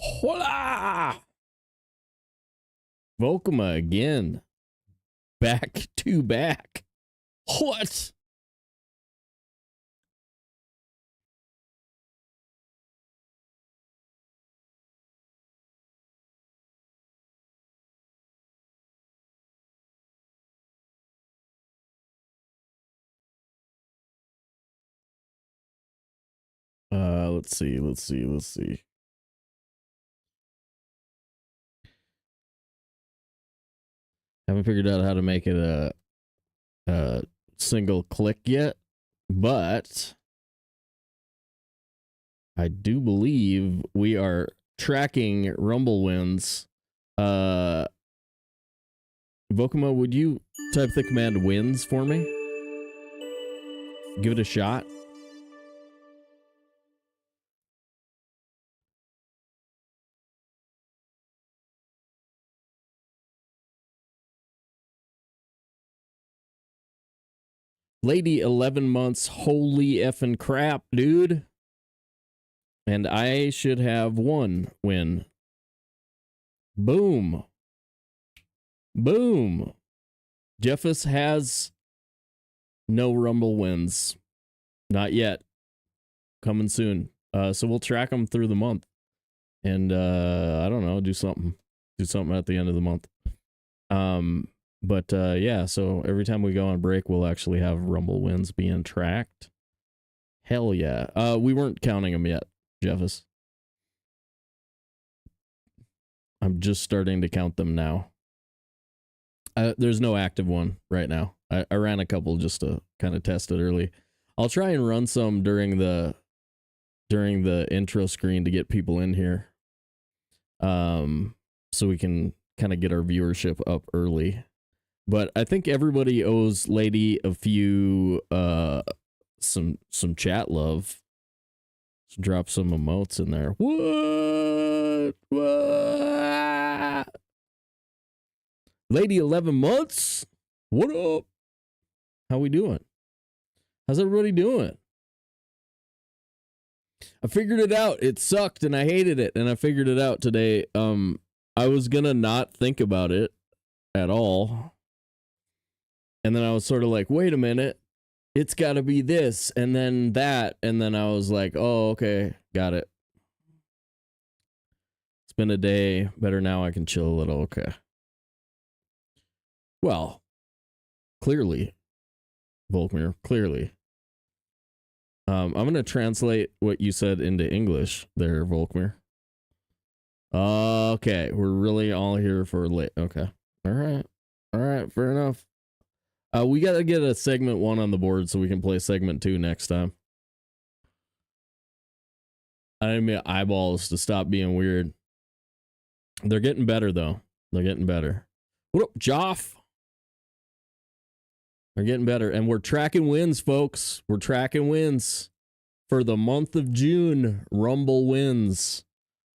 Hola! Volkma again. Back to back. What? Let's see. Haven't figured out how to make it a single click yet, but I do believe we are tracking Rumble wins. Vokuma, would you type the command wins for me? Give it a shot. Lady 11 months, holy effing crap, dude. And I should have one win. Boom. Boom. Jeffus has no Rumble wins. Not yet. Coming soon. So we'll track them through the month. And I don't know, do something. Do something at the end of the month. But yeah, so every time we go on break, we'll actually have Rumble wins being tracked. Hell yeah. We weren't counting them yet, Jeffus. I'm just starting to count them now. There's no active one right now. I ran a couple just to kind of test it early. I'll try and run some during the intro screen to get people in here. So we can kind of get our viewership up early. But I think everybody owes Lady a few some chat love. Let's drop some emotes in there. What? Lady 11 months? What up? How we doing? How's everybody doing? I figured it out. It sucked and I hated it, and I figured it out today. I was gonna not think about it at all. And then I was sort of like, wait a minute, it's got to be this and then that. And then I was like, oh, okay, got it. It's been a day. Better now I can chill a little. Okay. Well, clearly, Volkmir, clearly. I'm going to translate what you said into English there, Volkmir. Okay, we're really all here for late. Okay. All right, fair enough. We got to get a segment 1 on the board so we can play segment 2 next time. I need my eyeballs to stop being weird. They're getting better, though. They're getting better. What up, Joff? They're getting better. And we're tracking wins, folks. We're tracking wins for the month of June. Rumble wins.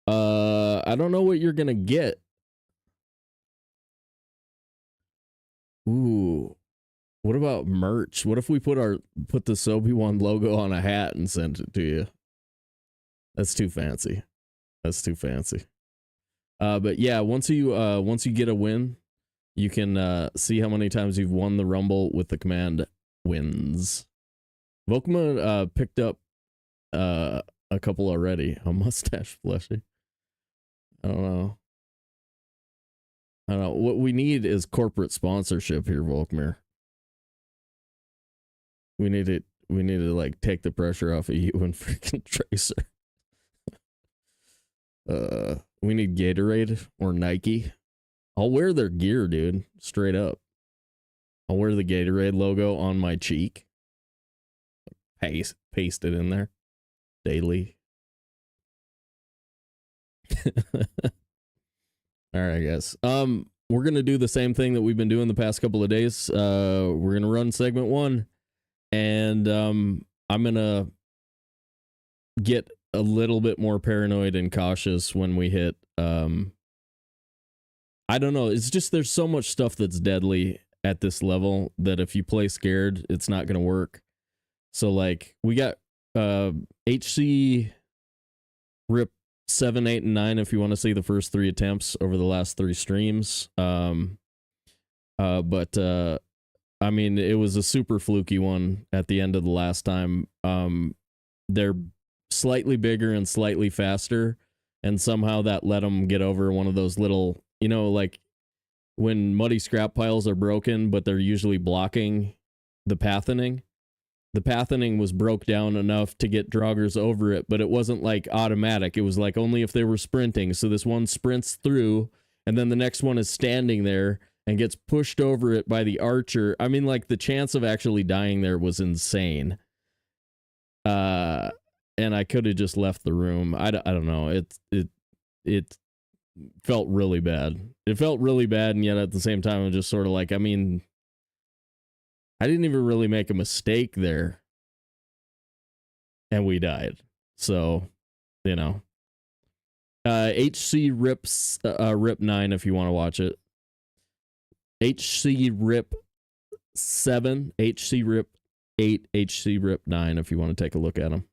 I don't know what you're going to get. Ooh. What about merch? What if we put the Sobewan logo on a hat and send it to you? That's too fancy. That's too fancy. But yeah, once you get a win, you can see how many times you've won the Rumble with the command wins. Volkma picked up a couple already. A mustache fleshy. I don't know. What we need is corporate sponsorship here, Volkmir. We need to like take the pressure off of you and freaking Tracer. We need Gatorade or Nike. I'll wear their gear, dude. Straight up. I'll wear the Gatorade logo on my cheek. Paste it in there. Daily. Alright, guys. We're gonna do the same thing that we've been doing the past couple of days. We're gonna run segment 1. And I'm gonna get a little bit more paranoid and cautious when we hit I don't know, it's just there's so much stuff that's deadly at this level that if you play scared, it's not gonna work. So like we got HC Rip 7, 8, and 9 if you want to see the first 3 attempts over the last 3 streams. But I mean, it was a super fluky one at the end of the last time. They're slightly bigger and slightly faster, and somehow that let them get over one of those little, you know, like when muddy scrap piles are broken, but they're usually blocking the pathoning. The pathoning was broke down enough to get draugrs over it, but it wasn't like automatic. It was like only if they were sprinting. So this one sprints through, and then the next one is standing there and gets pushed over it by the archer. I mean, like, the chance of actually dying there was insane. And I could have just left the room. I don't know. It felt really bad. It felt really bad, and yet at the same time, I'm just sort of like, I mean, I didn't even really make a mistake there. And we died. So, you know. HC Rips Rip 9 if you want to watch it. HC Rip 7, HC Rip 8, HC Rip 9 if you want to take a look at them.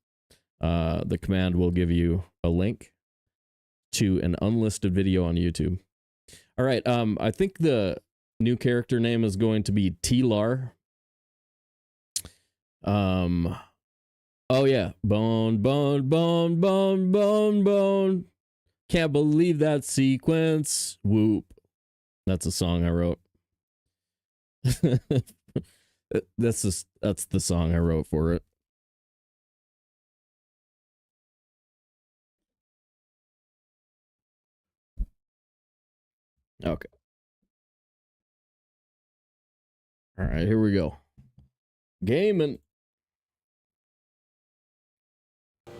The command will give you a link to an unlisted video on YouTube. All right, I think the new character name is going to be Tilar. Oh yeah, bone, bone, bone, bone, bone, bone. Can't believe that sequence. Whoop. That's a song I wrote. That's the song I wrote for it. Okay. All right, here we go. Gamin. Let's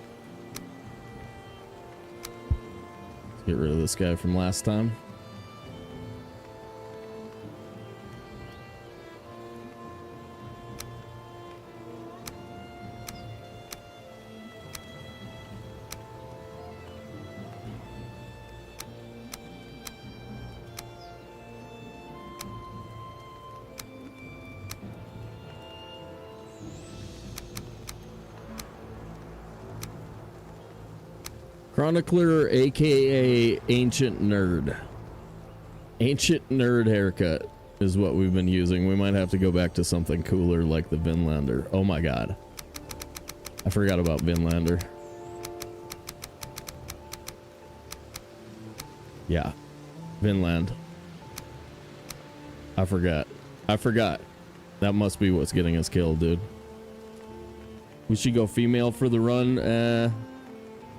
get rid of this guy from last time. Chronicler, aka Ancient Nerd. Ancient Nerd haircut is what we've been using. We might have to go back to something cooler like the Vinlander. Oh my god. I forgot about Vinlander. Yeah. Vinland. I forgot. That must be what's getting us killed, dude. We should go female for the run.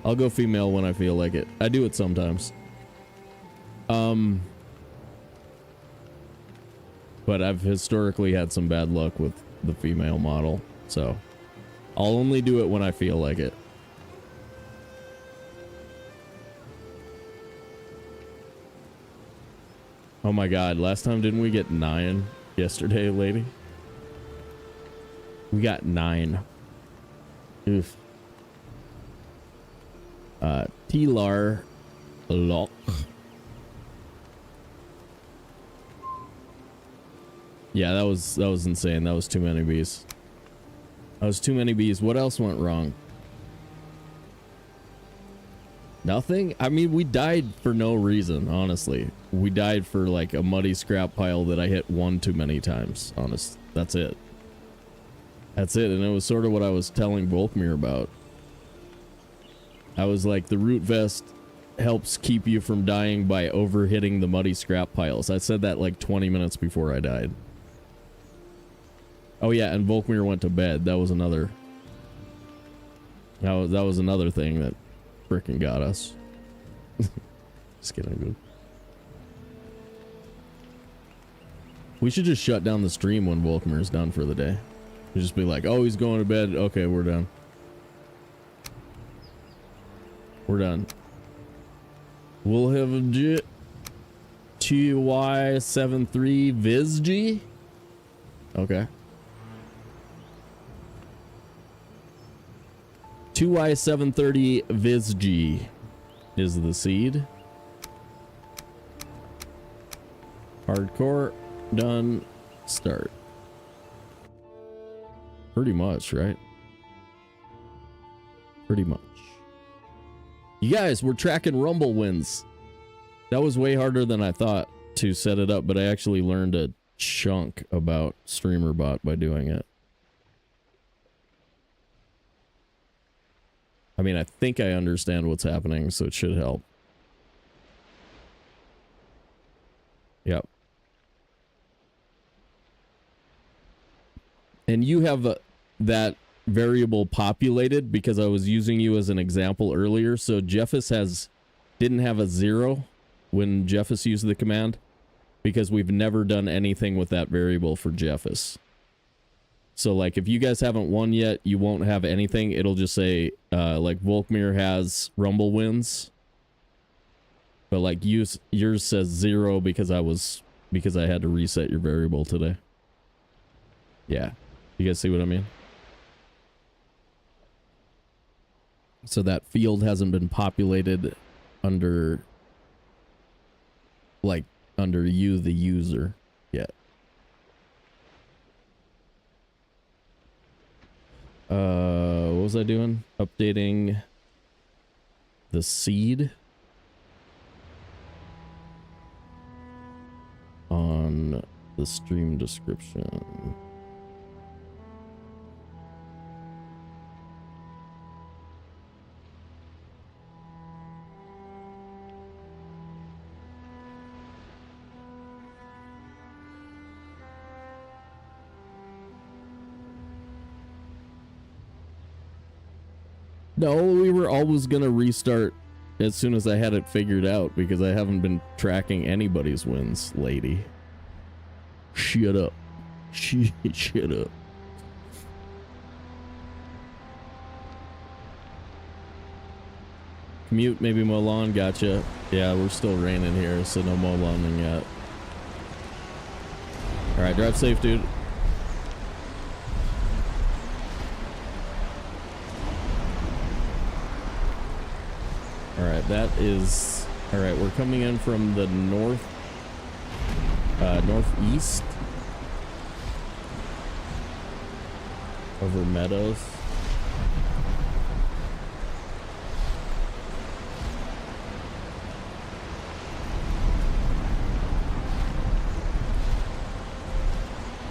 I'll go female when I feel like it. I do it sometimes. But I've historically had some bad luck with the female model, so I'll only do it when I feel like it. Oh my god, last time didn't we get 9 yesterday, lady? We got 9. Oof. Tilar Loch. Yeah, that was insane. That was too many bees. That was too many bees. What else went wrong? Nothing? I mean, we died for no reason, honestly. We died for like a muddy scrap pile that I hit one too many times. Honest. That's it. That's it. And it was sort of what I was telling Volkmir about. I was like, the root vest helps keep you from dying by overhitting the muddy scrap piles. I said that like 20 minutes before I died. Oh yeah, and Volkmir went to bed. That was another... That was another thing that frickin' got us. Just kidding, dude. We should just shut down the stream when Volkmir's done for the day. We just be like, oh, he's going to bed. Okay, we're done. We're done. We'll have a JIT TY73 VizG. Okay. 2Y730 VizG is the seed. Hardcore. Done. Start. Pretty much, right? Pretty much. You guys, we're tracking Rumble wins. That was way harder than I thought to set it up, but I actually learned a chunk about StreamerBot by doing it. I mean, I think I understand what's happening, so it should help. Yep. And you have that variable populated because I was using you as an example earlier. So Jeffus didn't have a 0 when Jeffus used the command because we've never done anything with that variable for Jeffus. So like if you guys haven't won yet, you won't have anything. It'll just say like Volkmir has Rumble wins. But like yours says 0 because I had to reset your variable today. Yeah. You guys see what I mean? So that field hasn't been populated under you, the user, yet. What was I doing? Updating the seed on the stream description. No, we were always gonna restart as soon as I had it figured out because I haven't been tracking anybody's wins, lady. Shut up. Shut up. Commute, maybe mow lawn, gotcha. Yeah, we're still raining here, so no mow lawning yet. Alright, drive safe, dude. Alright, that is... Alright, we're coming in from the northeast. Over meadows.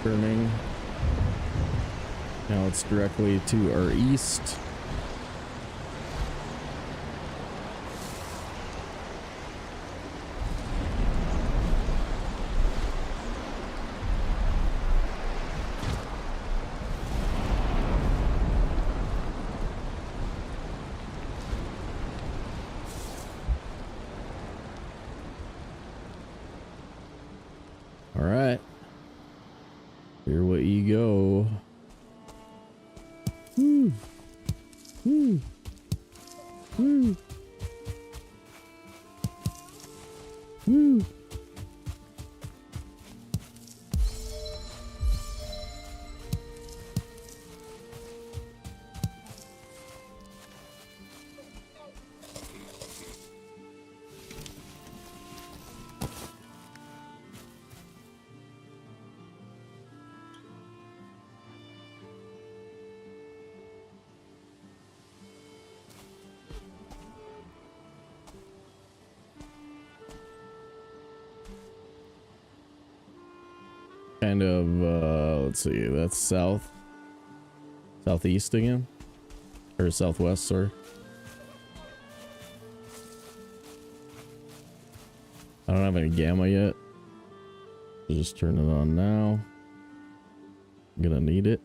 Turning. Now it's directly to our east. Kind of, let's see, that's southeast again, or southwest, sorry. I don't have any gamma yet. Just turn it on now. I'm gonna need it.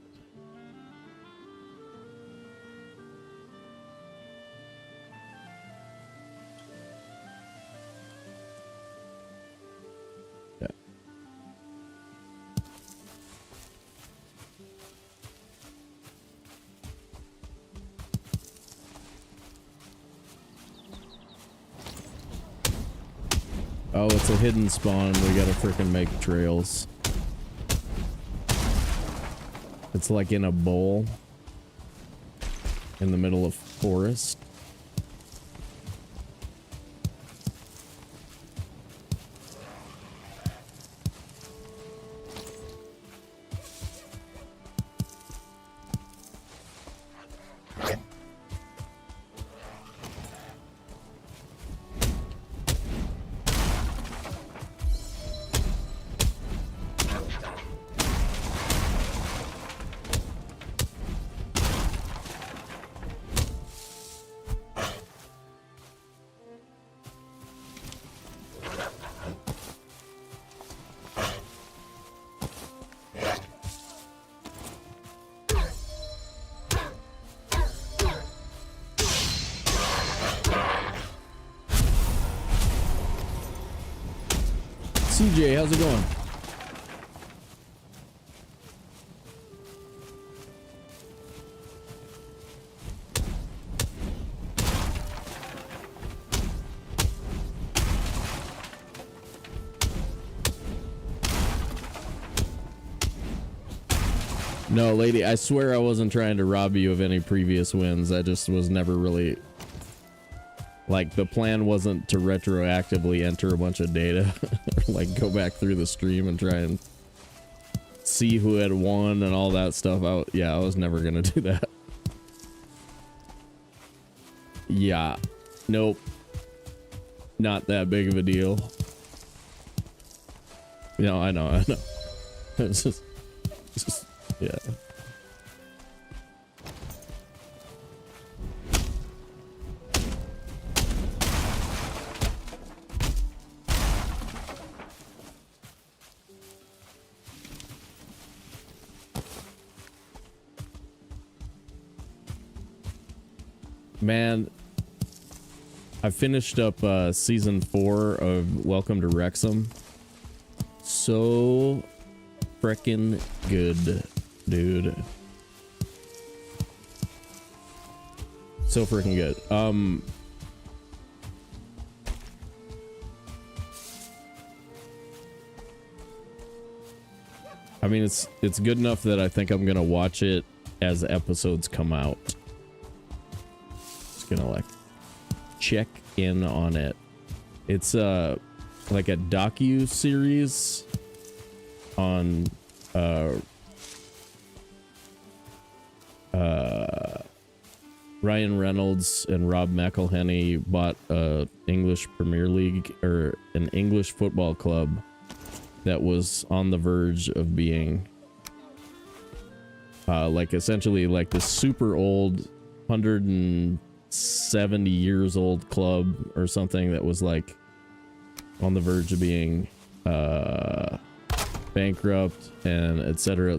Oh, it's a hidden spawn. We gotta freaking make trails. It's like in a bowl in the middle of forest. CJ, how's it going? No, lady, I swear I wasn't trying to rob you of any previous wins. I just was never really... Like, the plan wasn't to retroactively enter a bunch of data. Like, go back through the stream and try and see who had won and all that stuff. I was never gonna do that. Yeah. Nope. Not that big of a deal. No, I know. It's just... Yeah. Man, I finished up season 4 of Welcome to Wrexham. So frickin' good, dude. So freaking good. I mean, it's good enough that I think I'm gonna watch it as episodes come out. Just gonna like check in on it. It's like a docu series on Ryan Reynolds and Rob McElhenney bought a English Premier League or an English football club that was on the verge of being like essentially like this super old 170 years old club or something that was like on the verge of being bankrupt and etc,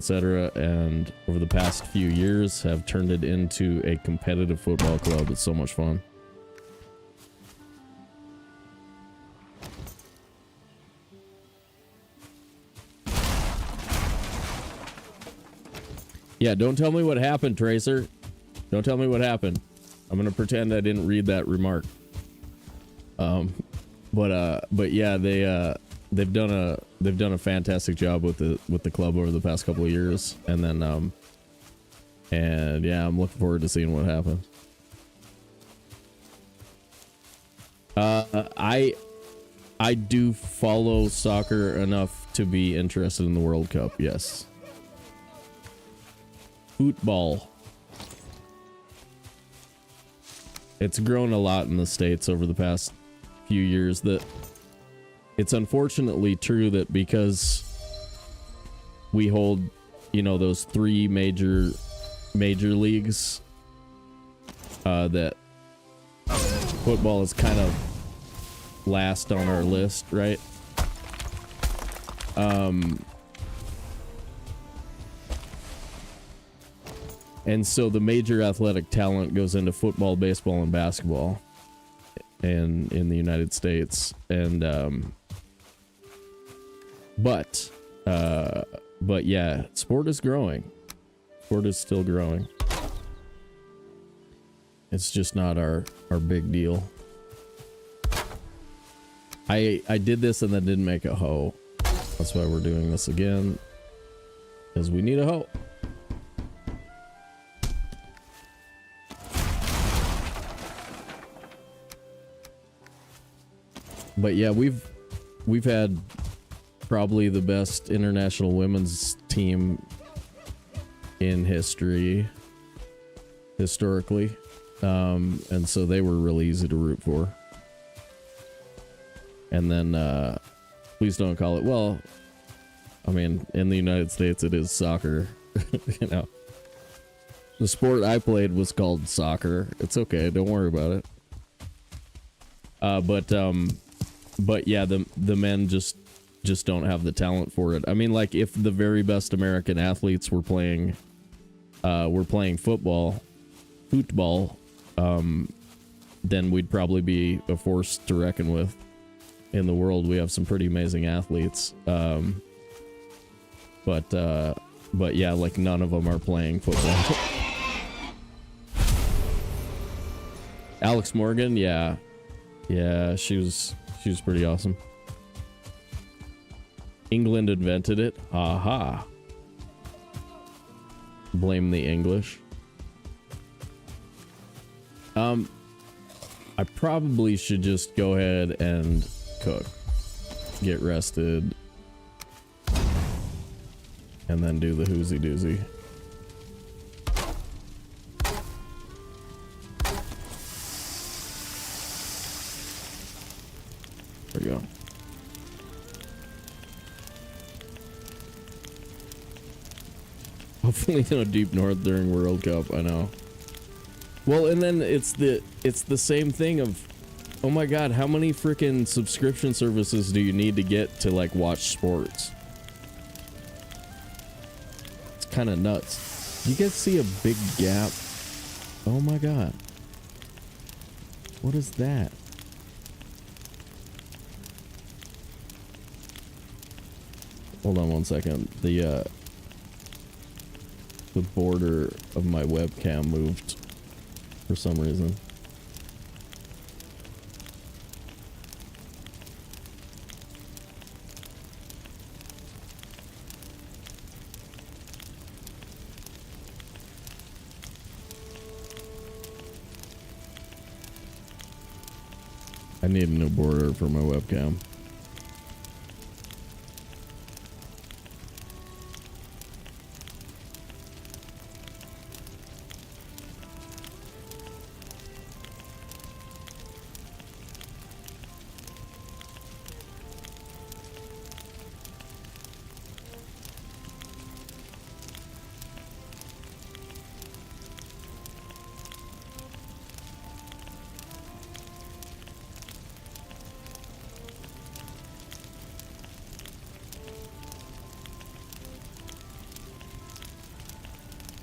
and over the past few years have turned it into a competitive football club. It's so much fun. Yeah, don't tell me what happened, Tracer. Don't tell me what happened. I'm gonna pretend I didn't read that remark. But yeah, they've done a fantastic job with the club over the past couple of years, and then and yeah, I'm looking forward to seeing what happens. I do follow soccer enough to be interested in the World Cup. Yes. Football. It's grown a lot in the States over the past few years. That it's unfortunately true that because we hold, you know, those 3 major leagues, that football is kind of last on our list, right? And so the major athletic talent goes into football, baseball, and basketball in the United States. And but yeah, sport is growing. Sport is still growing. It's just not our big deal. I did this and then didn't make a hoe. That's why we're doing this again, because we need a hoe. But yeah, we've had probably the best international women's team in historically, and so they were really easy to root for. And then please don't call it, well, I mean, in the United States it is soccer. You know, the sport I played was called soccer. It's okay, don't worry about it. But yeah, the men just don't have the talent for it. I mean, like, if the very best American athletes were playing football, then we'd probably be a force to reckon with. in the world. We have some pretty amazing athletes. But yeah, like none of them are playing football. Alex Morgan, yeah, she was pretty awesome. England invented it. Haha. Blame the English. I probably should just go ahead and cook, get rested, and then do the hoozy doozy. There we go. Hopefully no Deep North during World Cup, I know. Well, and then it's the same thing of, oh my god, how many freaking subscription services do you need to get to like watch sports? It's kind of nuts. You guys see a big gap? Oh my god. What is that? Hold on one second. The border of my webcam moved for some reason. I need a new border for my webcam.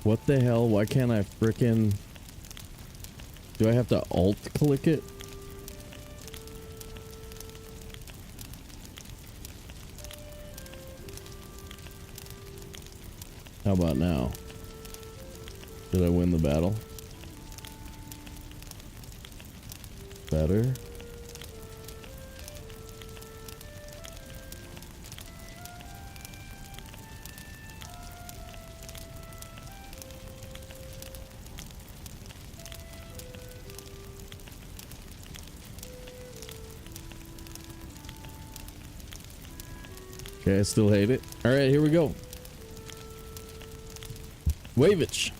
What the hell? Why can't I frickin'... Do I have to alt click it? How about now? Did I win the battle? Better? Okay, I still hate it. Alright, here we go. Wavich.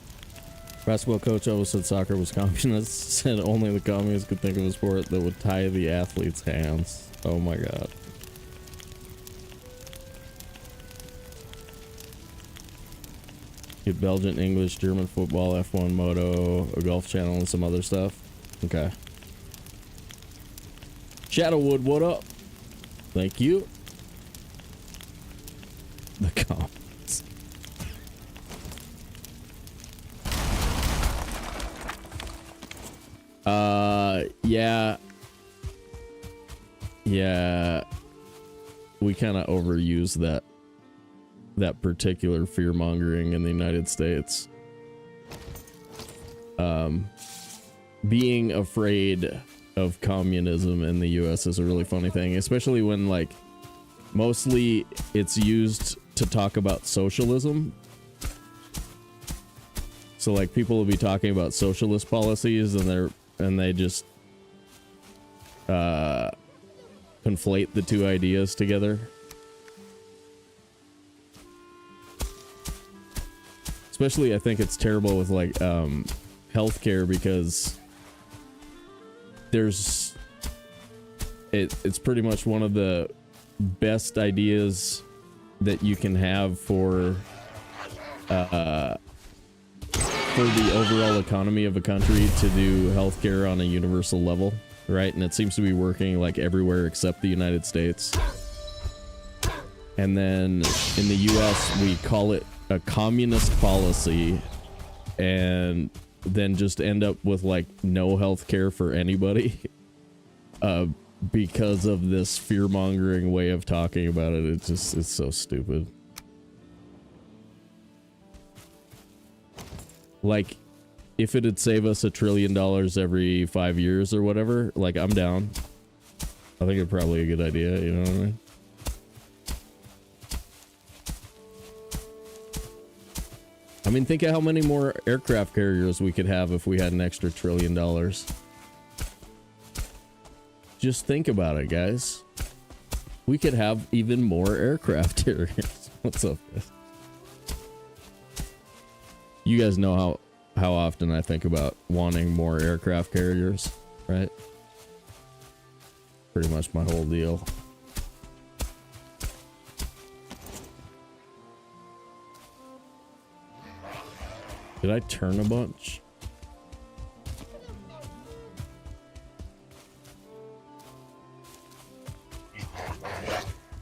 Basketball coach always said soccer was communist. Said only the communists could think of a sport that would tie the athlete's hands. Oh my god. Get Belgian, English, German football, F1, moto, a golf channel, and some other stuff. Okay. Shadowwood, what up? Thank you. The comments. Yeah. We kind of overuse that particular fear mongering in the United States. Being afraid of communism in the US is a really funny thing, especially when like mostly it's used to talk about socialism. So like people will be talking about socialist policies and they just conflate the two ideas together. Especially I think it's terrible with like healthcare, because it's pretty much one of the best ideas that you can have for the overall economy of a country, to do healthcare on a universal level, right? And it seems to be working like everywhere except the United States. And then in the US we call it a communist policy, and then just end up with like no healthcare for anybody. because of this fear-mongering way of talking about it. It's so stupid. Like, if it'd save us $1 trillion every 5 years or whatever, like, I'm down. I think it's probably a good idea, you know what I mean? I mean, think of how many more aircraft carriers we could have if we had an extra $1 trillion. Just think about it, guys. We could have even more aircraft carriers. What's up, guys? You guys know how often I think about wanting more aircraft carriers, right? Pretty much my whole deal. Did I turn a bunch?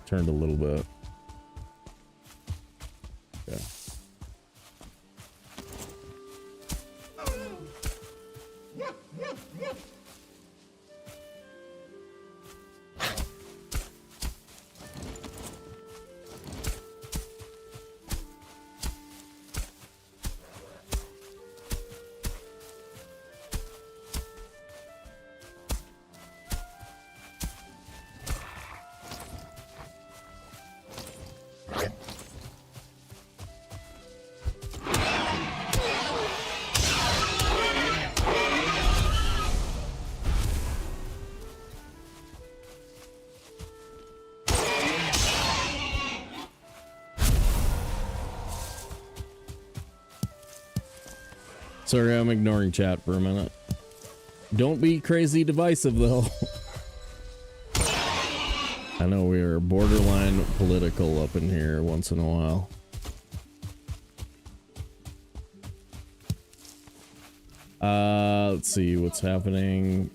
Turned a little bit. Yeah. Sorry, I'm ignoring chat for a minute. Don't be crazy divisive, though. I know we are borderline political up in here once in a while. Let's see what's happening.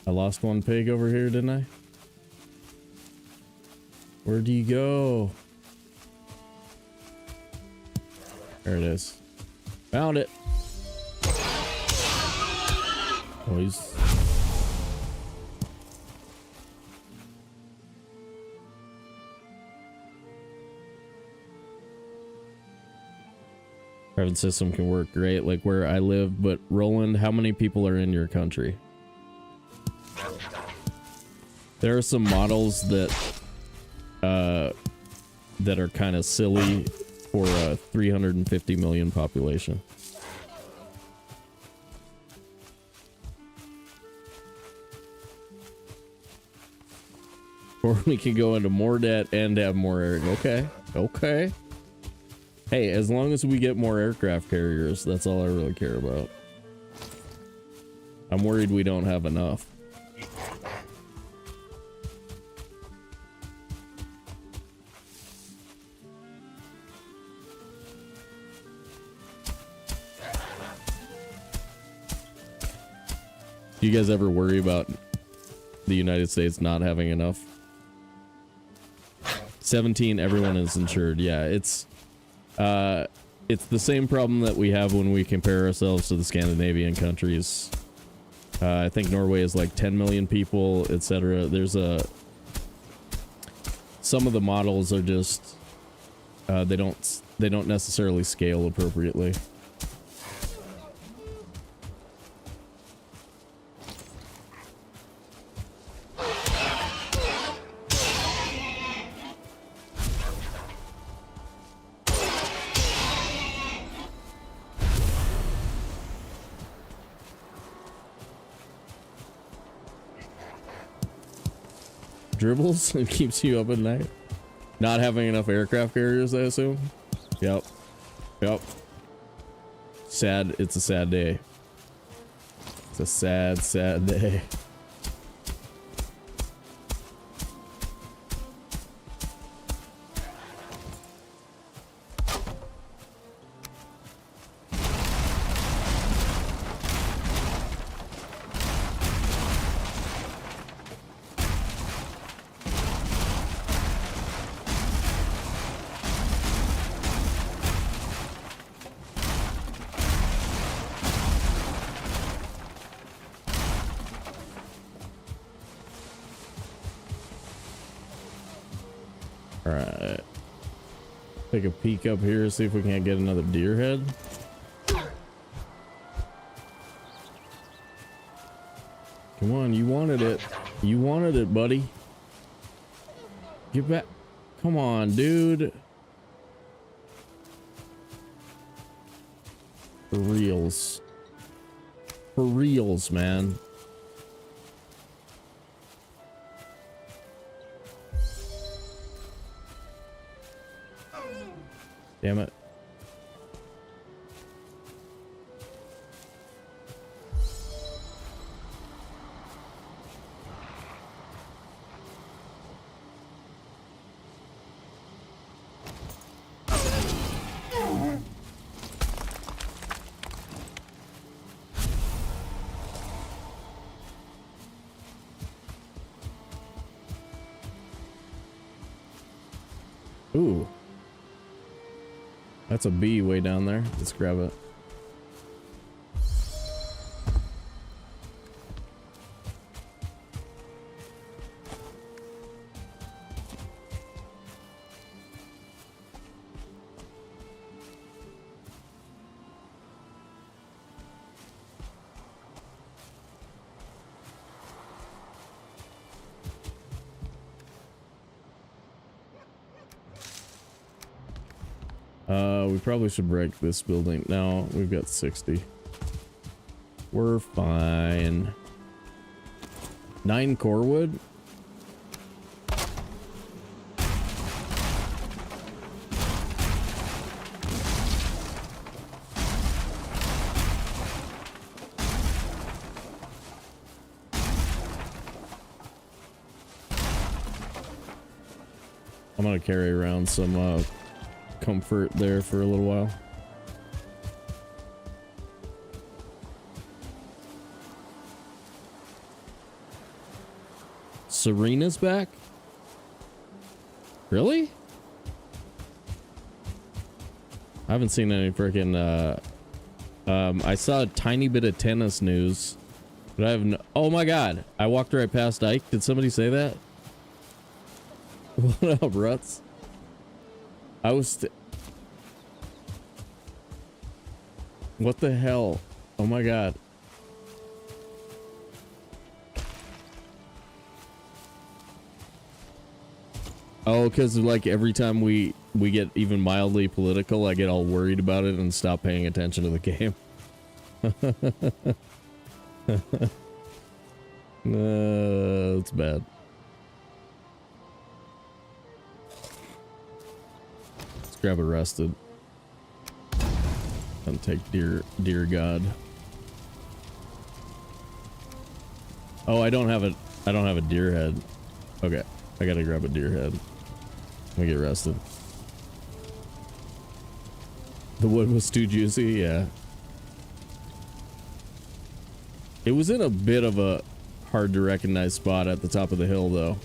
I lost one pig over here, didn't I? Where'd he go? There it is. Found it. Oh, he's... Private system can work great, like where I live, but Roland, how many people are in your country? There are some models that are kind of silly for a 350 million population. Or we can go into more debt and have more air. Okay. Okay. Hey, as long as we get more aircraft carriers, that's all I really care about. I'm worried we don't have enough. Do you guys ever worry about the United States not having enough? 17, everyone is insured. Yeah, it's the same problem that we have when we compare ourselves to the Scandinavian countries. I think Norway is like 10 million people, etc. There's some of the models are just they don't necessarily scale appropriately. Dribbles? It keeps you up at night. Not having enough aircraft carriers, I assume. Yep. Yep. Sad. It's a sad day. It's a sad, sad day. All right. Take a peek up here, see if we can't get another deer head. Come on, you wanted it. You wanted it, buddy. Get back. Come on, dude. For reals. For reals, man. Damn it. Ooh. That's a bee way down there. Let's grab it. We probably should break this building. No, we've got 60. We're fine. 9 core wood. I'm gonna carry around some comfort there for a little while. Serena's back? Really? I haven't seen any freaking I saw a tiny bit of tennis news, but I have no— oh my god, I walked right past Ike. Did somebody say that? What up, Ruts? I was what the hell? Oh my god. Oh, because like every time we get even mildly political, I get all worried about it and stop paying attention to the game. It's bad. Grab arrested and take dear god. Oh, I don't have a deer head. Okay, I gotta grab a deer head. Let me get arrested. The wood was too juicy. Yeah, it was in a bit of a hard to recognize spot at the top of the hill though.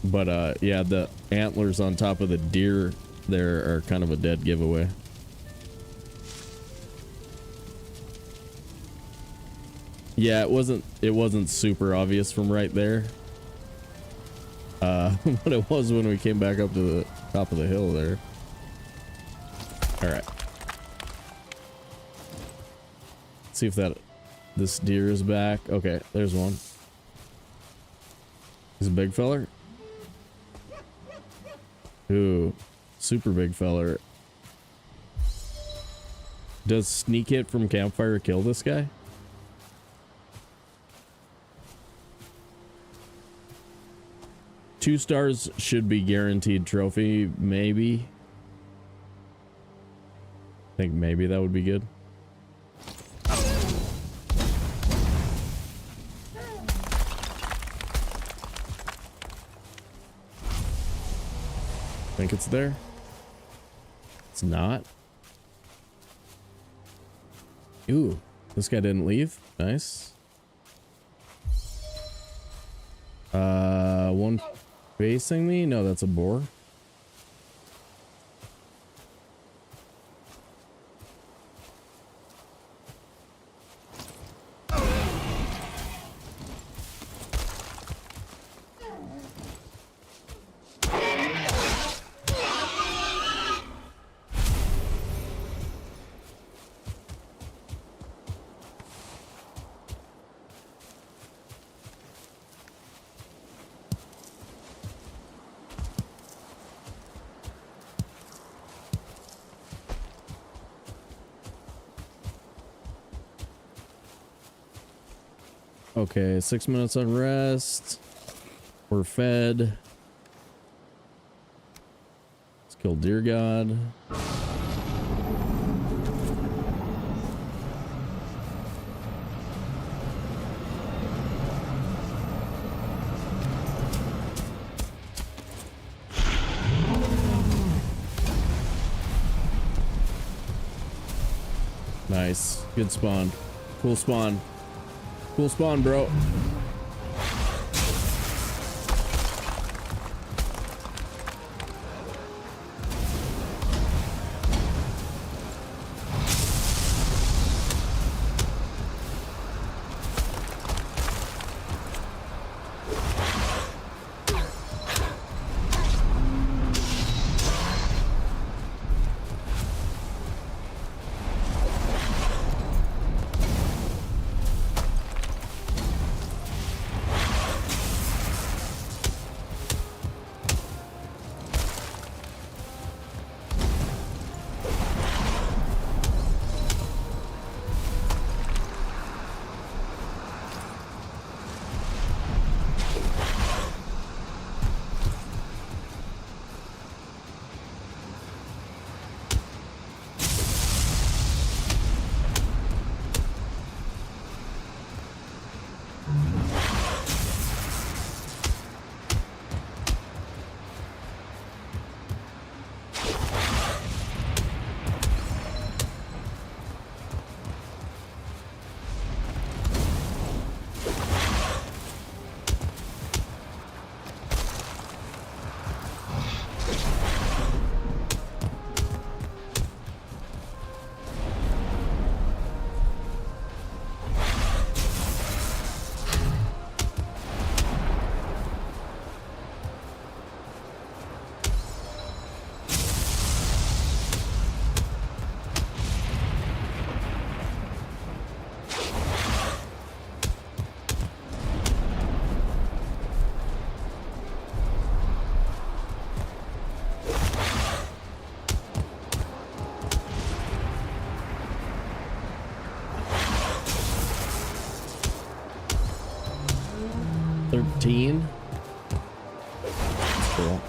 But yeah, the antlers on top of the deer there are kind of a dead giveaway. Yeah, it wasn't super obvious from right there. But it was when we came back up to the top of the hill there. All right. Let's see if this deer is back. Okay, there's one. He's a big feller. Ooh, super big feller. Does sneak hit from campfire kill this guy? Two stars should be guaranteed trophy, maybe. I think maybe that would be good. Think it's there? It's not. Ooh, this guy didn't leave. Nice. One facing me? No, that's a boar. Okay, 6 minutes on rest. We're fed. Let's kill Deer God. Nice. Good spawn. Cool spawn. Cool spawn, bro. That's cool.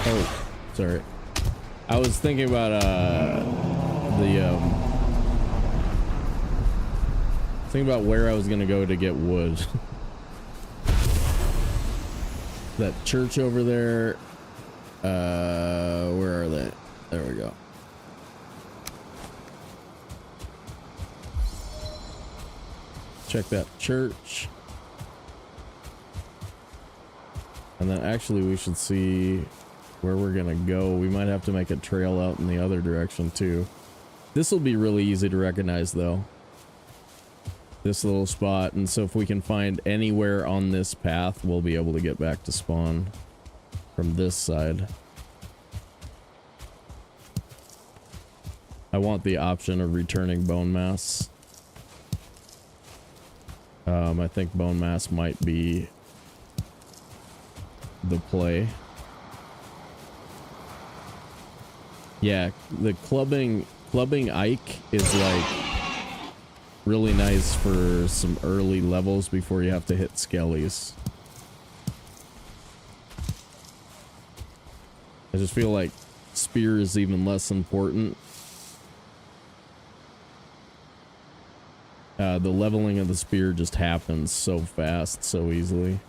Oh, sorry. I was thinking about thinking about where I was gonna go to get wood. That church over there. Where are they? There we go. Check that church. And then actually we should see where we're gonna go. We might have to make a trail out in the other direction too. This will be really easy to recognize though. This little spot, and so if we can find anywhere on this path, we'll be able to get back to spawn from this side. I want the option of returning bone mass. I think bone mass might be the play. Yeah, the clubbing Ike is like really nice for some early levels before you have to hit skellies. I just feel like spear is even less important. The leveling of the spear just happens so fast, so easily.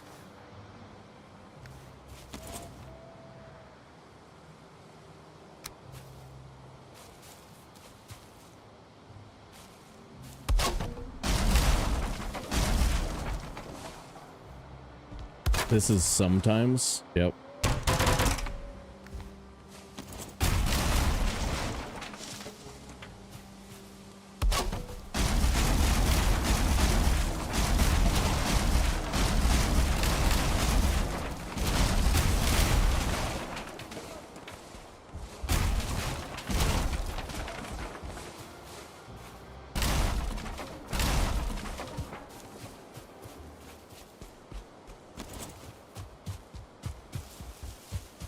This is sometimes. Yep.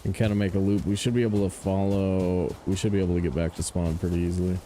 And kind of make a loop. We should be able to follow. We should be able to get back to spawn pretty easily.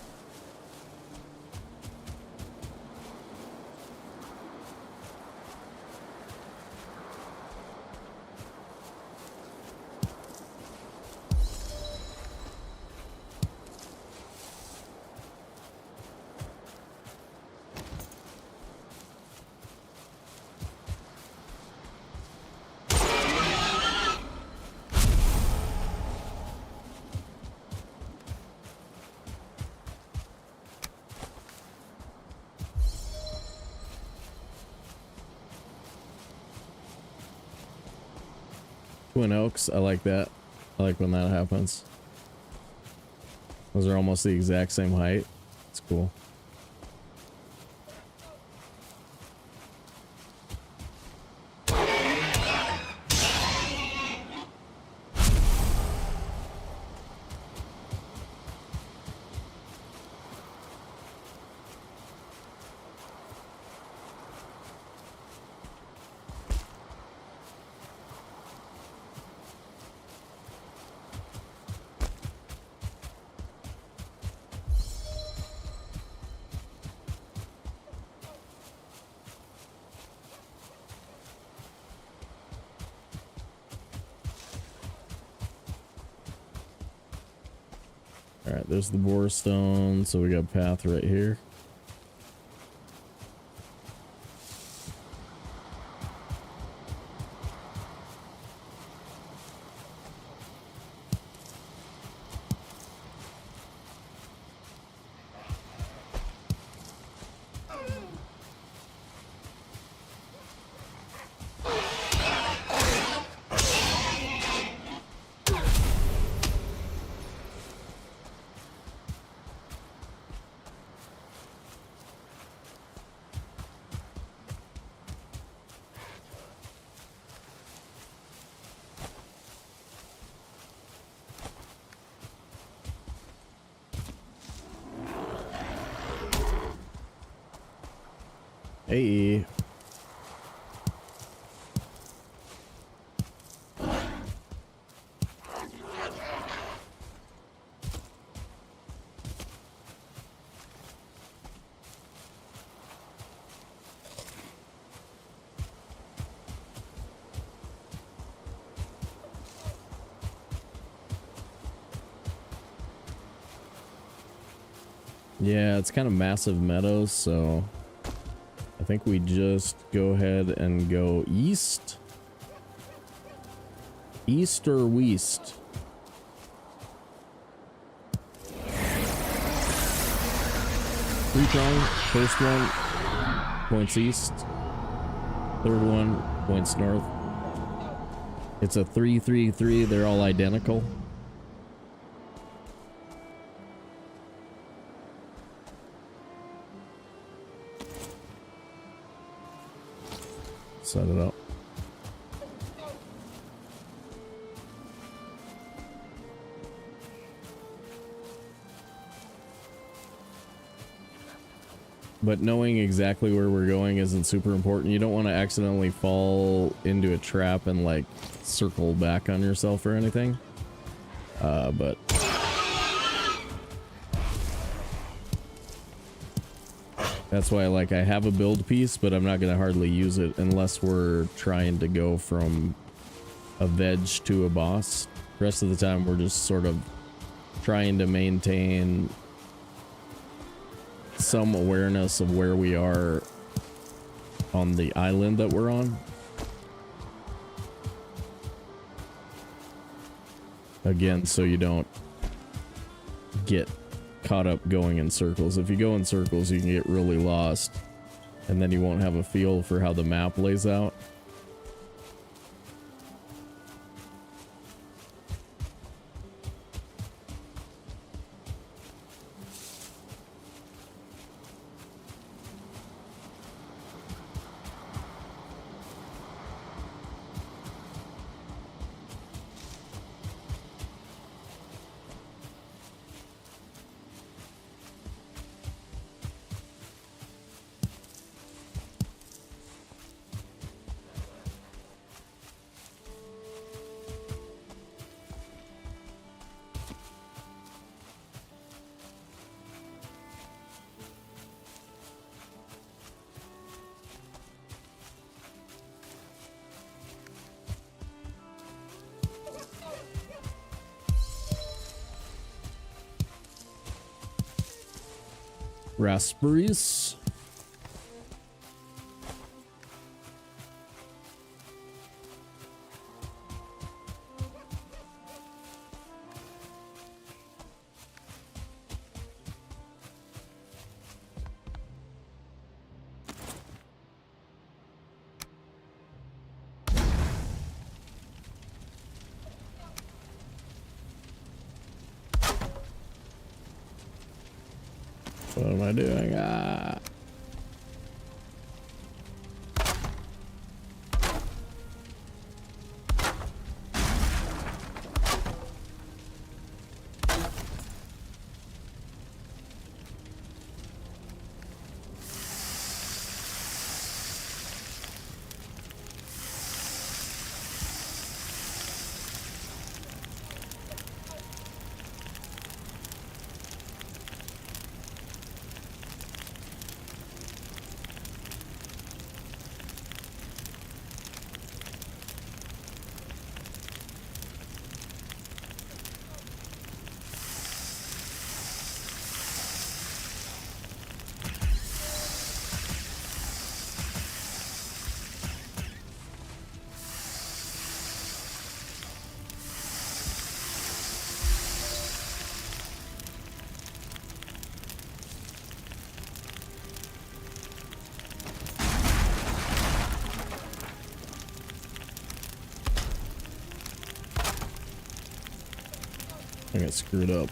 Twin Oaks, I like that. I like when that happens. Those are almost the exact same height. It's cool. Alright, there's the boar stone, so we got a path right here. Hey. Yeah, it's kind of massive meadows, so I think we just go ahead and go east. East or west? Three-prong. First one points east. Third one points north. It's a 3-3-3. They're all identical. Set it up. But knowing exactly where we're going isn't super important. You don't want to accidentally fall into a trap and like circle back on yourself or anything. But that's why like I have a build piece, but I'm not going to hardly use it unless we're trying to go from a veg to a boss. The rest of the time we're just sort of trying to maintain some awareness of where we are on the island that we're on. Again, so you don't get caught up going in circles. If you go in circles, you can get really lost, and then you won't have a feel for how the map lays out. Raspberries. What am I doing? Ah. I got screwed up.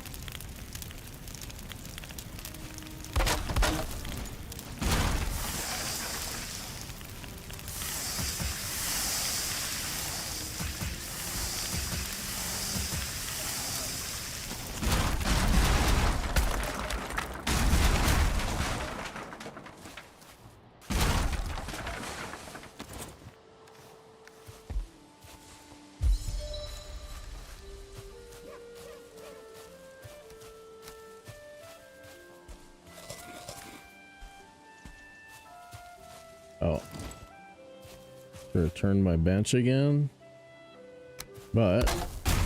Oh, return my bench again, but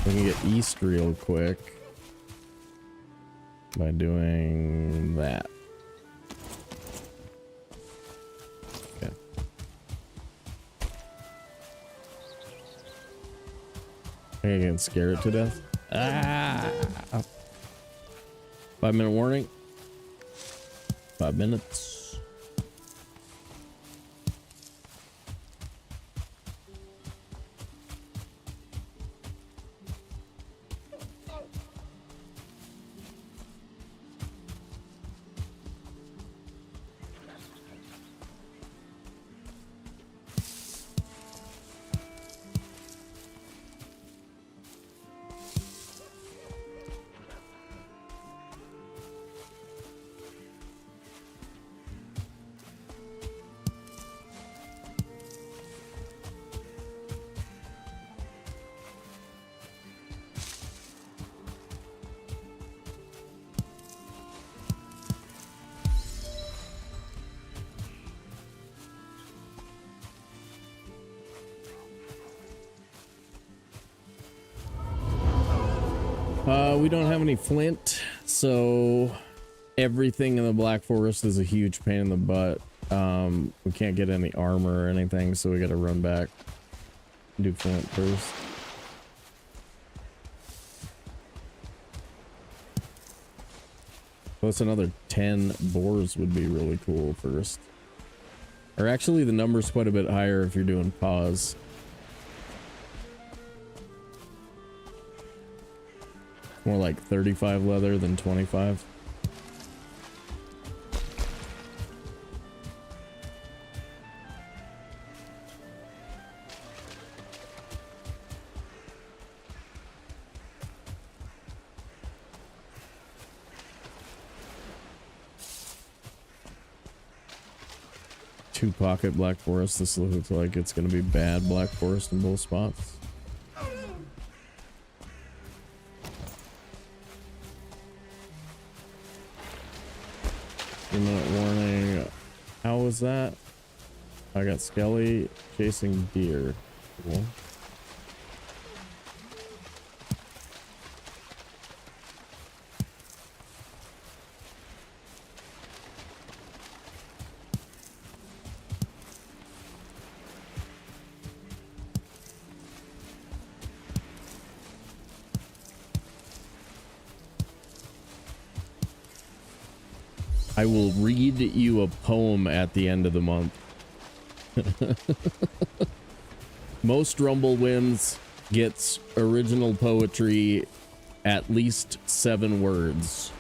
we can get east real quick by doing that. Okay. I can scare it to death. Ah! 5-minute warning. 5 minutes. We don't have any flint, so everything in the Black Forest is a huge pain in the butt. We can't get any armor or anything, so we gotta run back and do flint first. Plus another 10 boars would be really cool first. Or actually the number's quite a bit higher if you're doing pause. More like 35 leather than 25. Two pocket Black Forest. This looks like it's going to be bad Black Forest in both spots. 3-minute warning. How was that? I got Skelly chasing deer. Cool. I will read you a poem at the end of the month. Most Rumble wins gets original poetry at least 7 words.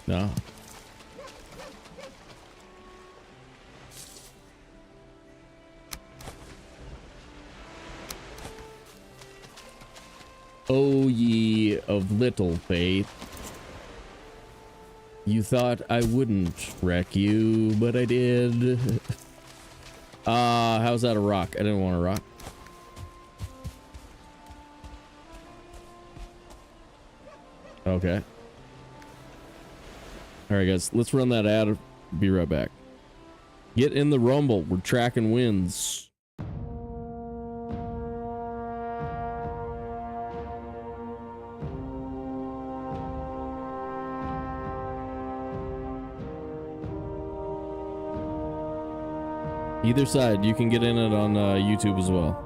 No. O ye of little faith, you thought I wouldn't wreck you, but I did. How's that a rock? I didn't want a rock. Okay. Alright guys, let's run that ad. Be right back. Get in the rumble. We're tracking wins. Either side, you can get in it on YouTube as well.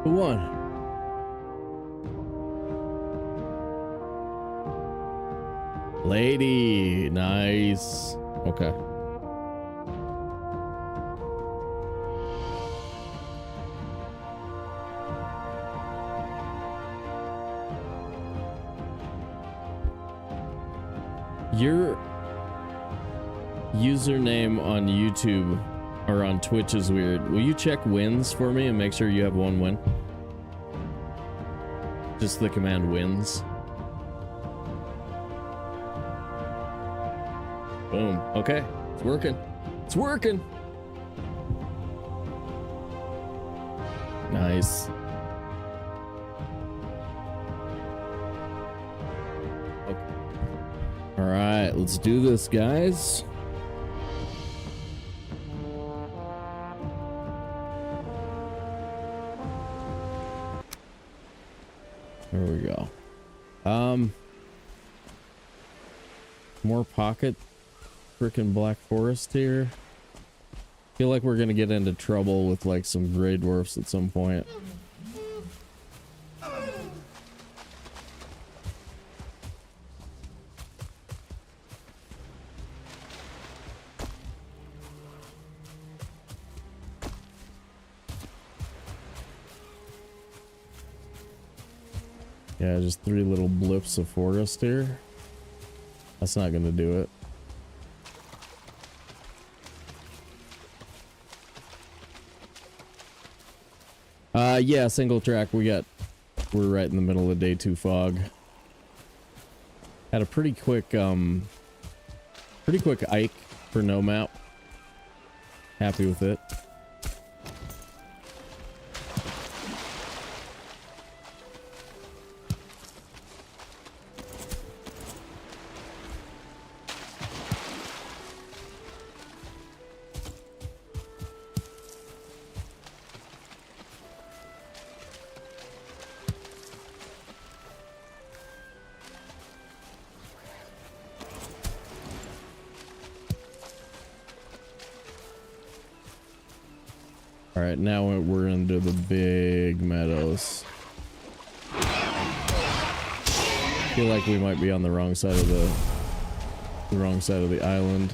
Who won? Lady, nice. Okay. Your username on YouTube or on Twitch is weird. Will you check wins for me and make sure you have 1 win? Just the command wins. Boom. Okay. It's working. It's working. Nice. Okay. All right, let's do this, guys. There we go. More pocket freaking Black Forest here. Feel like we're gonna get into trouble with like some Grey Dwarfs at some point. Yeah, just 3 little blips of forest here. That's not gonna do it. Yeah, single track. We're right in the middle of day 2 fog. Had a pretty quick Ike for no map. Happy with it. Alright, now we're into the big meadows. Feel like we might be on the wrong side of the island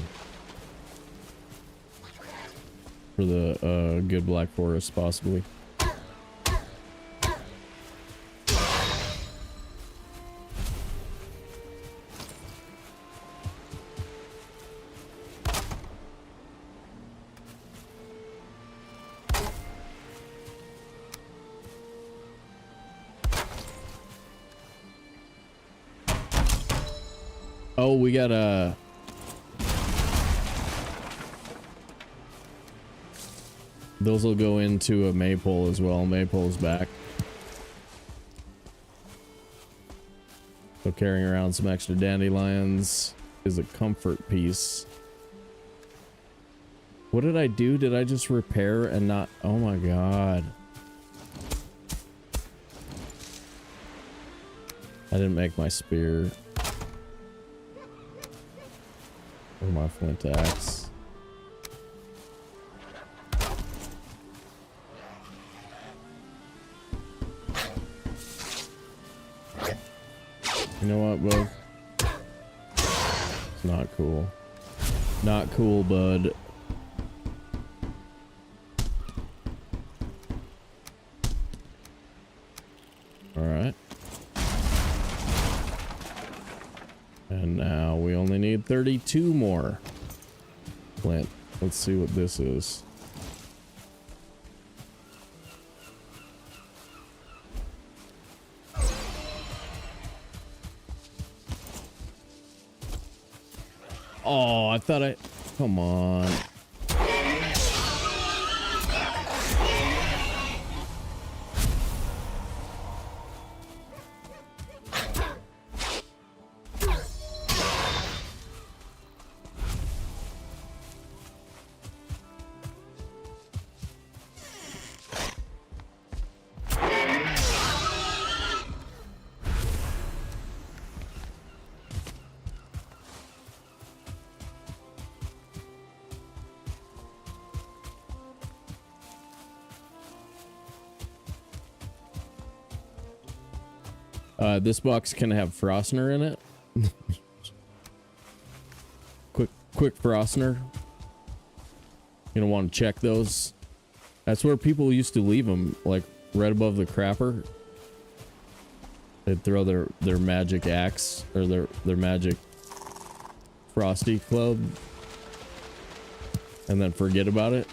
for the good black forest, possibly. Oh, we got those will go into a maypole as well. Maypole's back. So carrying around some extra dandelions is a comfort piece. What did I do? Did I just repair and not? Oh my god. I didn't make my spear. Or my flint axe. You know what, bud? It's not cool. Not cool, bud. Alright. And now we only need 32 more. Flint. Let's see what this is. Oh, I thought come on. This box can have Frostner in it. quick Frostner. You're gonna want to check those. That's where people used to leave them, like right above the crapper. They'd throw their magic axe or their magic frosty club and then forget about it.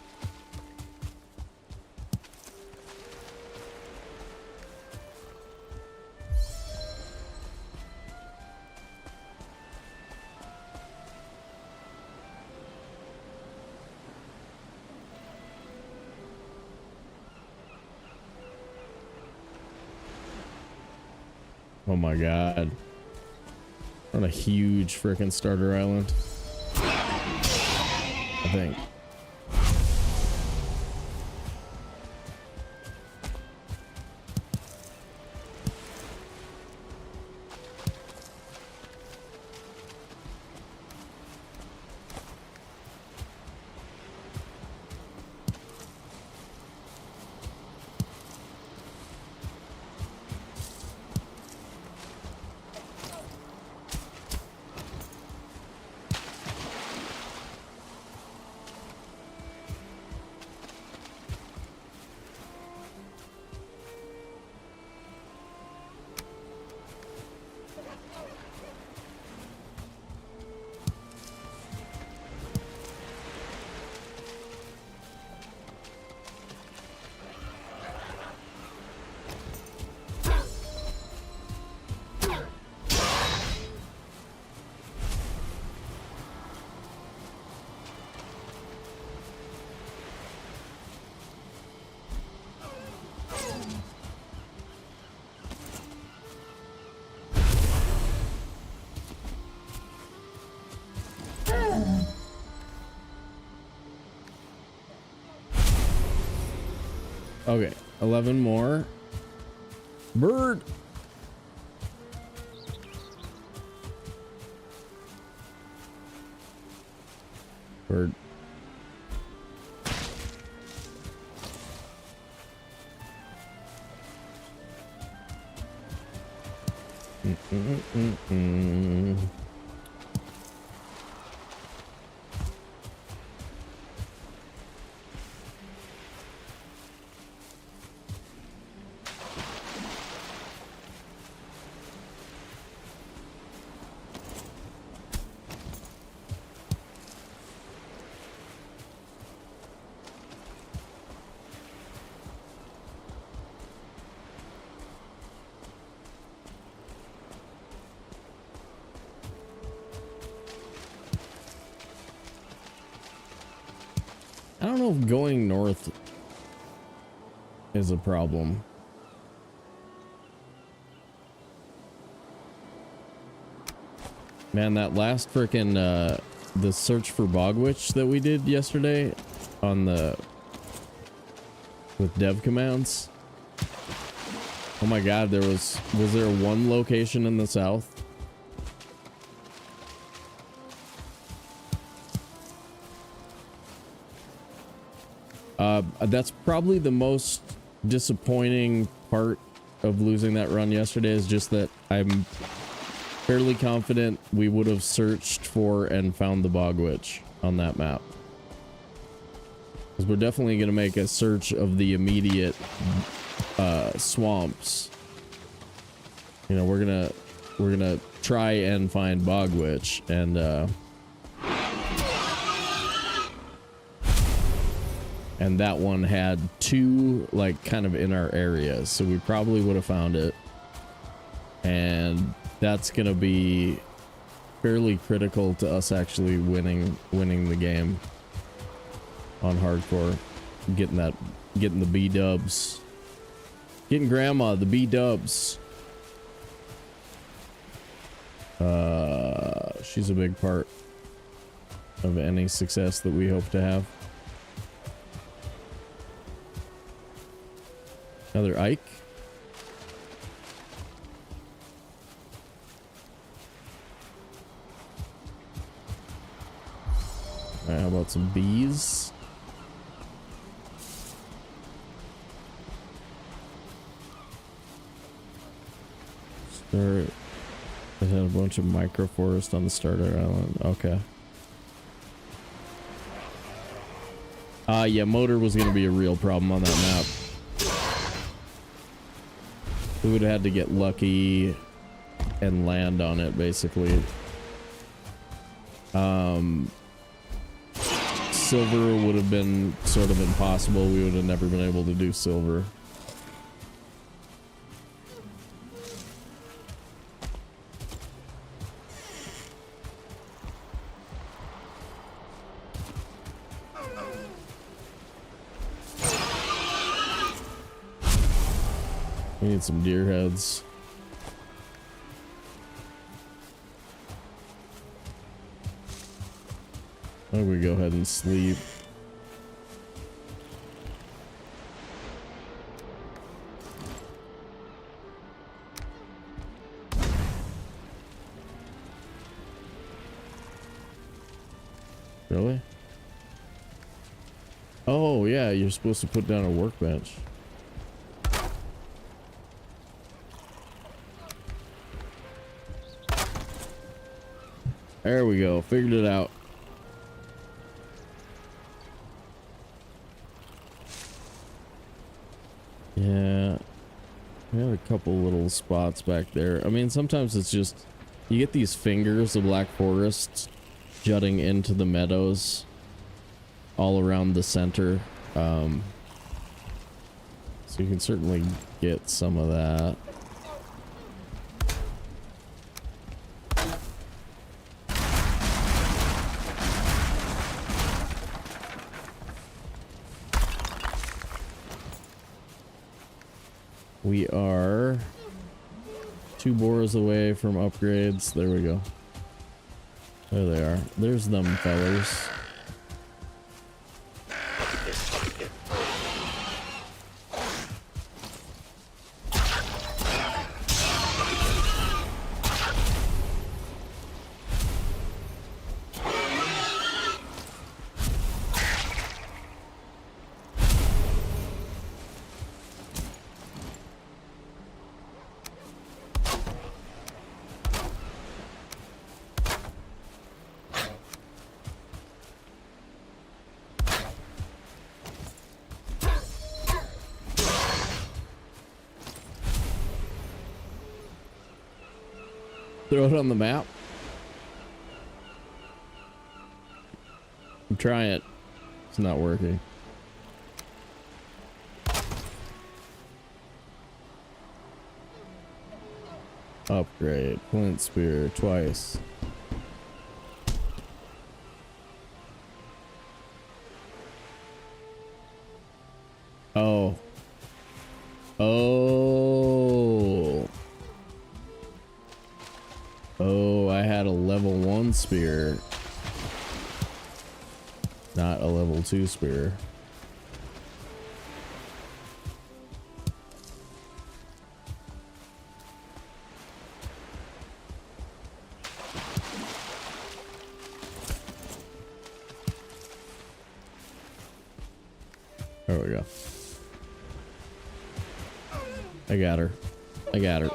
Oh my god. On a huge freaking starter island. I think. Okay, 11 more. Bird. Bird. I don't know if going north is a problem. Man, that last frickin' the search for bog witch that we did yesterday on the with dev commands. Oh my god, was there one location in the south? That's probably the most disappointing part of losing that run yesterday, is just that I'm fairly confident we would have searched for and found the bog witch on that map. Because we're definitely going to make a search of the immediate swamps. You know, we're gonna try and find bog witch, and that one had two, like, kind of in our area, so we probably would have found it. And that's gonna be fairly critical to us actually winning the game on hardcore, getting the B dubs, getting grandma the B dubs. She's a big part of any success that we hope to have. Another Ike. All right, how about some bees? Start. It had a bunch of microforest on the starter island. Okay. Yeah, motor was gonna be a real problem on that map. We would have had to get lucky and land on it, basically. Silver would have been sort of impossible. We would have never been able to do silver. We need some deer heads. Why don't we go ahead and sleep? Really? Oh yeah, you're supposed to put down a workbench. There we go. Figured it out. Yeah. We had a couple little spots back there. I mean, sometimes it's just, you get these fingers of black forests jutting into the meadows all around the center. So you can certainly get some of that. We are 2 boars away from upgrades. There we go. There they are. There's them fellers. Throw it on the map. I'm trying it. It's not working. Upgrade. Flint spear twice. Oh. Oh. Oh, I had a level 1 spear. Not a level 2 spear. There we go. I got her. I got her.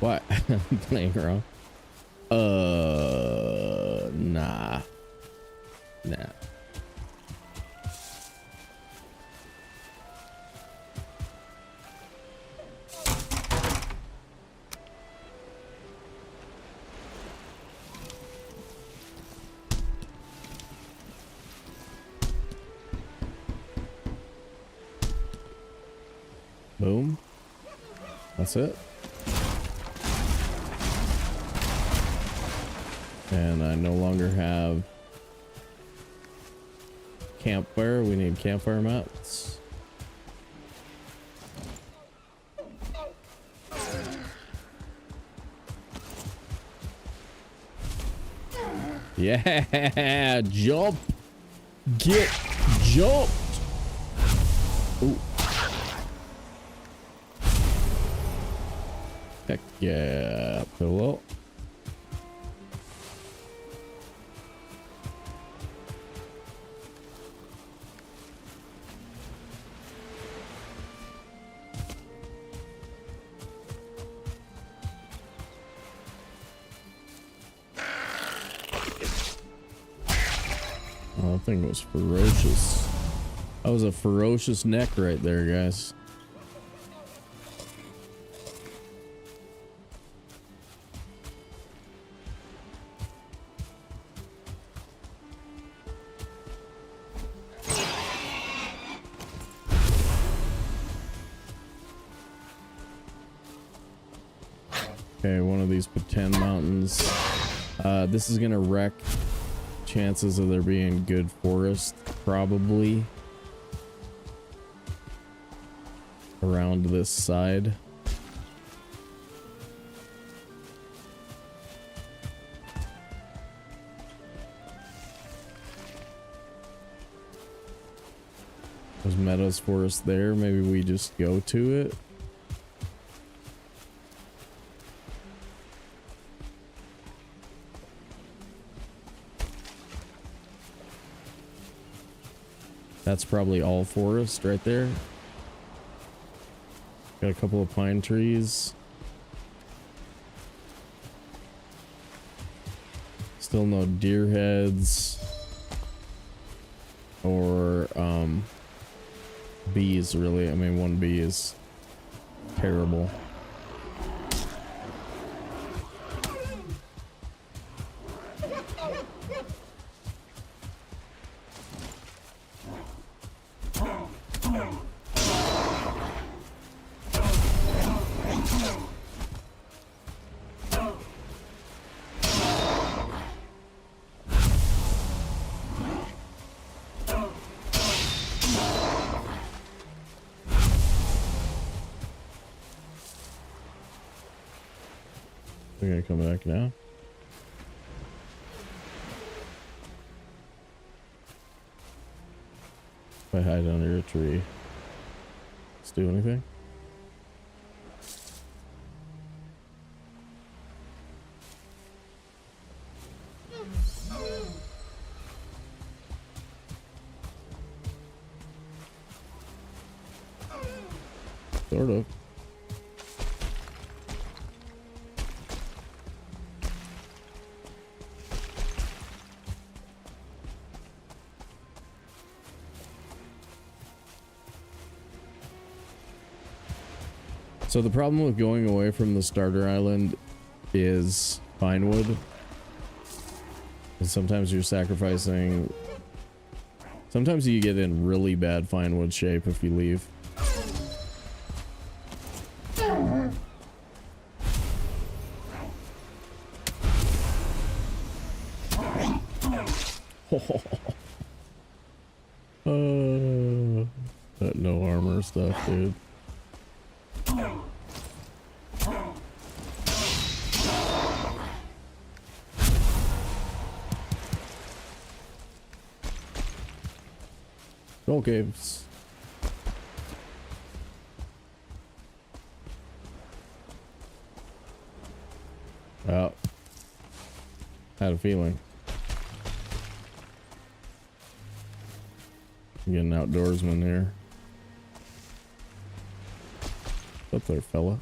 What? I'm playing wrong. Nah. Nah. Boom. That's it. And I no longer have campfire. We need campfire mats. Yeah, jump. Get jumped. Ooh. Heck yeah, pillow. Oh, that thing was ferocious. That was a ferocious neck right there, guys. Okay, one of these pretend mountains. This is gonna wreck chances of there being good forest, probably around this side. There's meadows forest there. Maybe we just go to it. That's probably all forest right there. Got a couple of pine trees. Still no deer heads or bees, really. I mean, one bee is terrible. We're gonna come back now. If I hide under a tree, let's do anything. Sort of. So the problem with going away from the starter island is pine wood. And sometimes you're sacrificing... Sometimes you get in really bad fine wood shape if you leave. That no armor stuff, dude. Roll caves. Oh. Had a feeling. I'm getting outdoorsman here. What's up there, fella?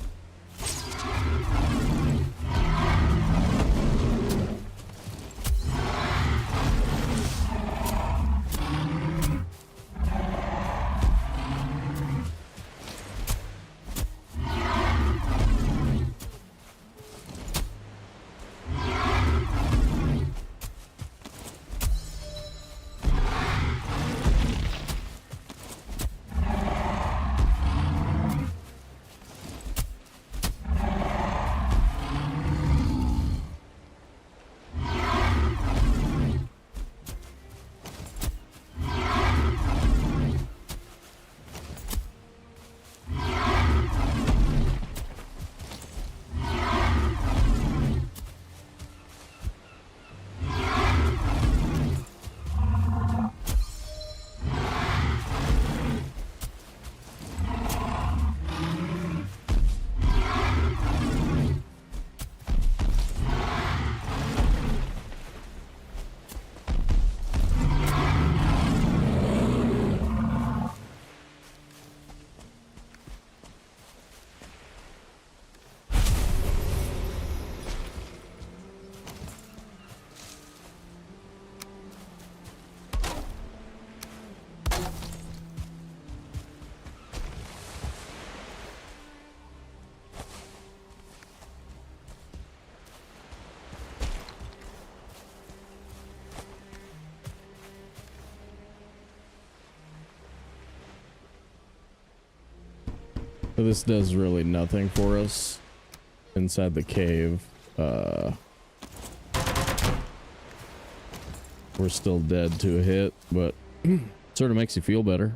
So this does really nothing for us inside the cave. We're still dead to a hit, but sort of makes you feel better.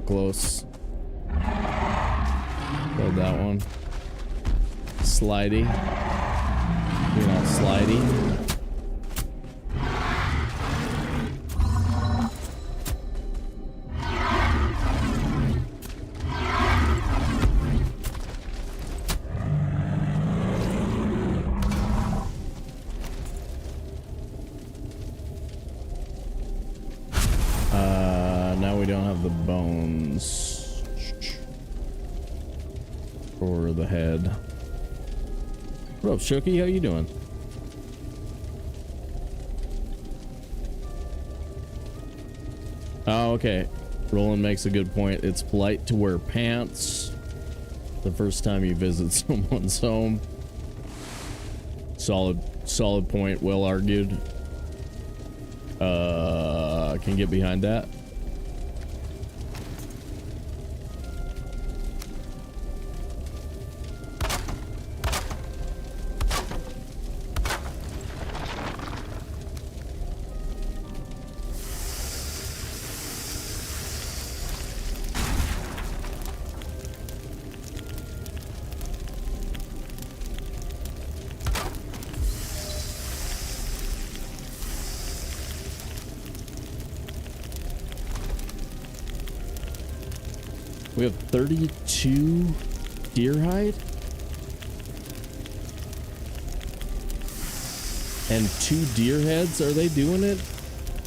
Close. Killed that one. Slidey. You're not slidey. Now we don't have the bones or the head. What up, Shooky? How you doing? Oh, okay. Roland makes a good point. It's polite to wear pants the first time you visit someone's home. Solid point. Well argued. Can get behind that. We have 32 deer hide and 2 deer heads. Are they doing it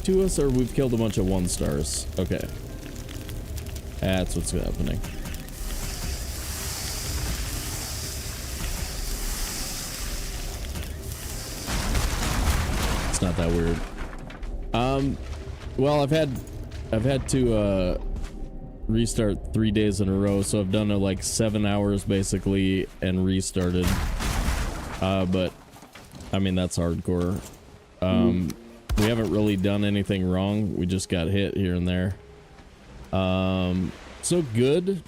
to us, or we've killed a bunch of 1-stars? Okay, that's what's happening. It's not that weird. Well, I've had to restart 3 days in a row, so I've done like 7 hours basically and restarted. But I mean, that's hardcore. We haven't really done anything wrong. We just got hit here and there. So good,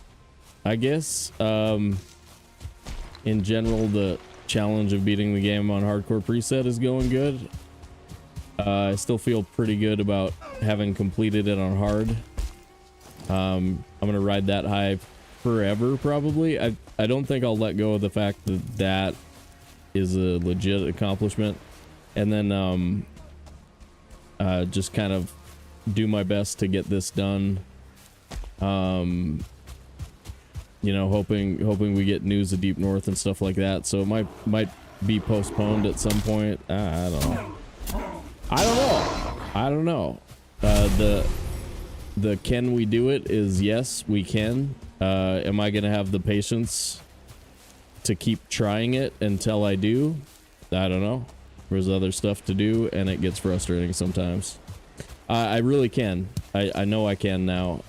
I guess. In general, the challenge of beating the game on hardcore preset is going good. I still feel pretty good about having completed it on hard. I'm gonna ride that high forever, probably. I don't think I'll let go of the fact that that is a legit accomplishment, and then just kind of do my best to get this done. You know, hoping we get news of Deep North and stuff like that, so it might be postponed at some point. I don't know. The can we do it is yes, we can. Am I gonna have the patience to keep trying it until I do? I don't know. There's other stuff to do, and it gets frustrating sometimes. I really can. I know I can now.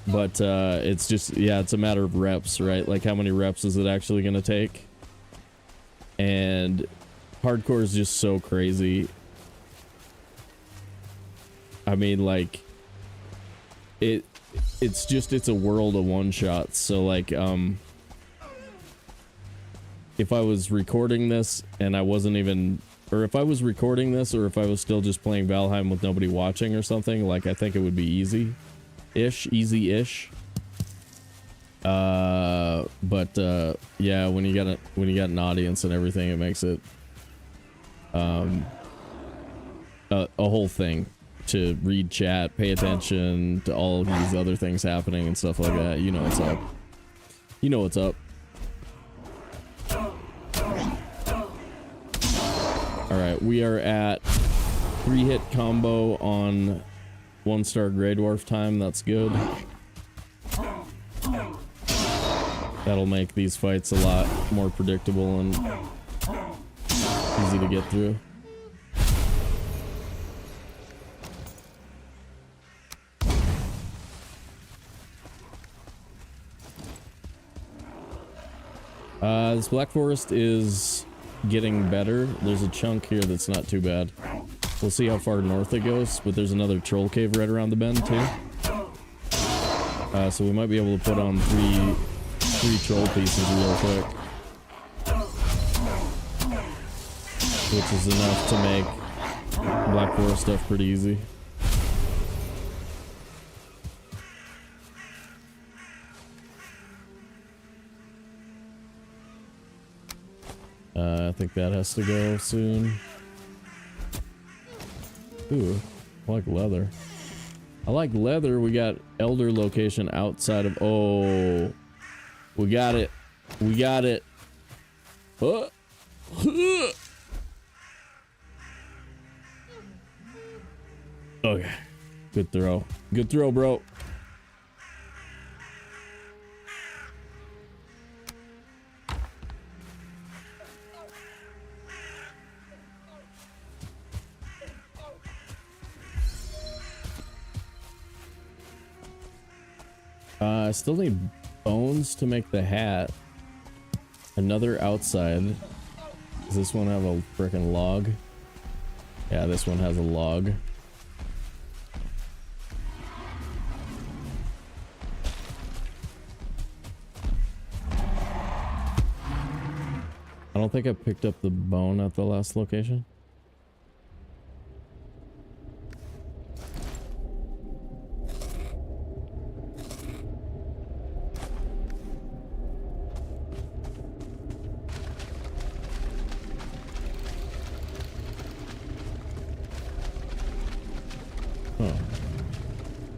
But it's just, yeah, it's a matter of reps, right? Like, how many reps is it actually gonna take? And hardcore is just so crazy. I mean, like, it's a world of one-shots. So, like, if I was recording this and I wasn't even, or if I was recording this, or if I was still just playing Valheim with nobody watching or something, like, I think it would be easy-ish. But yeah, when you got an audience and everything, it makes it a whole thing to read chat, pay attention to all of these other things happening and stuff like that. You know what's up. You know what's up. Alright, we are at 3-hit combo on 1-star Grey Dwarf time. That's good. That'll make these fights a lot more predictable and easy to get through. This Black Forest is getting better. There's a chunk here that's not too bad. We'll see how far north it goes, but there's another troll cave right around the bend too. So we might be able to put on three troll pieces real quick, which is enough to make Black Forest stuff pretty easy. I think that has to go soon. Ooh, I like leather. I like leather. We got Elder location outside of... Oh, we got it. We got it. Okay. Good throw. Good throw, bro. I still need bones to make the hat. Another outside. Does this one have a freaking log? Yeah, this one has a log. I don't think I picked up the bone at the last location.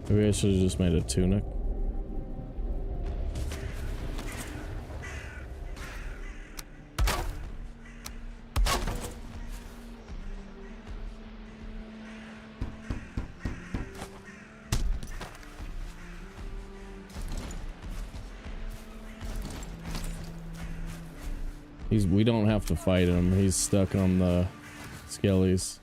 Maybe I should have just made a tunic. We don't have to fight him. He's stuck on the skellies.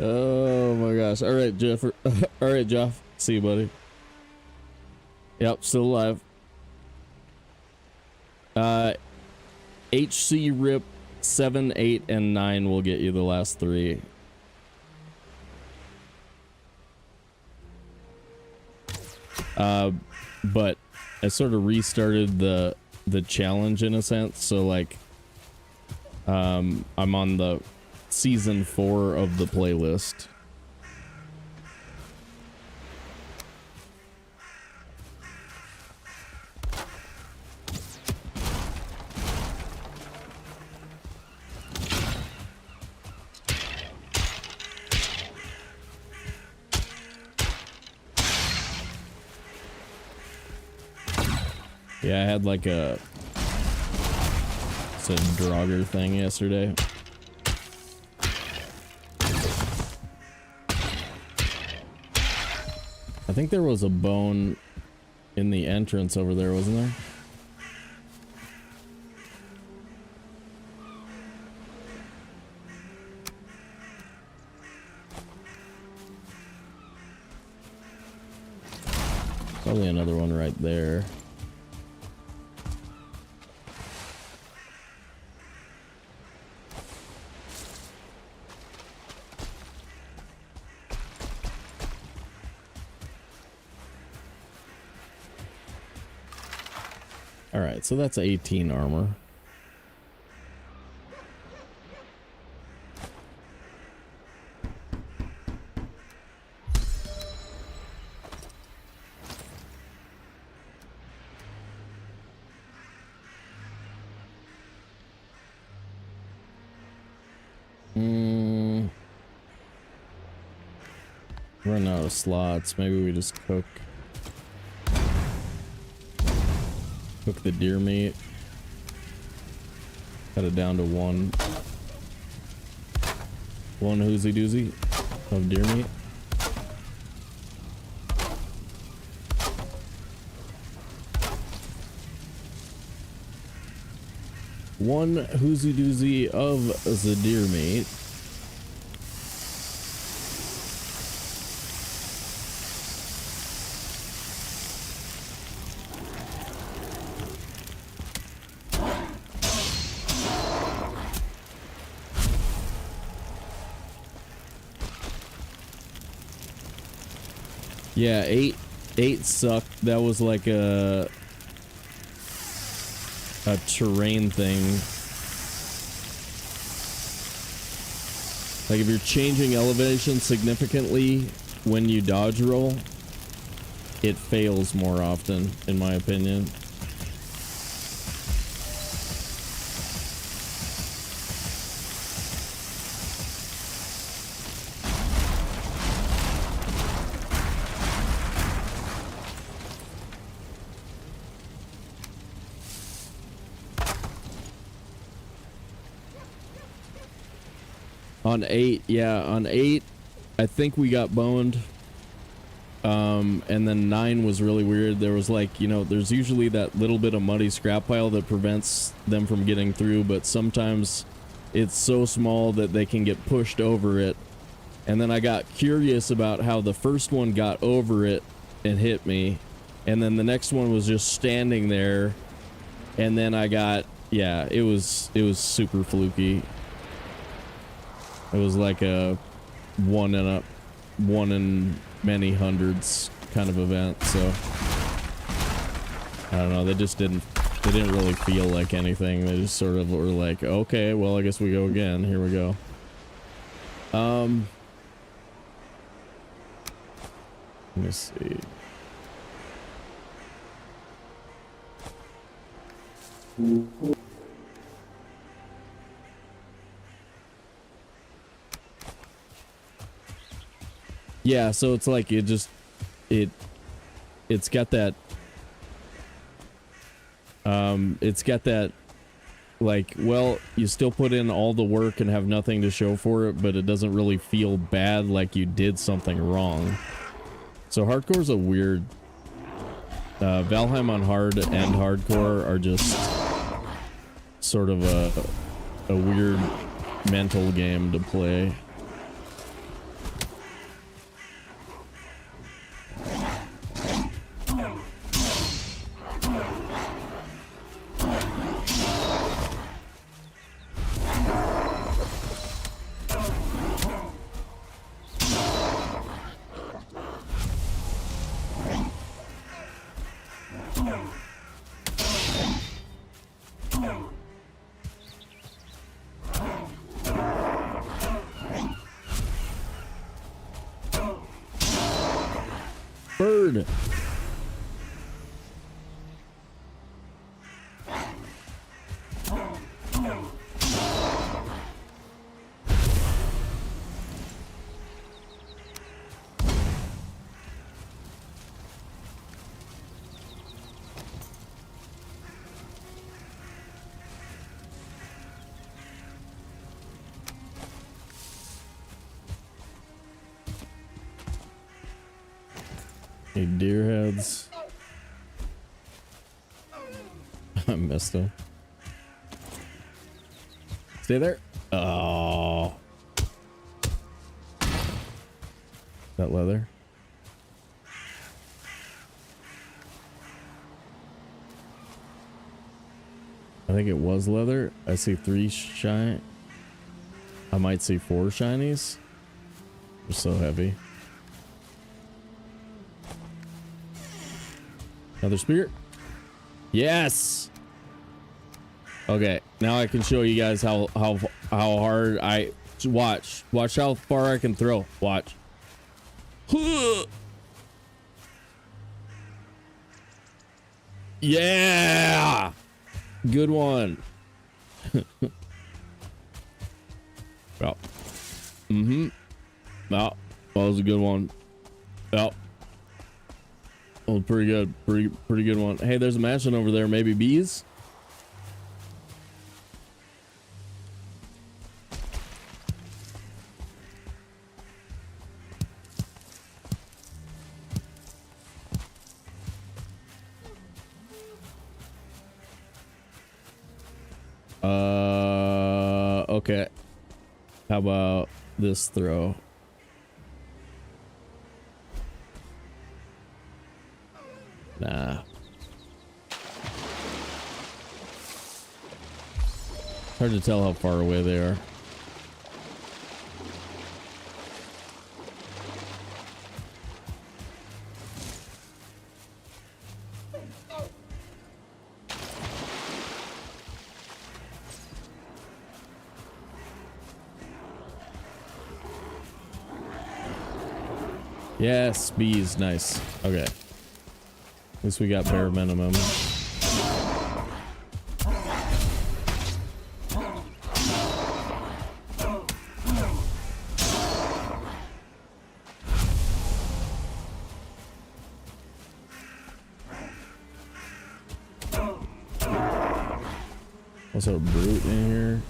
Oh my gosh. All right, Jeff. All right, Jeff. See you, buddy. Yep, still alive. HC rip 7, 8, and 9 will get you the last 3. But I sort of restarted the challenge in a sense, so like I'm on the season 4 of the playlist. Yeah, I had like a Draugr thing yesterday. I think there was a bone in the entrance over there, wasn't there? Probably another one right there. Alright, so that's 18 armor. Run out of slots. Maybe we just cook the deer meat. Cut it down to one hoozy doozy of deer meat. One hoozy doozy of the deer meat. Yeah, 8 sucked. That was like a terrain thing. Like if you're changing elevation significantly when you dodge roll, it fails more often, in my opinion. On 8, yeah, on 8, I think we got boned. And then 9 was really weird. There was like, you know, there's usually that little bit of muddy scrap pile that prevents them from getting through, but sometimes it's so small that they can get pushed over it. And then I got curious about how the first one got over it and hit me. And then the next one was just standing there. And then I got, yeah, it was super fluky. It was like a one in many hundreds kind of event, so I don't know, they didn't really feel like anything. They just sort of were like, okay, well, I guess we go again. Here we go. Let me see. Yeah, so it's like it's got that like, well, you still put in all the work and have nothing to show for it, but it doesn't really feel bad like you did something wrong. So hardcore's a weird Valheim on hard and hardcore are just sort of a weird mental game to play. Bird. Hey, deer heads. I missed him. Stay there. Oh. That leather. I think it was leather. I see 3 shine. I might see 4 shinies. They're so heavy. Another spear. Yes. Okay, now I can show you guys how hard I watch how far I can throw. Watch. Yeah. Good one. Well. Well, that was a good one. Well. Oh, pretty good. Pretty good one. Hey, there's a mansion over there. Maybe bees? Okay. How about this throw? Nah. Hard to tell how far away they are. Yes, bees, nice. Okay. At least we got bare minimum. Also a brute in here.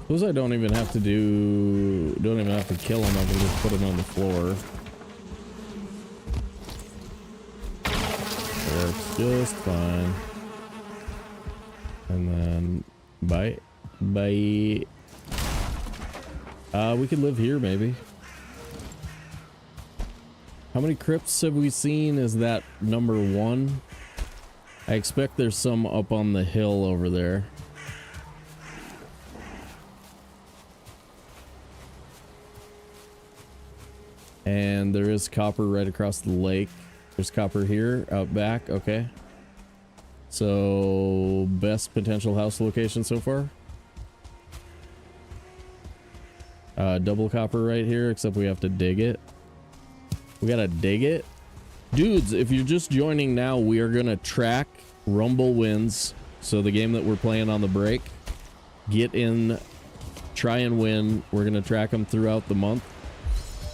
Suppose I don't even have to kill him, I can just put him on the floor. Works just fine. And then bite. We could live here maybe. How many crypts have we seen? Is that number 1? I expect there's some up on the hill over there. And there is copper right across the lake. There's copper here, out back, okay. So, best potential house location so far. Double copper right here, except we have to dig it. We gotta dig it. Dudes, if you're just joining now, we are gonna track Rumble Wins. So the game that we're playing on the break. Get in, try and win. We're gonna track them throughout the month.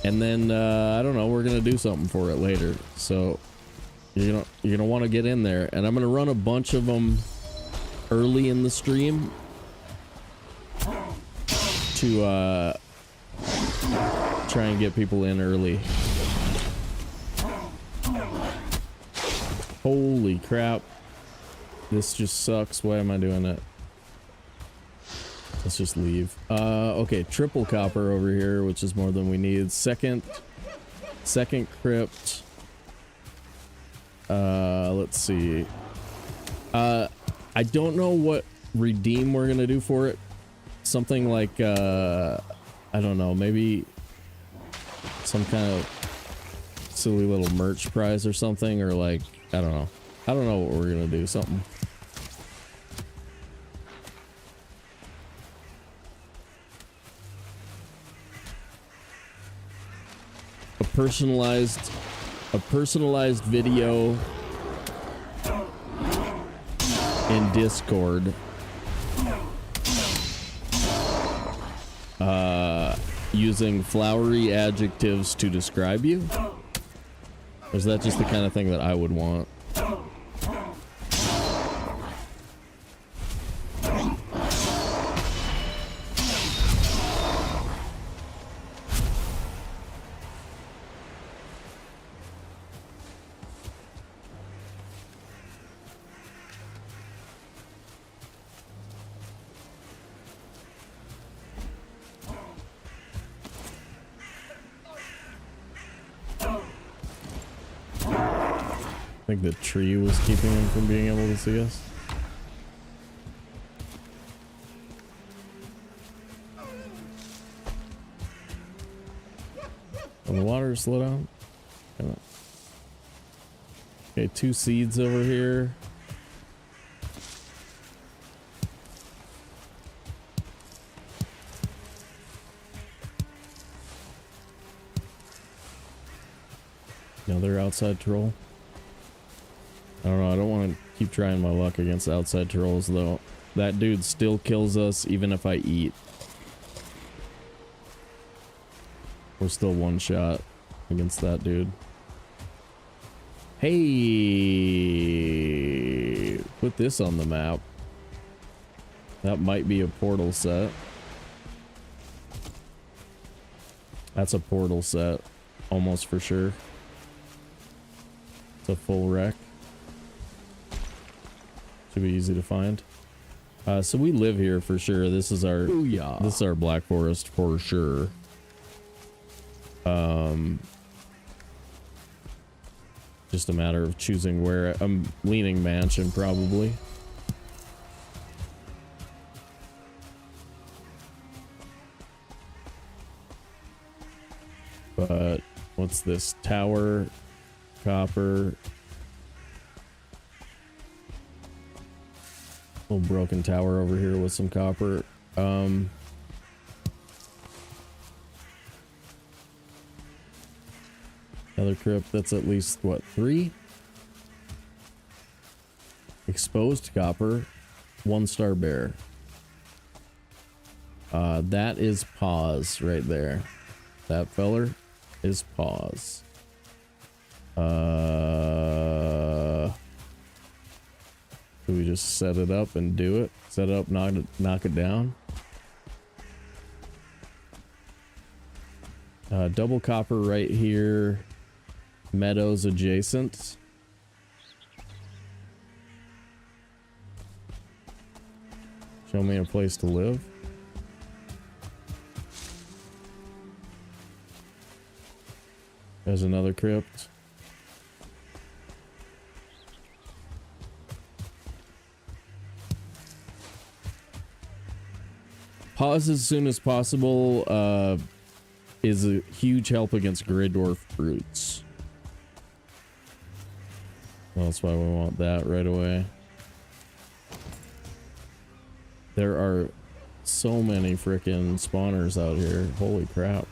And then, I don't know, we're gonna do something for it later. So, you're gonna want to get in there. And I'm gonna run a bunch of them early in the stream. To, try and get people in early. Holy crap. This just sucks. Why am I doing it? Let's just leave. Okay, triple copper over here, which is more than we need. Second crypt. Let's see. I don't know what redeem we're gonna do for it. Something like, I don't know, maybe some kind of silly little merch prize or something, or like, I don't know what we're gonna do. Something. A personalized video in Discord. Using flowery adjectives to describe you? Or is that just the kind of thing that I would want? I think the tree was keeping him from being able to see us. Will the water slow down? Okay, 2 seeds over here. Another outside troll. I don't know, I don't want to keep trying my luck against outside trolls though. That dude still kills us even if I eat. We're still 1 shot against that dude. Hey, put this on the map. That might be a portal set. That's a portal set, almost for sure. It's a full wreck. Should be easy to find. So we live here for sure. This is our Booyah. This is our Black Forest for sure. Just a matter of choosing where. I'm leaning mansion probably. But what's this? Tower, copper. Little broken tower over here with some copper. Another crypt. That's at least what, 3? Exposed copper, 1-star bear. That is pause right there. That feller is pause. Do we just set it up and do it? Set it up, knock it down. Double copper right here. Meadows adjacent. Show me a place to live. There's another crypt. Pause as soon as possible is a huge help against gray dwarf brutes. Well, that's why we want that right away. There are so many freaking spawners out here. Holy crap.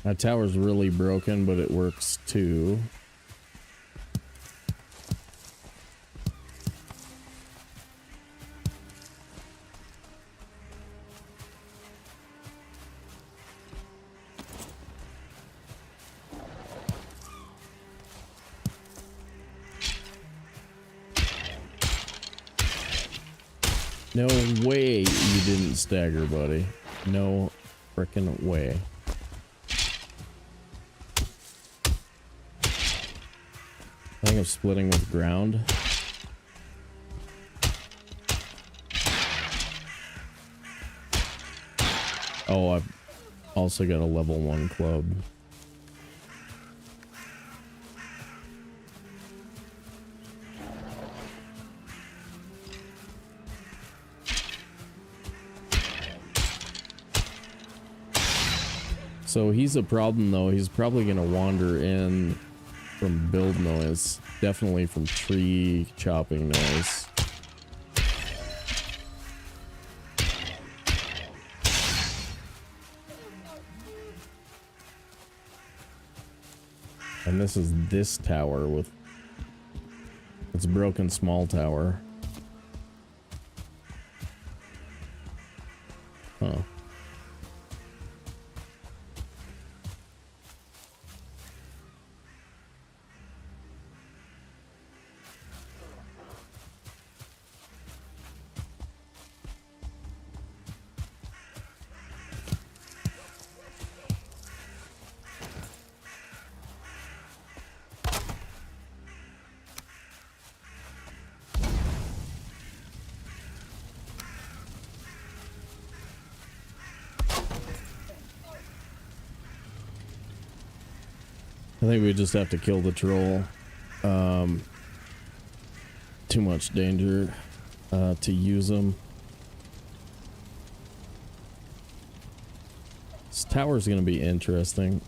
That tower's really broken, but it works too. No way you didn't stagger, buddy. No frickin' way. I think I'm splitting with ground. Oh, I've also got a level 1 club. So he's a problem though. He's probably gonna wander in from build noise, definitely from tree chopping noise. And this is this tower with its broken small tower. Huh. I think we just have to kill the troll. Too much danger to use them. This tower's gonna be interesting.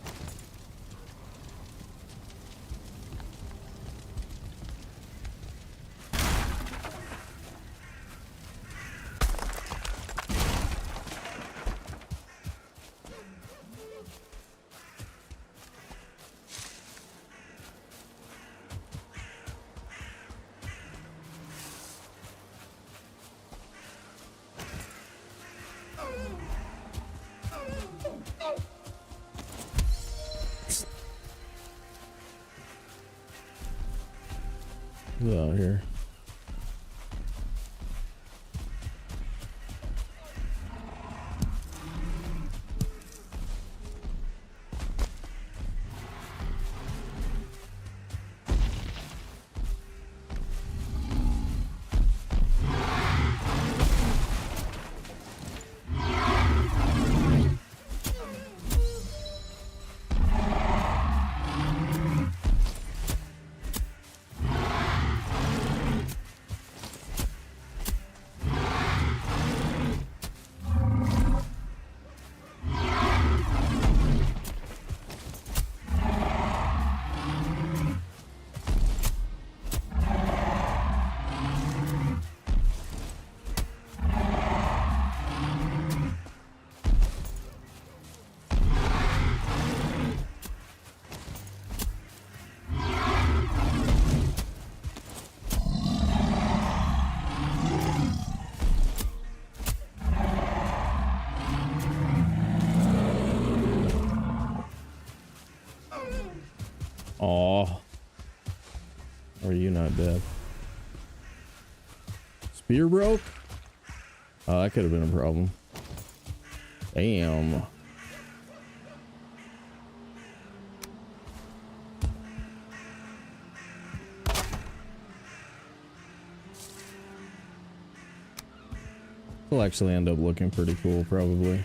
Out here. Aw. Are you not dead? Spear broke? Oh, that could have been a problem. Damn. Will actually end up looking pretty cool, probably.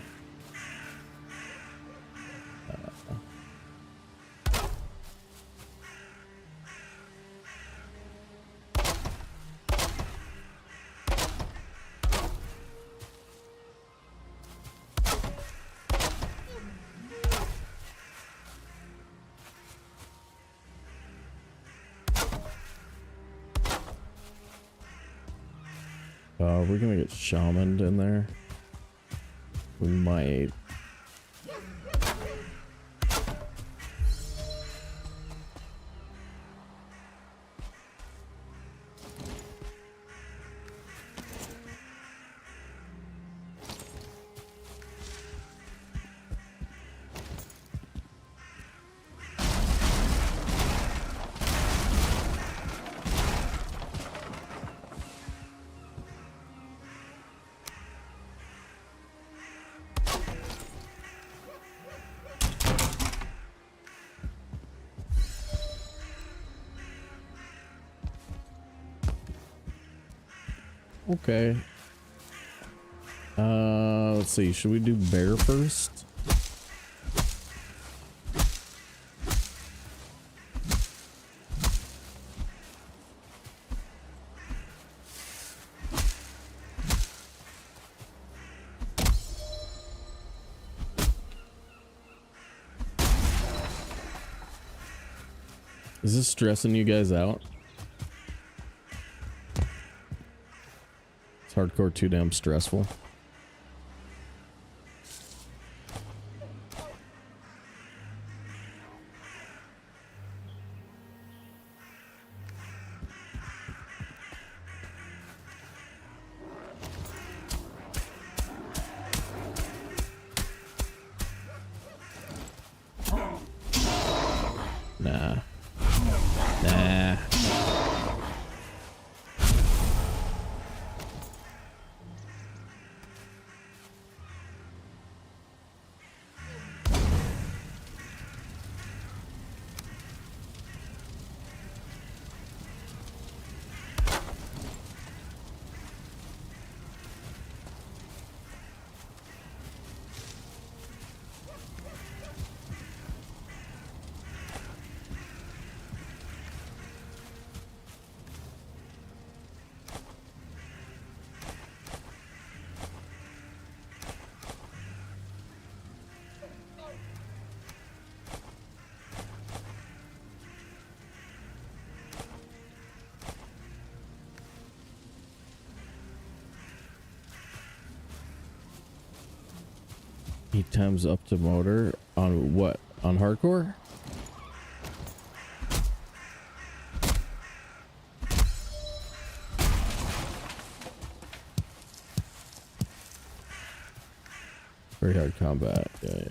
We're gonna get shamaned in there. We might. Okay. Let's see. Should we do bear first? Is this stressing you guys out? Hardcore too damn stressful. Nah. Nah. Times up to motor on what? On hardcore? Very hard combat. Yeah.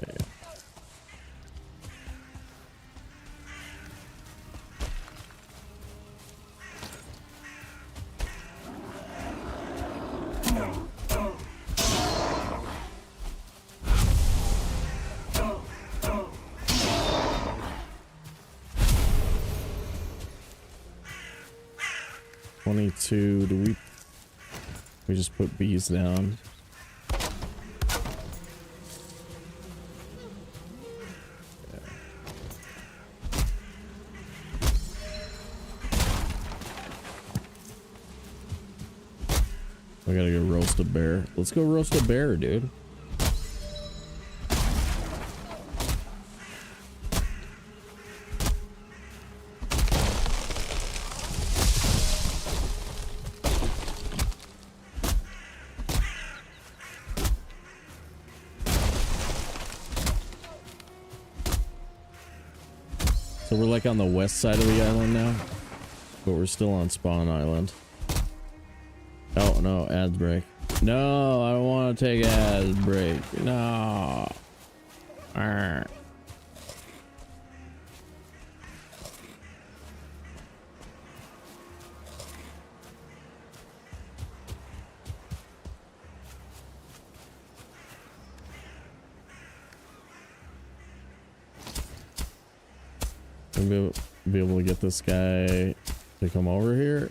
22. Do we just put bees down? We gotta go roast a bear. Let's go roast a bear, dude. So we're like on the west side of the island now, but we're still on Spawn Island. Oh no, ads break. No, I don't want to take ads break. No. Arr. Maybe be able to get this guy to come over here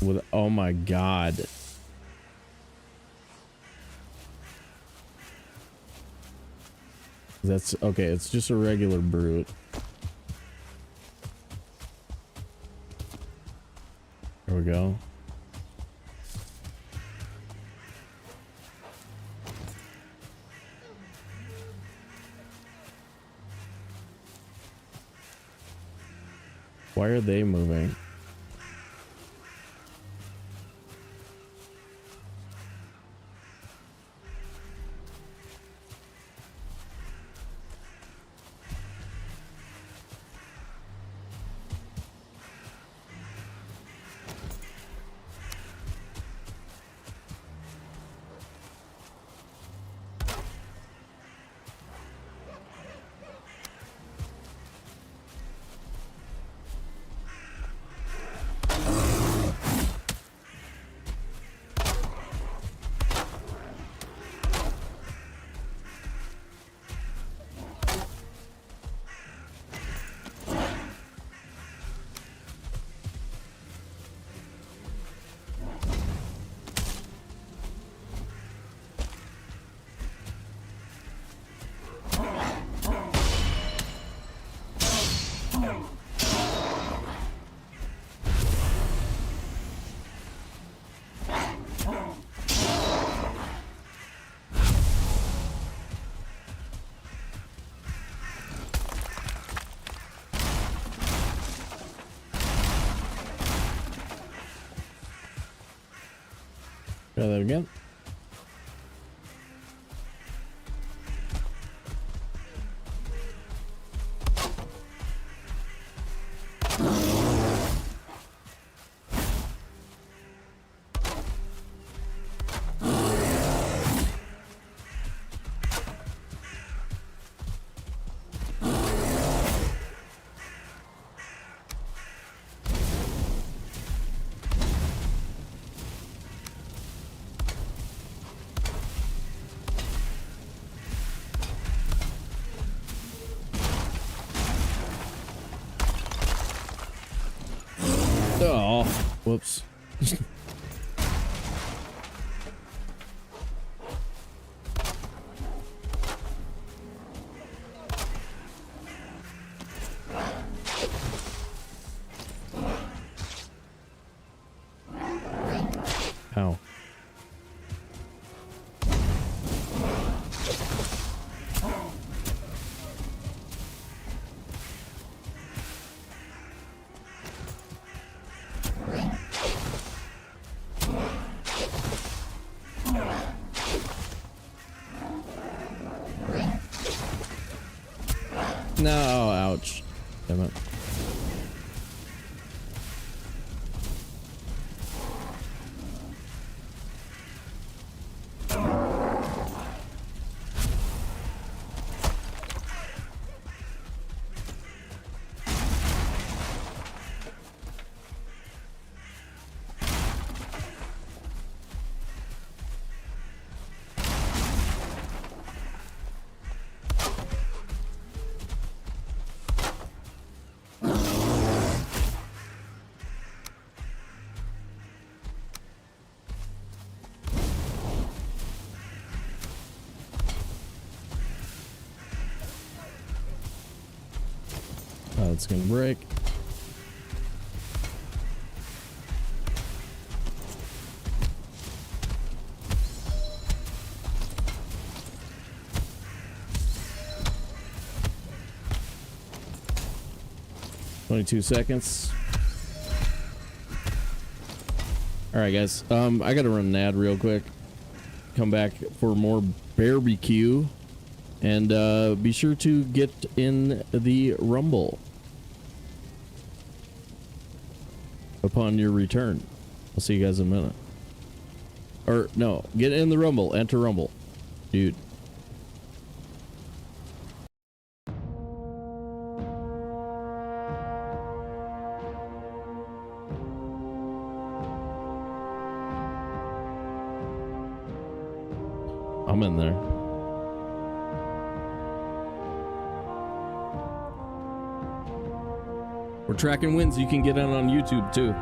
with, oh my god. That's okay, it's just a regular brute. There we go. Why are they moving? Try that again. Oh, whoops. Ow. No, ouch. Damn it. Oh, it's gonna break. "22 seconds. All right, guys. I gotta run an ad real quick. Come back for more barbecue, and be sure to get in the Rumble upon your return. I'll see you guys in a minute. Or no, get in the Rumble. Enter Rumble, dude. I'm in there. We're tracking wins. You can get in on YouTube too.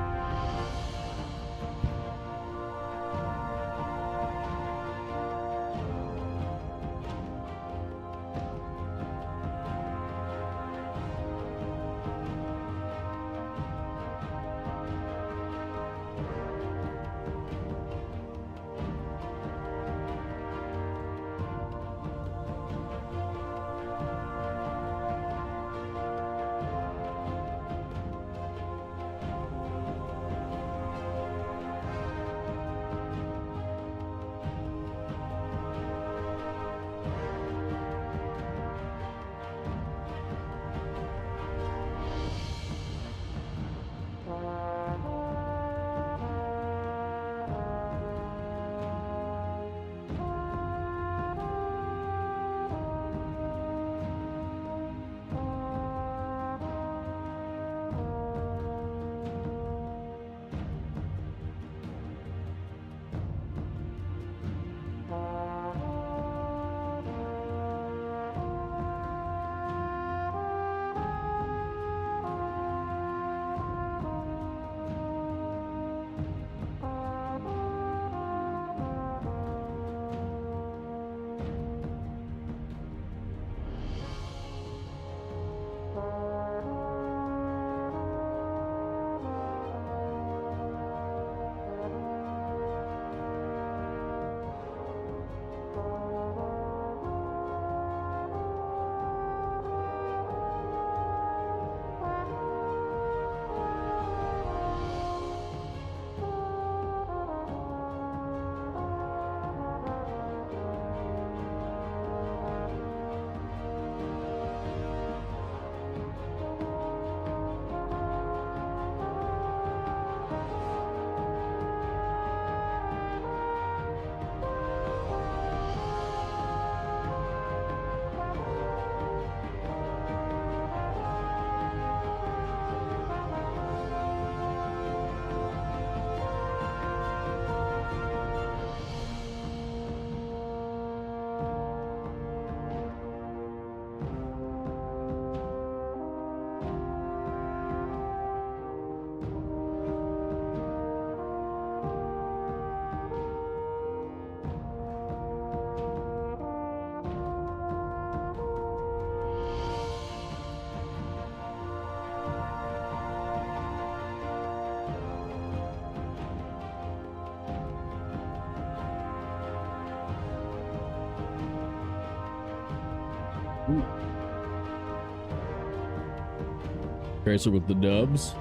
Tracer with the dubs.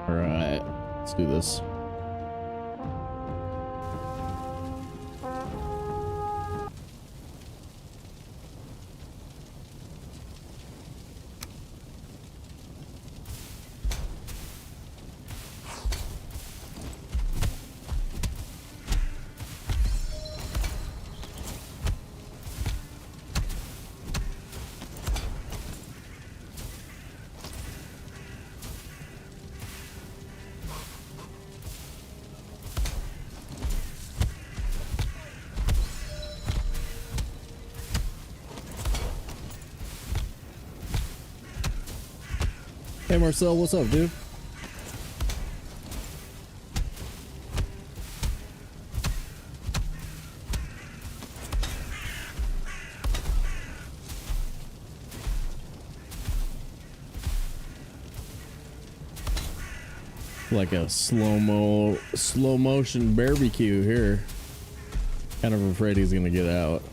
All right, let's do this. Hey Marcel, what's up, dude? Like a slow motion barbecue here. Kind of afraid he's gonna get out.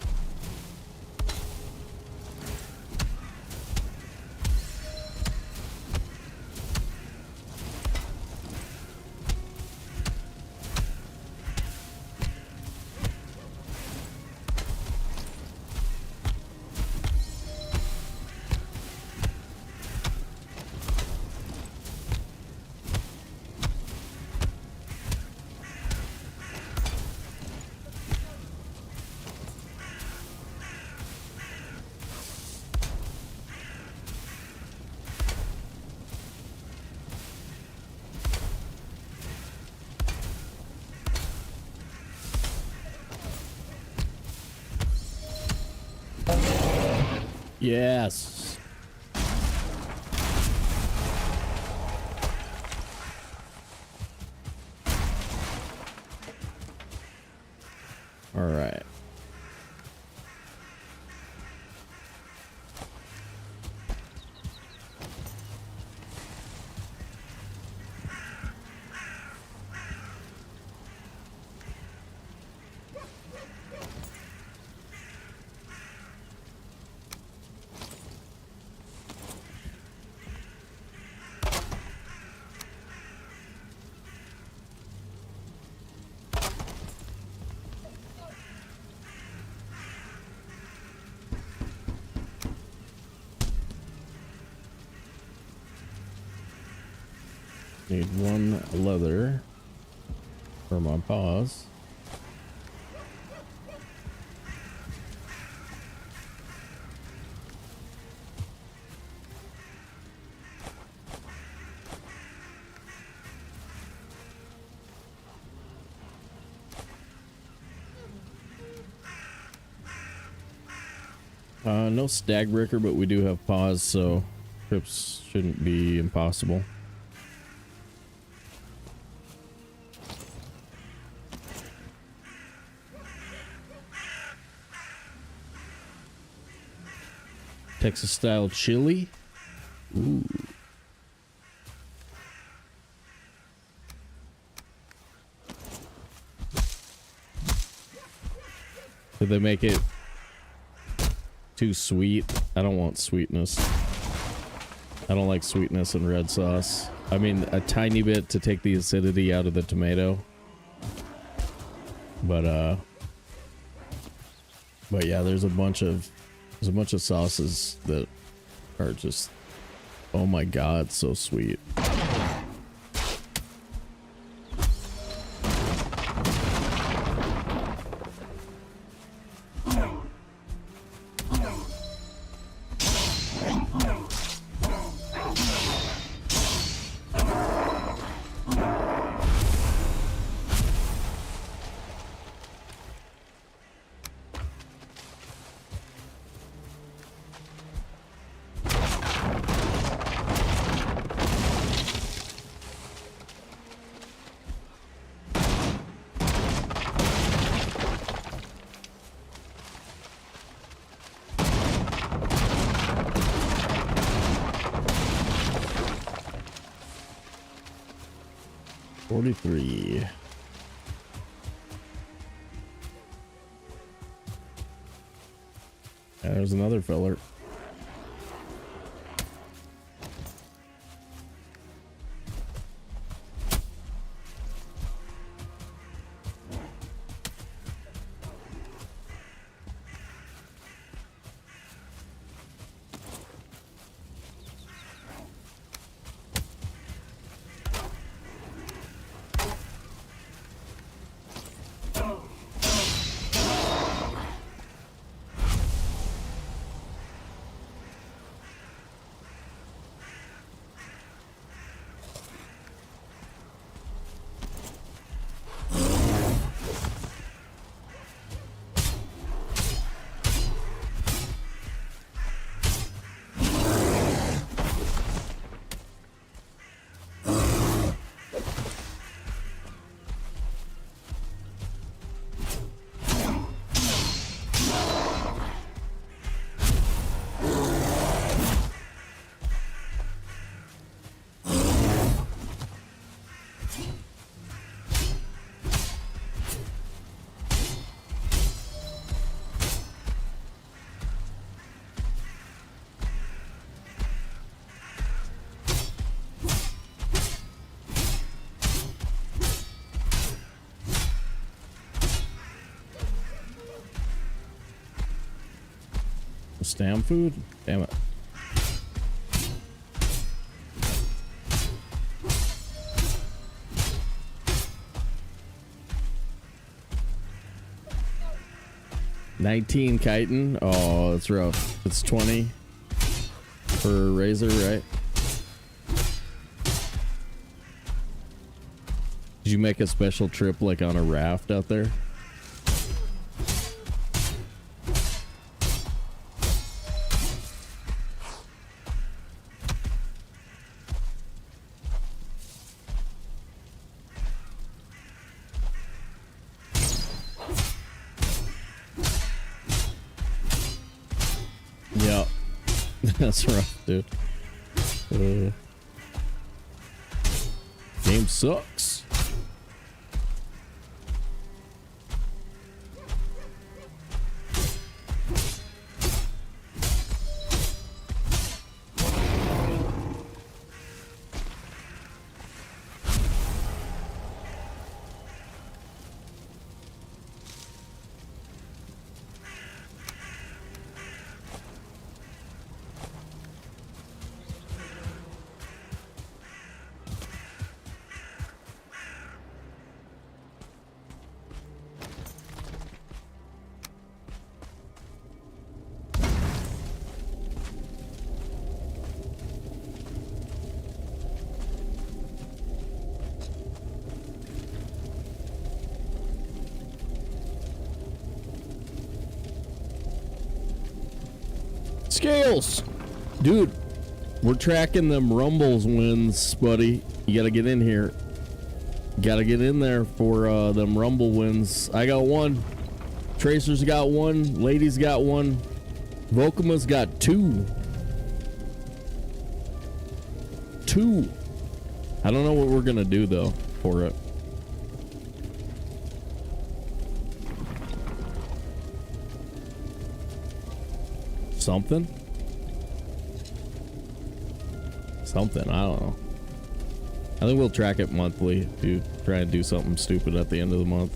Yes. All right. Need one leather for my paws. No stag breaker, but we do have paws, so trips shouldn't be impossible. Texas style chili. Ooh. Did they make it too sweet? I don't want sweetness. I don't like sweetness in red sauce. I mean, a tiny bit to take the acidity out of the tomato. But yeah, there's a bunch of sauces that are just, oh my god, so sweet. $43. There's another feller. Stam food? Damn it. $19 chitin. Oh, that's rough. It's 20 for razor, right? Did you make a special trip like on a raft out there? That's rough, dude. Game sucks. Scales, dude, we're tracking them Rumbles wins, buddy. You gotta get in here. Gotta get in there for them Rumble wins. I got one. Tracer's got one. Lady's got one. Vokuma's got two. I don't know what we're gonna do though for it. Something, I don't know. I think we'll track it monthly, try and do something stupid at the end of the month.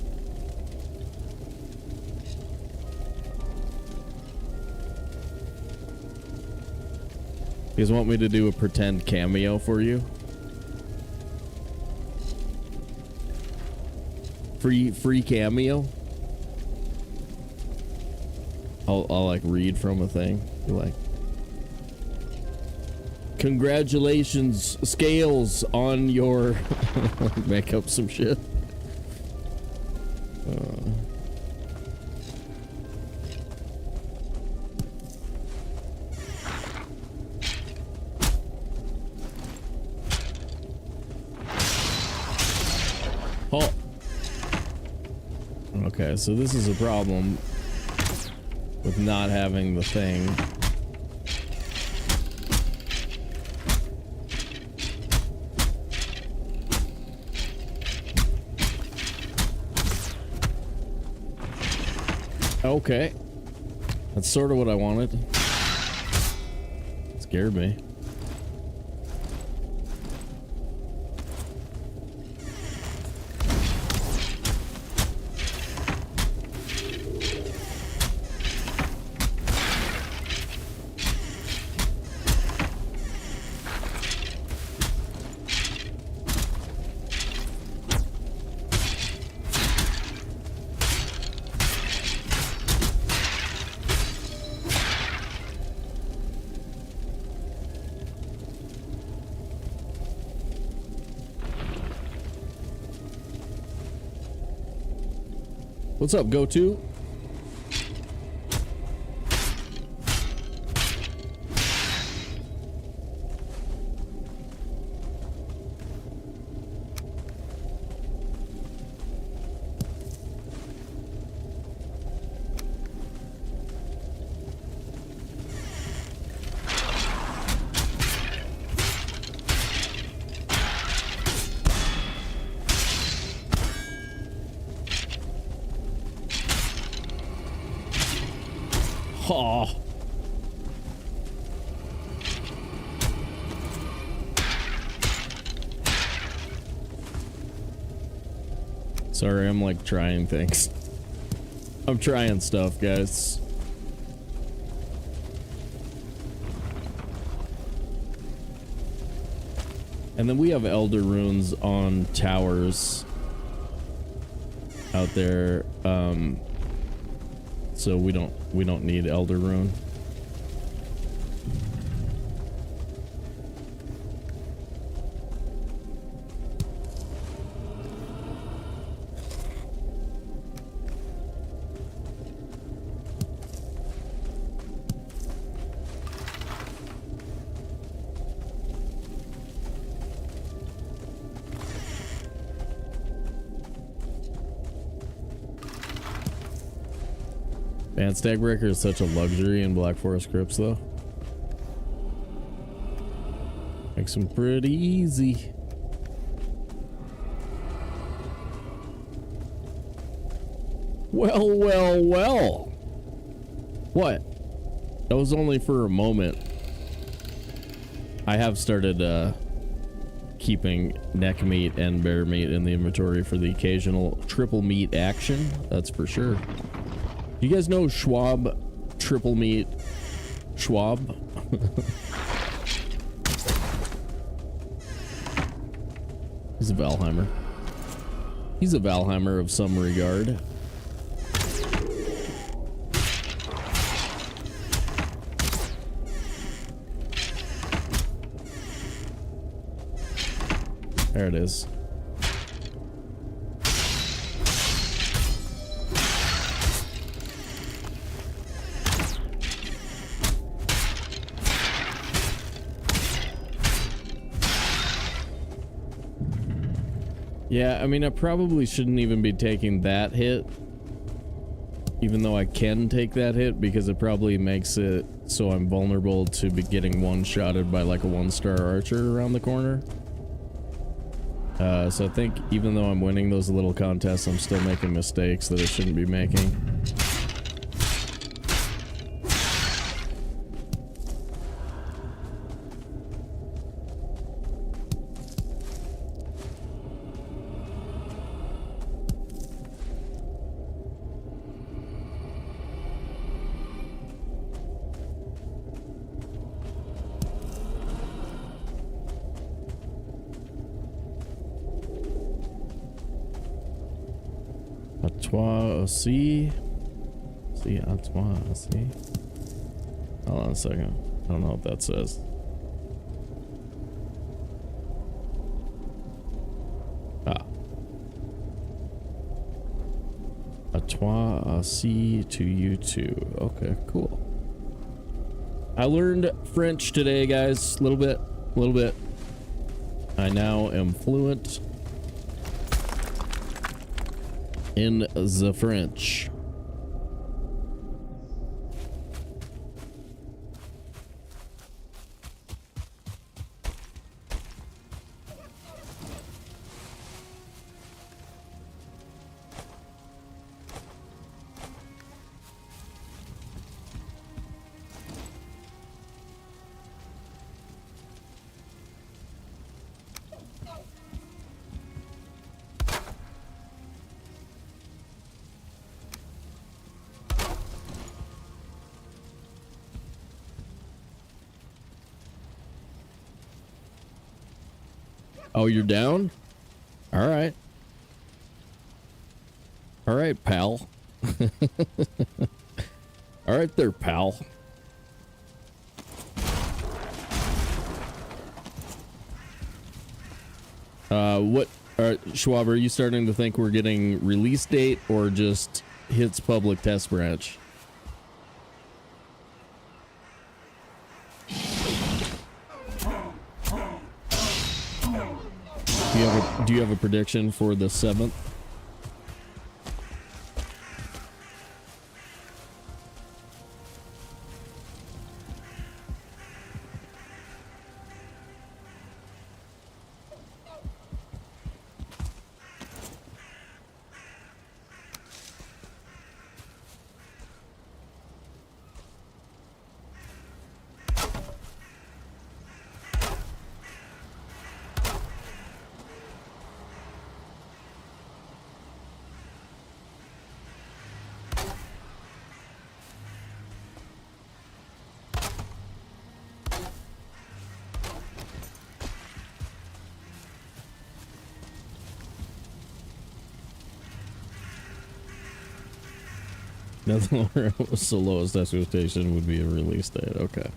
You guys want me to do a pretend cameo for you? Free cameo? I'll like read from a thing. Be like, congratulations, Scales, on your make up some shit. Oh. Okay, so this is a problem with not having the thing. Okay. That's sort of what I wanted. Scared me. What's up, go-to? Oh. Sorry, I'm like trying things. I'm trying stuff, guys. And then we have Elder Runes on towers out there. So we don't need Elder Rune. Man, Stack Breaker is such a luxury in Black Forest Crypts, though. makes them pretty easy. Well, well, well. What? That was only for a moment. I have started keeping neck meat and bear meat in the inventory for the occasional triple meat action. That's for sure. You guys know Schwab triple meat? Schwab? He's a Valheimer. He's a Valheimer of some regard. There it is. Yeah, I mean, I probably shouldn't even be taking that hit, even though I can take that hit, because it probably makes it so I'm vulnerable to be getting one-shotted by like a one-star archer around the corner. So I think even though I'm winning those little contests, I'm still making mistakes that I shouldn't be making. See, see. Hold on a second. I don't know what that says. Ah. A toi aussi to you too. Okay, cool. I learned French today, guys. A little bit. I now am fluent in the French. Oh, you're down? All right. All right, pal. All right there, pal. Schwab, are you starting to think we're getting release date or just hits public test branch? Do you have a prediction for the 7th? Nothing lower was the lowest expectation would be a release date. Okay.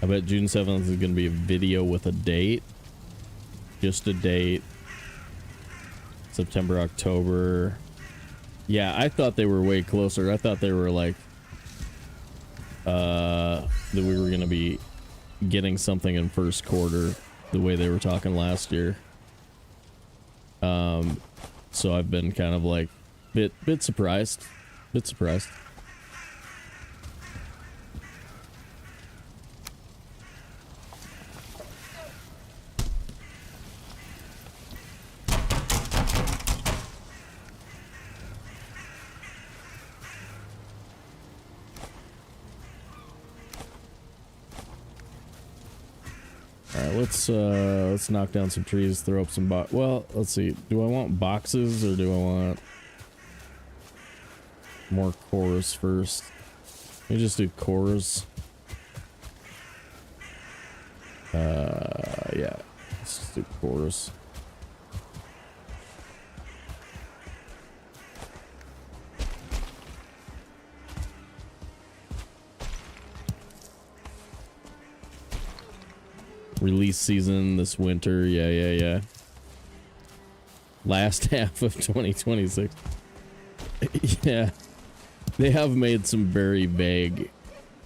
I bet June 7th is going to be a video with a date. Just a date. September, October. Yeah, I thought they were way closer. I thought they were like that we were going to be getting something in first quarter the way they were talking last year. So I've been kind of like bit surprised. All right, let's knock down some trees, throw up some well, let's see. Do I want boxes or do I want more cores first? Let me just do cores. Yeah, let's just do cores. Release season this winter. Yeah. Last half of 2026. Yeah. They have made some very vague.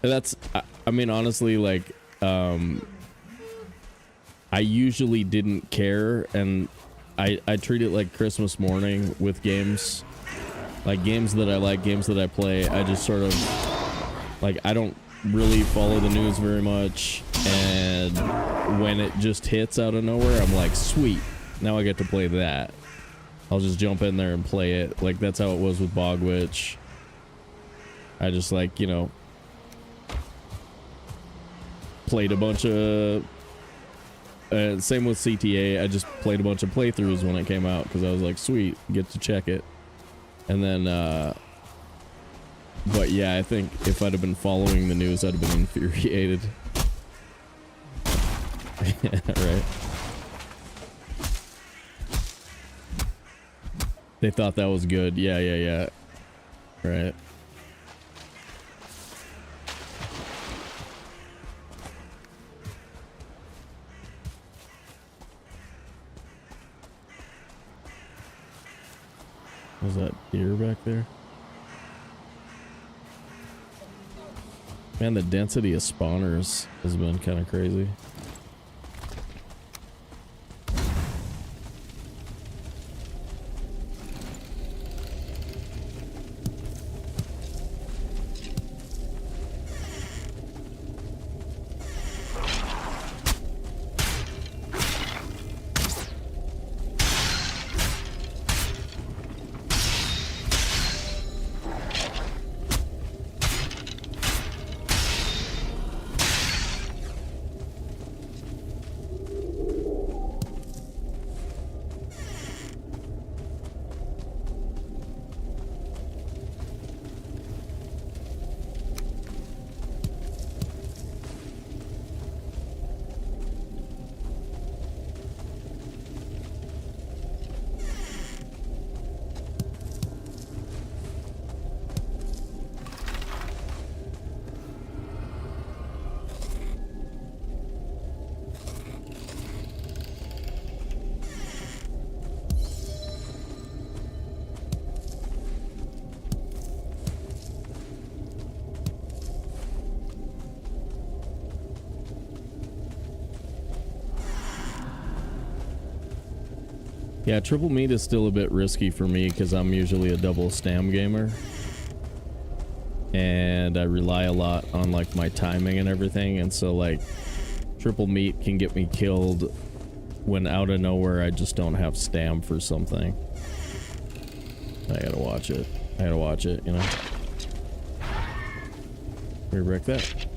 That's, I mean, honestly, like, I usually didn't care, and I treat it like Christmas morning with games. Like, games that I like, games that I play, I just sort of, like, I don't really follow the news very much, and when it just hits out of nowhere, I'm like, sweet, now I get to play that. I'll just jump in there and play it. Like, that's how it was with Bog Witch. I just, like, you know, played a bunch of same with CTA. I just played a bunch of playthroughs when it came out because I was like, sweet, get to check it. And then but yeah, I think if I'd have been following the news, I'd have been infuriated. Yeah, right. They thought that was good. Yeah. Right. Was that deer back there? Man, the density of spawners has been kind of crazy. Yeah, triple meat is still a bit risky for me because I'm usually a double stam gamer. And I rely a lot on like my timing and everything, and so like triple meat can get me killed when out of nowhere I just don't have stam for something. I gotta watch it. You know? Re-wreck that.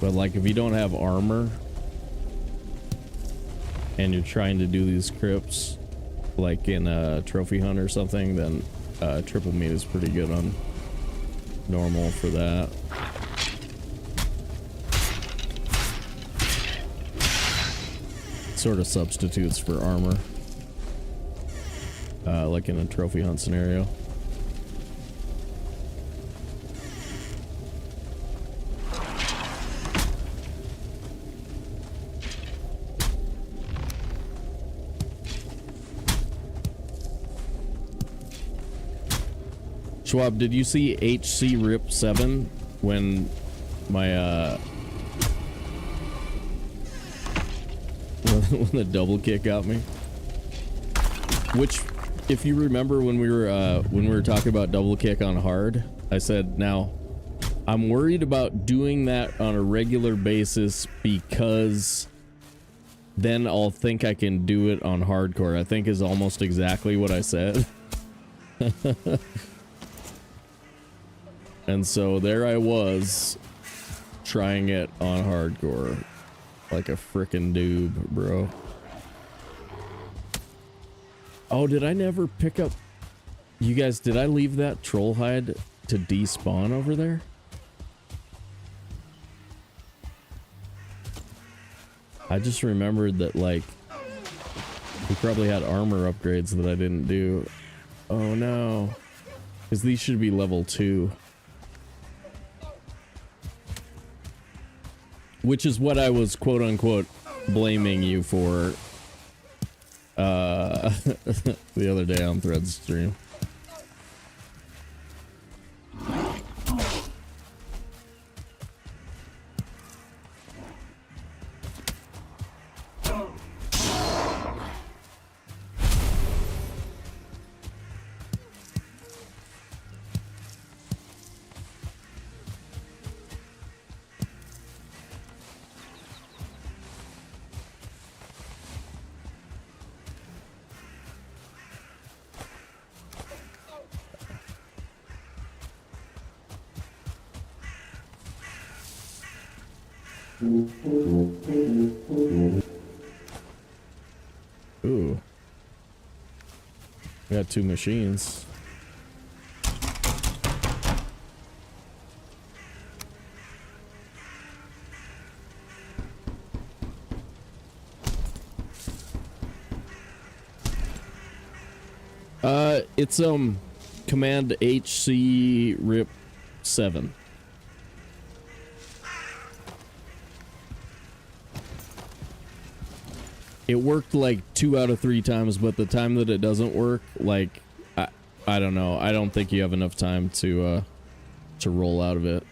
But like if you don't have armor and you're trying to do these crypts like in a trophy hunt or something, then triple meat is pretty good on normal for that. Sort of substitutes for armor, like in a trophy hunt scenario. Schwab, did you see HC Rip 7 when my when the double kick got me? Which, if you remember when we were talking about double kick on hard, I said, now I'm worried about doing that on a regular basis because then I'll think I can do it on hardcore. I think is almost exactly what I said. And so there I was trying it on hardcore like a frickin' doob, bro. Oh, did I never pick up... You guys, did I leave that troll hide to despawn over there? I just remembered that, like, we probably had armor upgrades that I didn't do. Oh no. Because these should be level 2. Which is what I was quote-unquote blaming you for the other day on Thread's stream. Ooh. We got 2 machines. It's command HC RIP 7. It worked like 2 out of 3 times, but the time that it doesn't work, like, I don't know. I don't think you have enough time to roll out of it.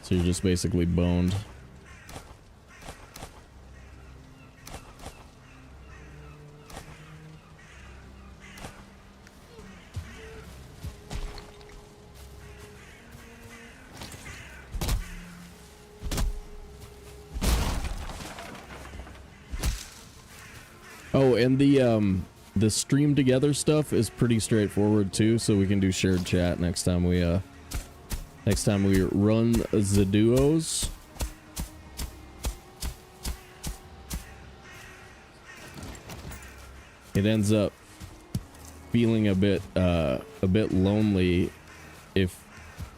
So you're just basically boned. Oh, and the stream together stuff is pretty straightforward too, so we can do shared chat next time we run the duos. It ends up feeling a bit lonely if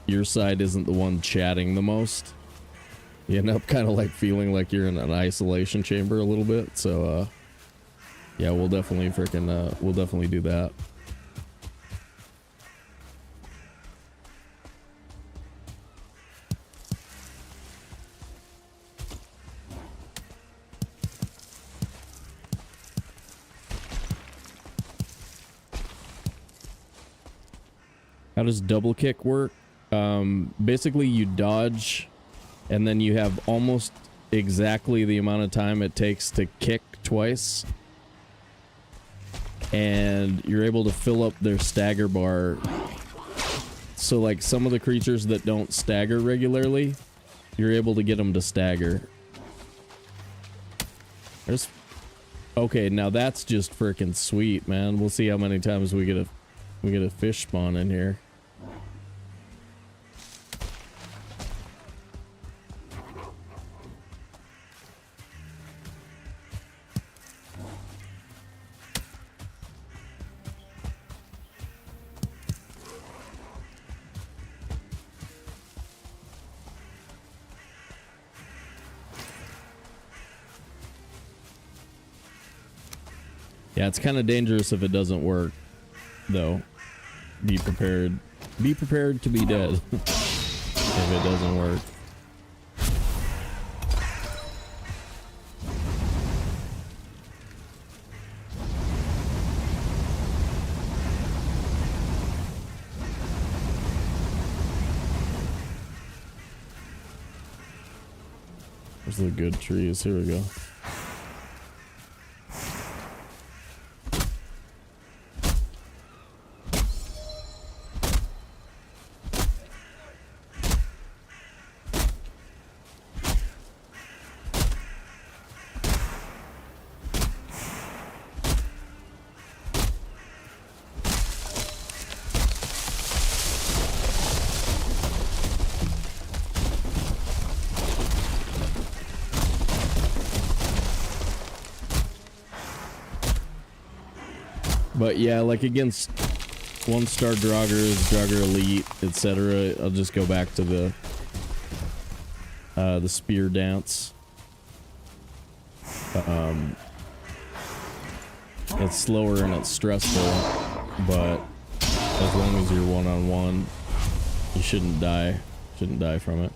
your side isn't the one chatting the most. You end up kind of like feeling like you're in an isolation chamber a little bit, so yeah, we'll definitely do that. How does double kick work? Basically you dodge and then you have almost exactly the amount of time it takes to kick twice. And you're able to fill up their stagger bar. So like some of the creatures that don't stagger regularly, you're able to get them to stagger. Okay, now that's just freaking sweet, man. We'll see how many times we get a fish spawn in here. Yeah, it's kind of dangerous if it doesn't work, though. Be prepared. Be prepared to be dead if it doesn't work. There's the good trees. Here we go. But yeah, like against 1-star Draugrs, Draugr Elite, etc., I'll just go back to the spear dance. It's slower and it's stressful, but as long as you're one-on-one, you shouldn't die. Shouldn't die from it.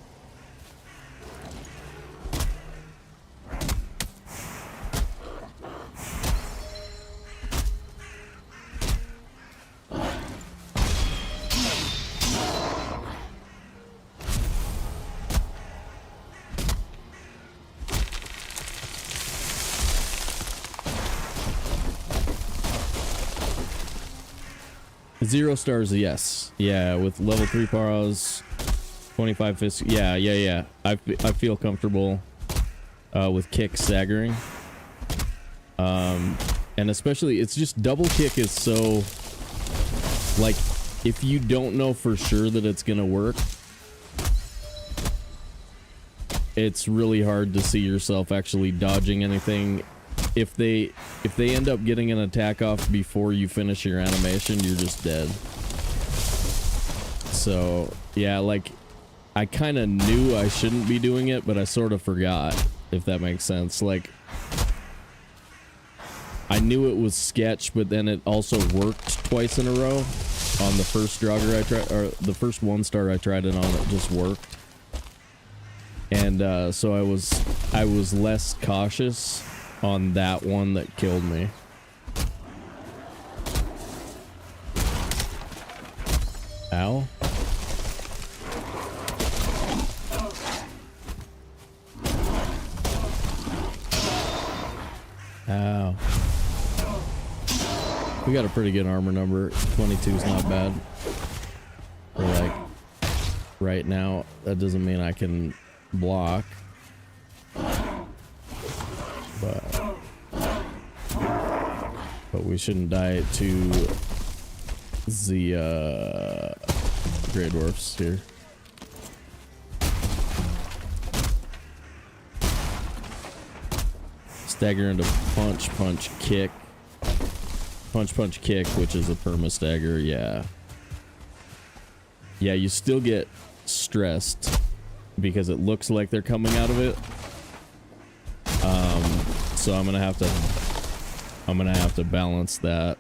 Zero stars, yes. Yeah, with level 3 paras, 25 fists. Yeah. I feel comfortable with kick staggering. And especially, it's just double kick is so... Like, if you don't know for sure that it's gonna work, it's really hard to see yourself actually dodging anything. If they end up getting an attack off before you finish your animation, you're just dead. So yeah, like I kind of knew I shouldn't be doing it, but I sort of forgot, if that makes sense. Like I knew it was sketch, but then it also worked twice in a row. On the first Draugr I tried, or the first 1-star I tried it on, it just worked. And so I was less cautious on that one that killed me. Ow. Ow. We got a pretty good armor number. 22 is not bad. For like right now, that doesn't mean I can block. But we shouldn't die to the Grey Dwarfs here. Stagger into punch, punch, kick. Punch, punch, kick, which is a perma stagger, yeah. Yeah, you still get stressed because it looks like they're coming out of it. So I'm gonna have to balance that.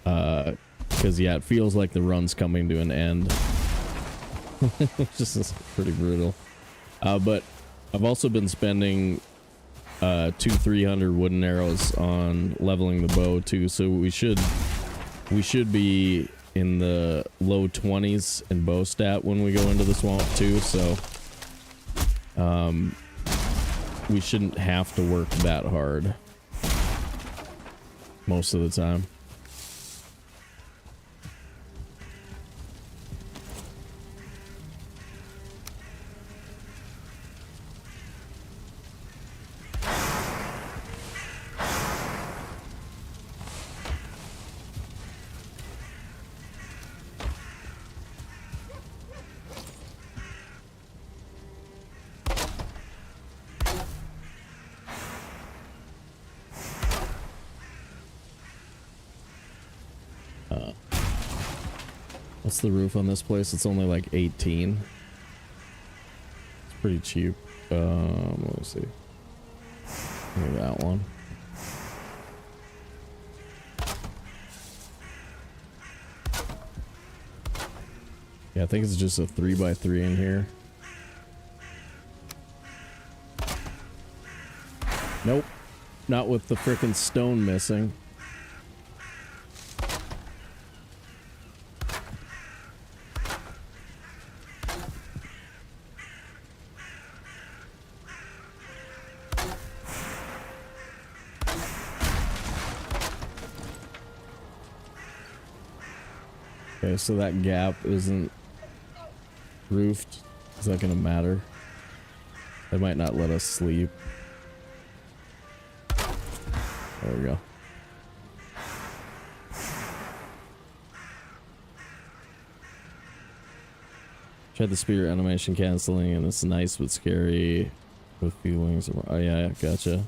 Cause yeah, it feels like the run's coming to an end. Which is pretty brutal. But I've also been spending 200-300 wooden arrows on leveling the bow too, so we should be in the low 20s in bow stat when we go into the swamp too, so we shouldn't have to work that hard most of the time. What's the roof on this place? It's only like 18. It's pretty cheap. Let me see. Maybe that one. Yeah, I think it's just a 3x3 in here. Nope. Not with the frickin' stone missing. Okay, so that gap isn't roofed. Is that gonna matter? They might not let us sleep. There we go. Tried the spear animation canceling, and it's nice but scary with feelings. Oh yeah, gotcha.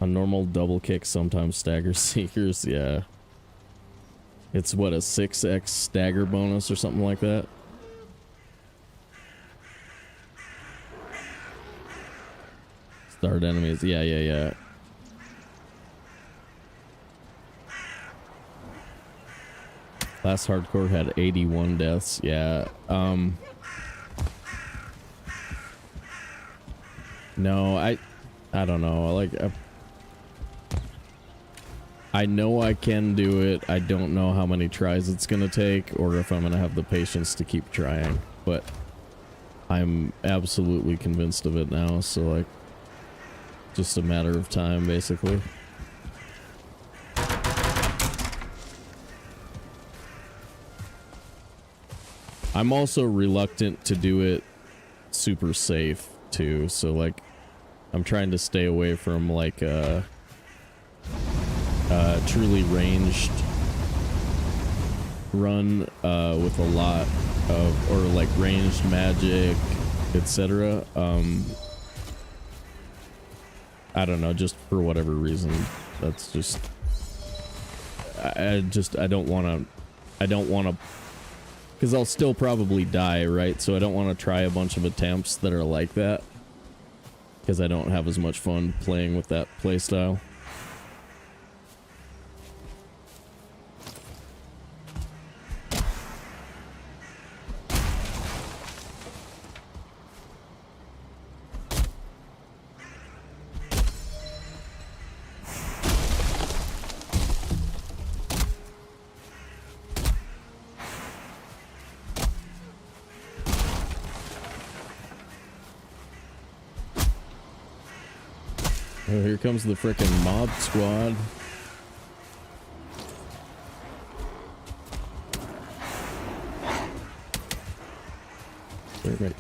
A normal double kick sometimes staggers seekers, yeah. It's what, a 6x stagger bonus or something like that? Start enemies, yeah. Last hardcore had 81 deaths, yeah. No, I don't know, like, I know I can do it. I don't know how many tries it's gonna take or if I'm gonna have the patience to keep trying, but I'm absolutely convinced of it now, so like, just a matter of time, basically. I'm also reluctant to do it super safe too, so like, I'm trying to stay away from like truly ranged run with a lot of, or like ranged magic, etc. I don't know, just for whatever reason, that's just, I don't want to, because I'll still probably die, right? So I don't want to try a bunch of attempts that are like that, because I don't have as much fun playing with that playstyle. Oh, here comes the frickin' mob squad. Wait.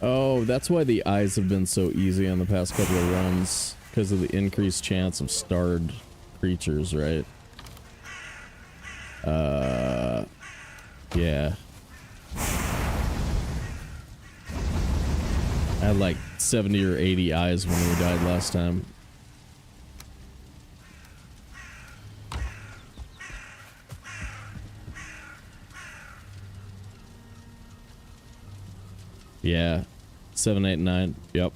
Oh, that's why the eyes have been so easy on the past couple of runs, because of the increased chance of starred creatures, right? Yeah. I had like 70 or 80 eyes when we died last time. Yeah. 7, 8, 9. Yep.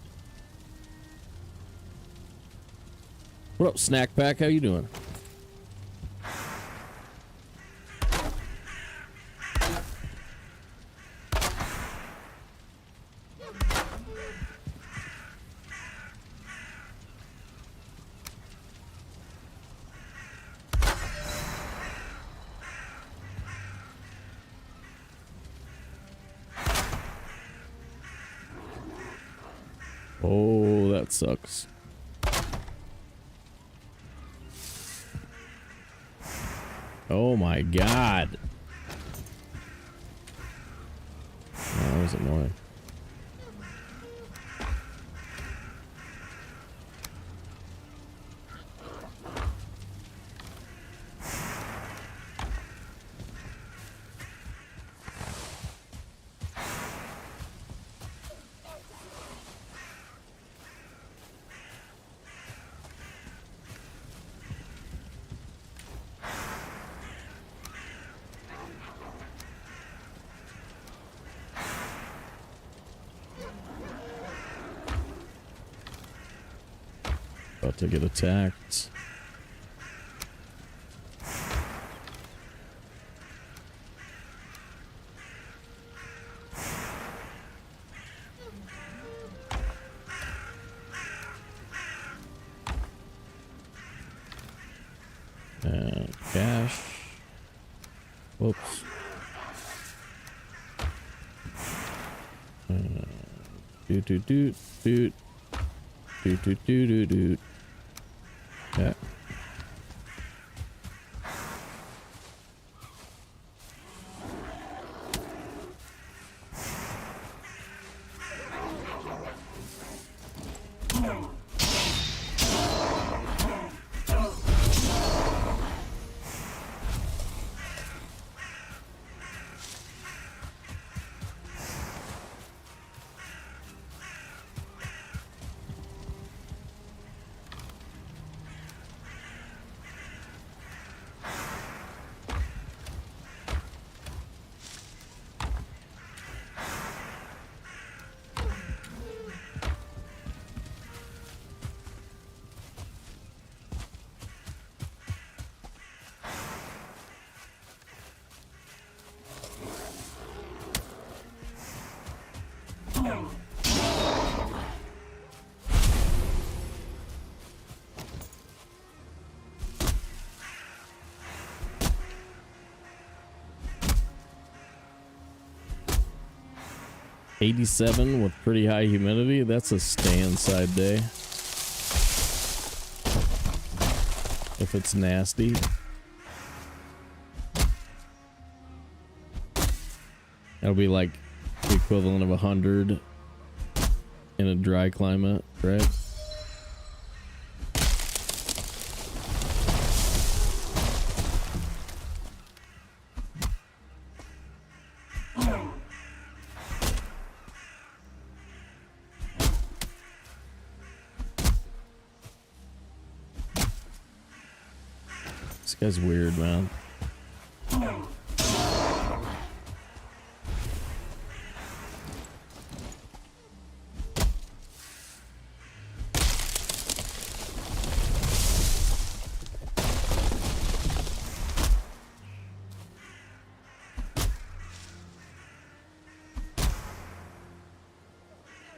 What up, Snack Pack? How you doing? Oh, that sucks. Oh my god. Oh, that was annoying. About to get attacked. And cash. Whoops. Doot doot doot doot. Doot doot doot doot doot. Yeah. '87 with pretty high humidity. That's a stay inside day. If it's nasty. That'll be like the equivalent of 100 in a dry climate, right? This guy's weird, man.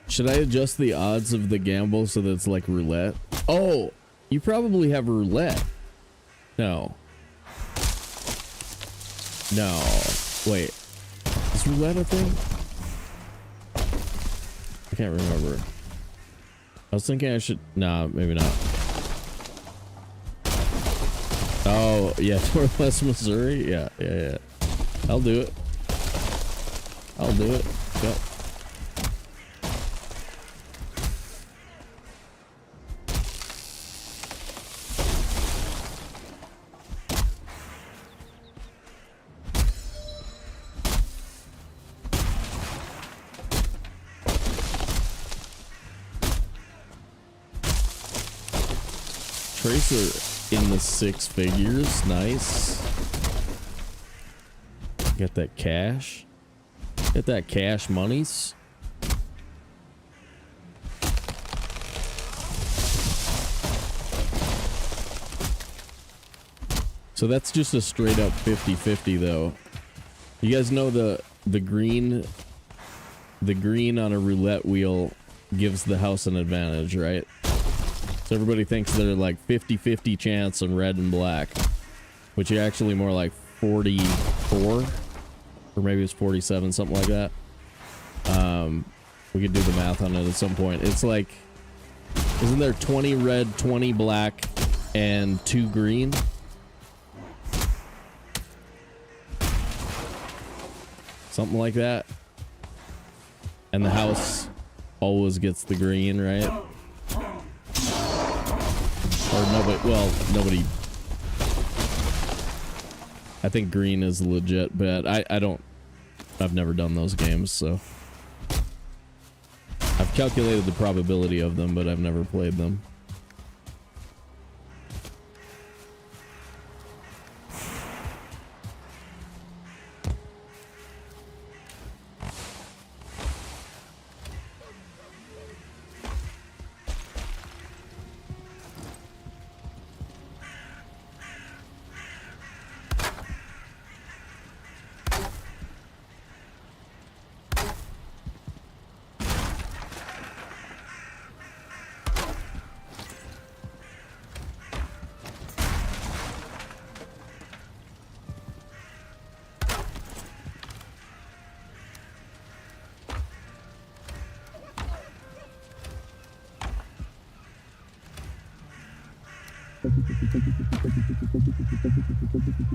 Should I adjust the odds of the gamble so that it's like roulette? Oh, you probably have roulette. No. No. Wait. Is roulette a thing? I can't remember. I was thinking I should... Nah, maybe not. Oh, yeah. Northwest Missouri? Yeah. I'll do it. I'll do it. Yep. Tracer in the 6 figures. Nice. Get that cash. Get that cash monies. So that's just a straight up 50-50 though. You guys know the green on a roulette wheel gives the house an advantage, right? So everybody thinks they're like 50-50 chance on red and black, which is actually more like 44, or maybe it's 47, something like that. We could do the math on it at some point. It's like, isn't there 20 red, 20 black, and 2 green? Something like that. And the house always gets the green, right? Or nobody, well, nobody. I think green is a legit bet. I've never done those games, so. I've calculated the probability of them, but I've never played them.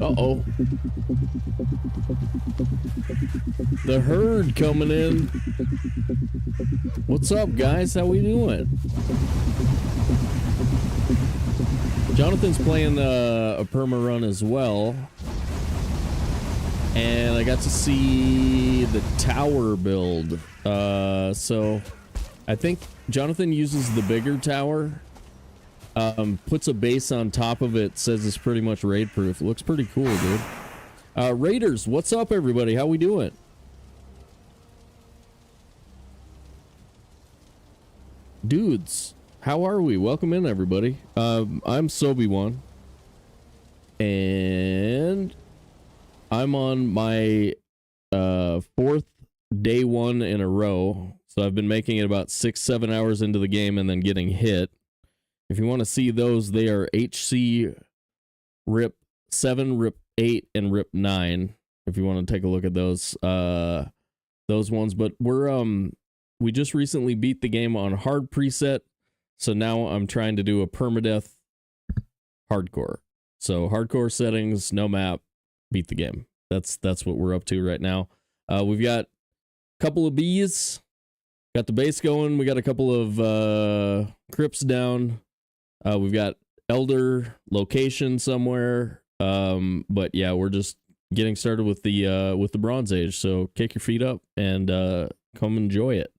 Uh-oh. The herd coming in. What's up, guys? How we doing? Jonathan's playing a perma run as well. And I got to see the tower build. So I think Jonathan uses the bigger tower. Puts a base on top of it, says it's pretty much raid proof. Looks pretty cool, dude. Raiders, what's up, everybody? How we doing? Dudes, how are we? Welcome in, everybody. I'm Sobewan, and I'm on my 4th day 1 in a row. So I've been making it about 6-7 hours into the game and then getting hit. If you want to see those, they are HC RIP 7, RIP 8, and RIP 9. If you want to take a look at those ones. But we just recently beat the game on hard preset. So now I'm trying to do a permadeath hardcore. So hardcore settings, no map, beat the game. That's what we're up to right now. We've got a couple of bees, got the base going. We got a couple of crypts down. We've got elder location somewhere. But yeah, we're just getting started with the Bronze Age. So kick your feet up and come enjoy it.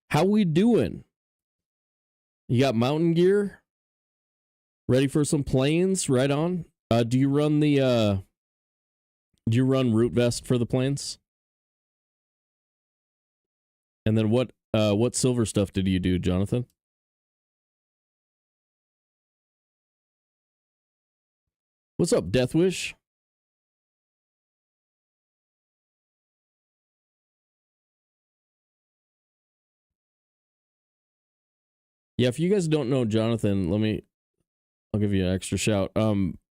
How we doing? You got mountain gear? Ready for some planes? Right on. Do you run root vest for the planes? And then what silver stuff did you do, Jonathan? What's up, Deathwish? Yeah, if you guys don't know Jonathan, I'll give you an extra shout.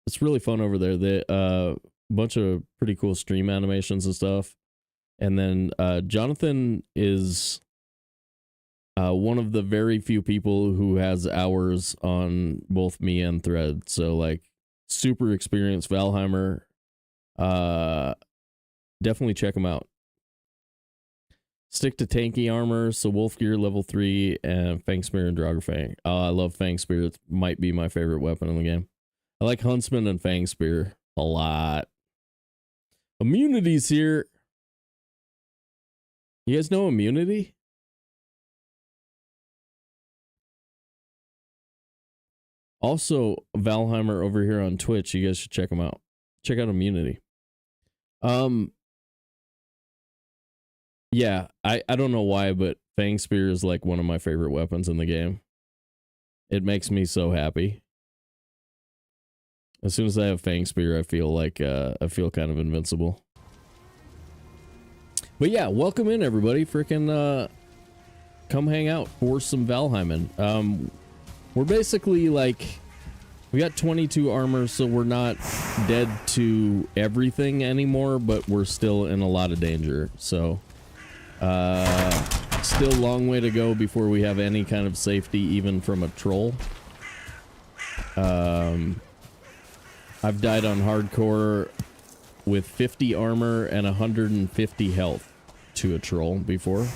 It's really fun over there. They bunch of pretty cool stream animations and stuff. And then Jonathan is one of the very few people who has hours on both me and Thread. So like super experienced Valheimer. Definitely check him out. Stick to tanky armor, so Wolf Gear level 3, and Fang Spear and Draugr Fang. Oh, I love Fang Spear. It might be my favorite weapon in the game. I like Huntsman and Fang Spear a lot. Immunity's here. You guys know Immunity? Also, Valheimer over here on Twitch. You guys should check him out. Check out Immunity. Yeah, I don't know why, but Fang Spear is like one of my favorite weapons in the game. It makes me so happy. As soon as I have Fang Spear, I feel like I feel kind of invincible. But yeah, welcome in everybody. Freaking come hang out for some Valheimen. We're basically like, we got 22 armor, so we're not dead to everything anymore, but we're still in a lot of danger. So still a long way to go before we have any kind of safety, even from a troll. I've died on hardcore with 50 armor and 150 health to a troll before.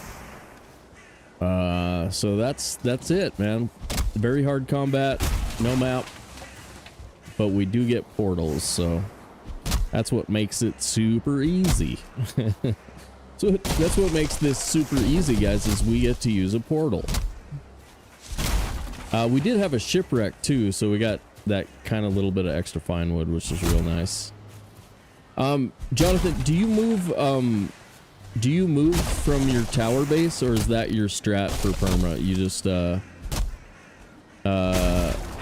So that's it, man. Very hard combat, no map, but we do get portals, so that's what makes it super easy. So that's what makes this super easy, guys, is we get to use a portal. We did have a shipwreck too, so we got that kind of little bit of extra fine wood, which is real nice. Jonathan, do you move from your tower base, or is that your strat for Perma? You just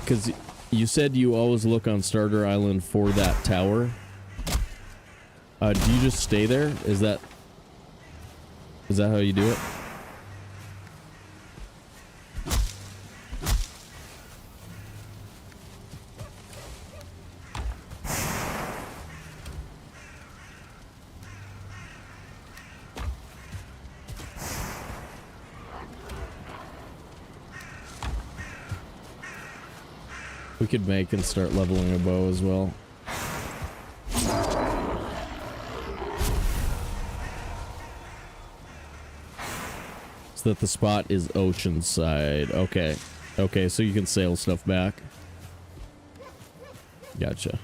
because you said you always look on Starter Island for that tower. Do you just stay there? Is that how you do it? We could make and start leveling a bow as well. So that the spot is oceanside. Okay. Okay, so you can sail stuff back. Gotcha.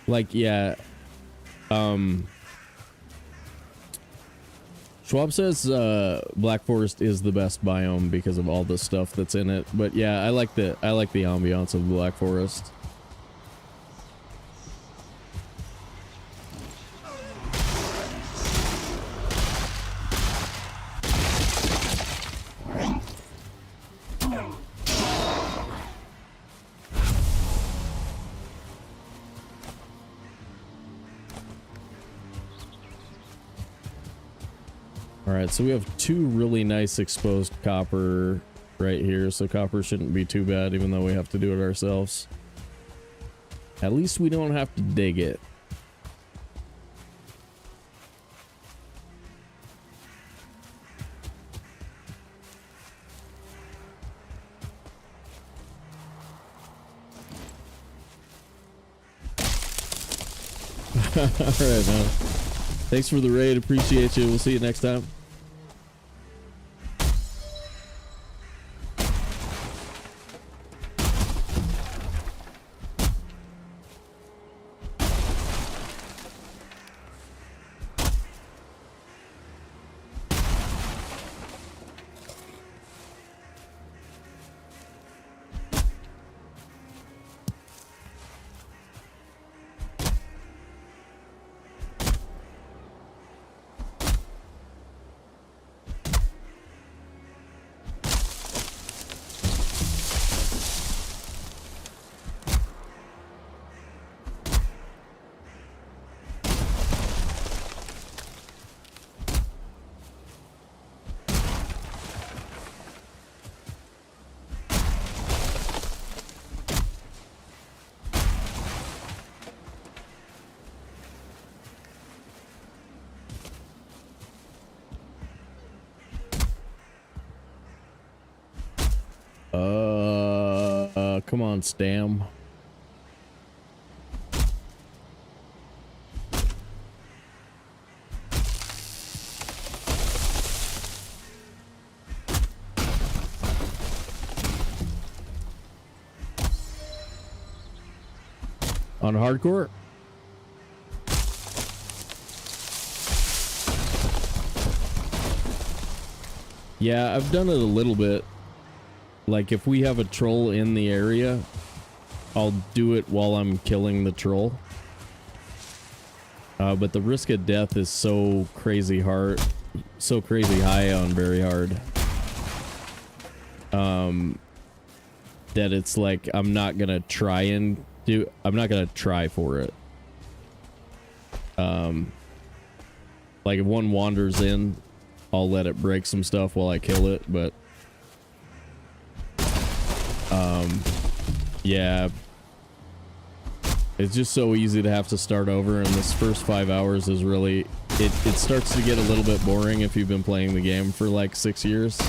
Like, yeah. Schwab says Black Forest is the best biome because of all the stuff that's in it. But yeah, I like the ambiance of Black Forest. All right, so we have 2 really nice exposed copper right here, so copper shouldn't be too bad, even though we have to do it ourselves. At least we don't have to dig it. All right, man. Thanks for the raid. Appreciate you. We'll see you next time. Come on, Stam. On hardcore? Yeah, I've done it a little bit. Like, if we have a troll in the area, I'll do it while I'm killing the troll. But the risk of death is so crazy hard, so crazy high on very hard. That it's like, I'm not gonna try for it. Like, if one wanders in, I'll let it break some stuff while I kill it, but yeah, it's just so easy to have to start over, and this first 5 hours is really, it starts to get a little bit boring if you've been playing the game for like 6 years.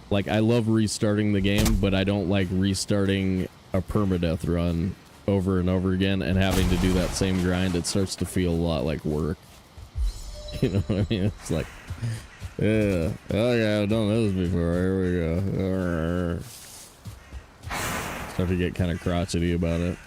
Like, I love restarting the game, but I don't like restarting a permadeath run over and over again and having to do that same grind. It starts to feel a lot like work. You know what I mean? It's like, yeah, oh yeah, I've done this before. Here we go. Start to get kind of crotchety about it.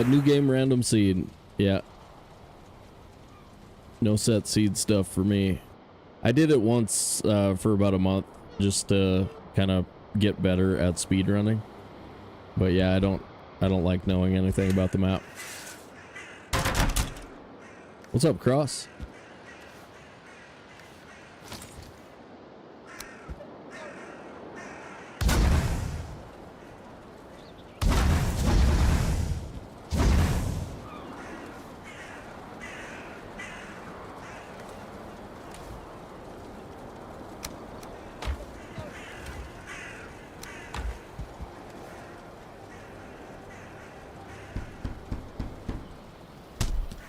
New game random seed. Yeah. No set seed stuff for me. I did it once for about a month just to kind of get better at speedrunning. But yeah, I don't like knowing anything about the map. What's up, Cross?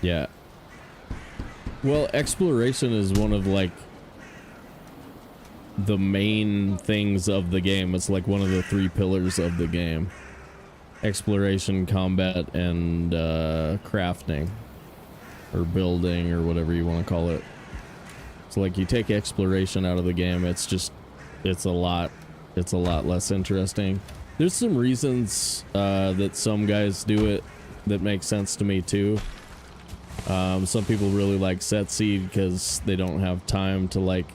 Yeah. Well, exploration is one of like the main things of the game. It's like one of the 3 pillars of the game. Exploration, combat, and crafting or building or whatever you want to call it. So like, you take exploration out of the game, it's a lot less interesting. There's some reasons that some guys do it that make sense to me too. Some people really like set seed because they don't have time to like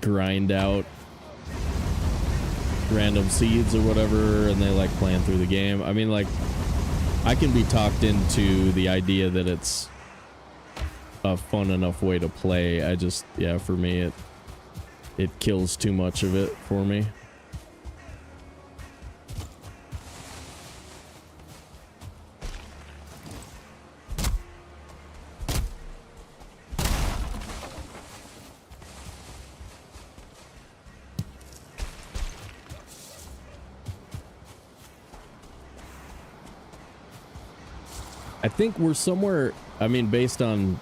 grind out random seeds or whatever, and they like plan through the game. I mean, like, I can be talked into the idea that it's a fun enough way to play. I just, yeah, for me, it kills too much of it for me. I think we're somewhere, I mean, based on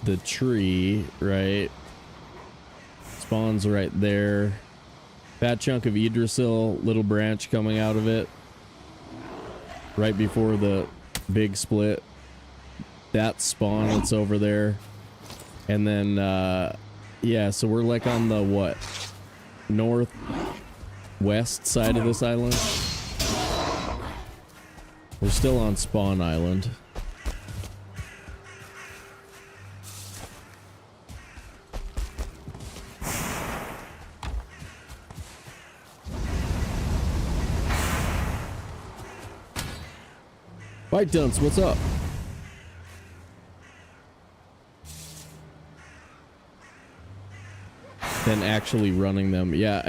the tree, right? Spawns right there. Fat chunk of Yggdrasil, little branch coming out of it. Right before the big split. That spawn that's over there. And then, yeah, so we're like on the, what? Northwest side of this island. We're still on Spawn Island. Fight Dunce, what's up? Than actually running them. Yeah,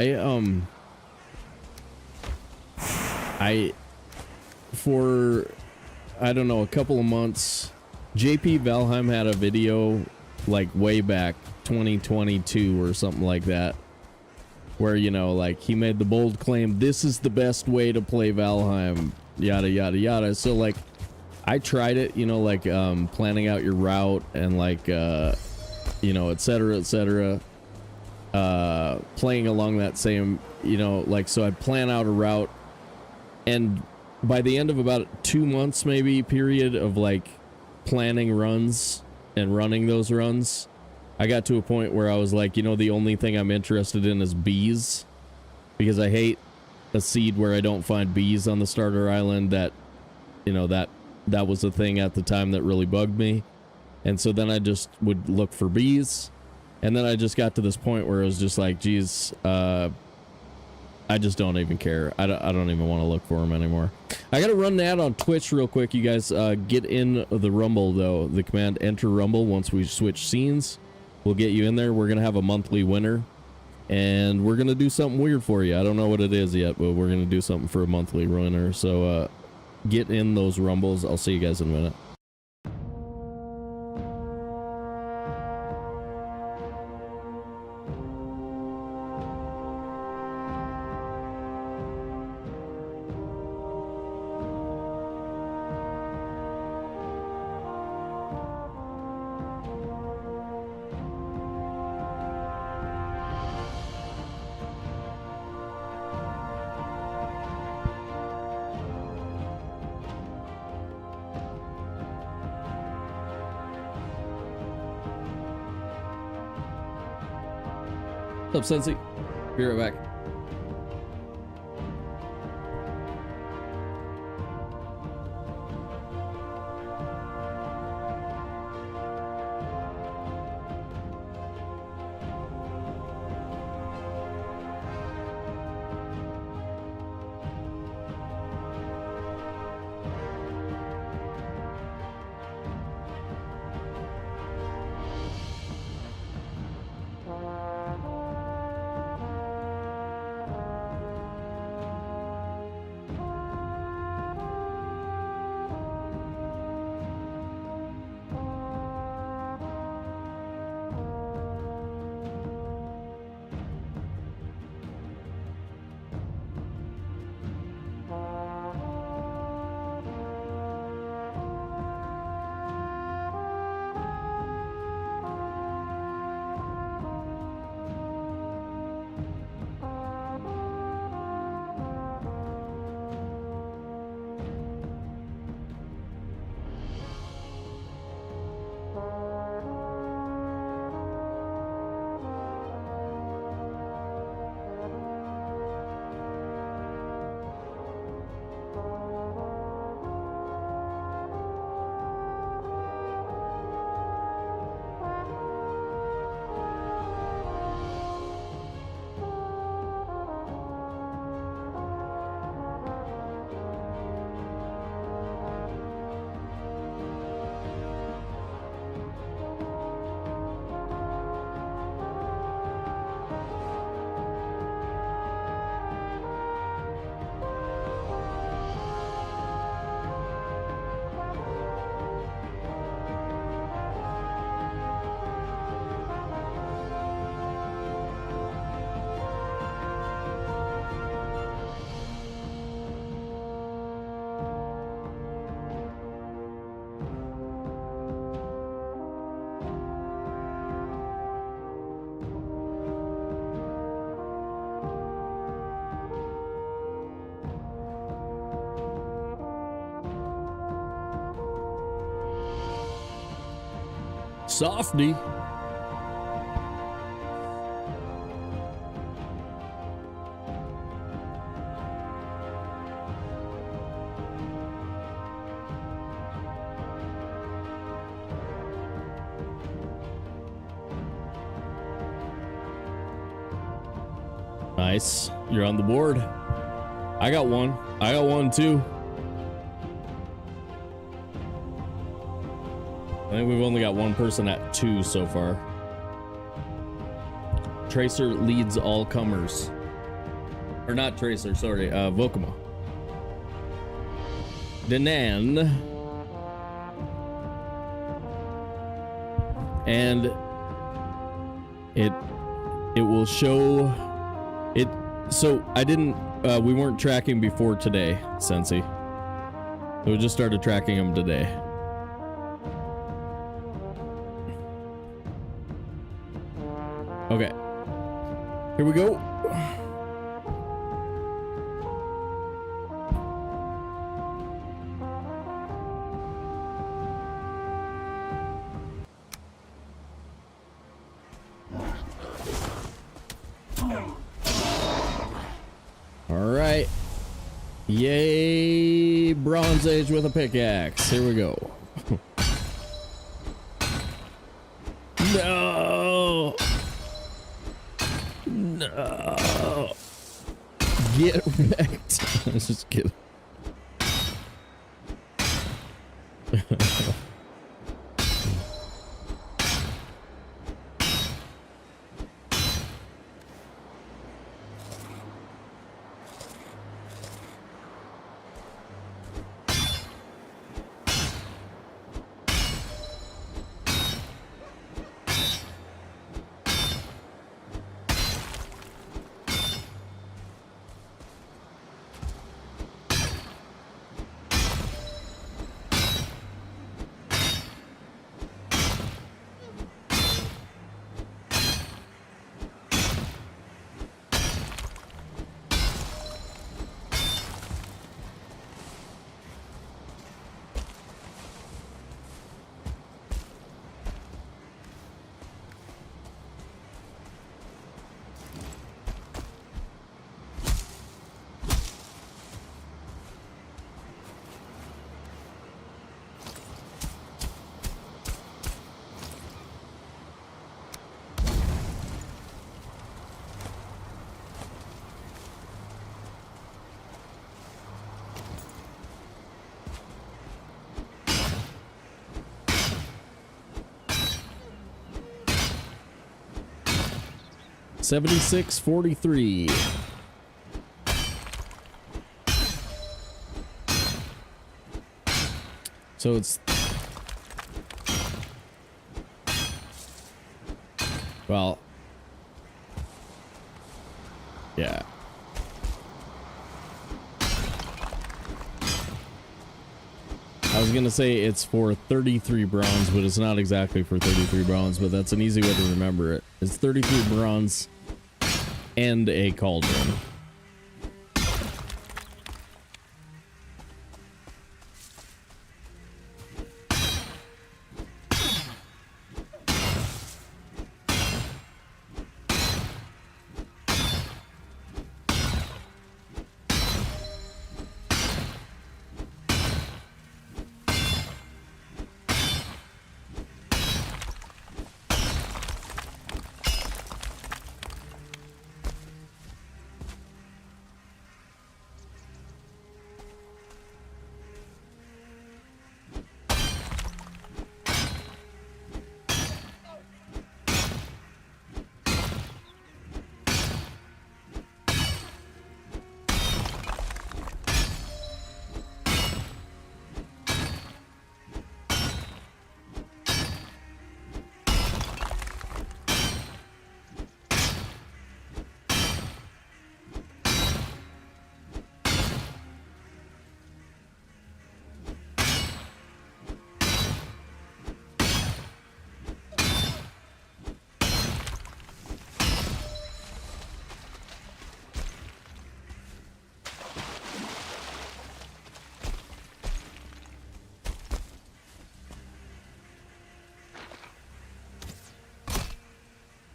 for, I don't know, a couple of months, JP Valheim had a video like way back 2022 or something like that, where, you know, like he made the bold claim, this is the best way to play Valheim, yada yada yada. So like I tried it, you know, like planning out your route and like you know, etc, playing along that same, you know, like, so I'd plan out a route, and by the end of about 2 months maybe period of like planning runs and running those runs, I got to a point where I was like, you know, the only thing I'm interested in is bees, because I hate a seed where I don't find bees on the starter island. That, you know, that was a thing at the time that really bugged me. And so then I just would look for bees, and then I just got to this point where it was just like, geez, I just don't even care. I don't even want to look for them anymore. I gotta run that on Twitch real quick, you guys. Get in the Rumble though. The command enter Rumble. Once we switch scenes, we'll get you in there. We're gonna have a monthly winner, and we're gonna do something weird for you. I don't know what it is yet, but we're gonna do something for a monthly winner. So get in those Rumbles. I'll see you guys in a minute. What's up, Sensi? Be right back. softy. Nice. You're on the board. I got one. I got one too. I think we've only got one person at 2 so far. Tracer leads all comers. Or not Tracer, sorry, Vokama. Danan. And it will show it. So I didn't, we weren't tracking before today, Sensi. So we just started tracking them today. Okay, here we go. All right. Yay, Bronze Age with a pickaxe. Here we go. No. No. Get wrecked. Let's just kidding. $76.43. So it's, well, yeah. I was gonna say it's for 33 bronze, but it's not exactly for 33 bronze, but that's an easy way to remember it. It's 33 bronze and a cauldron.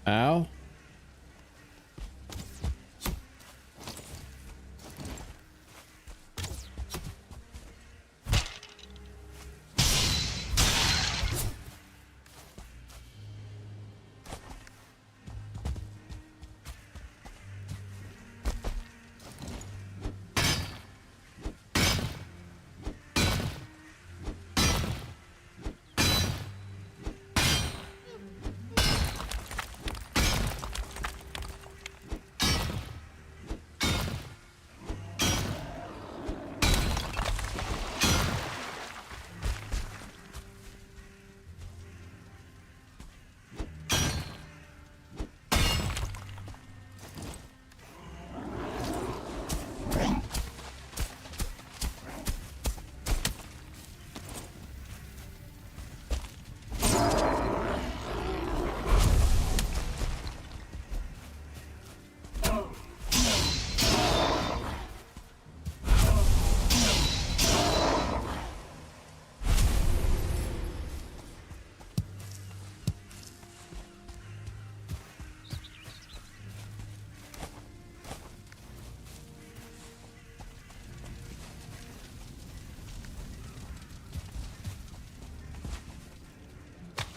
Ow.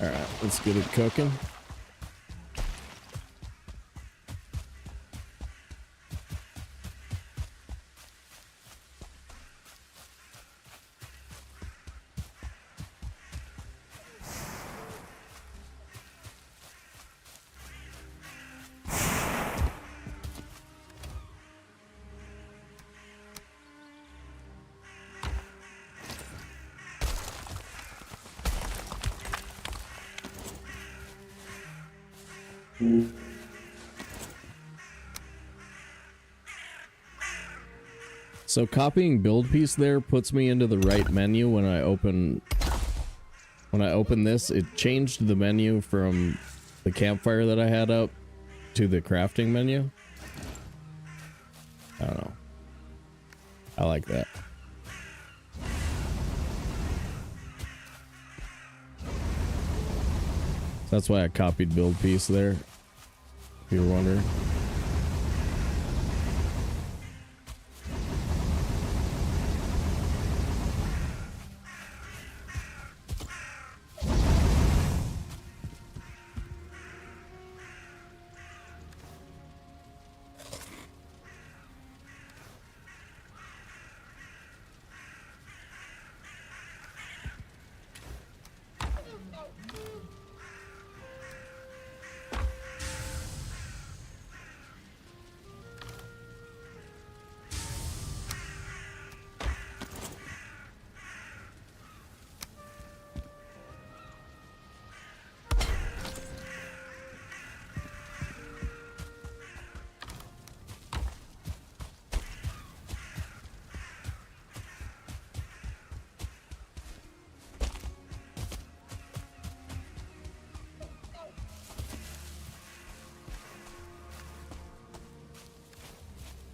All right, let's get it cooking. So copying build piece there puts me into the right menu when I open this. It changed the menu from the campfire that I had up to the crafting menu. I don't know. I like that. That's why I copied build piece there, if you were wondering.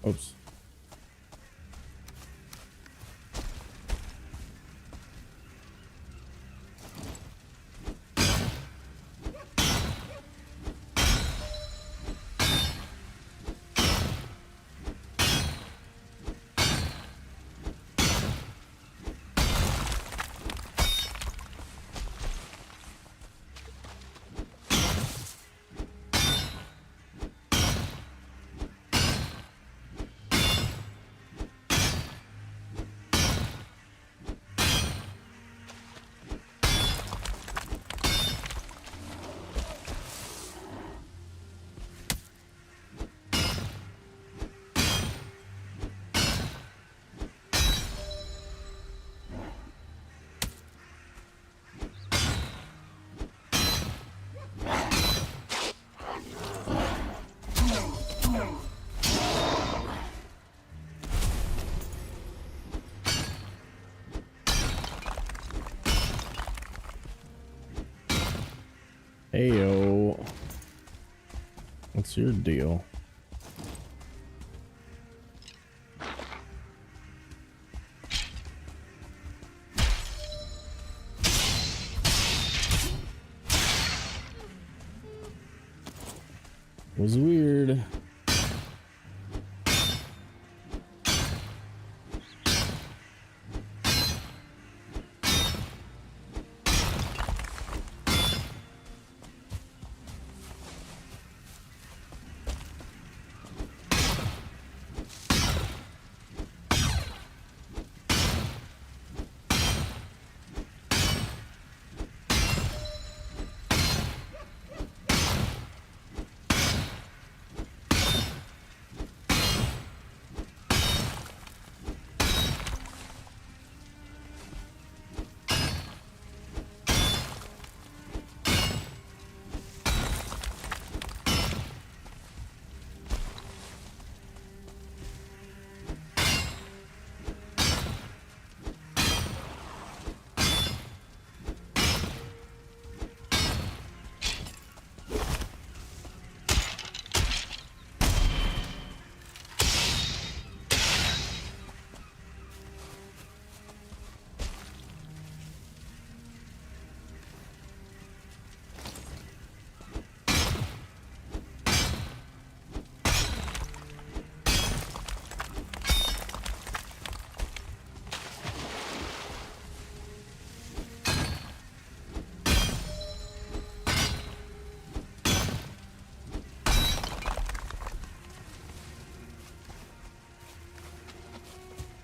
Oops. Heyo. What's your deal? Was weird.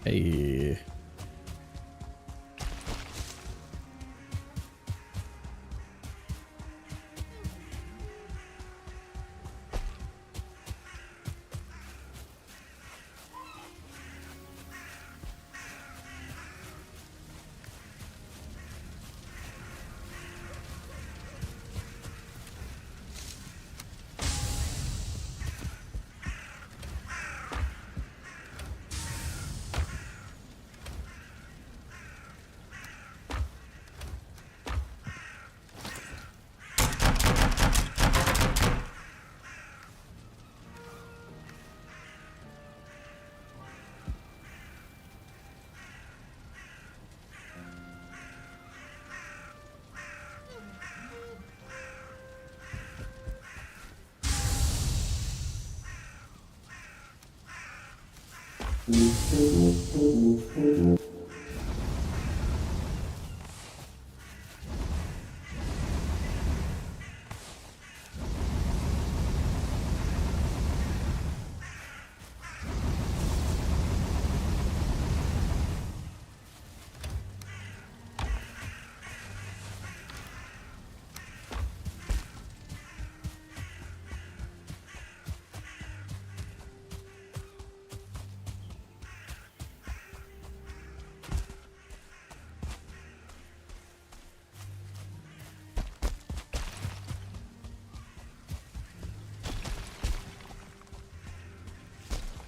Hey.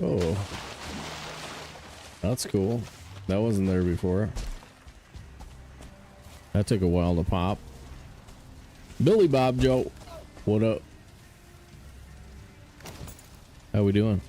Oh, that's cool. That wasn't there before. That took a while to pop. Billy Bob Joe, what up? How we doing?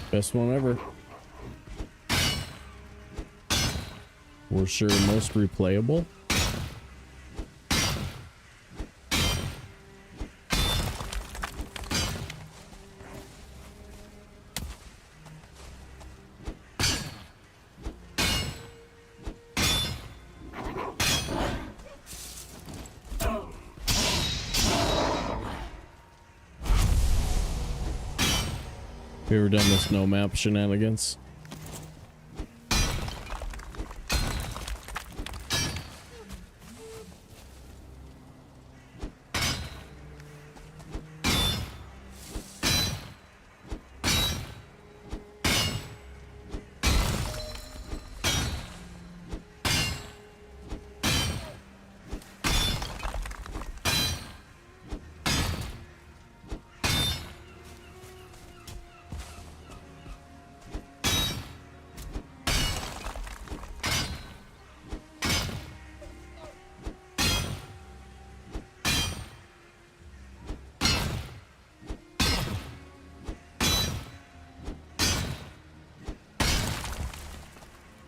Best one ever. For sure, most replayable. Have you ever done this no map shenanigans?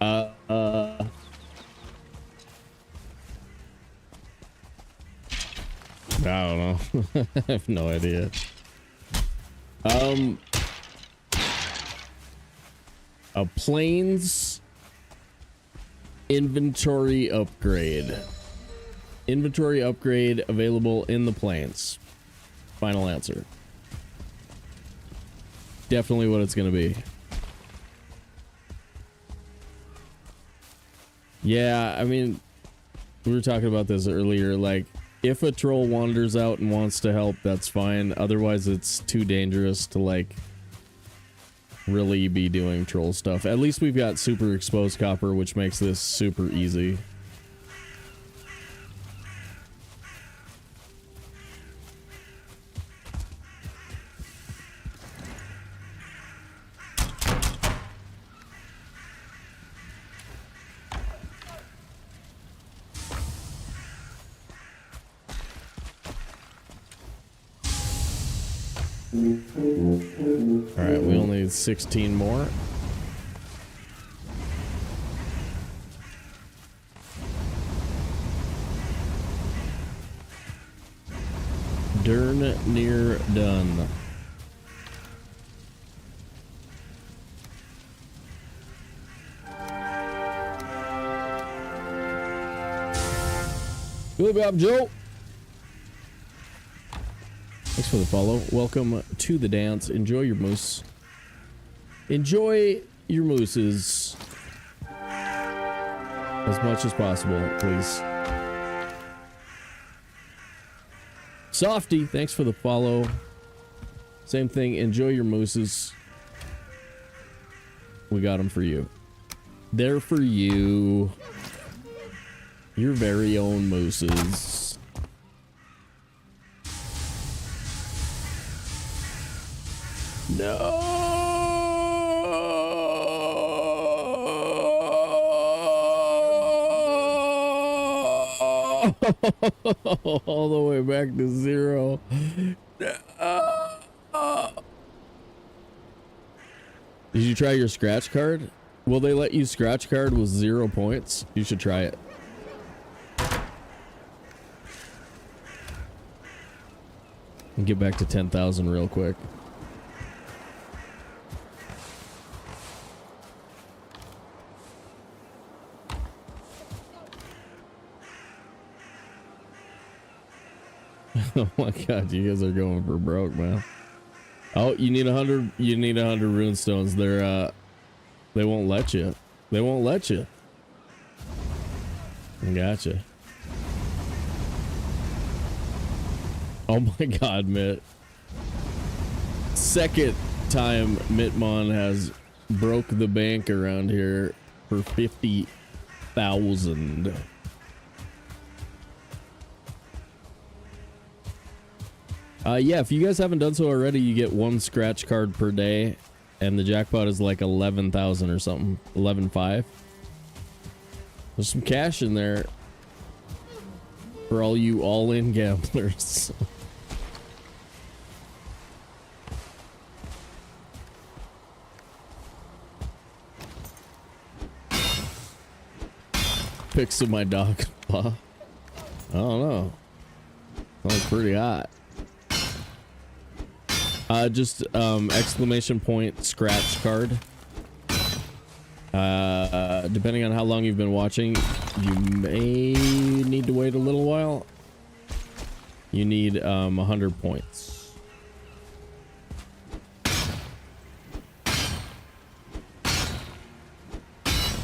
I don't know. I have no idea. A planes inventory upgrade. Inventory upgrade available in the planes. Final answer. Definitely what it's gonna be. Yeah, I mean, we were talking about this earlier, like, if a troll wanders out and wants to help, that's fine. Otherwise, it's too dangerous to, like, really be doing troll stuff. At least we've got super exposed copper, which makes this super easy. Alright, we only need 16 more. Darn near done. Good job, Joe. Thanks for the follow. Welcome to the dance. Enjoy your moose. Enjoy your mooses as much as possible, please. Softy, thanks for the follow. Same thing. Enjoy your mooses. We got them for you. They're for you. Your very own mooses. No. All the way back to 0. Did you try your scratch card? Will they let you scratch card with 0 points? You should try it. And get back to 10,000 real quick. Oh my god, you guys are going for broke, man. Oh, you need 100. You need 100 rune stones. They're they won't let you. They won't let you. Gotcha. Oh my god, Mitt. Second time Mitmon has broke the bank around here for 50,000. Yeah, if you guys haven't done so already, you get 1 scratch card per day, and the jackpot is like 11,000 or something. 11.5. There's some cash in there for all you all-in gamblers. Pics of my dog. I don't know. Sounds pretty hot. Just exclamation point scratch card. Depending on how long you've been watching, you may need to wait a little while. You need 100 points.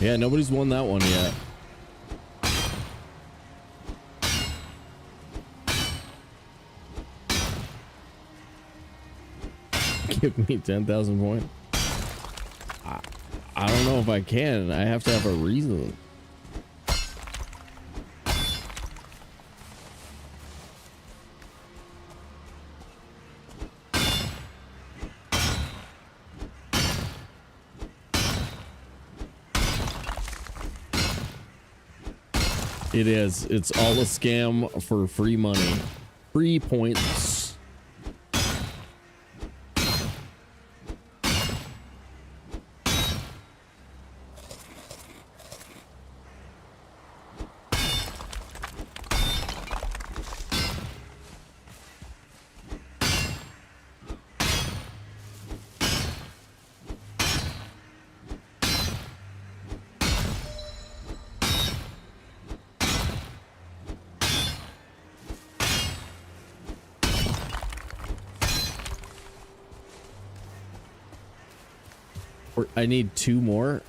Yeah, nobody's won that one yet. Give me 10,000 points. I don't know if I can. I have to have a reason. It is. It's all a scam for free money. Free points. I need 2 more.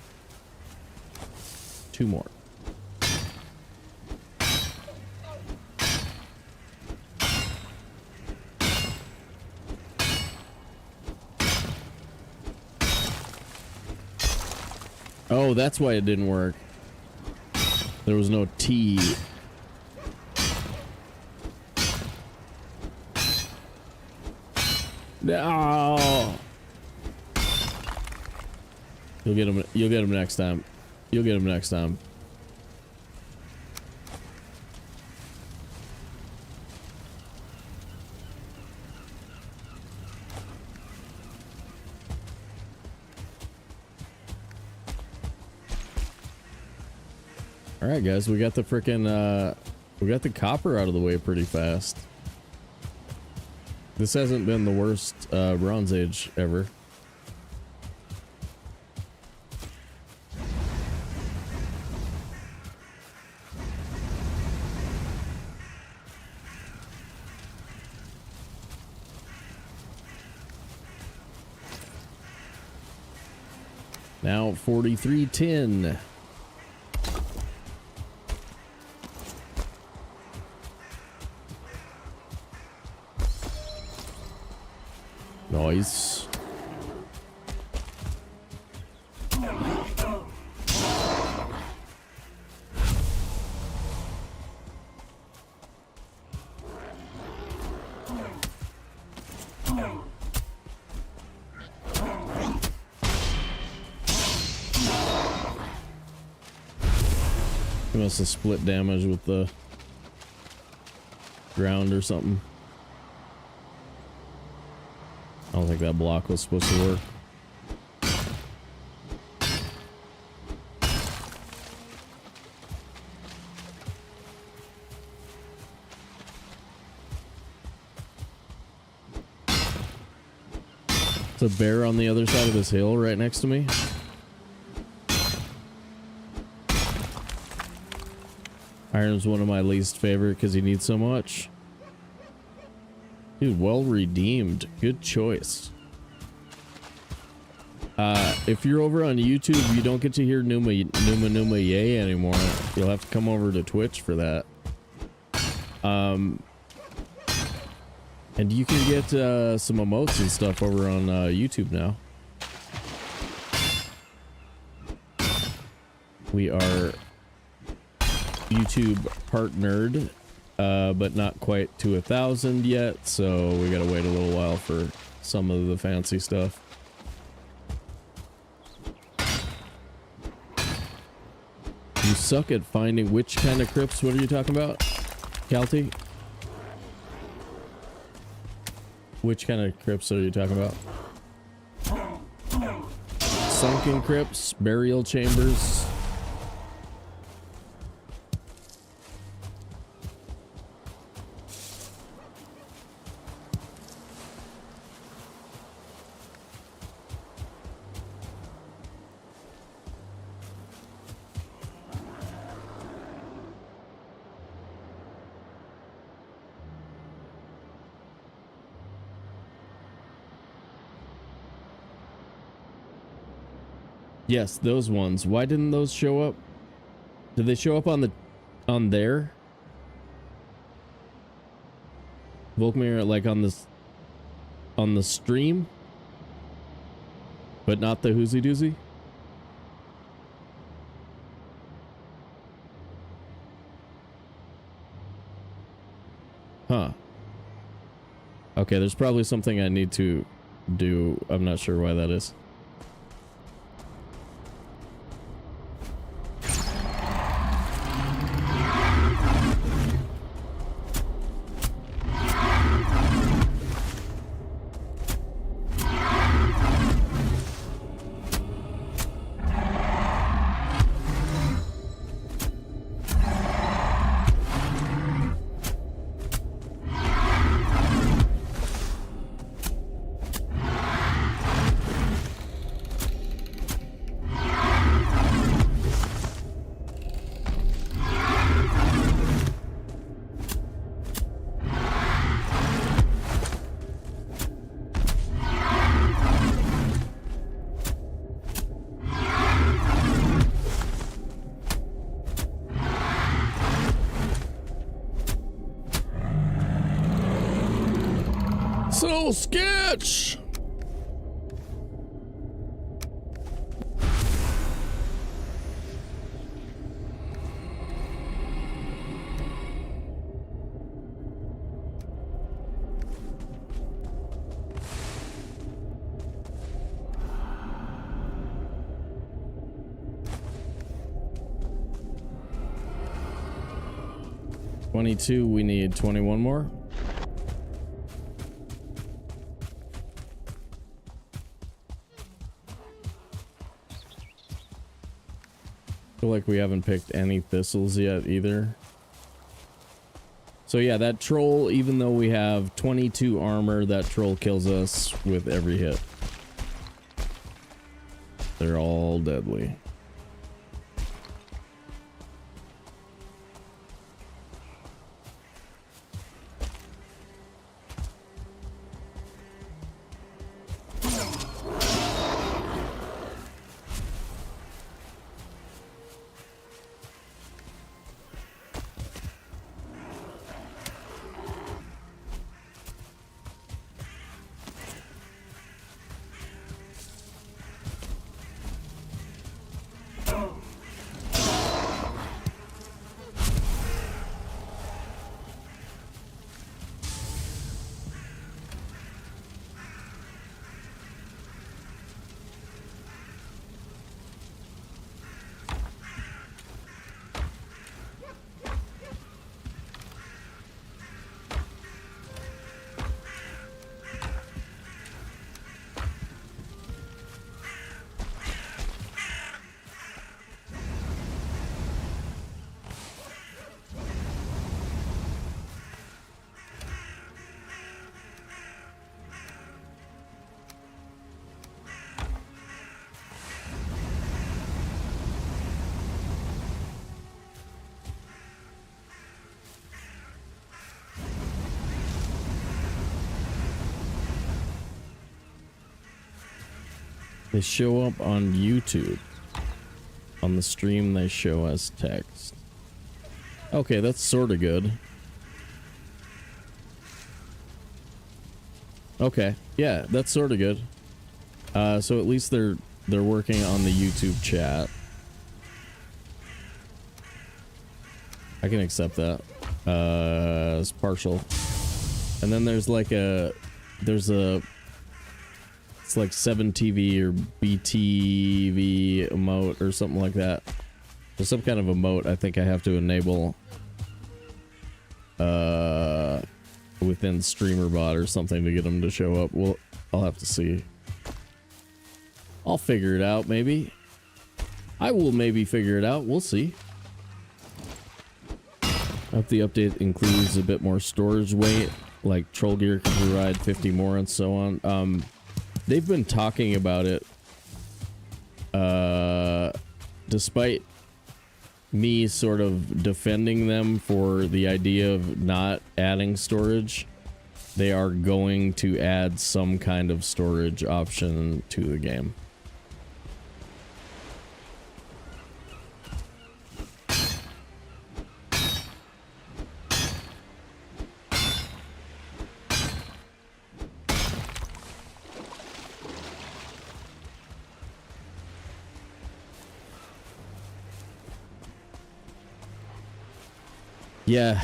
2 more. Oh, that's why it didn't work. There was no T. No. You'll get him. You'll get him next time. You'll get him next time. All right, guys, we got the frickin' we got the copper out of the way pretty fast. This hasn't been the worst Bronze Age ever. Now 4310. Nice. He must have split damage with the ground or something. I don't think that block was supposed to work. There's a bear on the other side of this hill right next to me. Iron's one of my least favorite because he needs so much. Dude, well redeemed. Good choice. If you're over on YouTube, you don't get to hear Numa Yay anymore. You'll have to come over to Twitch for that. And you can get some emotes and stuff over on YouTube now. We are YouTube partnered, but not quite to 1,000 yet, so we gotta wait a little while for some of the fancy stuff. You suck at finding which kind of crypts. What are you talking about, Calty? Which kind of crypts are you talking about? Sunken crypts, burial chambers. Yes, those ones. Why didn't those show up? Did they show up on there? Volkmir, like on the stream? But not the Hoozy Doozy? Huh. Okay, there's probably something I need to do. I'm not sure why that is. Oh, sketch! $22, we need 21 more. Feel like we haven't picked any thistles yet either. So yeah, that troll, even though we have 22 armor, that troll kills us with every hit. They're all deadly. They show up on YouTube. On the stream, they show as text. Okay, that's sort of good. Okay, yeah, that's sort of good. So at least they're working on the YouTube chat. I can accept that as partial. And then there's like it's like 7TV or BTV emote or something like that. There's some kind of emote I think I have to enable within StreamerBot or something to get them to show up. Well, I'll have to see. I'll figure it out, maybe. I will maybe figure it out. We'll see. I hope the update includes a bit more storage weight, like troll gear can provide 50 more and so on. They've been talking about it, despite me sort of defending them for the idea of not adding storage. They are going to add some kind of storage option to the game. Yeah,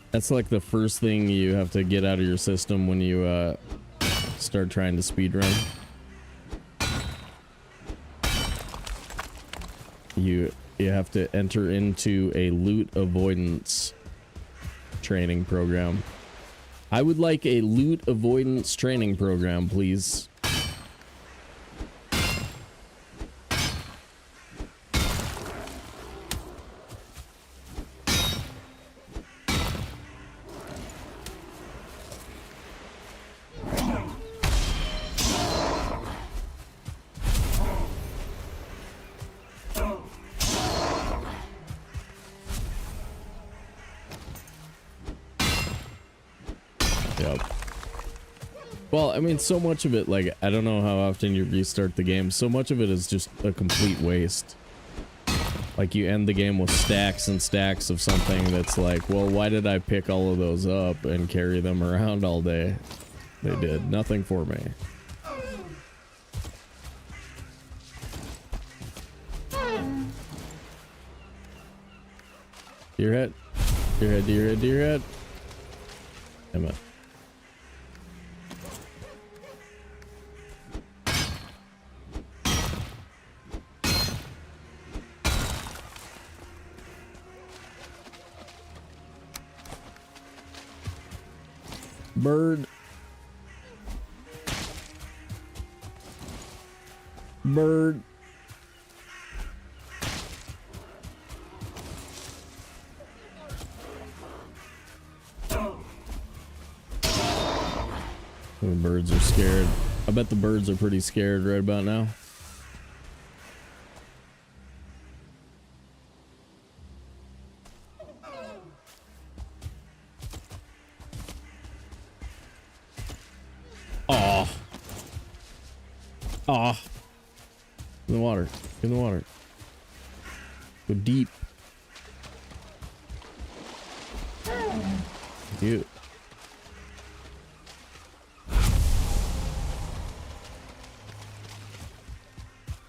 that's like the first thing you have to get out of your system when you start trying to speedrun. You have to enter into a loot avoidance training program. I would like a loot avoidance training program, please. Well, I mean, so much of it, like, I don't know how often you restart the game. So much of it is just a complete waste. Like, you end the game with stacks and stacks of something that's like, well, why did I pick all of those up and carry them around all day? They did nothing for me. Deer head. Deer head, deer head, deer head. Damn it. Bird. Bird. The birds are scared. I bet the birds are pretty scared right about now. Oh. Oh. In the water. In the water. Go deep. Cute.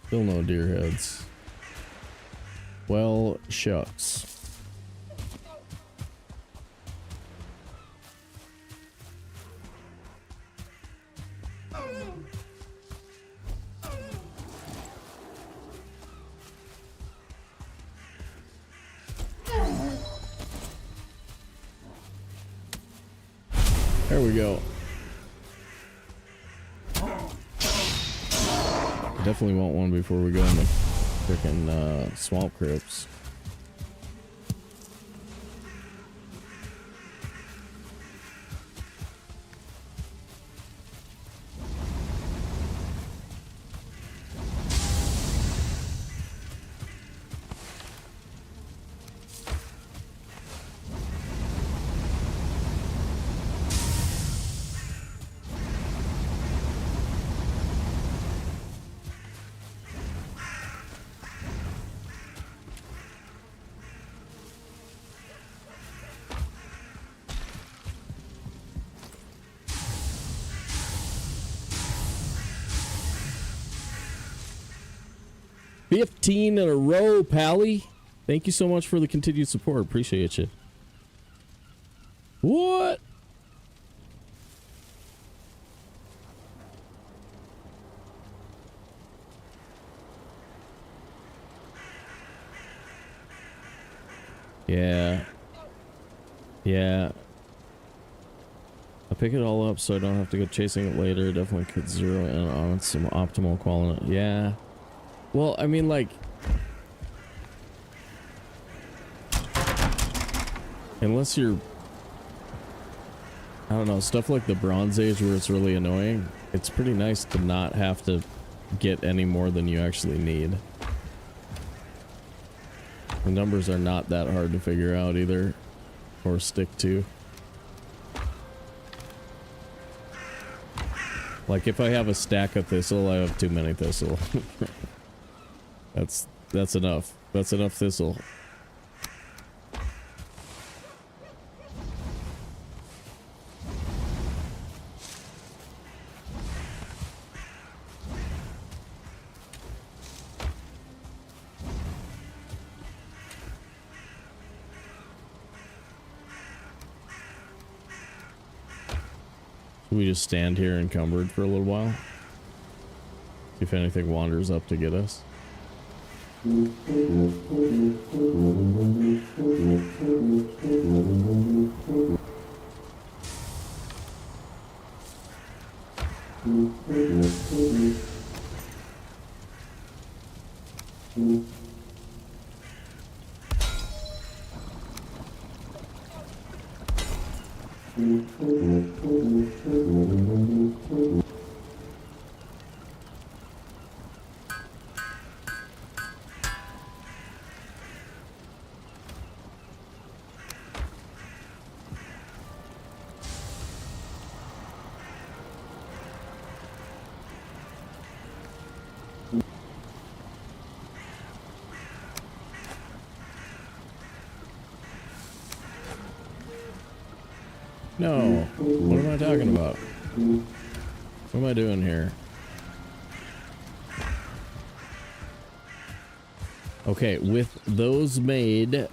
Still no deer heads. Well, shucks. There we go. Definitely want one before we go in the freaking swamp crypts. $15 in a row, Pally. Thank you so much for the continued support. Appreciate you. What? Yeah. Yeah. I'll pick it all up so I don't have to go chasing it later. Definitely could zero in on some optimal quality. Yeah. Well, I mean, like, unless you're, I don't know, stuff like the Bronze Age where it's really annoying, it's pretty nice to not have to get any more than you actually need. The numbers are not that hard to figure out either, or stick to. Like, if I have a stack of thistle, I have too many thistle. That's enough. That's enough thistle. Should we just stand here encumbered for a little while? See if anything wanders up to get us. No. What am I talking about? What am I doing here? Okay, with those made,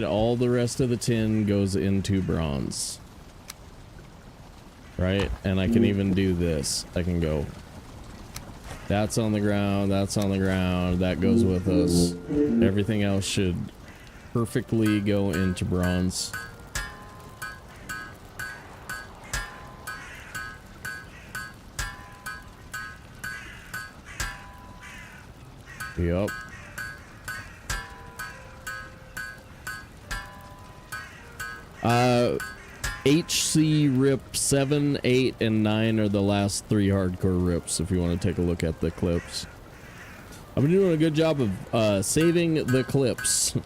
all the rest of the tin goes into bronze. Right? And I can even do this. I can go. That's on the ground, that's on the ground, that goes with us. Everything else should perfectly go into bronze. Yep. HC rip 7, 8, and 9 are the last 3 hardcore rips if you want to take a look at the clips. I've been doing a good job of saving the clips.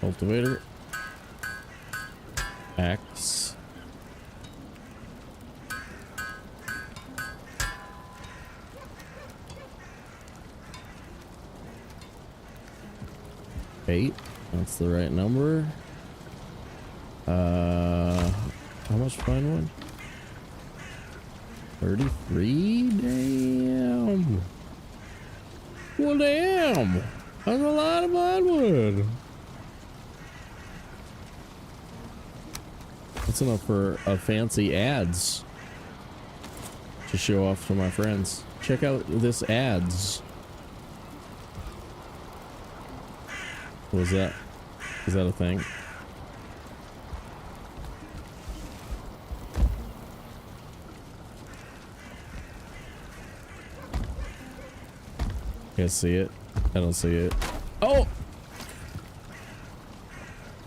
Cultivator. Axe. Eight. That's the right number. How much fine wood? 33? Damn. Well, damn. That's a lot of plywood. That's enough for a fancy ads to show off to my friends. Check out this ads. What was that? Is that a thing? Can't see it. I don't see it. Oh!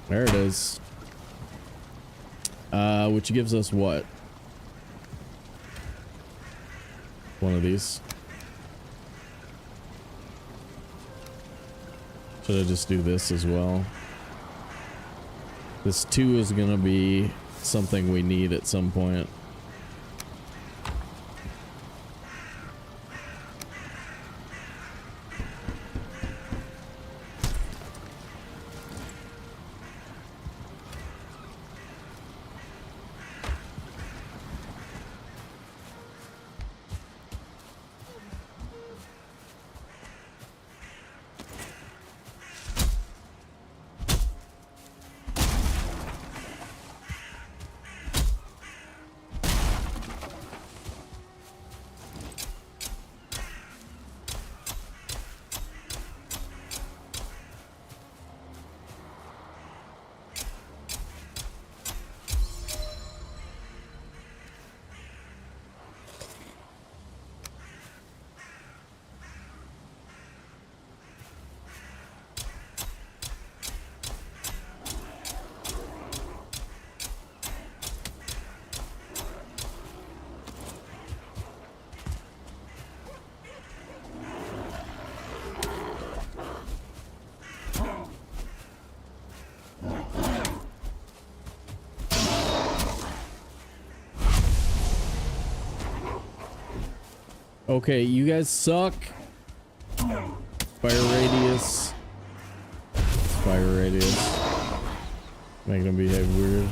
There it is. Which gives us what? One of these. Should I just do this as well? This 2 is gonna be something we need at some point. Okay, you guys suck. Fire radius. Fire radius. Making them behave weird.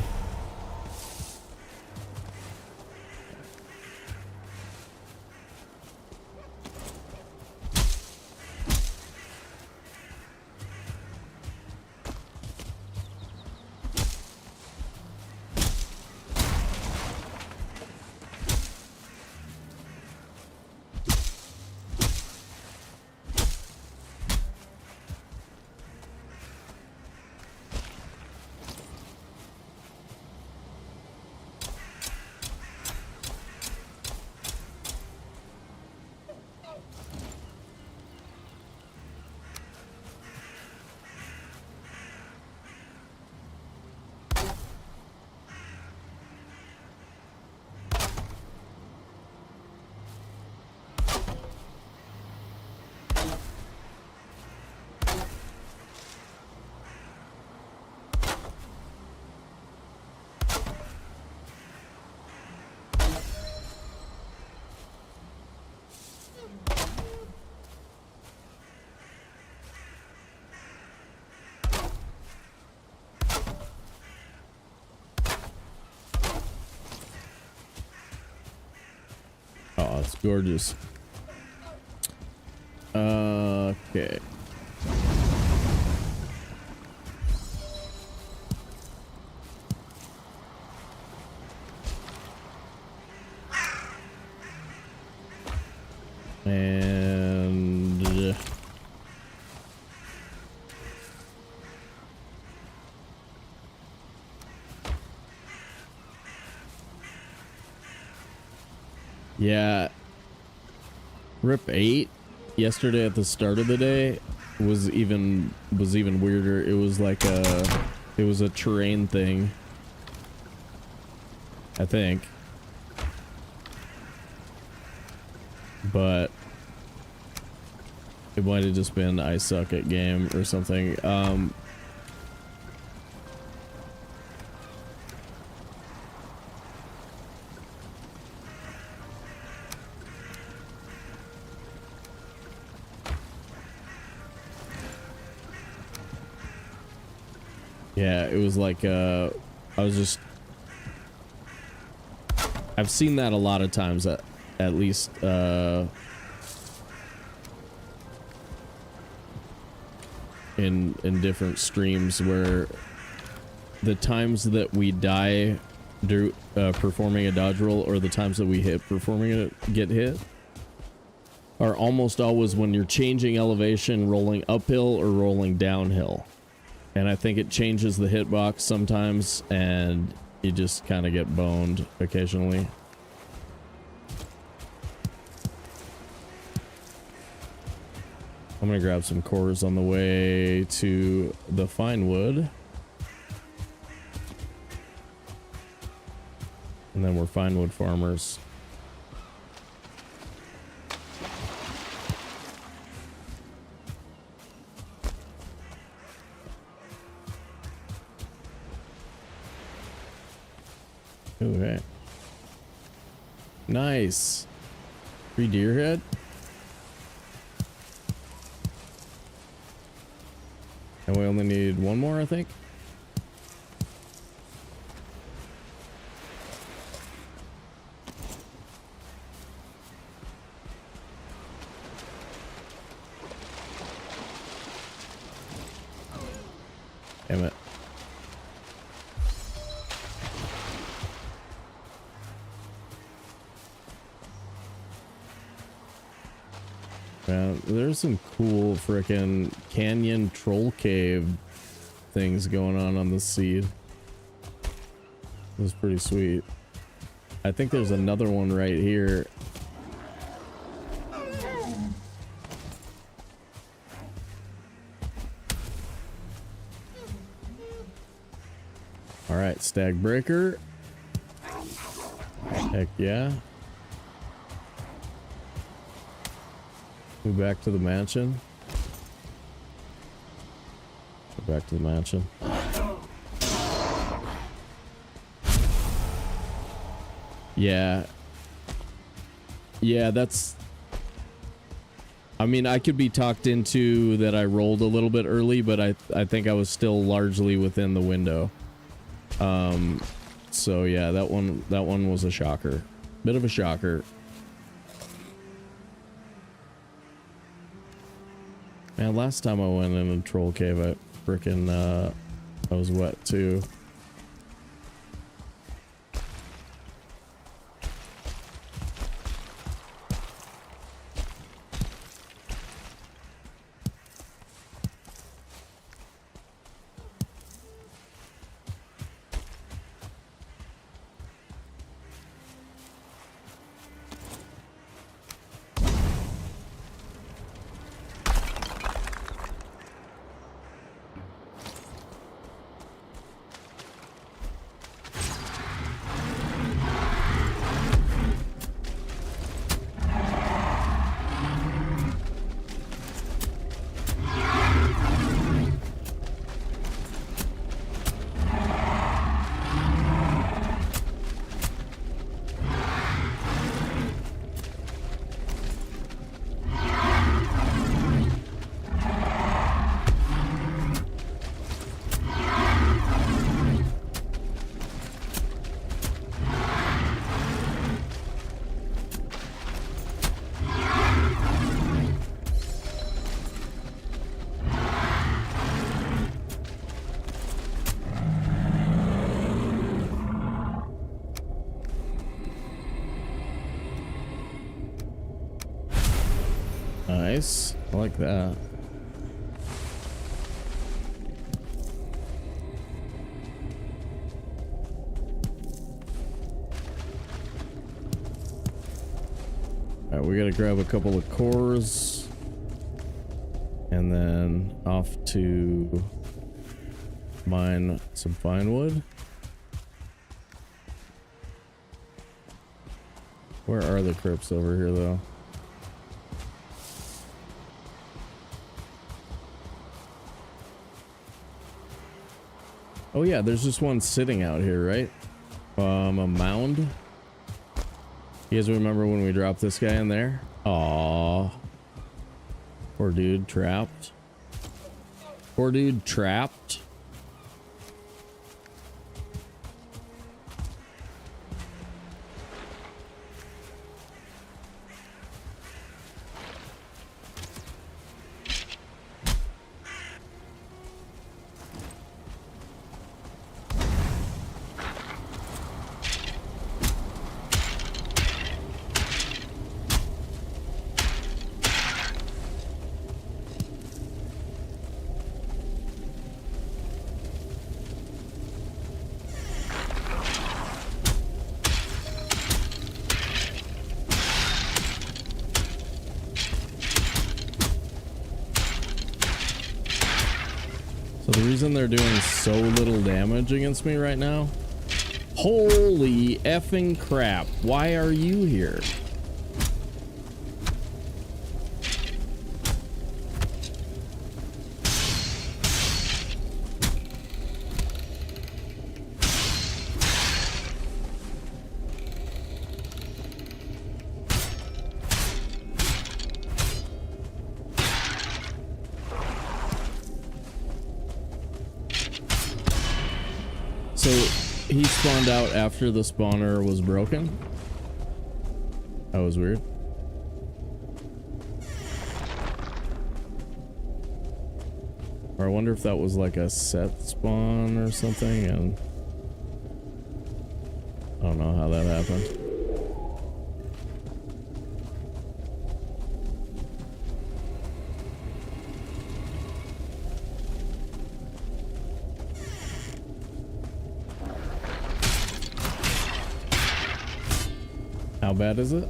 Oh, it's gorgeous. Okay. And yeah, rip 8 yesterday at the start of the day was even weirder. It was like it was a terrain thing, I think, but it might have just been I suck at game or something. Yeah, it was like I've seen that a lot of times at least in different streams, where the times that we die performing a dodge roll, or the times that we hit performing it get hit, are almost always when you're changing elevation, rolling uphill or rolling downhill. And I think it changes the hitbox sometimes, and you just kind of get boned occasionally. I'm gonna grab some cores on the way to the fine wood. And then we're fine wood farmers. Okay. Nice. Free deer head. And we only need one more, I think. Damn it. There's some cool frickin' canyon troll cave things going on the seed. It was pretty sweet. I think there's another one right here. All right, stag breaker. Heck yeah. Move back to the mansion. Go back to the mansion. Yeah. Yeah, that's... I mean, I could be talked into that I rolled a little bit early, but I think I was still largely within the window. So yeah, that one was a shocker. Bit of a shocker. Man, last time I went in a troll cave, I frickin' I was wet too. nice. I like that. Alright, we gotta grab a couple of cores. And then off to mine some fine wood. Where are the crypts over here though? Oh yeah, there's just one sitting out here, right? A mound. You guys remember when we dropped this guy in there? Aww. Poor dude trapped. Poor dude trapped. So the reason they're doing so little damage against me right now? Holy effing crap. Why are you here? So he spawned out after the spawner was broken? That was weird. Or I wonder if that was like a set spawn or something, and I don't know how that happened. How bad is it?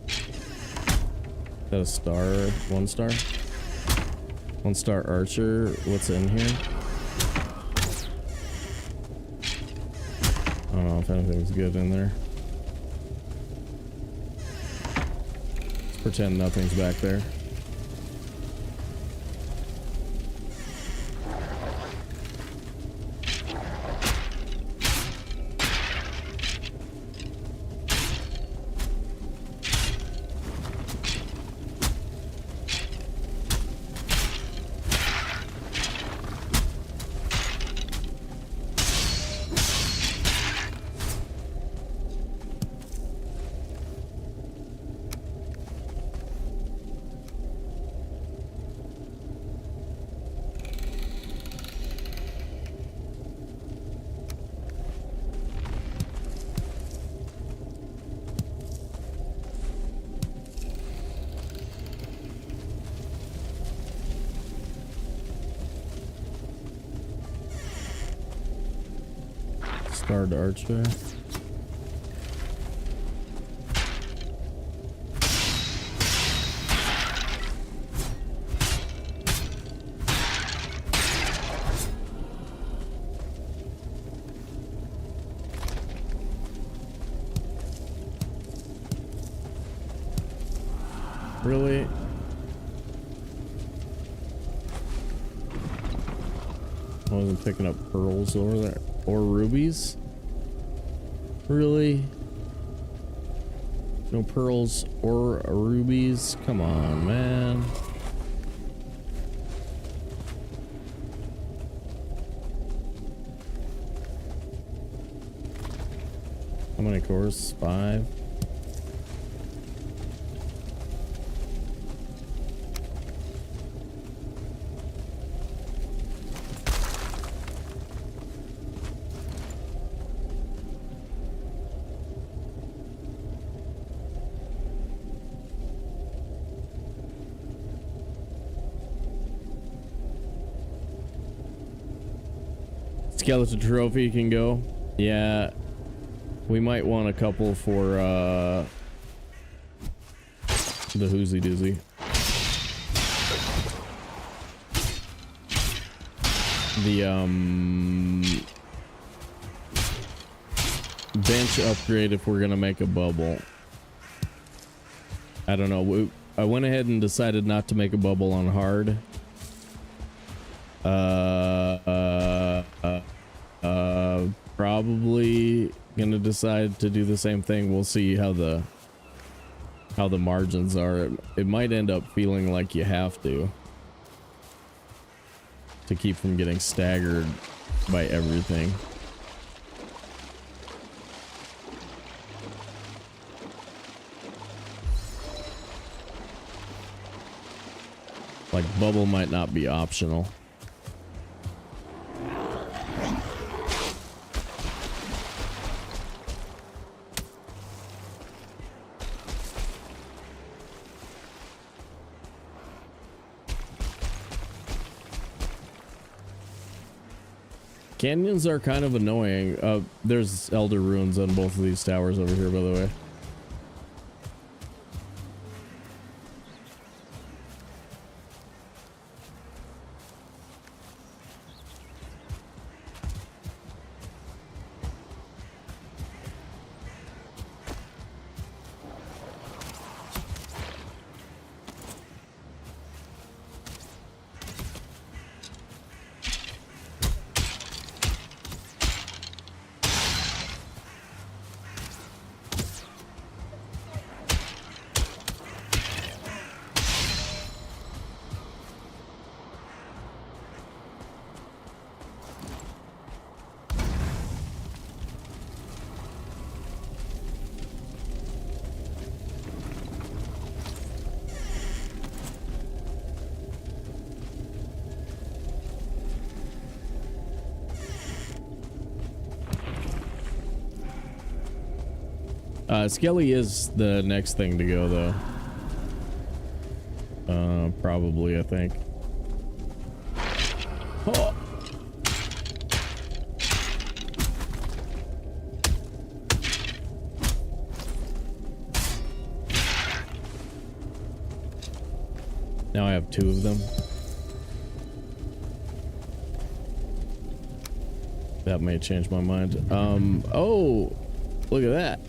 Is that a star? 1 star? 1 star archer. What's in here? I don't know if anything's good in there. Let's pretend nothing's back there. Starred archer. Really? I wasn't picking up pearls over there. Or rubies? Really? No pearls or rubies? Come on, man. How many cores? 5? Skeleton trophy can go. Yeah. We might want a couple for the Hoozy Doozy. The bench upgrade if we're gonna make a bubble. I don't know. I went ahead and decided not to make a bubble on hard. Probably gonna decide to do the same thing. We'll see how the margins are. It might end up feeling like you have to keep from getting staggered by everything. Like bubble might not be optional. Canyons are kind of annoying. There's Elder Ruins on both of these towers over here, by the way. Skelly is the next thing to go, though. Probably, I think. Oh. Now I have 2 of them. That may change my mind. Oh, look at that.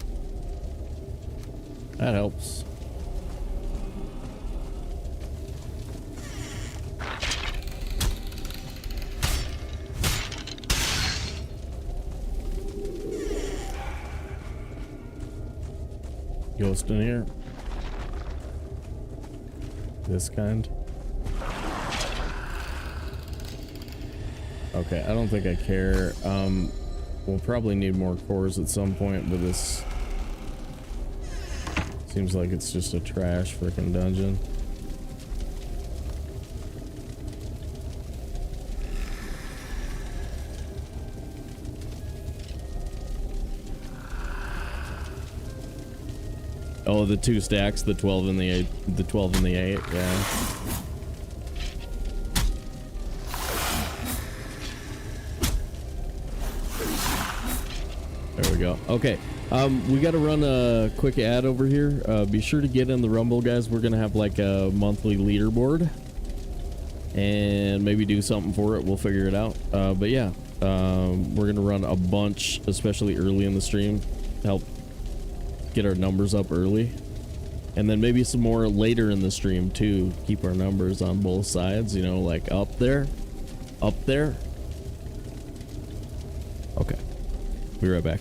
That helps. Ghost in here. This kind. Okay, I don't think I care. We'll probably need more cores at some point, but this seems like it's just a trash freaking dungeon. Oh, the 2 stacks, the 12 and the 8, the 12 and the 8, yeah. There we go. Okay. We got to run a quick ad over here. Be sure to get in the Rumble, guys. We're going to have like a monthly leaderboard and maybe do something for it. We'll figure it out. But yeah, we're going to run a bunch, especially early in the stream, to help get our numbers up early. And then maybe some more later in the stream too. Keep our numbers on both sides, you know, like up there, up there. Okay. Be right back.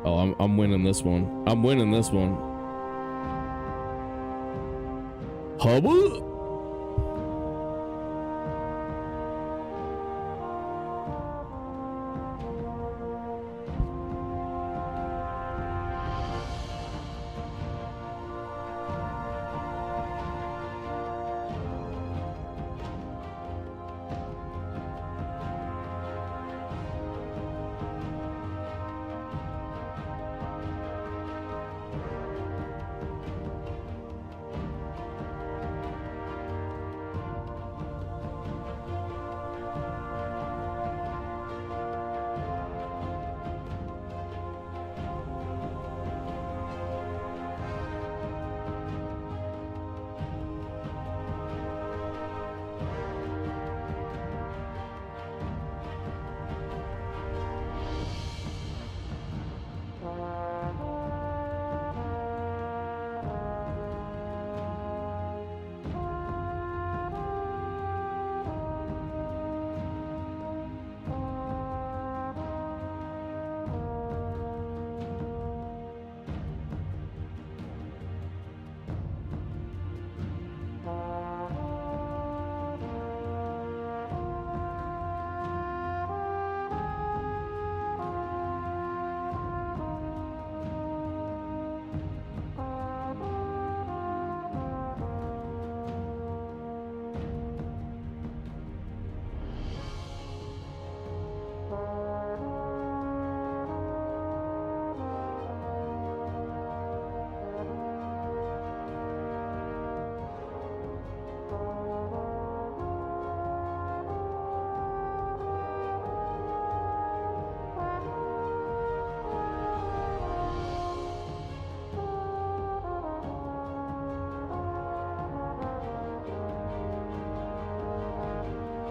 Oh, I'm winning this one. I'm winning this one. Hubba?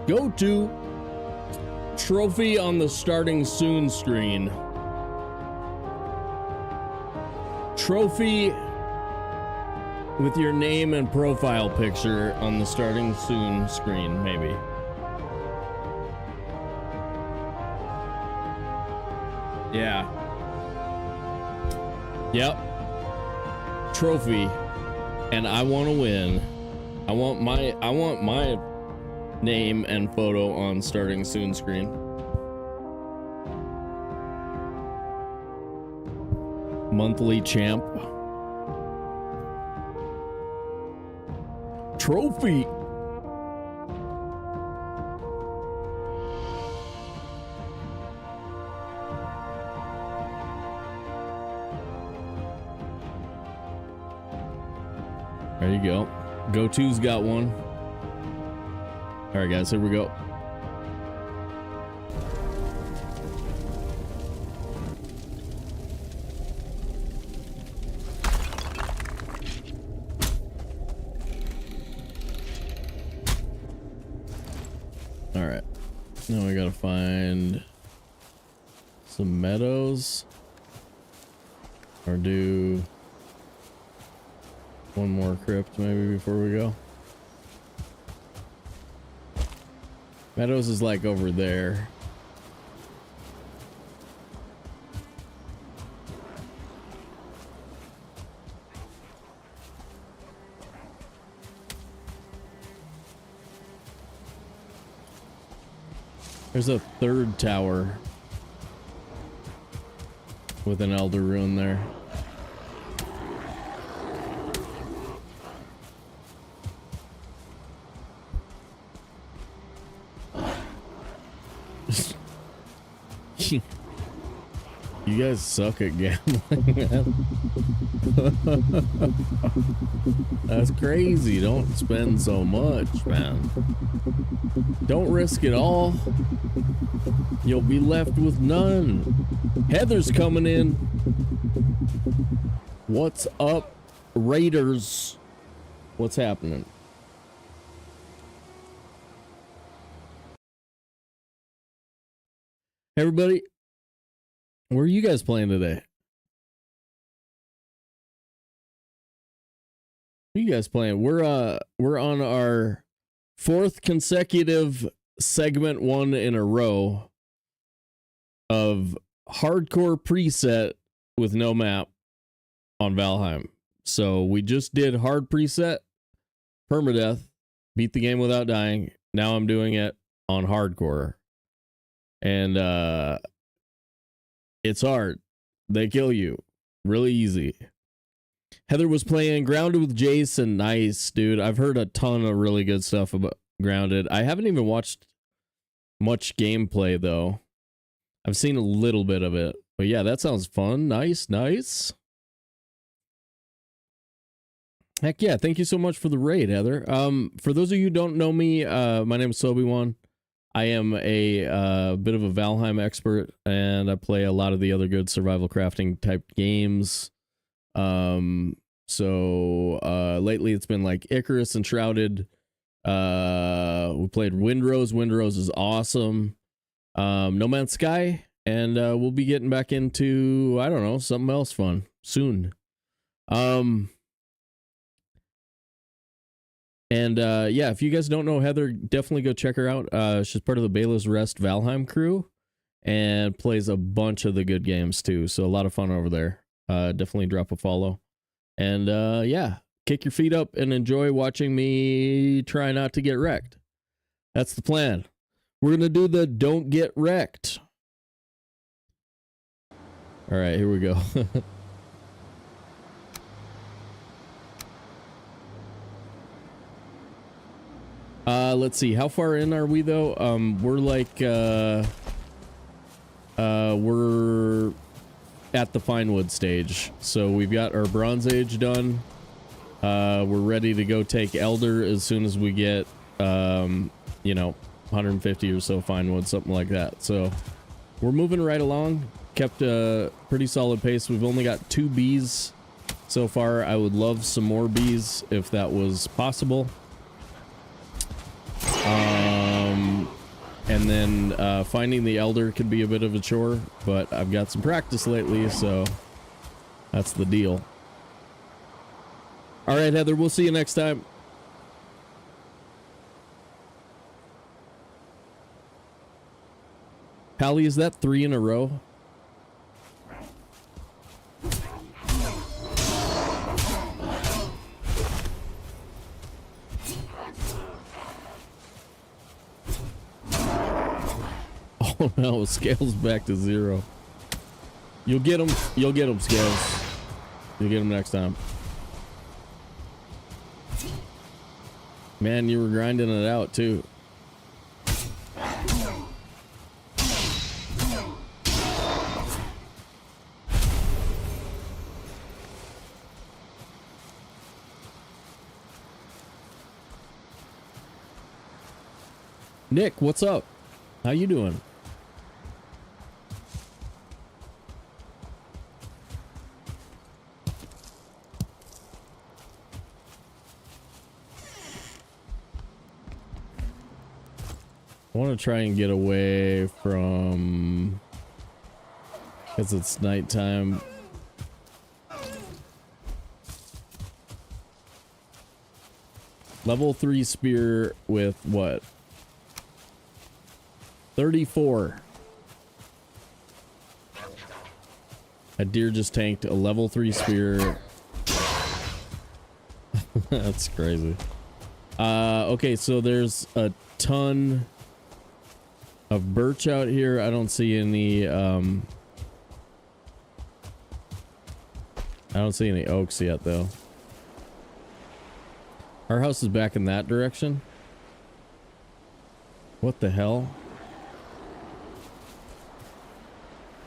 Go to trophy on the starting soon screen. Trophy with your name and profile picture on the starting soon screen, maybe. Yeah. Yep. Trophy. And I want to win. I want my name and photo on starting soon screen. Monthly champ. Trophy. There you go. Go-to's got one. All right, guys, here we go. All right. Now we gotta find some meadows or do one more crypt maybe before we go. Meadows is like over there. There's a third tower with an elder rune there. You guys suck at gambling, man. That's crazy. Don't spend so much, man. Don't risk it all. You'll be left with none. Heather's coming in. What's up, Raiders? What's happening? Hey, everybody. Where are you guys playing today? What are you guys playing? We're on our 4th consecutive segment 1 in a row of hardcore preset with no map on Valheim. So we just did hard preset, permadeath, beat the game without dying. Now I'm doing it on hardcore. And it's hard. They kill you. Really easy. Heather was playing Grounded with Jason. Nice, dude. I've heard a ton of really good stuff about Grounded. I haven't even watched much gameplay, though. I've seen a little bit of it. But yeah, that sounds fun. Nice, nice. Heck yeah, thank you so much for the raid, Heather. For those of you who don't know me, my name is Sobewan. I am a bit of a Valheim expert, and I play a lot of the other good survival crafting type games. Lately it's been like Icarus and Shrouded. We played Windrose. Windrose is awesome. No Man's Sky, and we'll be getting back into, I don't know, something else fun soon. Yeah, if you guys don't know Heather, definitely go check her out. She's part of the Bela's Rest Valheim crew and plays a bunch of the good games too. So a lot of fun over there. Definitely drop a follow. And yeah, kick your feet up and enjoy watching me try not to get wrecked. That's the plan. We're going to do the don't get wrecked. All right, here we go. Let's see. How far in are we though? We're like we're at the Finewood stage. So we've got our Bronze Age done. We're ready to go take Elder as soon as we get you know, 150 or so Finewood, something like that. So we're moving right along. Kept a pretty solid pace. We've only got 2 bees so far. I would love some more bees if that was possible. And then finding the elder can be a bit of a chore, but I've got some practice lately, so that's the deal. All right, Heather, we'll see you next time. Pally, is that 3 in a row? Oh no, Scales back to 0. You'll get him, Scales. You'll get him next time. Man, you were grinding it out too. Nick, what's up? How you doing? I want to try and get away from, because it's nighttime. Level 3 spear with what? 34. A deer just tanked a level 3 spear. That's crazy. Okay, so there's a ton of birch out here. I don't see any oaks yet though. Our house is back in that direction. What the hell?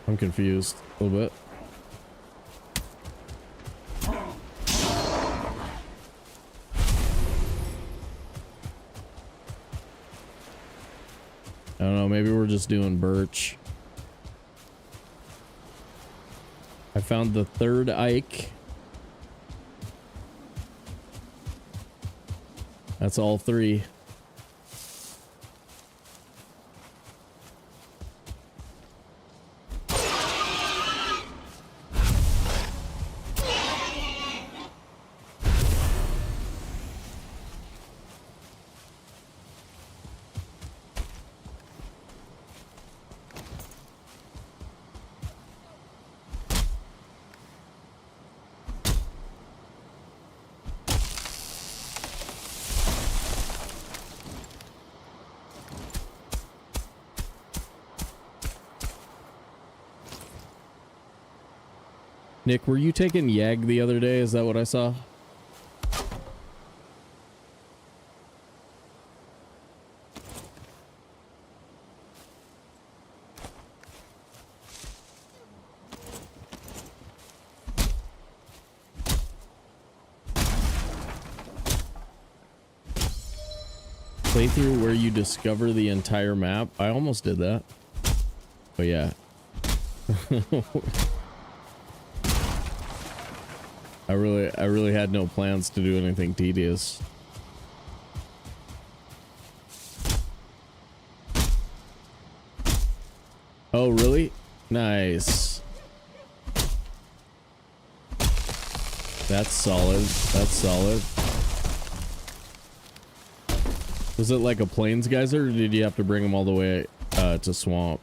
I'm confused a little bit. I don't know, maybe we're just doing birch. I found the 3rd Ike. That's all 3. Nick, were you taking Yag the other day? Is that what I saw? Playthrough where you discover the entire map? I almost did that. But yeah. I really had no plans to do anything tedious. Oh, really? Nice. That's solid. That's solid. Was it like a plains geyser, or did you have to bring them all the way to swamp?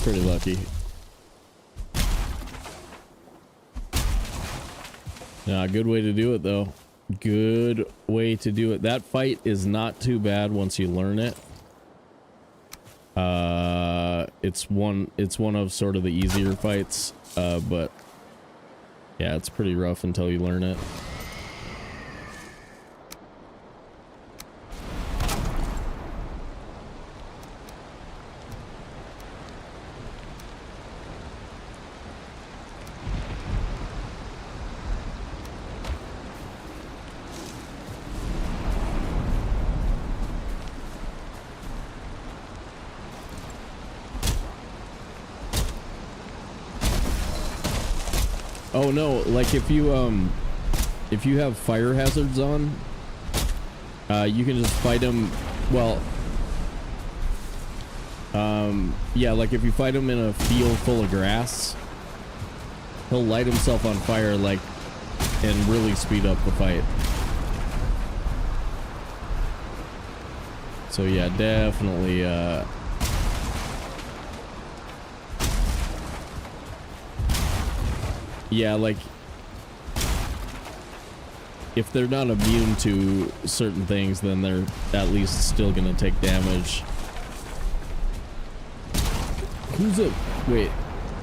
Pretty lucky. Nah, good way to do it though. Good way to do it. That fight is not too bad once you learn it. it's one of sort of the easier fights, but yeah, it's pretty rough until you learn it. Oh no, like if you have fire hazards on, you can just fight him. Well, yeah, like if you fight him in a field full of grass, he'll light himself on fire, like, and really speed up the fight. So yeah, definitely, yeah, like, if they're not immune to certain things, then they're at least still gonna take damage. Who's it? Wait,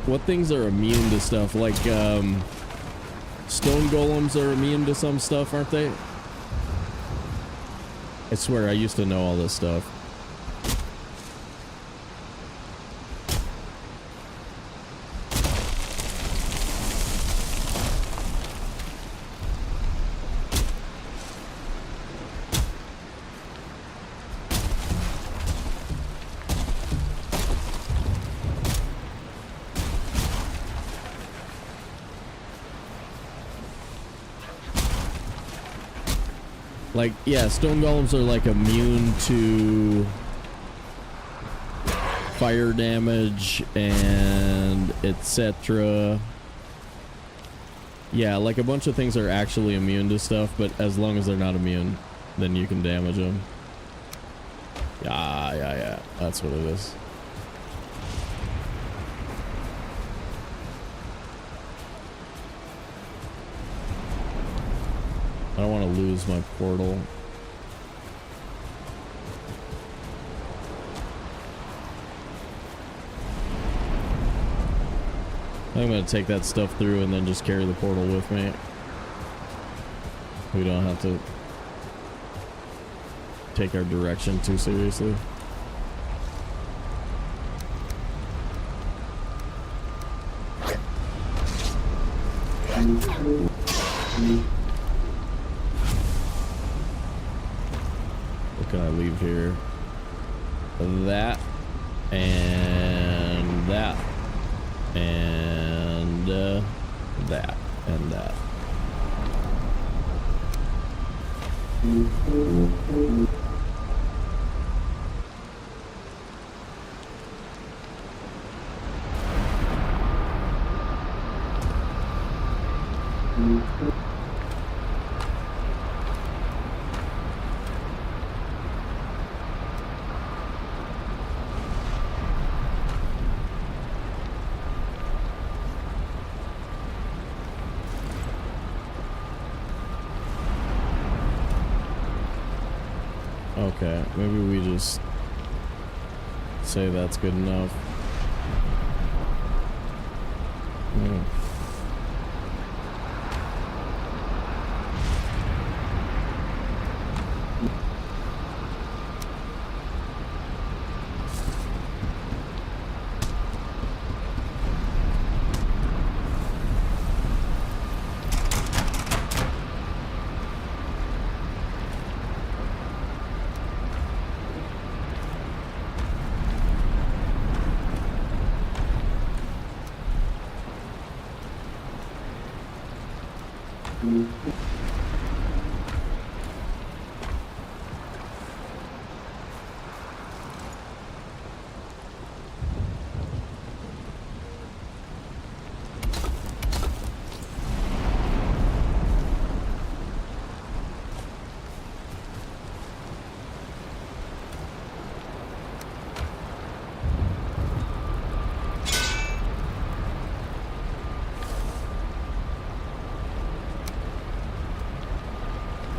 what things are immune to stuff? Like, stone golems are immune to some stuff, aren't they? I swear, I used to know all this stuff. Like, yeah, stone golems are like immune to fire damage and etc. Yeah, like a bunch of things are actually immune to stuff, but as long as they're not immune, then you can damage them. Yeah, that's what it is. I don't want to lose my portal. I'm going to take that stuff through and then just carry the portal with me. We don't have to take our direction too seriously. What can I leave here? That and that and that and that. Okay, maybe we just say that's good enough.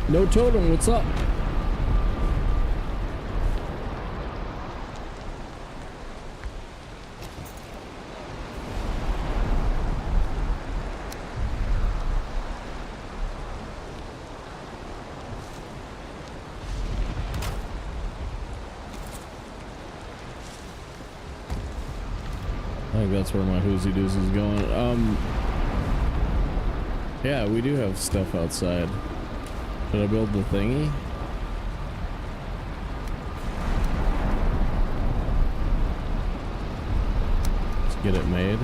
No totem, what's up? think that's where my Hoozy Doozy's going. Yeah, we do have stuff outside. Should I build the thingy? Let's get it made.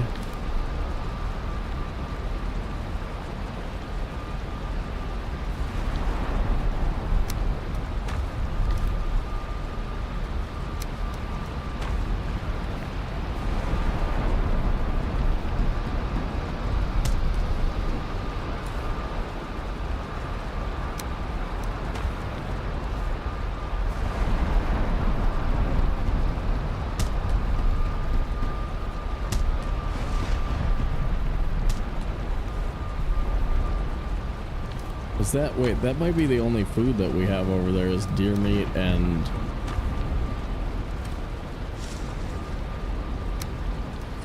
Is that, wait, that might be the only food that we have over there is deer meat and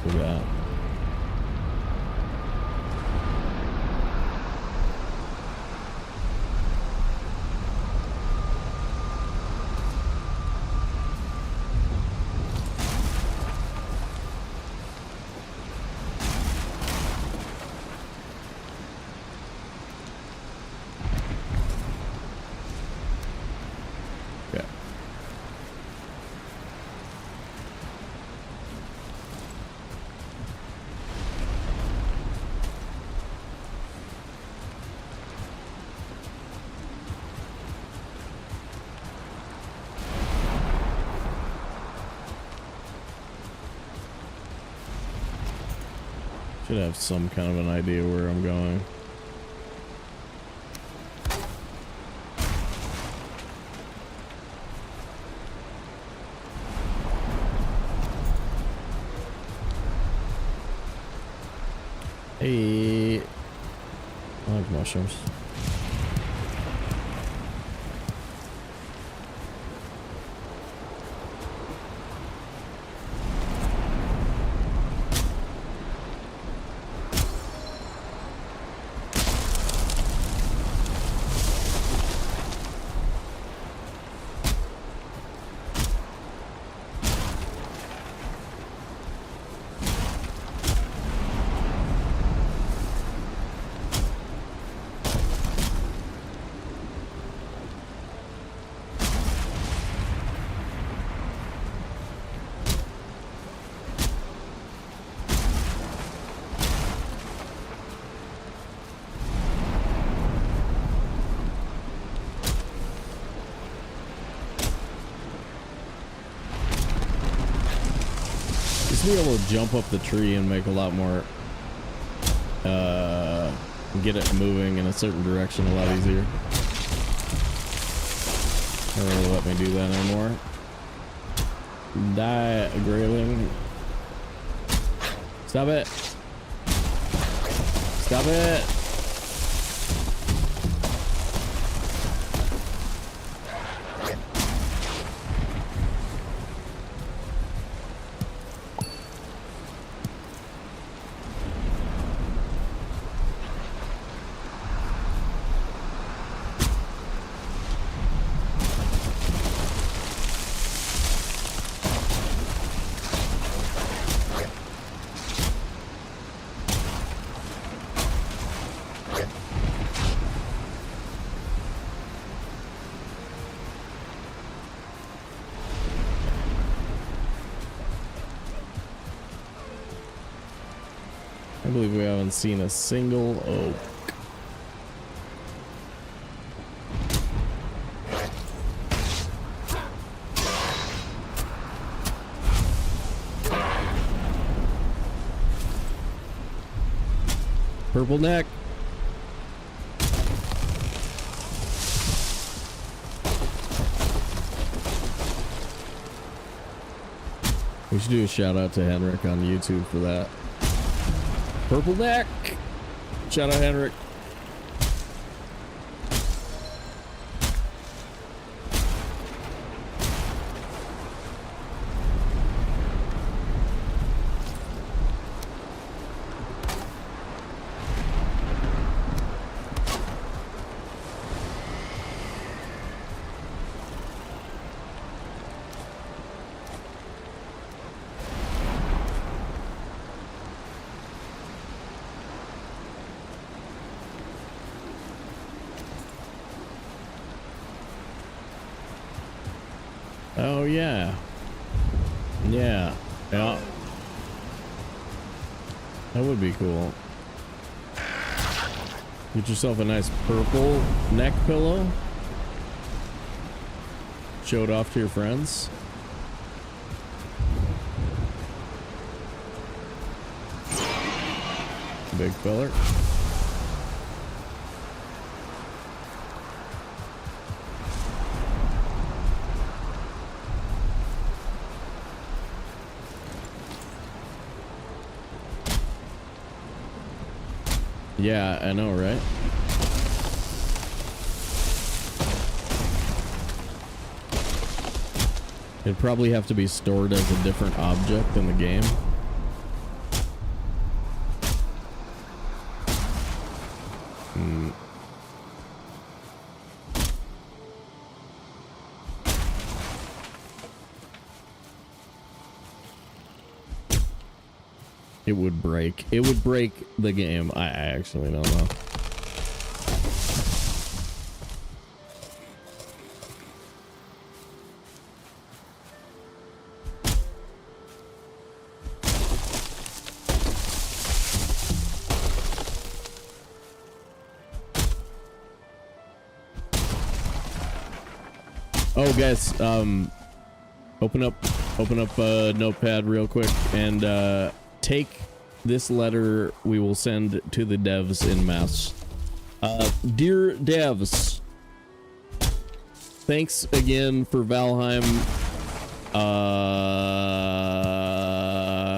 what's that? Should have some kind of an idea where I'm going. Hey, I like mushrooms. Be able to jump up the tree and make a lot more get it moving in a certain direction a lot easier. Don't really let me do that anymore. Die, grayling. Stop it. Stop it. I believe we haven't seen a single oak. Purple neck. We should do a shout out to Henrik on YouTube for that. Purple neck. Shout out Henrik. Oh yeah. Yeah. Yeah. That would be cool. Get yourself a nice purple neck pillow. Show it off to your friends. Big feller. Yeah, I know, right? It'd probably have to be stored as a different object in the game. It would break. It would break the game. I actually don't know. Oh, guys, open up a notepad real quick and take this letter we will send to the devs in mass. Dear devs, thanks again for Valheim,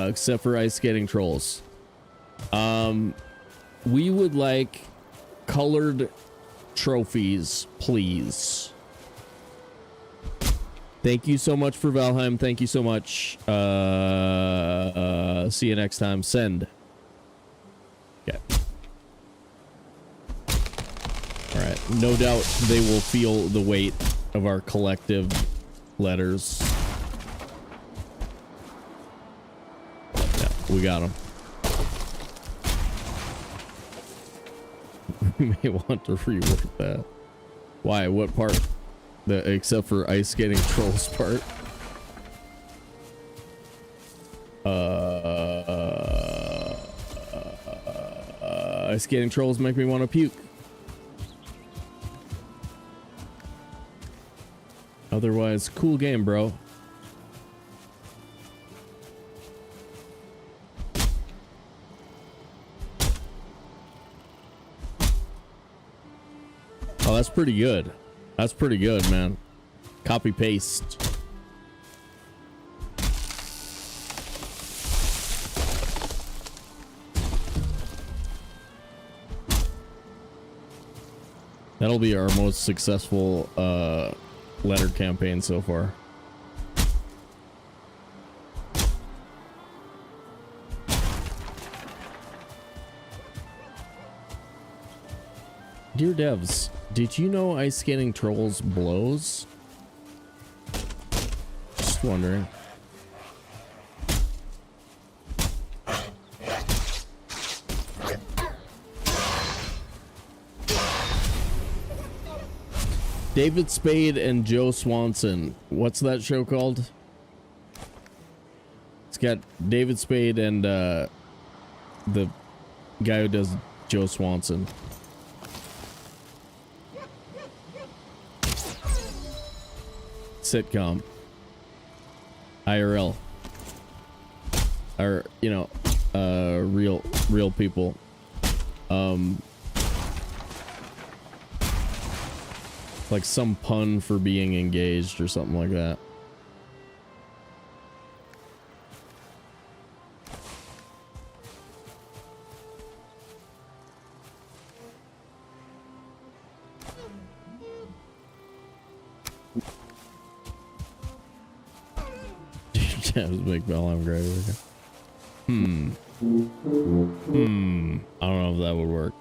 except for ice skating trolls. We would like colored trophies, please. Thank you so much for Valheim. Thank you so much. See you next time. Send. Okay. All right. No doubt they will feel the weight of our collective letters. Yeah, we got them. We may want to rework that. Why? What part? Except for ice skating trolls part. Ice skating trolls make me want to puke. Otherwise, cool game, bro. Oh, that's pretty good. That's pretty good, man. Copy paste. That'll be our most successful letter campaign so far. Dear devs, did you know ice skating trolls blows? Just wondering. David Spade and Joe Swanson. What's that show called? It's got David Spade and the guy who does Joe Swanson. Sitcom. IRL. Or, you know, real people. Like some pun for being engaged or something like that. Yeah, it was Big Valhalla great. I don't know if that would work.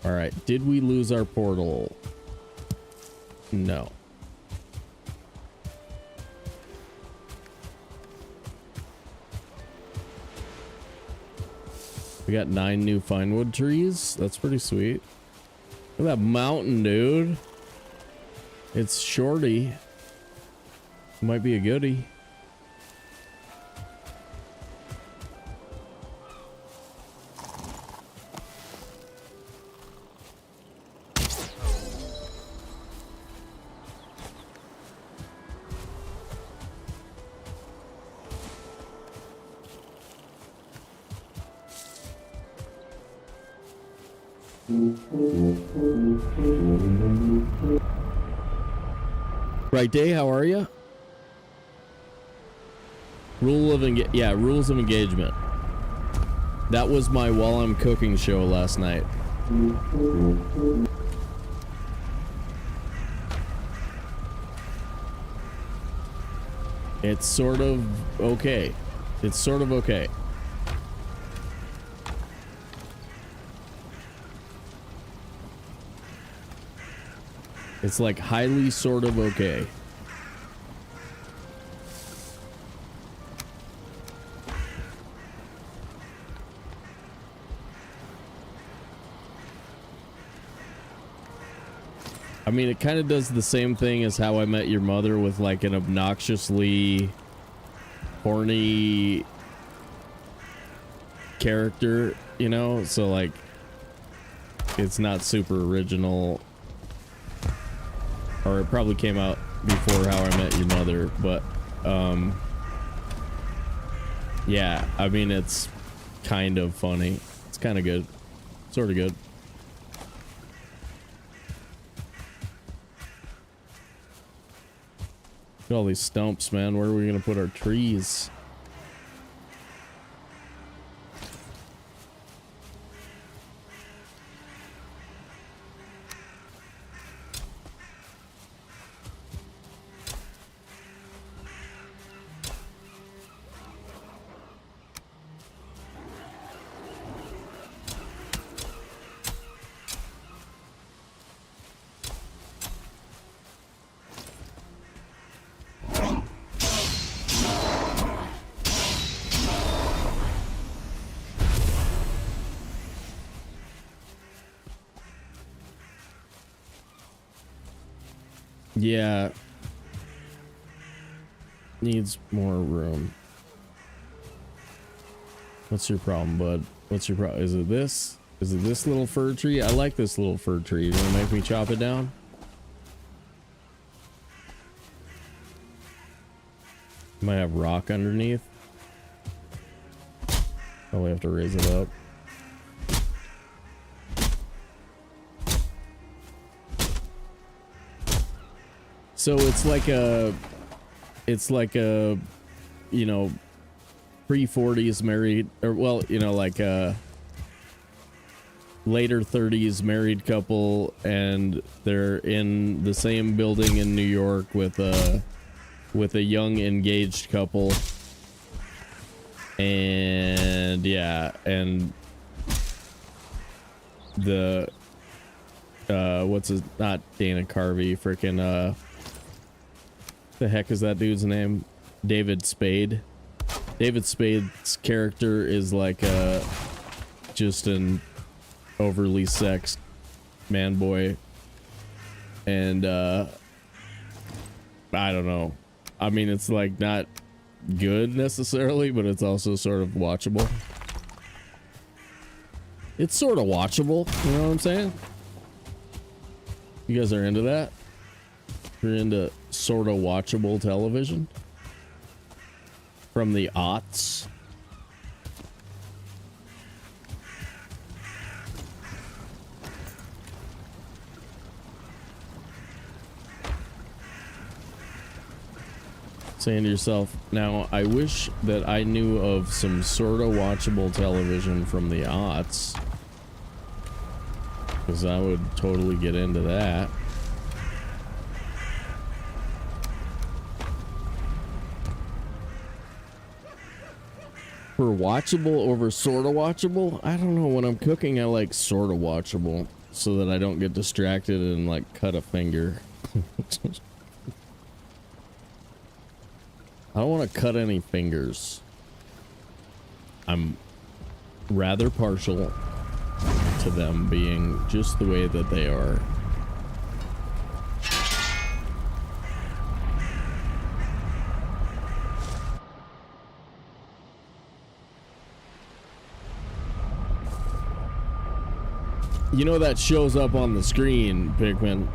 All right, did we lose our portal? No. We got 9 new fine wood trees. That's pretty sweet. Look at that mountain, dude. It's shorty. Might be a goodie. Right day, how are you? Rules of engagement. That was my while I'm cooking show last night. It's sort of okay. It's sort of okay. It's like highly sort of okay. I mean, it kind of does the same thing as How I Met Your Mother with like an obnoxiously horny character, you know? So like, it's not super original. Or it probably came out before How I Met Your Mother, but yeah, I mean, it's kind of funny. It's kind of good. Sort of good. Look at all these stumps, man. Where are we gonna put our trees? Yeah. Needs more room. What's your problem, bud? What's your problem? Is it this? Is it this little fir tree? I like this little fir tree. You wanna make me chop it down? Might have rock underneath. Probably have to raise it up. So it's like a, you know, pre-40s married, or well, you know, like a later 30s married couple, and they're in the same building in New York with a young engaged couple. And yeah, and the what's his, not Dana Carvey, freaking the heck is that dude's name? David Spade. David Spade's character is like just an overly sexed man boy, and I don't know. I mean, it's like not good necessarily, but it's also sort of watchable. It's sort of watchable, you know what I'm saying? You guys are into that? You're into sort of watchable television from the aughts. Saying to yourself, now I wish that I knew of some sort of watchable television from the aughts, because I would totally get into that. For watchable over sort of watchable, I don't know. When I'm cooking, I like sort of watchable so that I don't get distracted and like cut a finger. I don't want to cut any fingers. I'm rather partial to them being just the way that they are. You know, that shows up on the screen, Pikmin.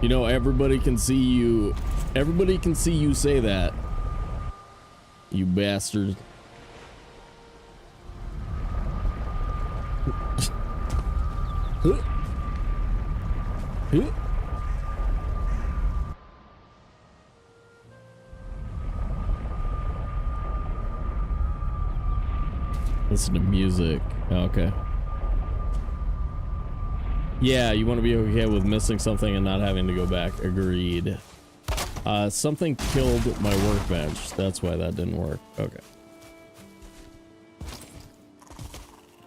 You know, everybody can see you. Everybody can see you say that. You bastard. Listen to music. Okay. Yeah, you want to be okay with missing something and not having to go back. Agreed. Something killed my workbench. That's why that didn't work. Okay.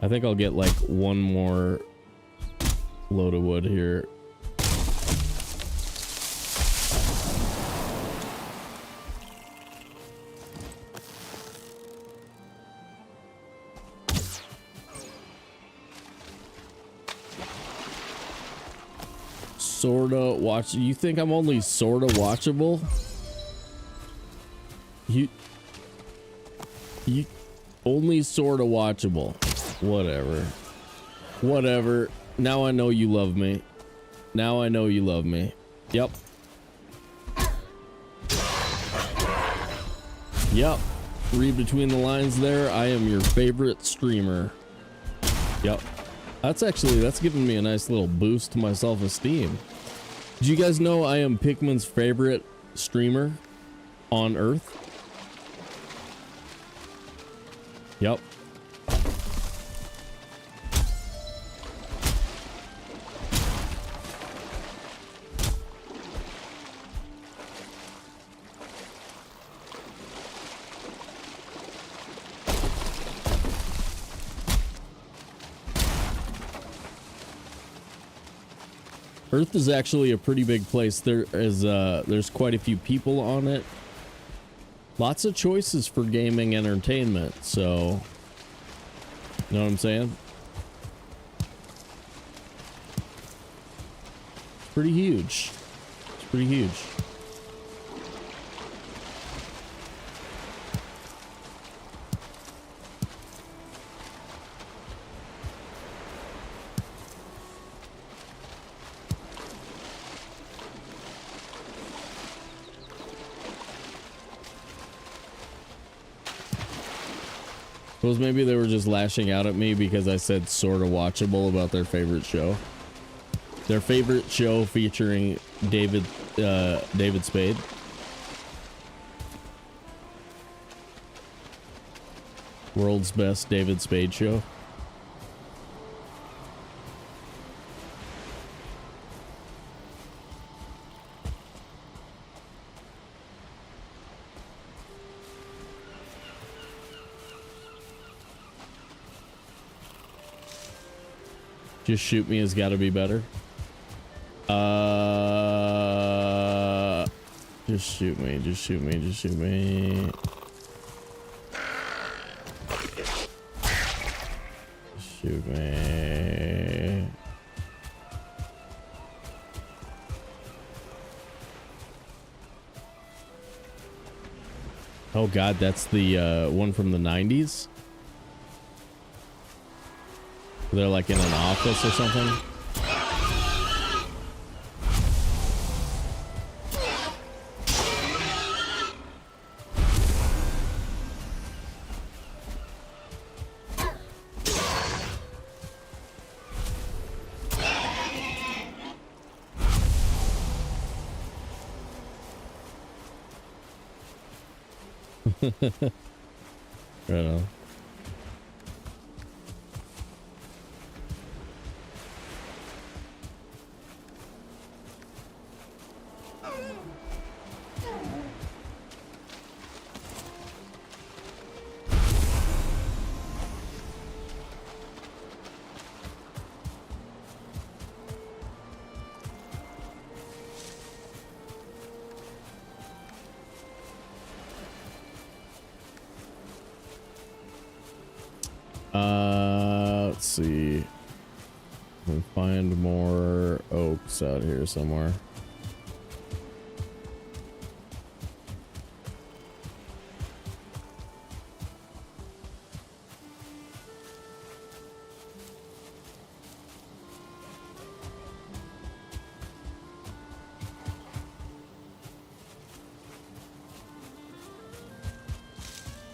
I think I'll get like one more load of wood here. Sorta watch. You think I'm only sorta watchable? You only sorta watchable. Whatever. Whatever. Now I know you love me. Now I know you love me. Yep. Yep. Read between the lines there. I am your favorite streamer. Yep. That's giving me a nice little boost to my self-esteem. Did you guys know I am Pikmin's favorite streamer on Earth? Yep. Earth is actually a pretty big place. There's quite a few people on it. Lots of choices for gaming entertainment, so you know what I'm saying? It's pretty huge. It's pretty huge. Suppose maybe they were just lashing out at me because I said sort of watchable about their favorite show. Their favorite show featuring David Spade. World's best David Spade show. Just shoot me has got to be better. Just shoot me. Just shoot me. Just shoot me. Just shoot me. Oh God, that's the one from the 90s. They're like in an office or something. Right on. Let's see. We'll find more oaks out here somewhere.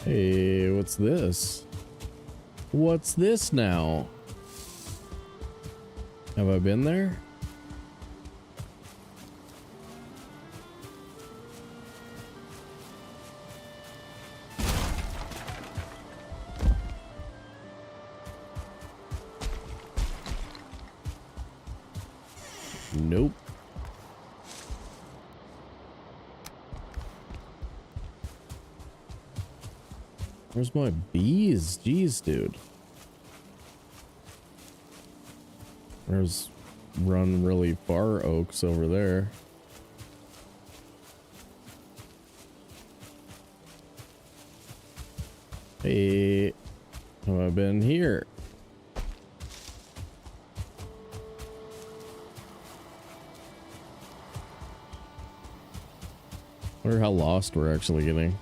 Hey, what's this? What's this now? Have I been there? Nope. Where's my bees? Jeez, dude. There's run really far oaks over there. Hey, have I been here? Wonder how lost we're actually getting.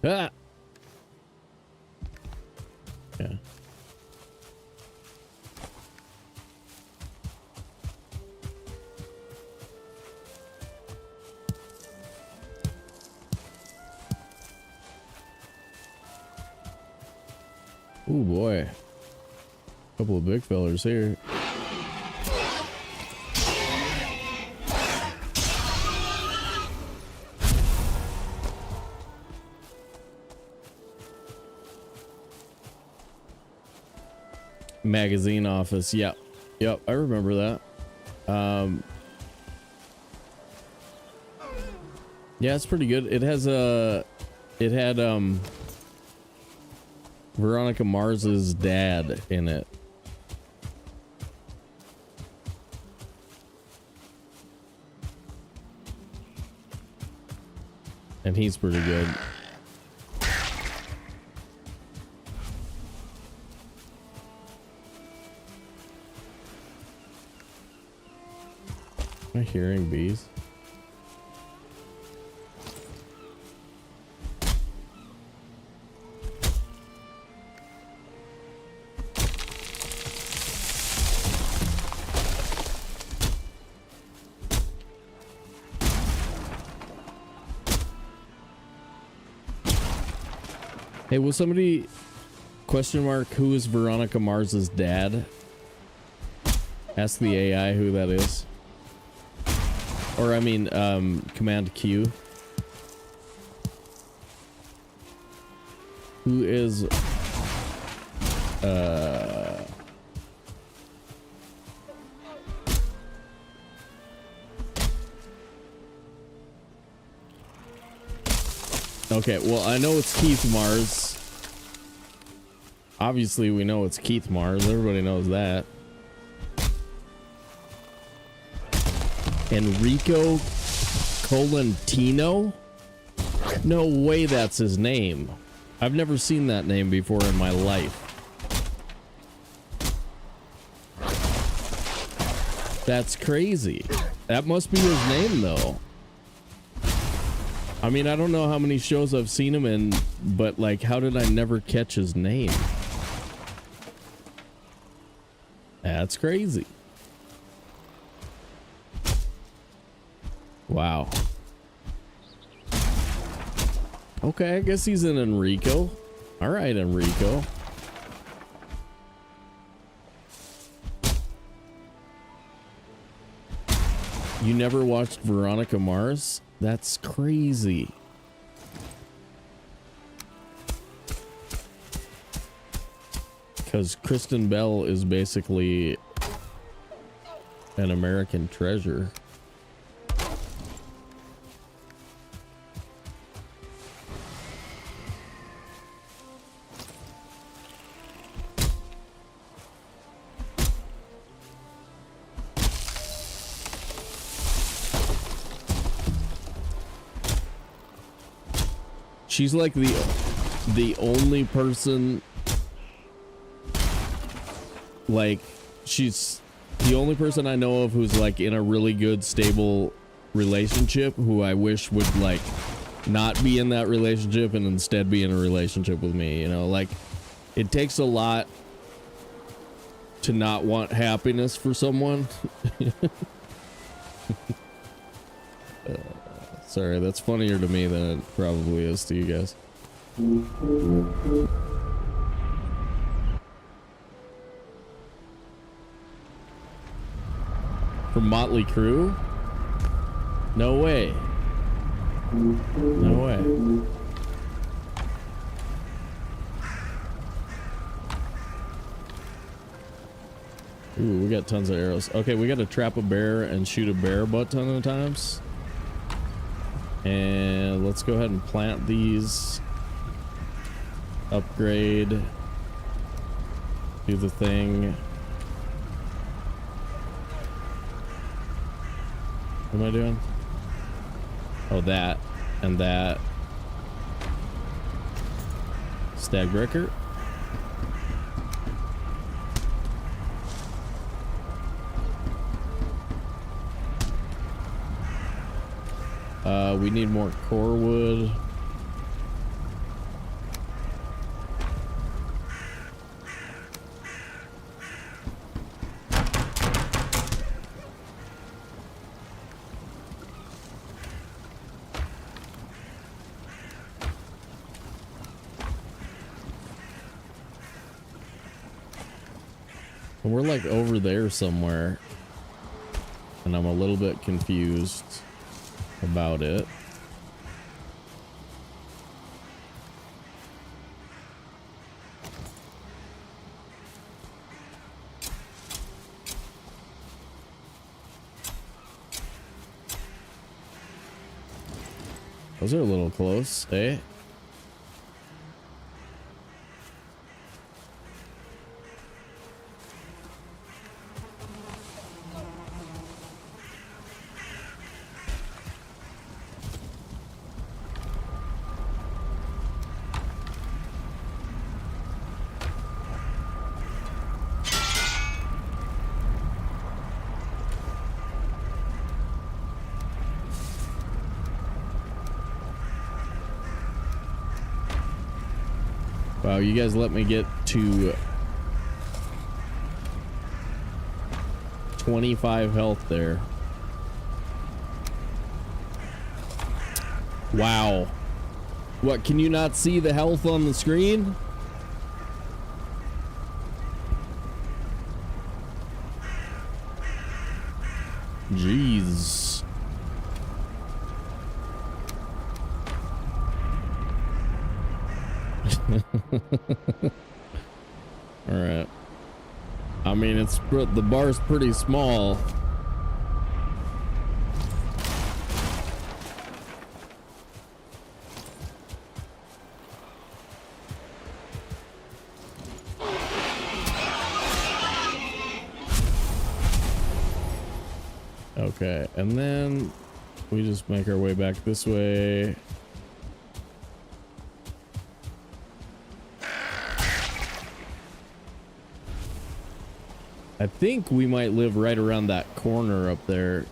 Ah. Yeah. Oh boy. Couple of big fellers here. Magazine office. Yep. Yep, I remember that. Yeah, it's pretty good. It has it had Veronica Mars's dad in it. And he's pretty good. Am I hearing bees? Hey, will somebody question mark who is Veronica Mars's dad? Ask the AI who that is. Or I mean, Command Q. Who is okay, well, I know it's Keith Mars. Obviously, we know it's Keith Mars. Everybody knows that. Enrico Colantino? No way that's his name. I've never seen that name before in my life. That's crazy. That must be his name, though. I mean, I don't know how many shows I've seen him in, but like, how did I never catch his name? That's crazy. Wow. Okay, I guess he's in Enrico. All right, Enrico. You never watched Veronica Mars? That's crazy. Because Kristen Bell is basically an American treasure. She's like the only person, like, she's the only person I know of who's like in a really good stable relationship who I wish would like not be in that relationship and instead be in a relationship with me, you know? Like, it takes a lot to not want happiness for someone. Sorry, that's funnier to me than it probably is to you guys. From Motley Crue? No way. No way. Ooh, we got tons of arrows. Okay, we gotta trap a bear and shoot a bear a butt ton of times. And let's go ahead and plant these. Upgrade. Do the thing. What am I doing? Oh, that and that. Stag breaker. We need more core wood. We're like over there somewhere, and I'm a little bit confused about it. Those are a little close, eh? Wow, you guys let me get to 25 health there. Wow. What, can you not see the health on the screen? Jeez. All right. I mean, the bar's pretty small. Okay, and then we just make our way back this way. I think we might live right around that corner up there.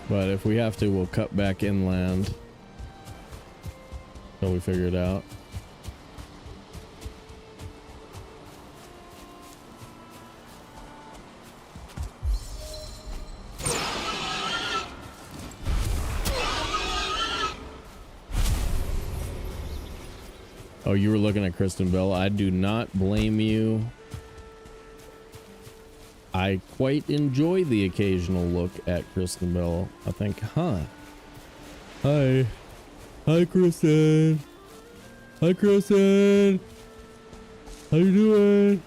But if we have to, we'll cut back inland until we figure it out. Oh, you were looking at Kristen Bell. I do not blame you. I quite enjoy the occasional look at Kristen Bell. I think, huh? Hi. Hi, Kristen. Hi, Kristen. How you doing?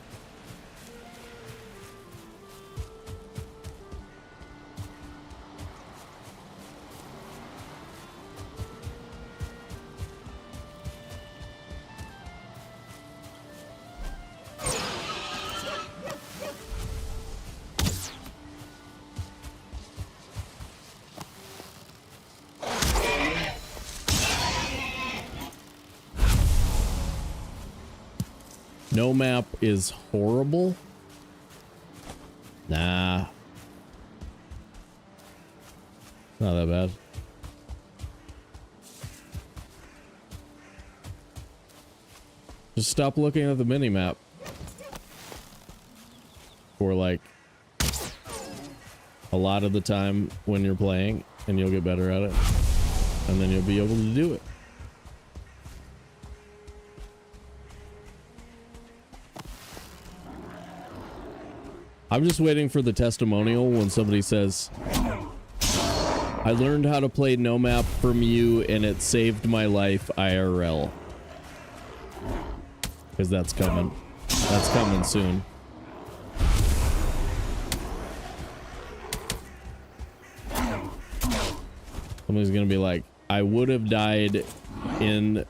No map is horrible. Nah. Not that bad. Just stop looking at the mini map for like a lot of the time when you're playing, and you'll get better at it, and then you'll be able to do it. I'm just waiting for the testimonial when somebody says, I learned how to play no map from you and it saved my life IRL. Because that's coming. That's coming soon. Somebody's gonna be like, I would have died in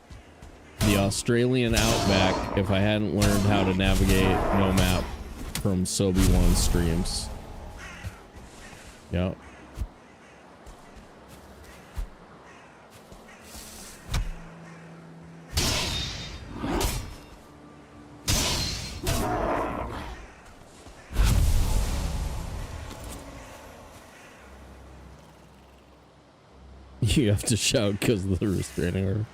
the Australian outback if I hadn't learned how to navigate no map from Sobewan streams. Yep. You have to shout because of the restraining order.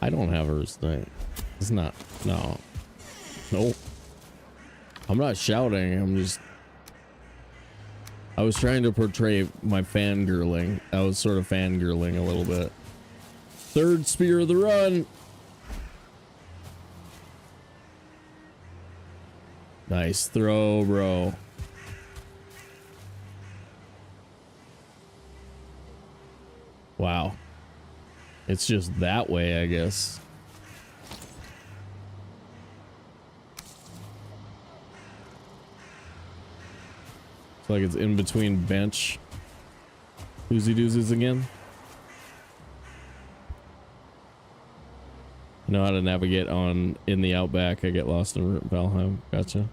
I don't have a restraint. It's not. No. Nope. I'm not shouting. I'm just. I was trying to portray my fangirling. I was sort of fangirling a little bit. Third spear of the run. Nice throw, bro. Wow. It's just that way, I guess. It's like it's in between bench doozy doozies again. I know how to navigate in the outback. I get lost in Valhalla. Gotcha.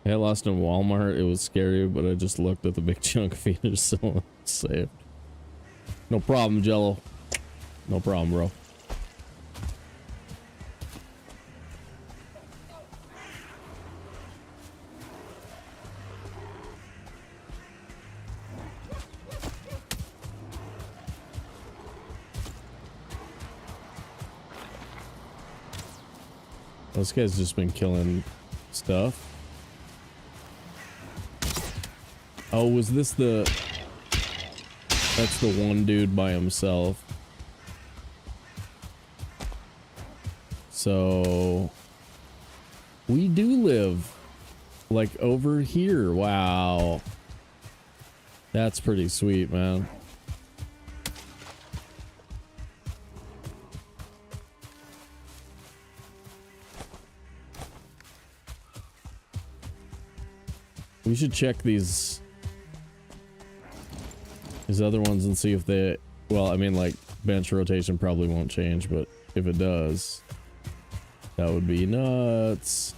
I got lost in Walmart. It was scary, but I just looked at the big chunk of feeders, so I'm saved. No problem, Jello. No problem, bro. This guy's just been killing stuff. Oh, was this the... That's the one dude by himself. So... We do live, like, over here. Wow. That's pretty sweet, man. We should check these other ones and see if they, well, I mean, like, bench rotation probably won't change, but if it does, that would be nuts.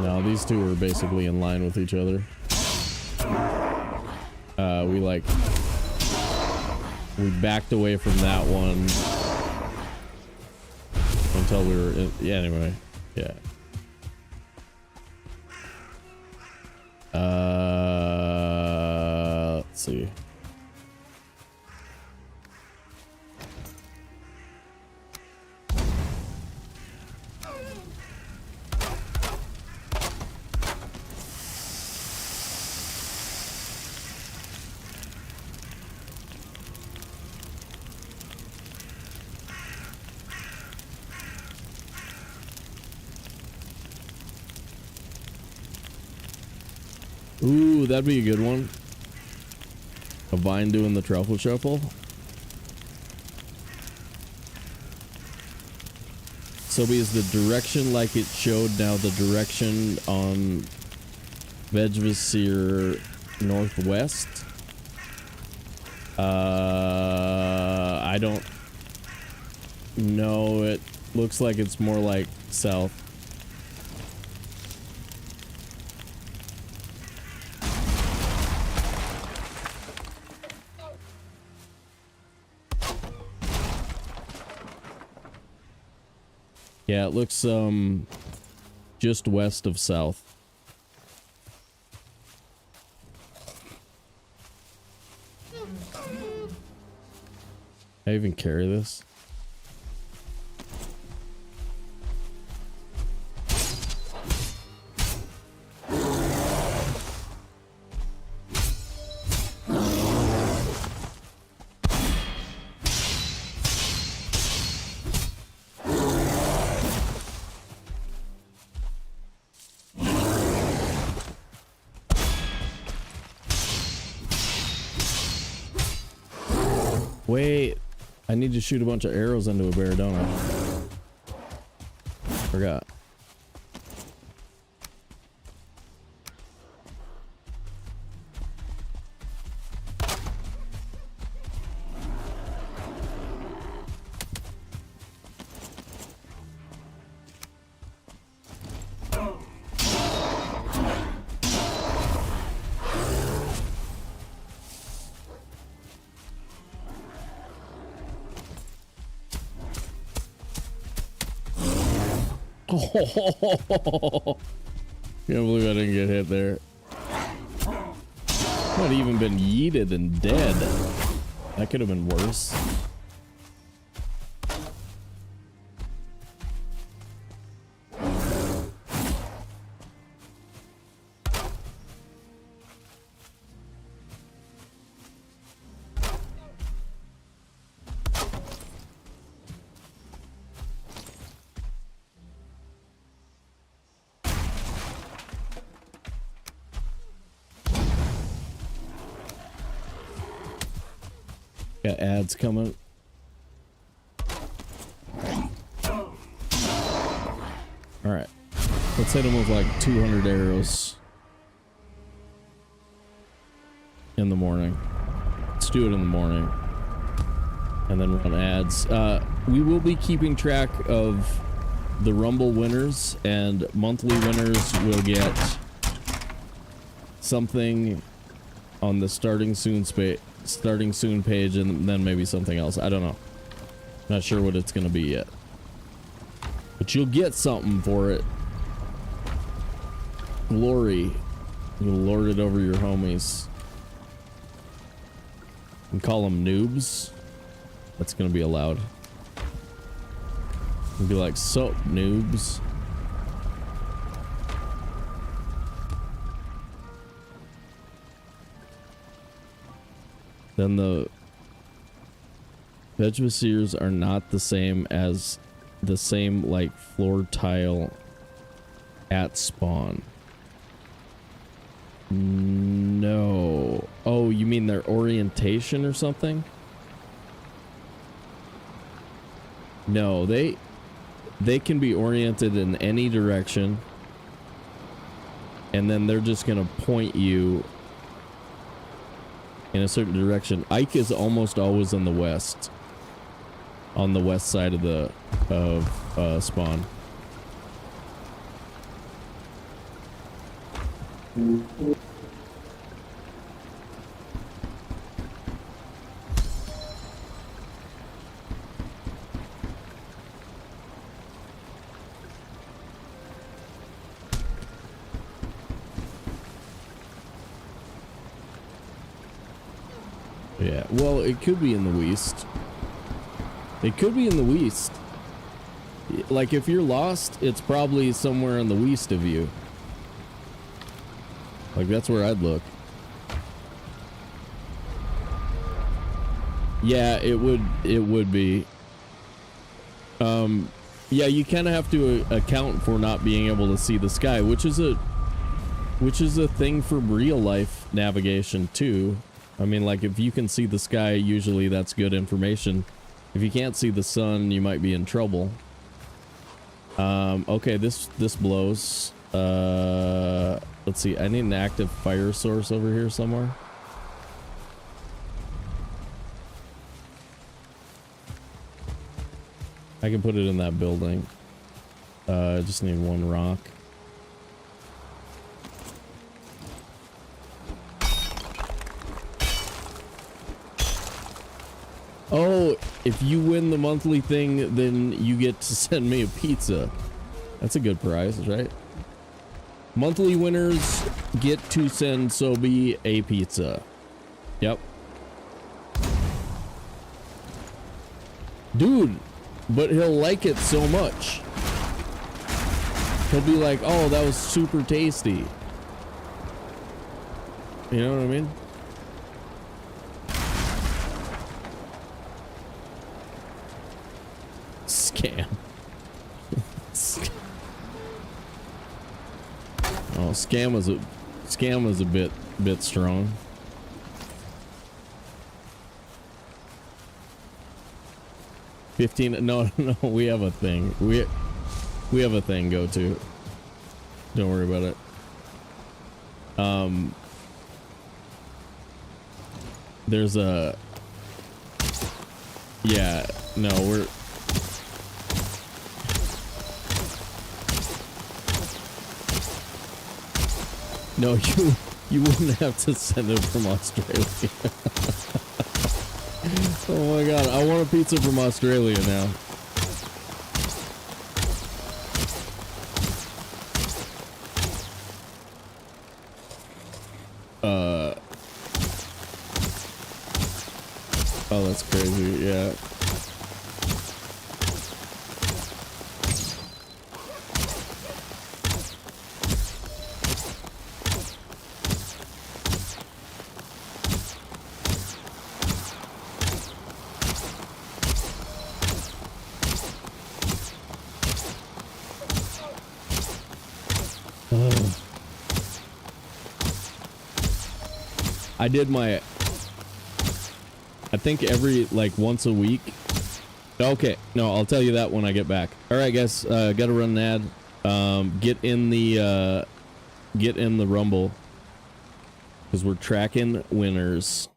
No, these two are basically in line with each other. We backed away from that one until we were in, yeah, anyway, yeah. Let's see. Ooh, that'd be a good one. A vine doing the truffle shuffle. Sobe, is the direction like it showed now the direction on Vegvasir northwest? I don't know. It looks like it's more like south. Yeah, it looks just west of south. I even carry this? Wait, I need to shoot a bunch of arrows into a bear, don't I? Forgot. Oh, can't believe I didn't get hit there. Might have even been yeeted and dead. That could have been worse. Got ads coming. Alright. Let's hit him with like 200 arrows. In the morning. Let's do it in the morning. And then run ads. We will be keeping track of the Rumble winners, and monthly winners will get something on the starting soon page, and then maybe something else. I don't know. Not sure what it's gonna be yet, but you'll get something for it. Glory. You'll lord it over your homies and call them noobs. That's gonna be allowed. And be like, "Sup, noobs." Then the Vegvasirs are not the same as the same like floor tile at spawn. No. Oh, you mean their orientation or something? No, they can be oriented in any direction, and then they're just gonna point you in a certain direction. Ike is almost always in the west, on the west side of the spawn. Yeah, well, it could be in the west. It could be in the west. Like, if you're lost, it's probably somewhere in the west of you. Like, that's where I'd look. Yeah, it would be. Yeah, you kind of have to account for not being able to see the sky, which is Which is a thing for real life navigation too. I mean, like if you can see the sky, usually that's good information. If you can't see the sun, you might be in trouble. Okay, this blows. Let's see. I need an active fire source over here somewhere. I can put it in that building. I just need one rock. Oh, if you win the monthly thing, then you get to send me a pizza. That's a good prize, right? Monthly winners get to send Sobe a pizza. Yep. Dude, but he'll like it so much. He'll be like, oh, that was super tasty. You know what I mean? Scam. Oh, scam was a bit strong. No, we have a thing. We have a thing go to. Don't worry about it. There's a yeah, no, we're no, you wouldn't have to send it from Australia. Oh my god, I want a pizza from Australia now. Oh, that's crazy, yeah. I did my, I think every, like, once a week. Okay, no, I'll tell you that when I get back. All right, guys, gotta run an ad. Get in the Rumble, because we're tracking winners.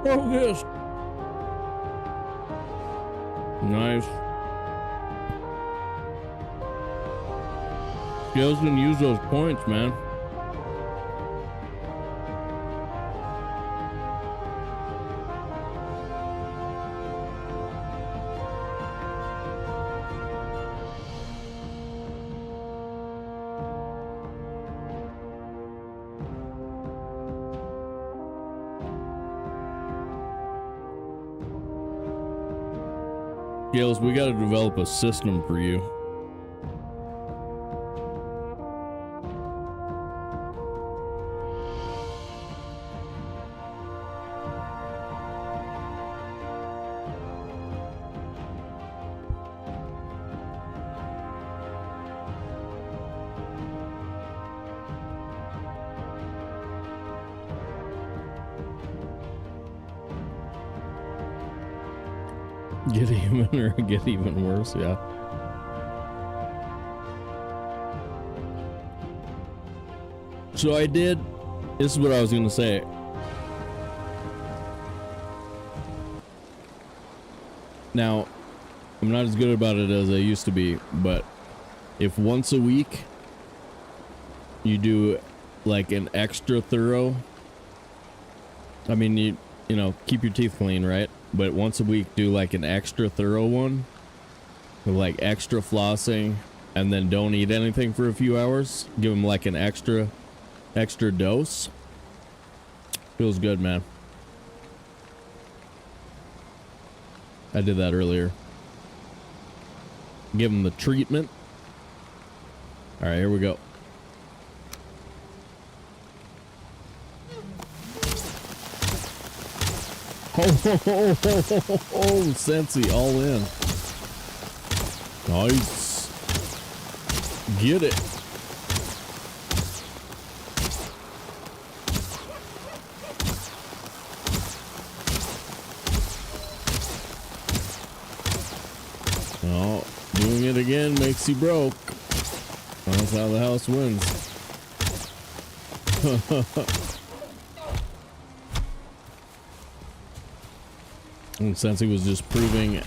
Focus. Nice. Skills can use those points, man. Gales, we got to develop a system for you. Get even or get even worse, yeah. So I did, this is what I was gonna say. Now, I'm not as good about it as I used to be, but if once a week you do like an extra thorough, I mean, you know, keep your teeth clean, right? But once a week, do like an extra thorough one with like extra flossing, and then don't eat anything for a few hours. Give them like an extra dose. Feels good, man. I did that earlier. Give them the treatment. All right, here we go. Oh, Sensi, all in. Nice. Get it. Oh, doing it again makes you broke. That's how the house wins. And since he was just proving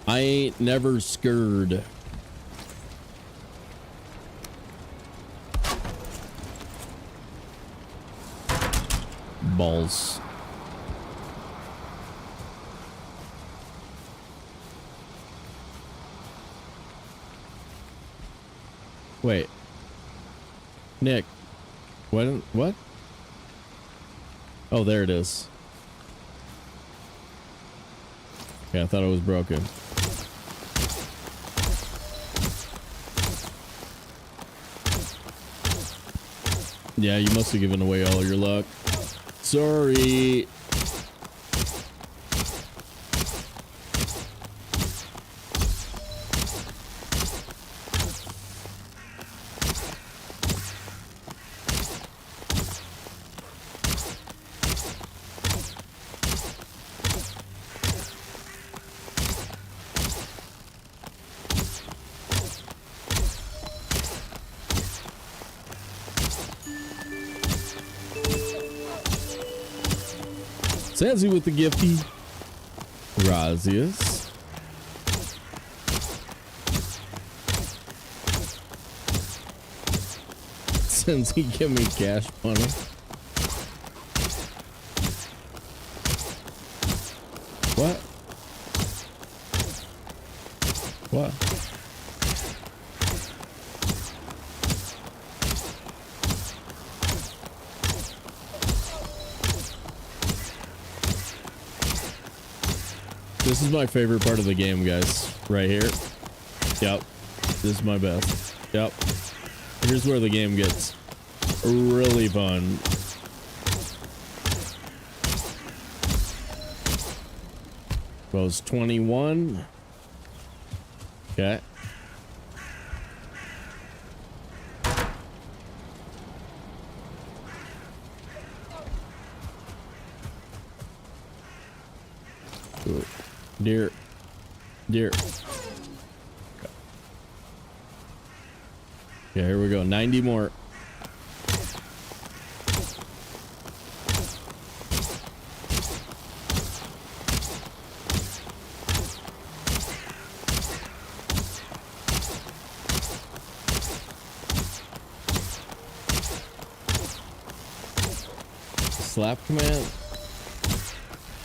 I ain't never scared. Balls. Wait. Nick. What? Oh, there it is. Yeah, I thought it was broken. Yeah, you must have given away all your luck. Sorry. Sansi with the gifty. Gracias. Sansi, give me cash money. What? What? This is my favorite part of the game, guys. Right here. Yep. This is my best. Yep. Here's where the game gets really fun. Goes 21. Okay. Ooh. Deer. Okay, here we go. 90 more. Slap command.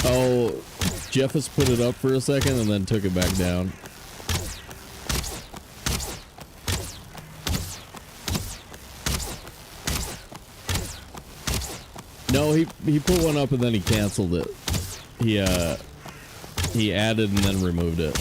Oh, Jeff has put it up for a second and then took it back down. No, he put one up and then he canceled it. He added and then removed it.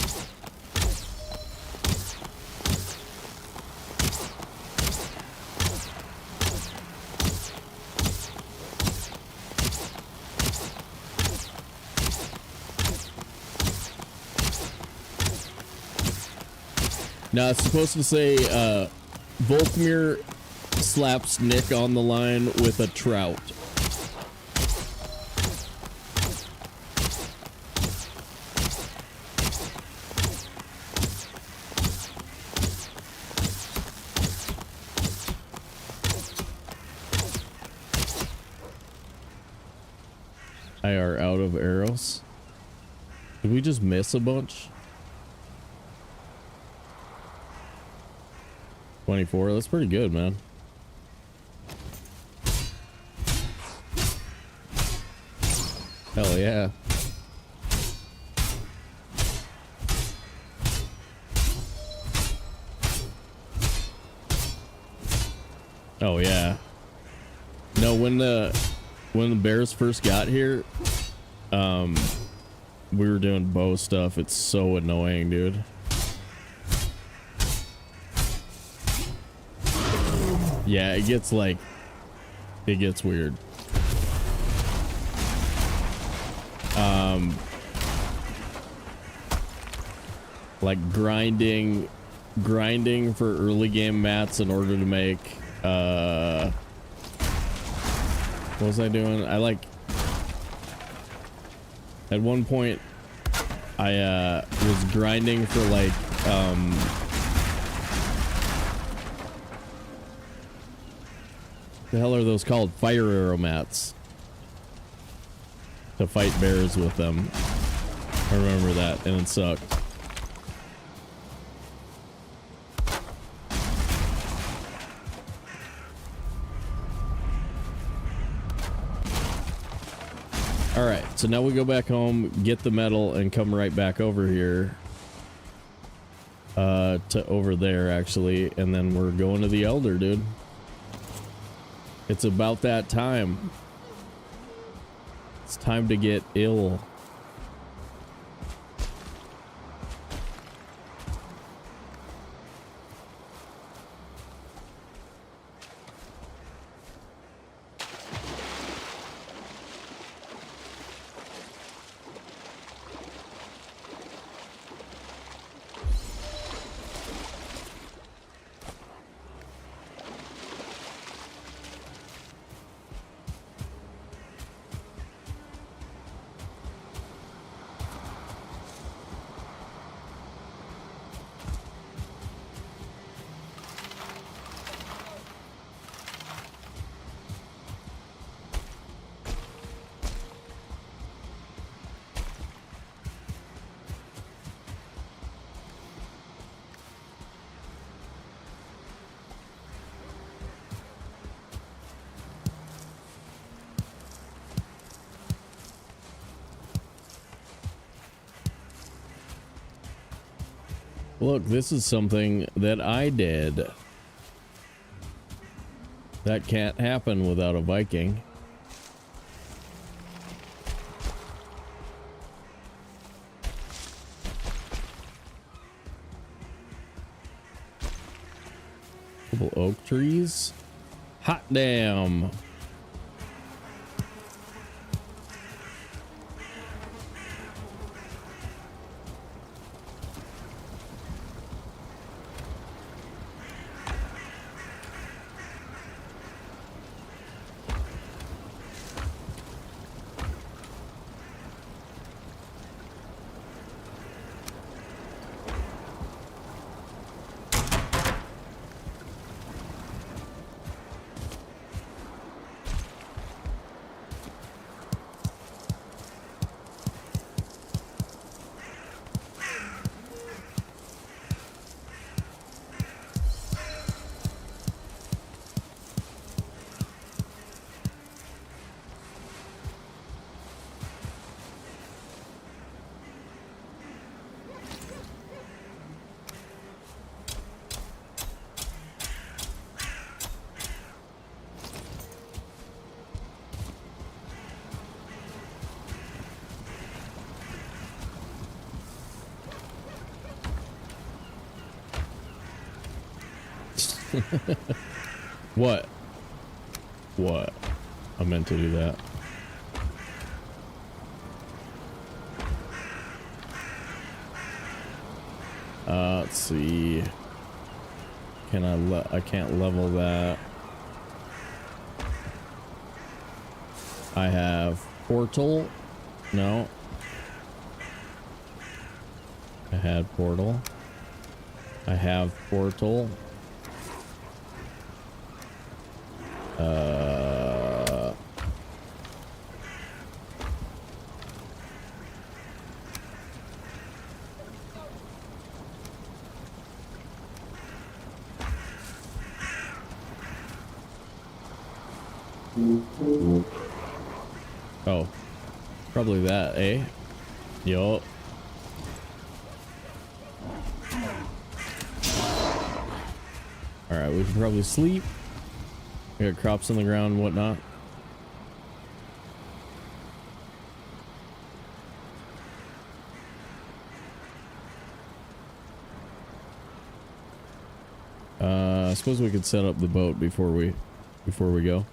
Now it's supposed to say Volkmir slaps Nick on the line with a trout. I are out of arrows. Did we just miss a bunch? 24, that's pretty good, man. Hell yeah. Oh yeah. No, when the bears first got here, we were doing bow stuff. It's so annoying, dude. Yeah, it gets weird. Like grinding for early game mats in order to make, what was I doing? At one point, I, was grinding for like, the hell are those called? Fire arrow mats. To fight bears with them. I remember that, and it sucked. Alright, so now we go back home, get the metal, and come right back over here. To over there, actually, and then we're going to the Elder, dude. It's about that time. It's time to get ill. Look, this is something that I did. That can't happen without a Viking. Couple oak trees. Hot damn. What? What? I meant to do that. Let's see. Can I can't level that. I have portal. No. I had portal. I have portal. Oh, probably that, eh? Yup. Alright, we can probably sleep. We got crops on the ground and whatnot. I suppose we could set up the boat before we go.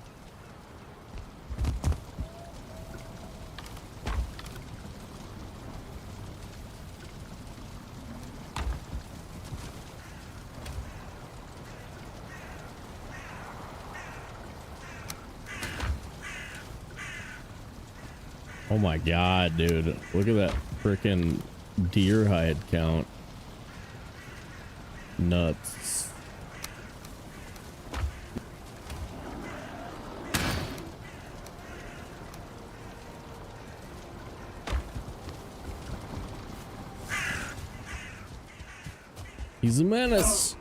Oh my god, dude. Look at that freaking deer hide count. Nuts. He's a menace.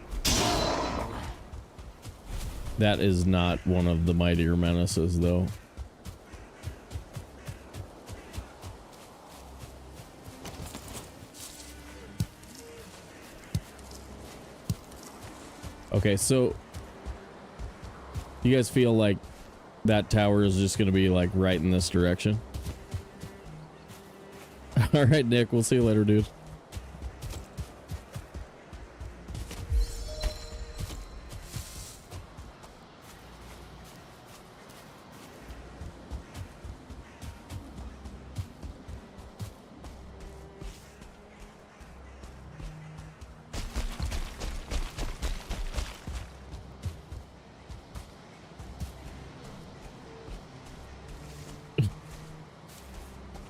That is not one of the mightier menaces, though. Okay, so you guys feel like that tower is just gonna be like right in this direction? All right, Nick, we'll see you later, dude.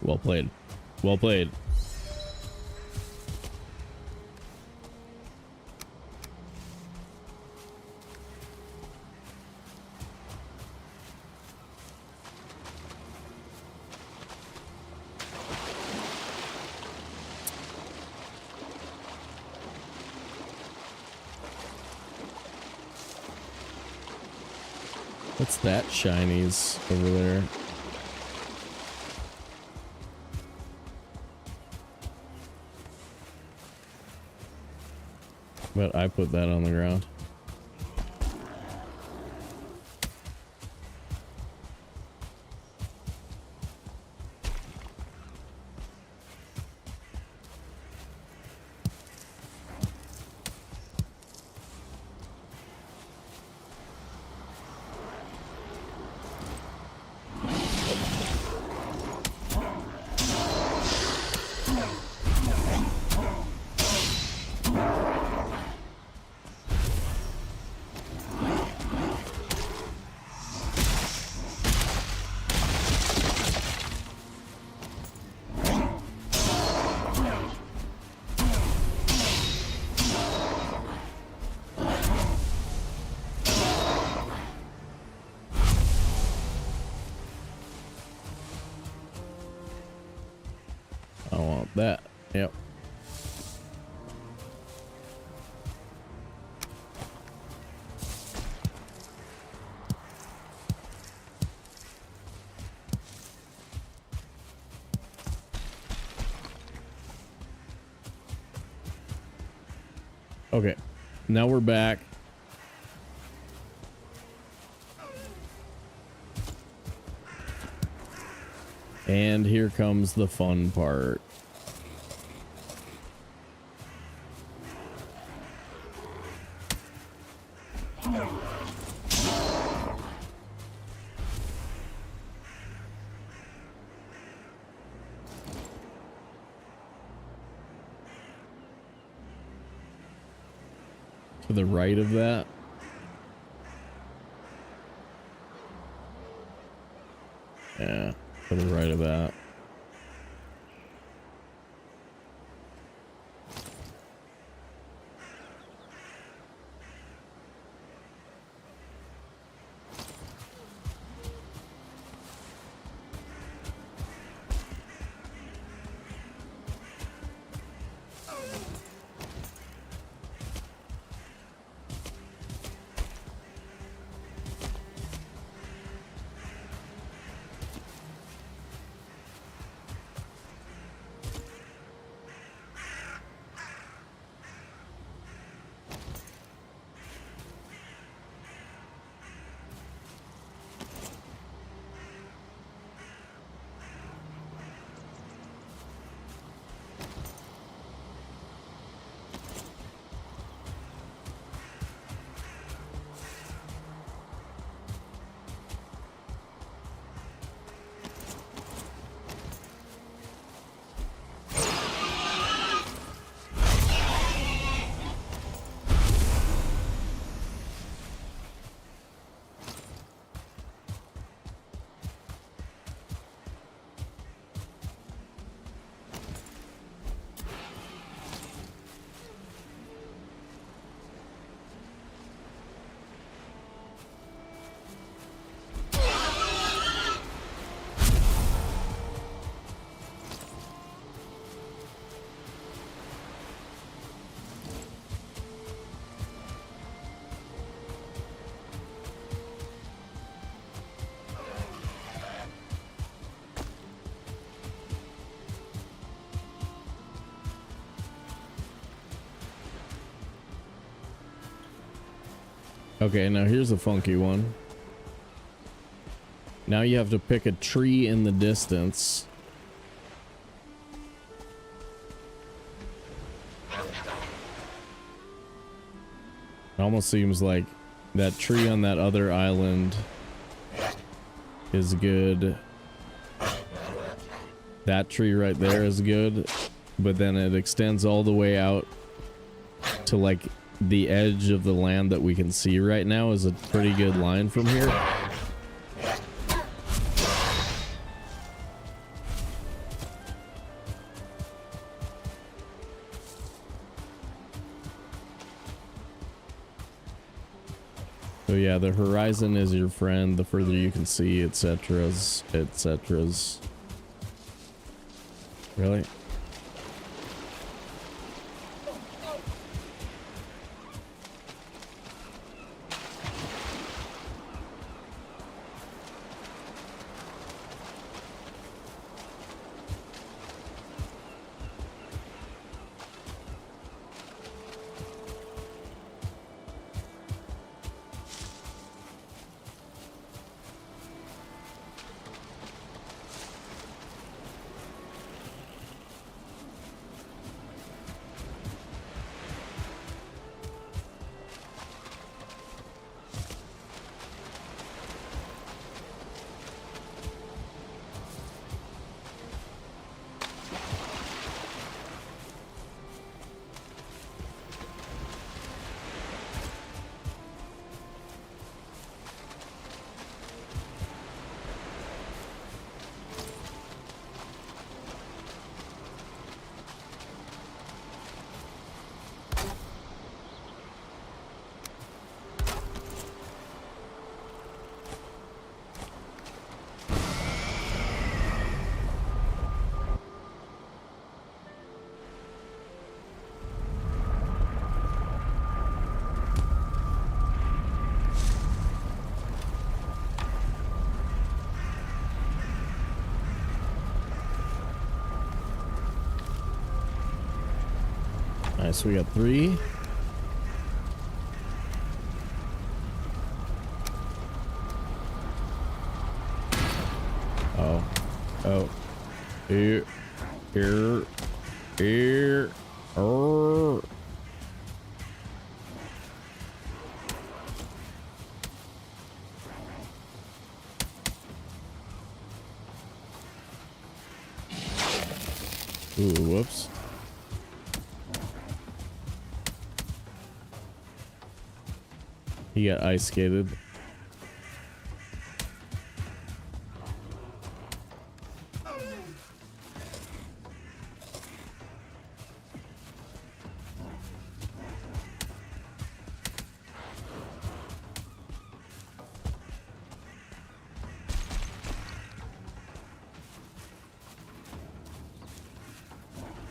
Well played. Well played. What's that shinies over there? But I put that on the ground. I want that. Yep. Okay, now we're back. And here comes the fun part. To the right of that. Yeah, to the right of that. Okay, now here's a funky one. Now you have to pick a tree in the distance. It almost seems like that tree on that other island is good. That tree right there is good, but then it extends all the way out to like the edge of the land that we can see right now is a pretty good line from here. So yeah, the horizon is your friend, the further you can see, etc's. Really? Nice, we got 3. Oh. Oh. Here. Here. Here. Ooh, whoops. He got ice skated.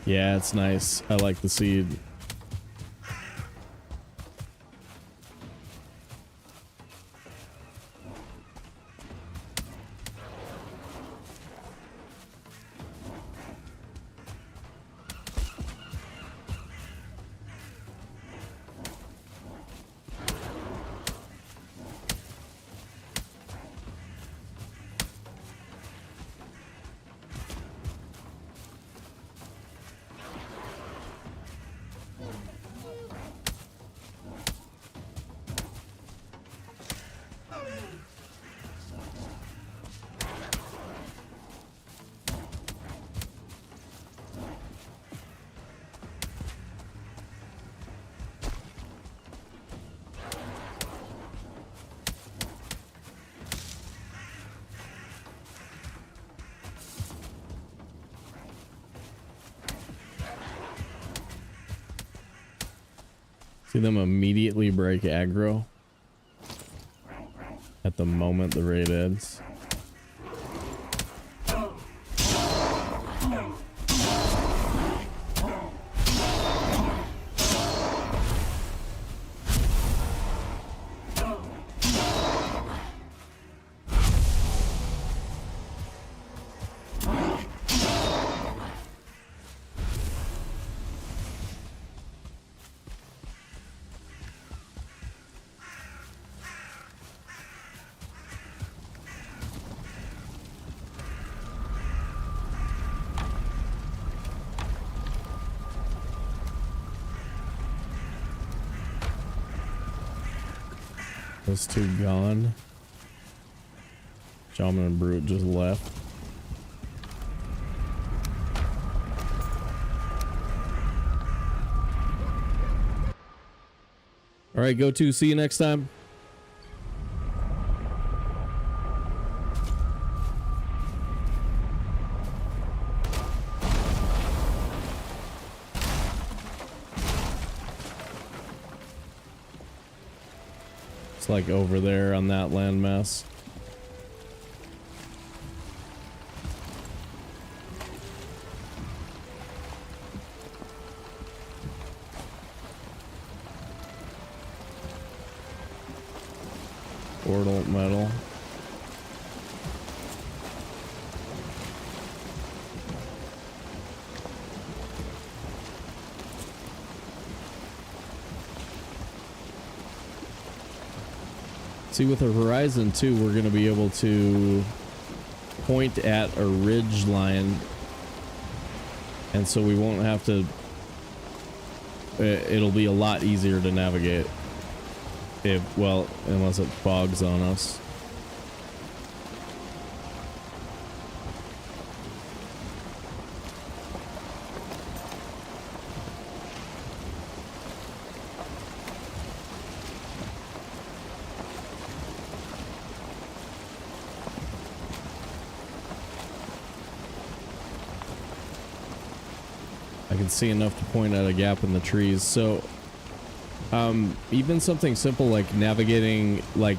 Yeah, it's nice. I like the seed. See them immediately break aggro at the moment the raid ends. Those two gone. Shaman and Brute just left. All right, go to. See you next time. Like over there on that landmass. Portal metal. See, with the horizon too, we're going to be able to point at a ridge line, and so we won't have to. It'll be a lot easier to navigate. If, well, unless it fogs on us. See enough to point at a gap in the trees. So even something simple like navigating, like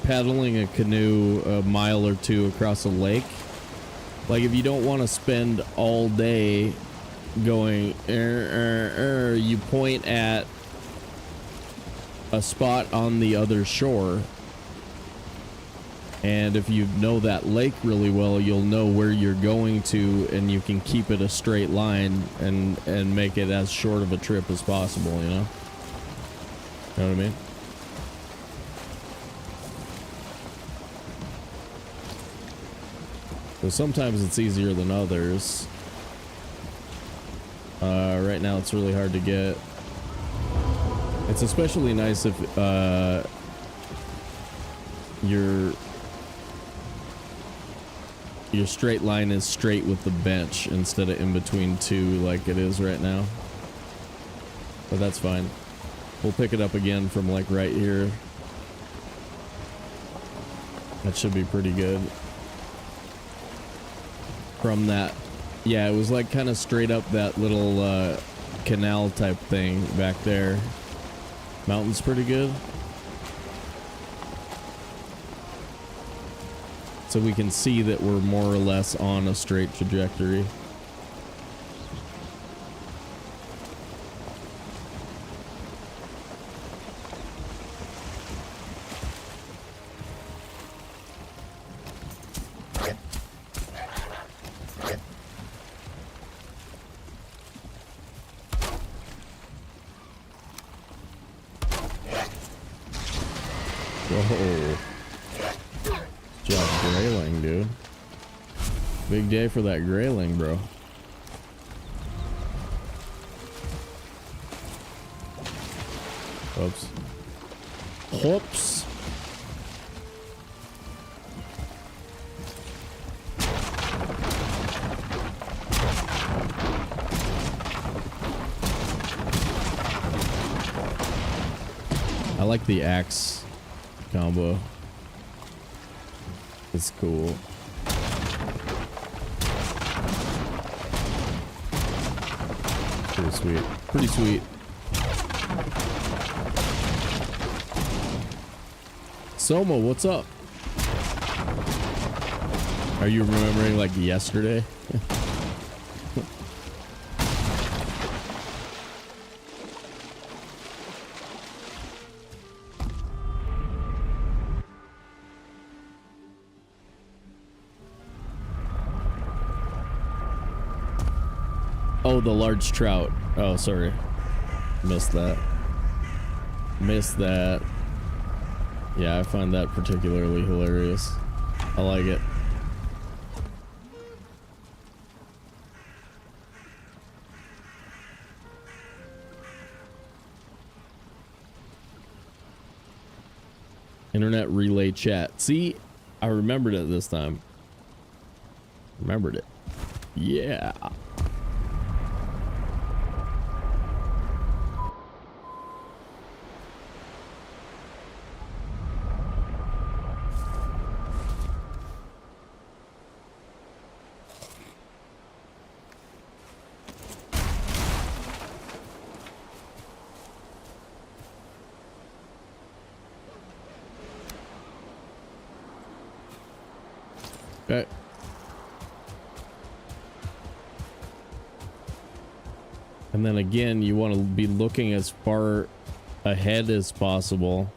paddling a canoe a mile or two across a lake, like if you don't want to spend all day going you point at a spot on the other shore, and if you know that lake really well, you'll know where you're going to, and you can keep it a straight line and make it as short of a trip as possible, you know? You know what I mean? So sometimes it's easier than others. Right now it's really hard to get. It's especially nice if your straight line is straight with the bench instead of in between two like it is right now. But that's fine. We'll pick it up again from like right here. That should be pretty good. From that, yeah, it was like kind of straight up that little canal type thing back there. Mountain's pretty good. So we can see that we're more or less on a straight trajectory. Whoa. Job grayling, dude. Big day for that grayling, bro. Oops. Whoops. I like the axe combo. It's cool. Pretty sweet. Pretty sweet. Soma, what's up? Are you remembering like yesterday? Oh, the large trout. Oh, sorry. Missed that. Missed that. Yeah, I find that particularly hilarious. I like it. Internet relay chat. See, I remembered it this time. Remembered it. Yeah. Okay. And then again, you want to be looking as far ahead as possible.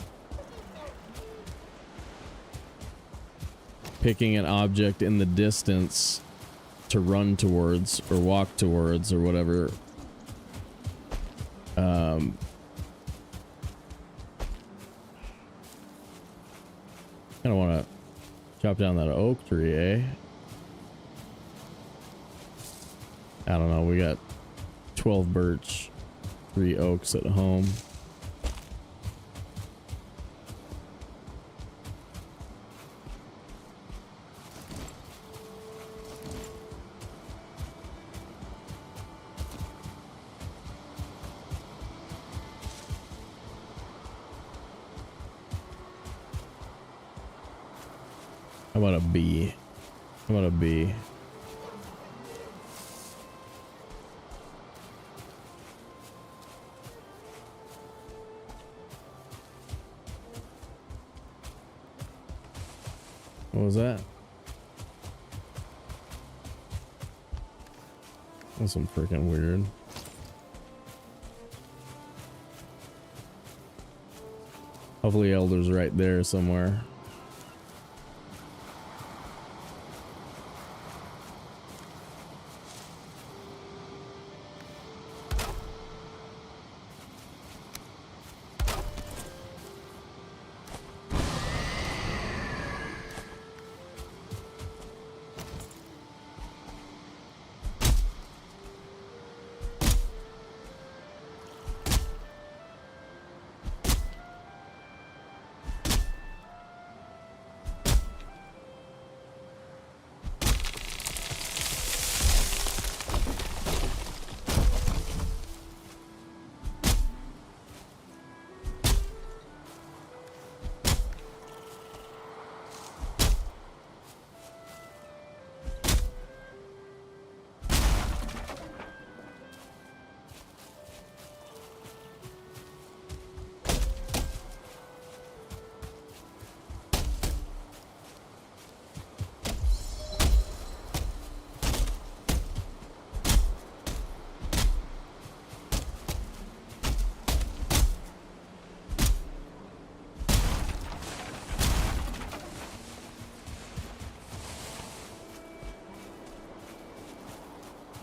Picking an object in the distance to run towards or walk towards or whatever. Kind of want to chop down that oak tree, eh? I don't know. We got 12 birch, 3 oaks at home. How about a bee? How about a bee? What was that? That's some freaking weird. Hopefully Elder's right there somewhere.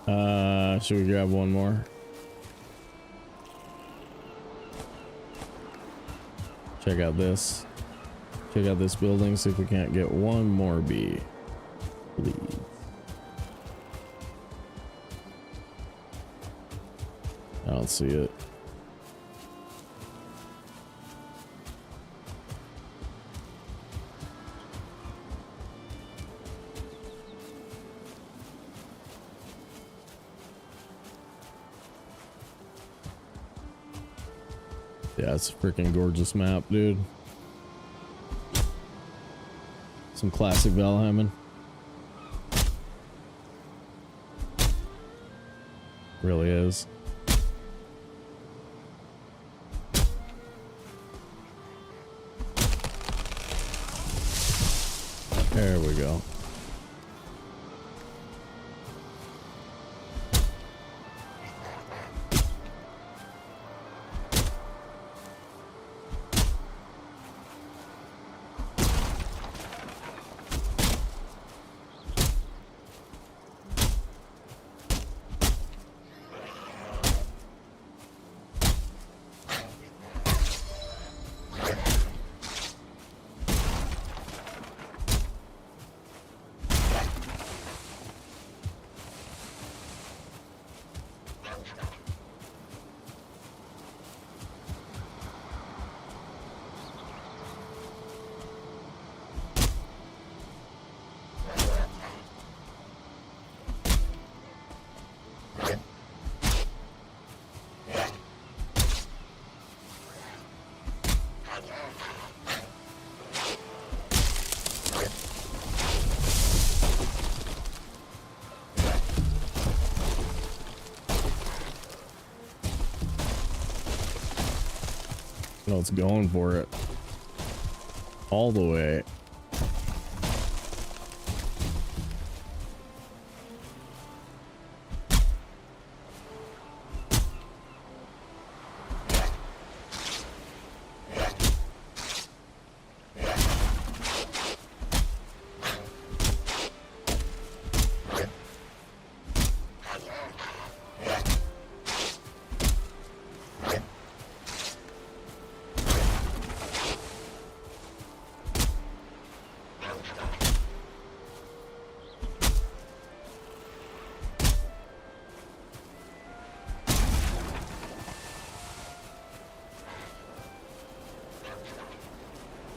Should we grab one more? Check out this. Check out this building, see if we can't get one more bee. Please. I don't see it. Yeah, it's a freaking gorgeous map, dude. Some classic Valhalla. Really is. There we go. No, it's going for it. All the way.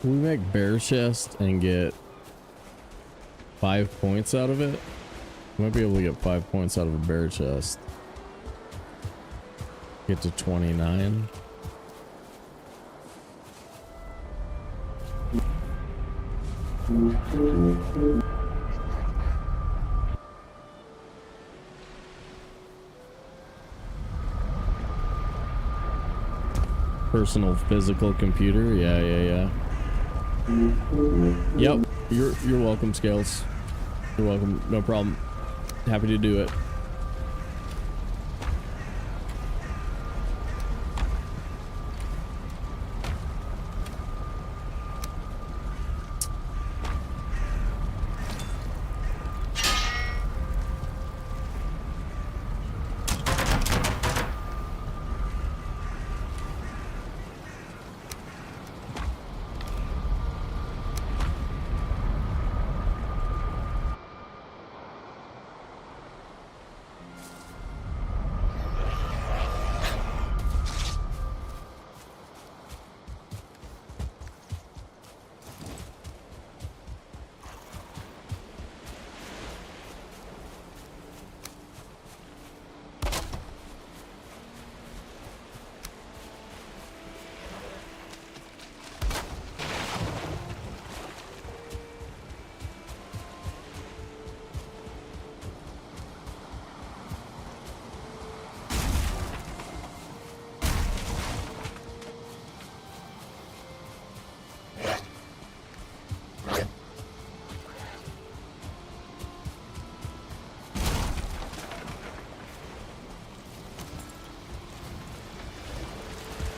We make bear chest and get 5 points out of it. We might be able to get 5 points out of a bear chest. Get to 29. Personal physical computer. Yeah. Yep, you're welcome, Scales. You're welcome. No problem. Happy to do it.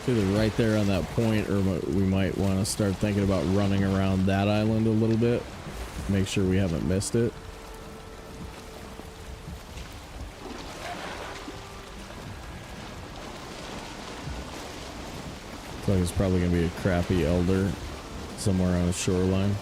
Either right there on that point, or we might want to start thinking about running around that island a little bit. Make sure we haven't missed it. Looks like it's probably gonna be a crappy elder somewhere on the shoreline.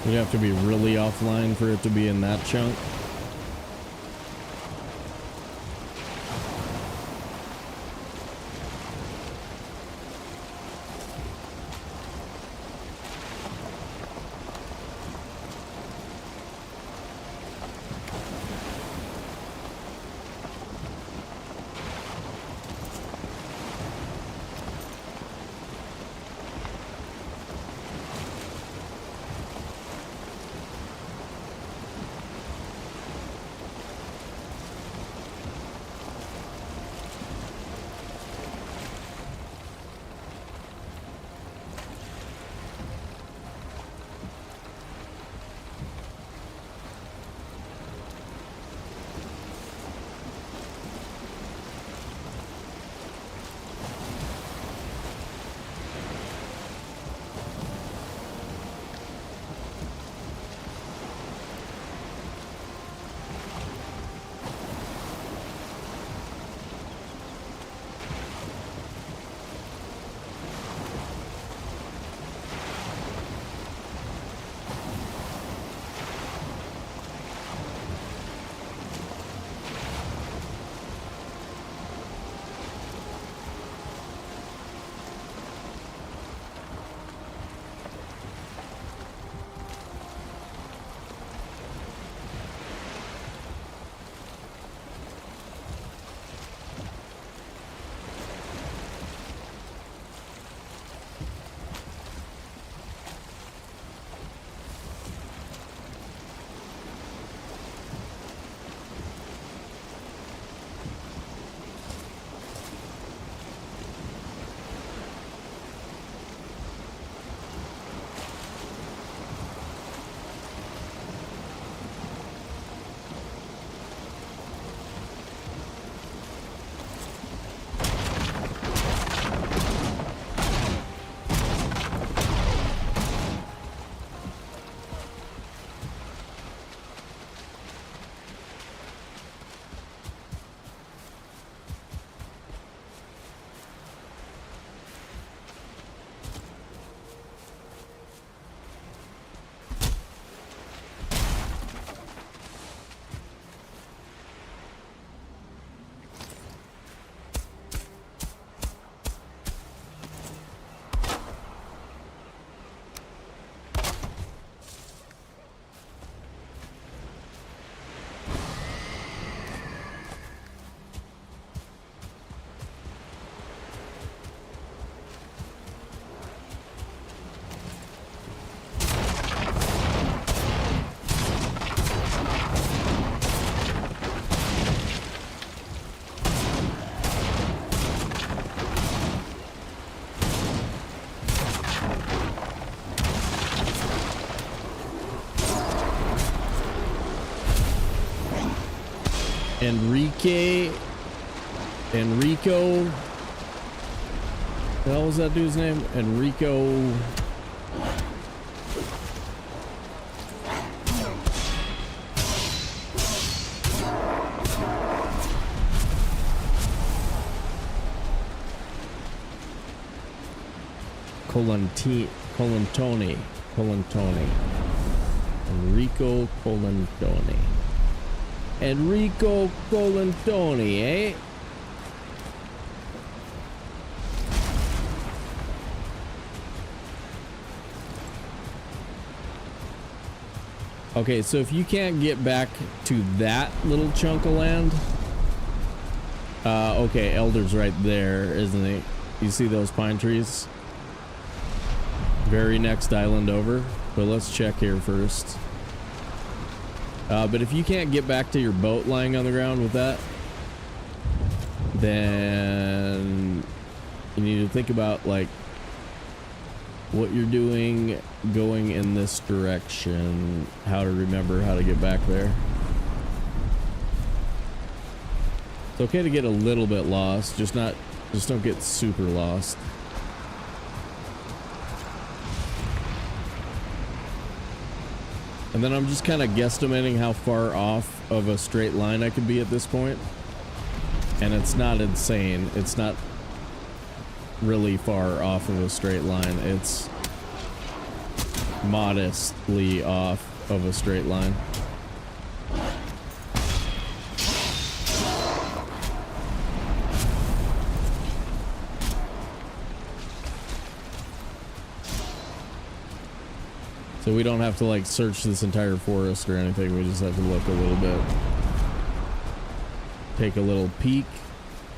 You'd have to be really offline for it to be in that chunk. Enrico. The hell was that dude's name? Enrico. Colantoni. Enrico Colantoni. Enrico Colantoni, eh? Okay, so if you can't get back to that little chunk of land, okay, Elder's right there, isn't he? You see those pine trees? Very next island over, but let's check here first. But if you can't get back to your boat lying on the ground with that, then you need to think about like what you're doing going in this direction, how to remember how to get back there. It's okay to get a little bit lost, just not Just don't get super lost. And then I'm just kind of guesstimating how far off of a straight line I could be at this point. And it's not insane. It's not really far off of a straight line. It's modestly off of a straight line. So we don't have to like search this entire forest or anything. We just have to look a little bit. Take a little peek.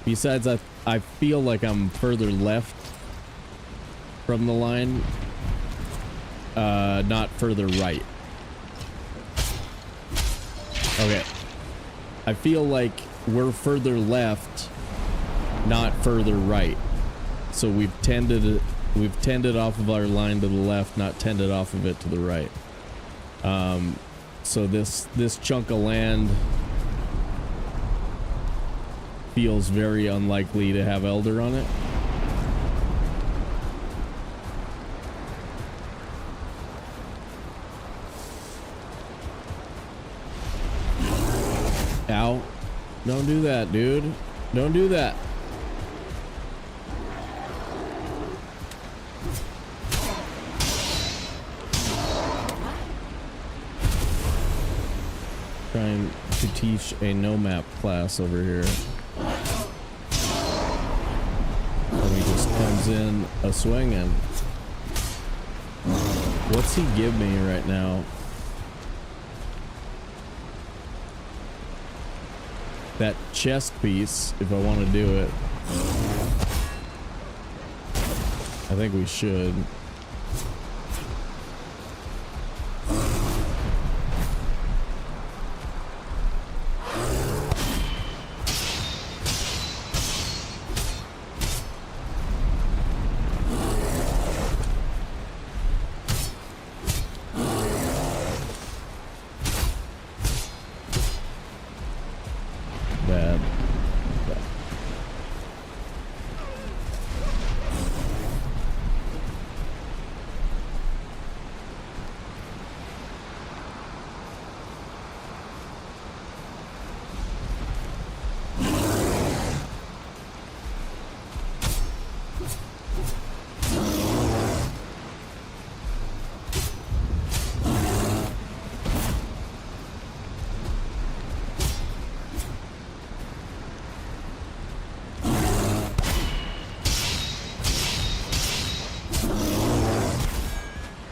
Besides, I feel like I'm further left from the line, not further right. Okay. I feel like we're further left, not further right. So we've tended off of our line to the left, not tended off of it to the right. So this chunk of land feels very unlikely to have elder on it. Ow. Don't do that, dude. Don't do that. Trying to teach a no map class over here. And he just comes in a swinging. What's he give me right now? That chest piece, if I want to do it. I think we should.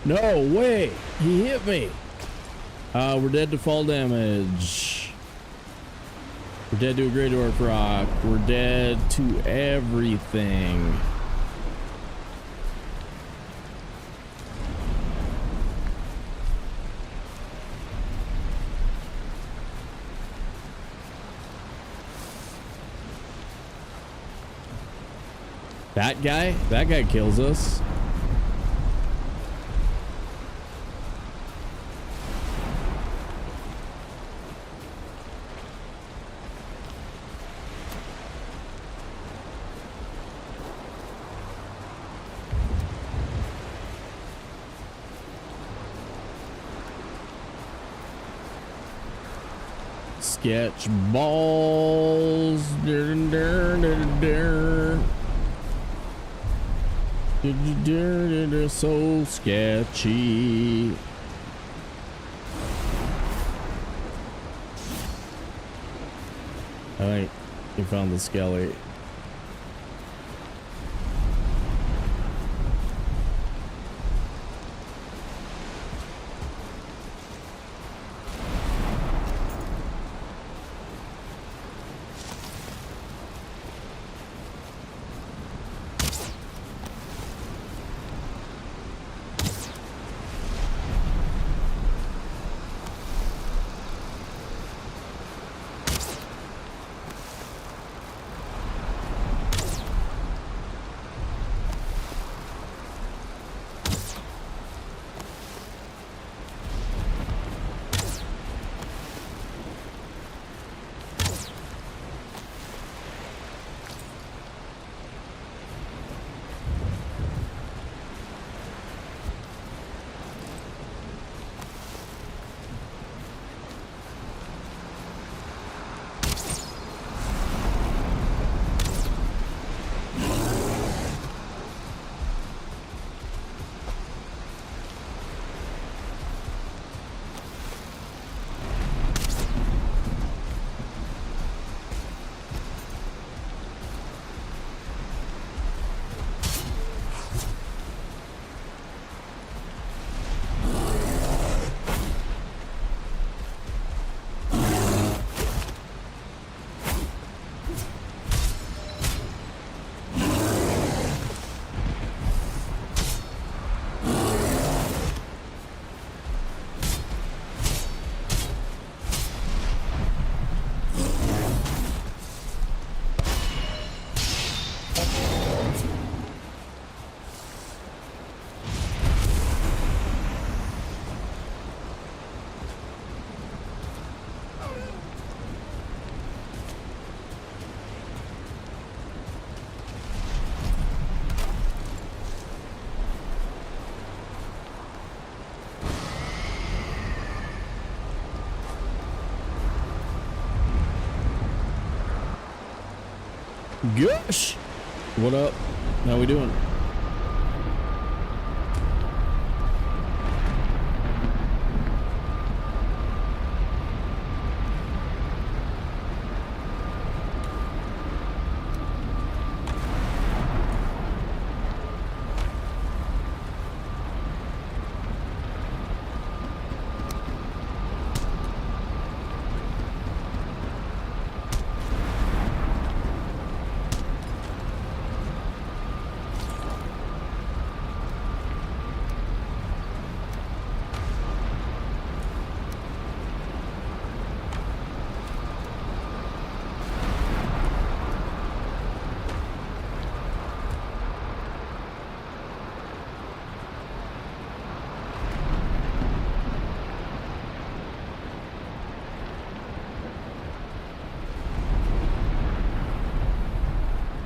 No way! He hit me! We're dead to fall damage. We're dead to a Great Orc Rock. We're dead to everything. That guy kills us. Sketch balls. So sketchy. I think you found the skelly. Gosh, what up? How we doing?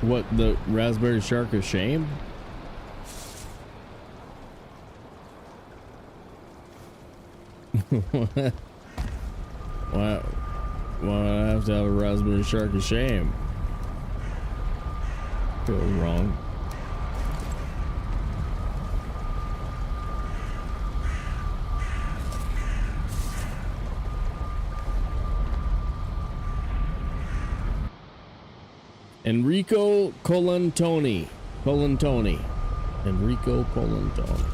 What, the raspberry shark of shame? Why do I have to have a raspberry shark of shame? Feels wrong. Enrico Colantoni. Enrico Colantoni.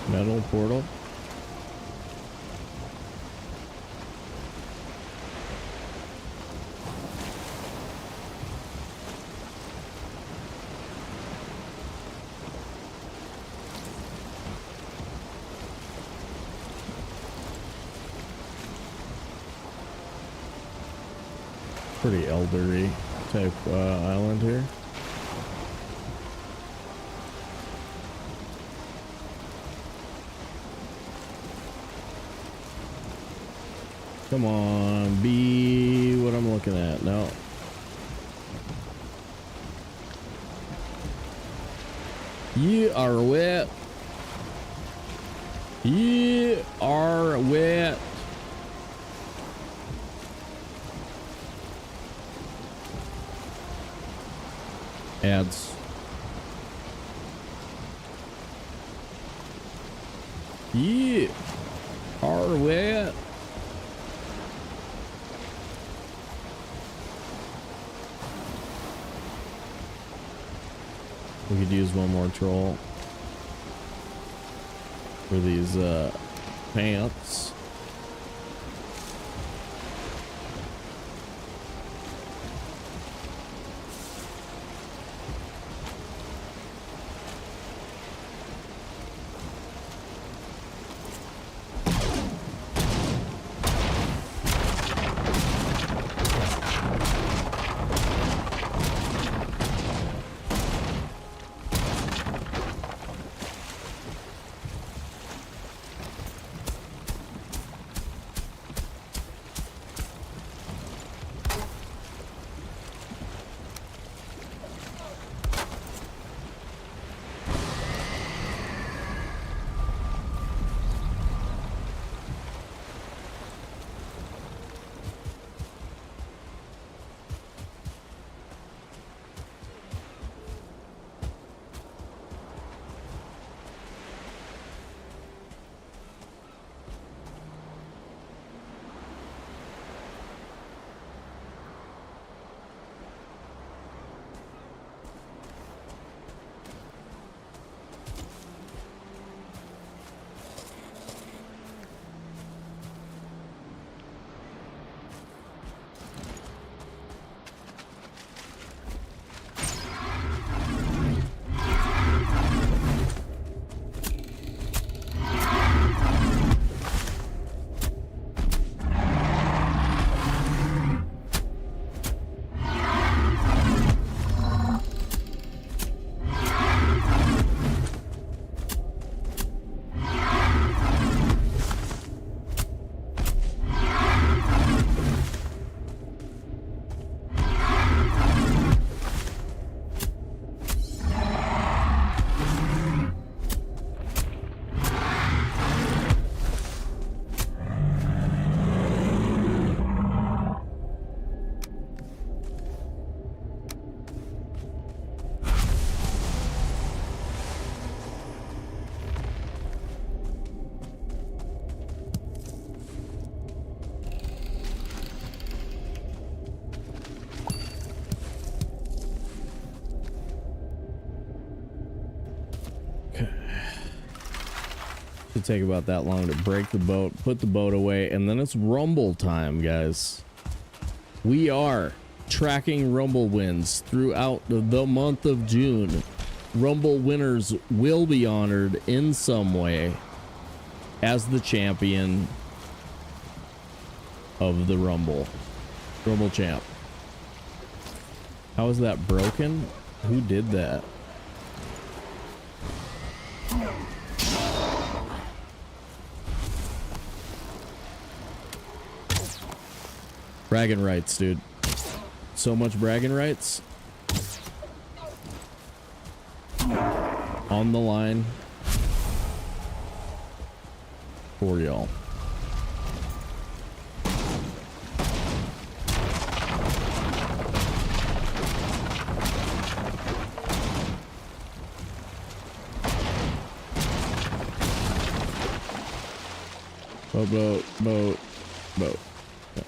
Metal portal. Pretty eldery type island here. Come on, be what I'm looking at. No. You are wet. You are wet. Ads. You are wet. We could use one more troll for these pants. It'll take about that long to break the boat, put the boat away, and then it's rumble time, guys. We are tracking rumble wins throughout the month of June. Rumble winners will be honored in some way as the champion of the Rumble. Rumble champ. How is that broken? Who did that? Bragging rights, dude. So much bragging rights. On the line for y'all. Boat. Yeah.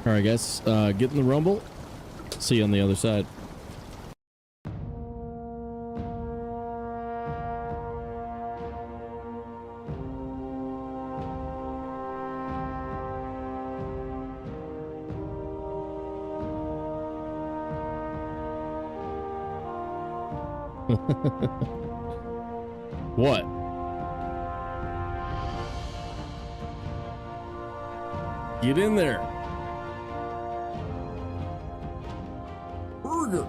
All right, guys, get in the rumble. See you on the other side. What? Get in there. Burger.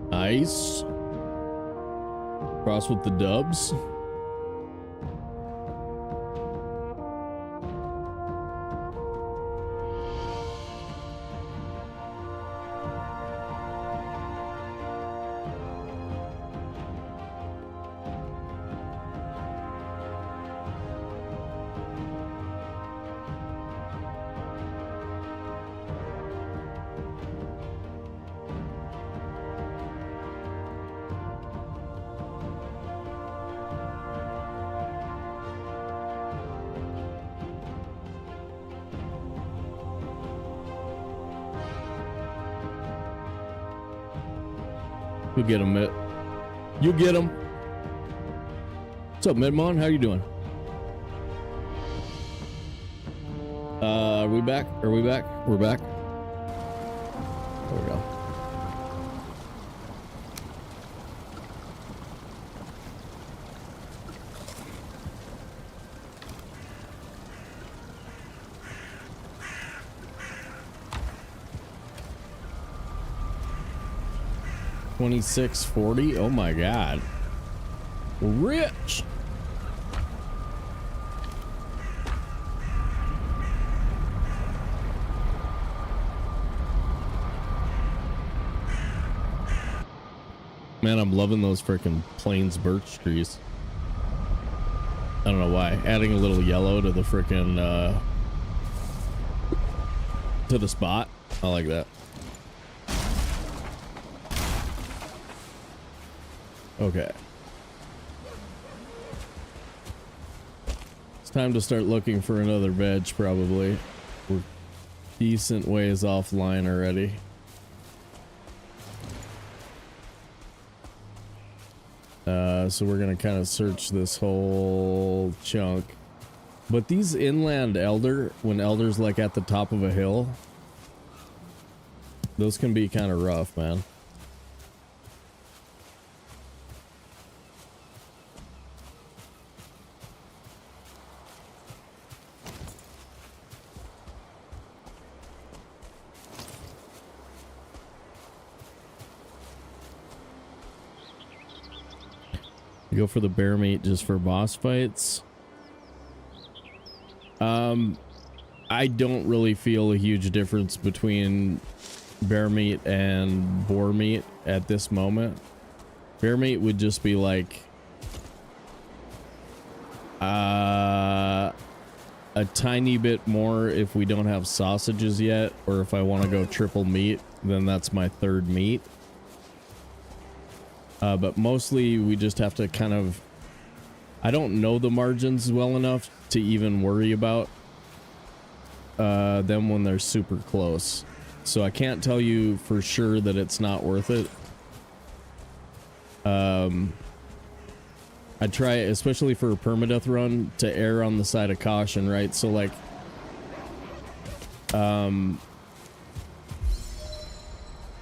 Nice. Cross with the dubs. You'll get him, Mitt. You get him. What's up, Midmon? How you doing? Are we back? Are we back? We're back. There we go. $26.40. Oh my God. Rich. Man, I'm loving those freaking plains birch trees. I don't know why. Adding a little yellow to the freaking to the spot. I like that. Okay. It's time to start looking for another veg, probably. We're decent ways offline already. So we're gonna kind of search this whole chunk. But these inland elder, when elder's like at the top of a hill, those can be kind of rough, man. Go for the bear meat just for boss fights. I don't really feel a huge difference between bear meat and boar meat at this moment. Bear meat would just be like a tiny bit more if we don't have sausages yet, or if I want to go triple meat, then that's my third meat. But mostly we just have to kind of, I don't know the margins well enough to even worry about them when they're super close. So I can't tell you for sure that it's not worth it. I try, especially for a permadeath run, to err on the side of caution, right? So like,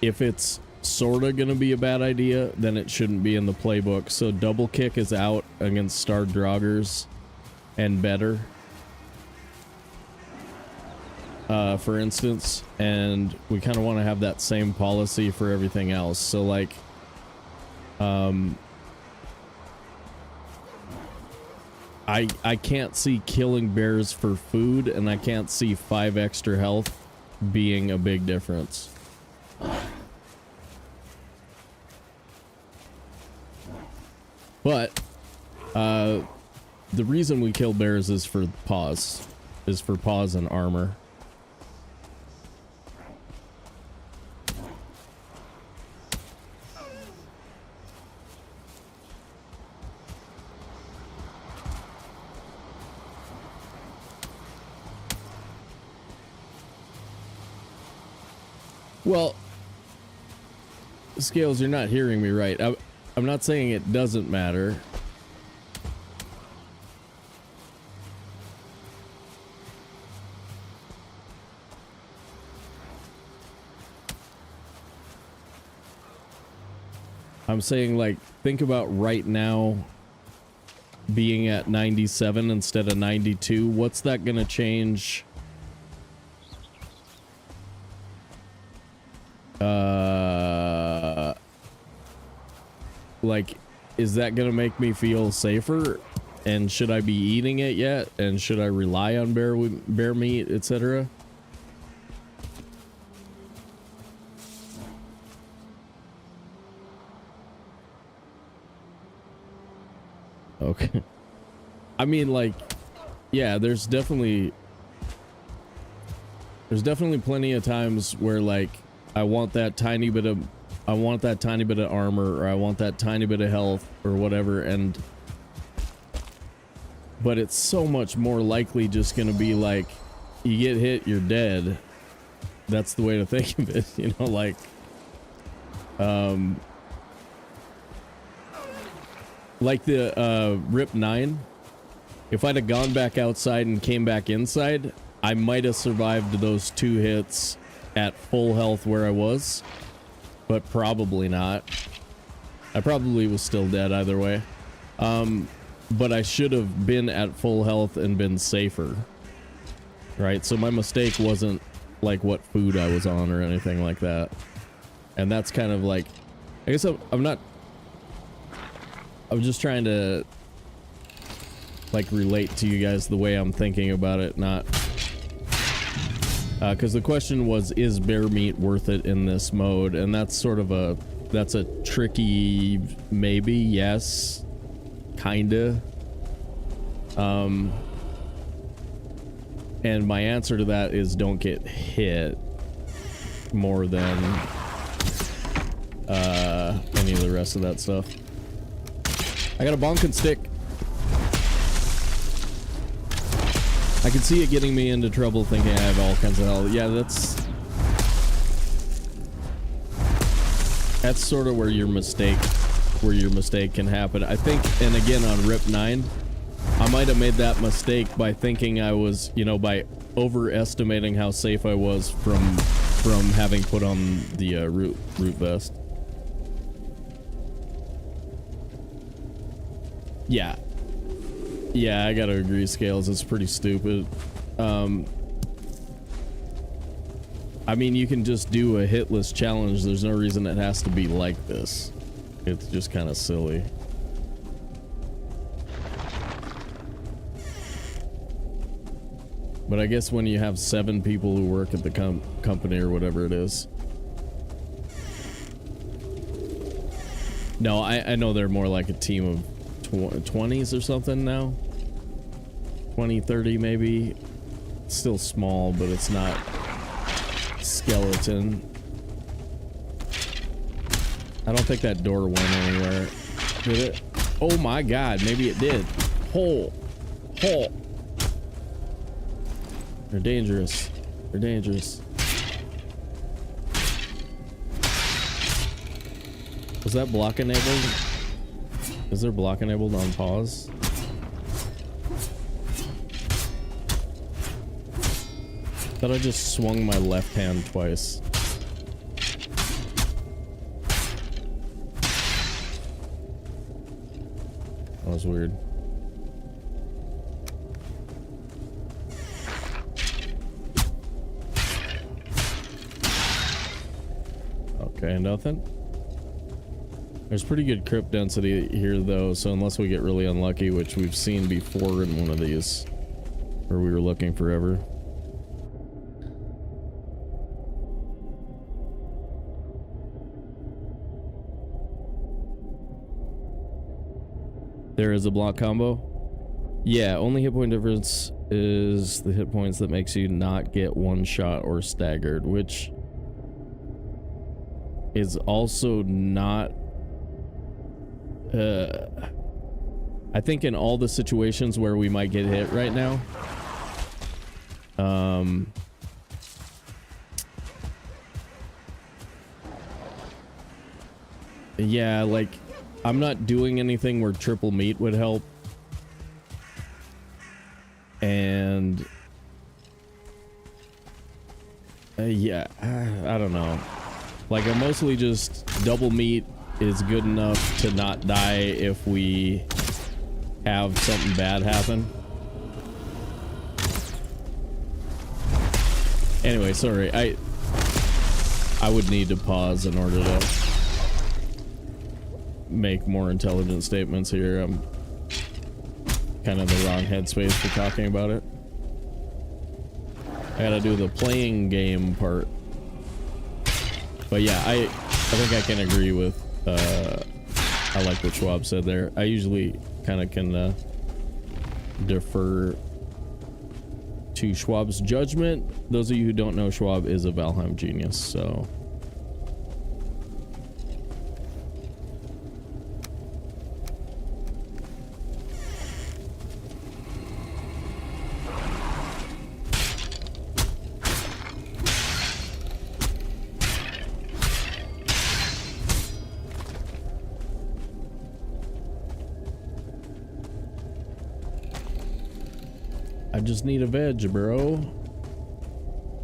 if it's sorta gonna be a bad idea, then it shouldn't be in the playbook. So double kick is out against star draugrs and better, for instance, and we kind of want to have that same policy for everything else. So like, I can't see killing bears for food, and I can't see 5 extra health being a big difference. But the reason we kill bears is for paws, and armor. Well, Scales, you're not hearing me right. I'm not saying it doesn't matter. I'm saying, like, think about right now being at 97 instead of 92. What's that gonna change? Like, is that gonna make me feel safer? And should I be eating it yet? And should I rely on bear meat, etc.? Okay. I mean, like, yeah, there's definitely plenty of times where, like, I want that tiny bit of armor, or I want that tiny bit of health, or whatever, but it's so much more likely just gonna be like, you get hit, you're dead. That's the way to think of it, you know, like, like the Rip 9, if I'd have gone back outside and came back inside, I might have survived those 2 hits at full health where I was, but probably not. I probably was still dead either way. But I should have been at full health and been safer. Right? So my mistake wasn't like what food I was on or anything like that. And that's kind of like, I guess I'm just trying to like relate to you guys the way I'm thinking about it, not because the question was, is bear meat worth it in this mode? And that's sort of a tricky maybe, yes, kinda. And my answer to that is don't get hit more than any of the rest of that stuff. I got a bonkin stick. I can see it getting me into trouble thinking I have all kinds of health. Yeah, that's sort of where your mistake can happen. I think, and again on Rip 9, I might have made that mistake by thinking I was, you know, by overestimating how safe I was from having put on the root vest. Yeah. Yeah, I gotta agree, Scales. It's pretty stupid. I mean, you can just do a hitless challenge. There's no reason it has to be like this. It's just kind of silly. But I guess when you have 7 people who work at the company or whatever it is. No, I know they're more like a team of 20s or something now. 20, 30 maybe. It's still small, but it's not skeleton. I don't think that door went anywhere. Did it? Oh my god, maybe it did. Hole. They're dangerous. They're dangerous. Was that block enabled? Is there block enabled on pause? Thought I just swung my left hand twice. That was weird. Okay, nothing. There's pretty good crypt density here though, so unless we get really unlucky, which we've seen before in one of these where we were looking forever. There is a block combo. Yeah, only hit point difference is the hit points that makes you not get one shot or staggered, which is also not I think in all the situations where we might get hit right now, yeah, like I'm not doing anything where triple meat would help, and yeah, I don't know, like I'm mostly just double meat is good enough to not die if we have something bad happen. Anyway, sorry, I would need to pause in order to make more intelligent statements here. I'm kind of the wrong headspace for talking about it. I gotta do the playing game part. But yeah, I think I can agree with I like what Schwab said there. I usually kind of can defer to Schwab's judgment. Those of you who don't know, Schwab is a Valheim genius, so I just need a veg, bro.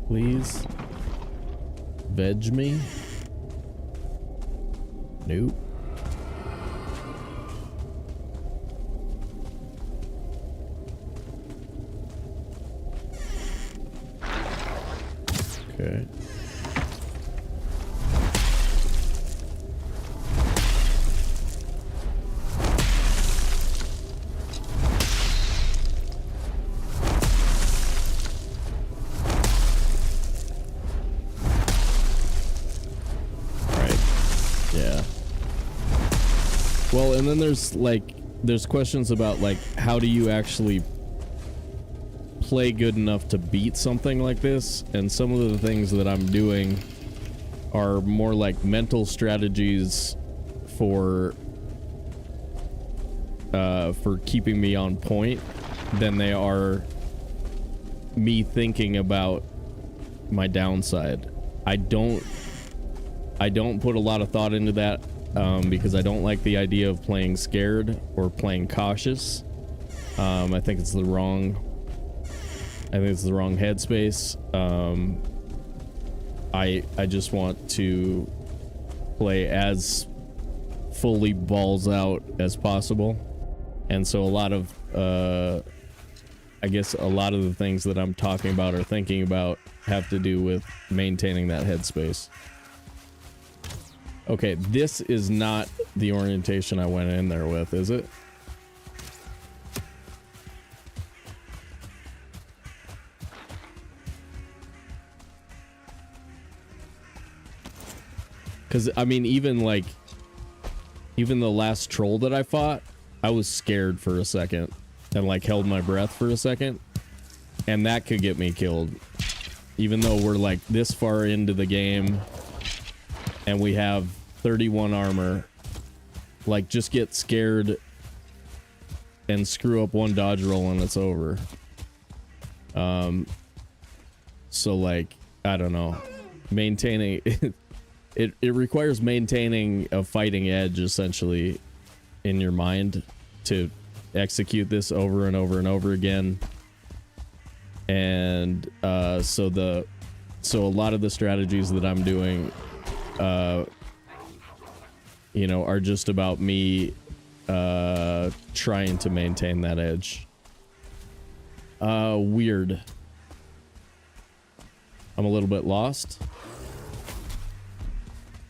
Please. Veg me? Nope. Okay. Well, and then there's questions about like how do you actually play good enough to beat something like this, and some of the things that I'm doing are more like mental strategies for keeping me on point than they are me thinking about my downside. I don't put a lot of thought into that. Because I don't like the idea of playing scared or playing cautious. I think it's the wrong headspace. I just want to play as fully balls out as possible. And so a lot of I guess a lot of the things that I'm talking about or thinking about have to do with maintaining that headspace. Okay, this is not the orientation I went in there with, is it? Because, I mean, even the last troll that I fought, I was scared for a second and, like, held my breath for a second. And that could get me killed. Even though we're, like, this far into the game and we have 31 armor, like, just get scared and screw up one dodge roll and it's over. So, like, I don't know. Maintaining... It requires maintaining a fighting edge, essentially, in your mind to execute this over and over and over again. And so a lot of the strategies that I'm doing, you know, are just about me trying to maintain that edge. Weird. I'm a little bit lost.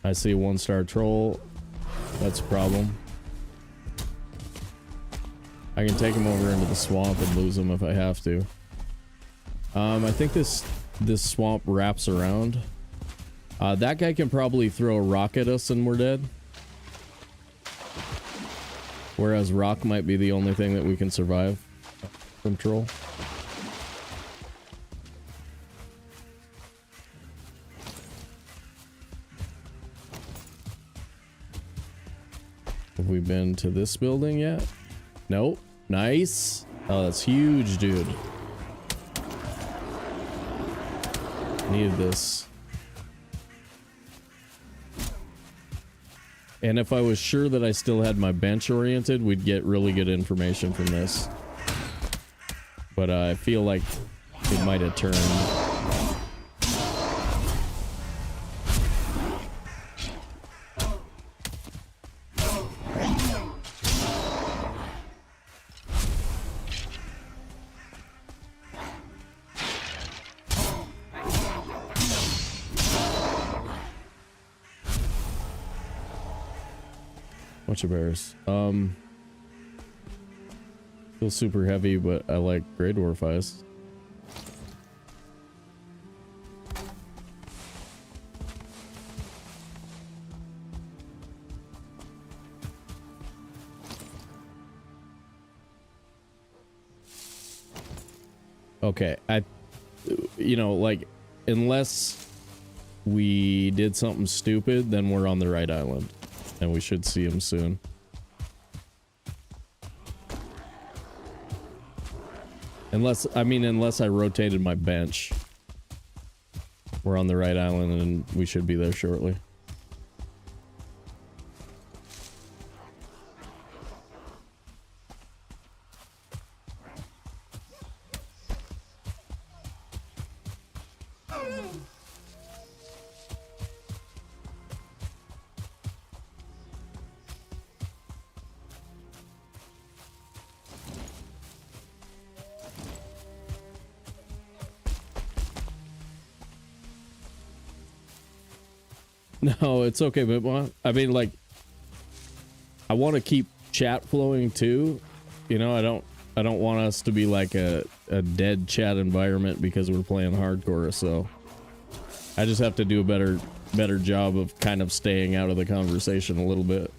I see a 1-star troll. That's a problem. I can take him over into the swamp and lose him if I have to. I think this swamp wraps around. That guy can probably throw a rock at us and we're dead. Whereas rock might be the only thing that we can survive from troll. Have we been to this building yet? Nope. Nice. Oh, that's huge, dude. Needed this. And if I was sure that I still had my bench oriented, we'd get really good information from this. But I feel like it might have turned. Bunch of bears. Feel super heavy, but I like Grey Dwarf eyes. Okay, you know, like, unless we did something stupid, then we're on the right island. And we should see him soon. Unless I rotated my bench. We're on the right island and we should be there shortly. No, it's okay, but I mean, like, I want to keep chat flowing too. You know, I don't want us to be like a dead chat environment because we're playing hardcore. So I just have to do a better job of kind of staying out of the conversation a little bit.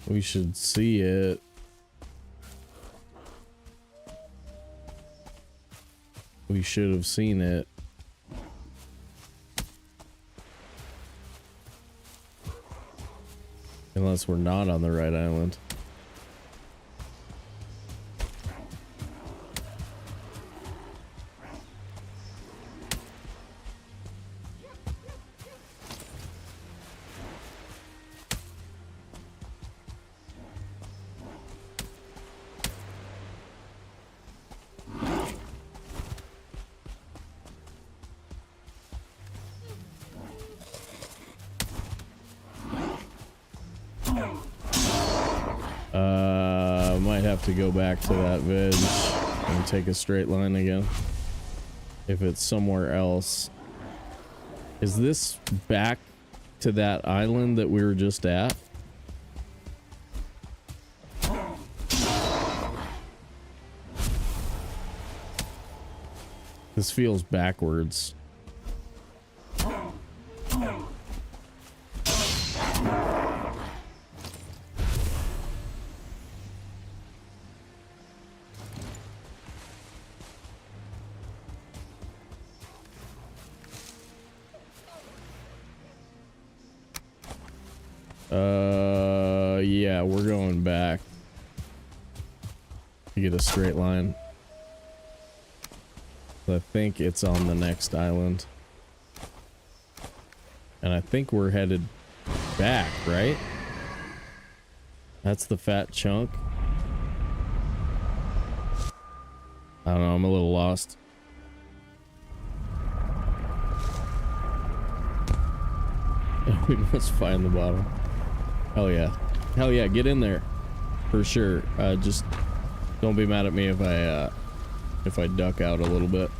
We should see it. We should have seen it. Unless we're not on the right island. Might have to go back to that veg and take a straight line again. If it's somewhere else. Is this back to that island that we were just at? This feels backwards. Yeah, we're going back to get a straight line. I think it's on the next island. And I think we're headed back, right? That's the fat chunk. I don't know, I'm a little lost. We must find the bottom. Hell yeah. Hell yeah, get in there. For sure. Just don't be mad at me if I duck out a little bit.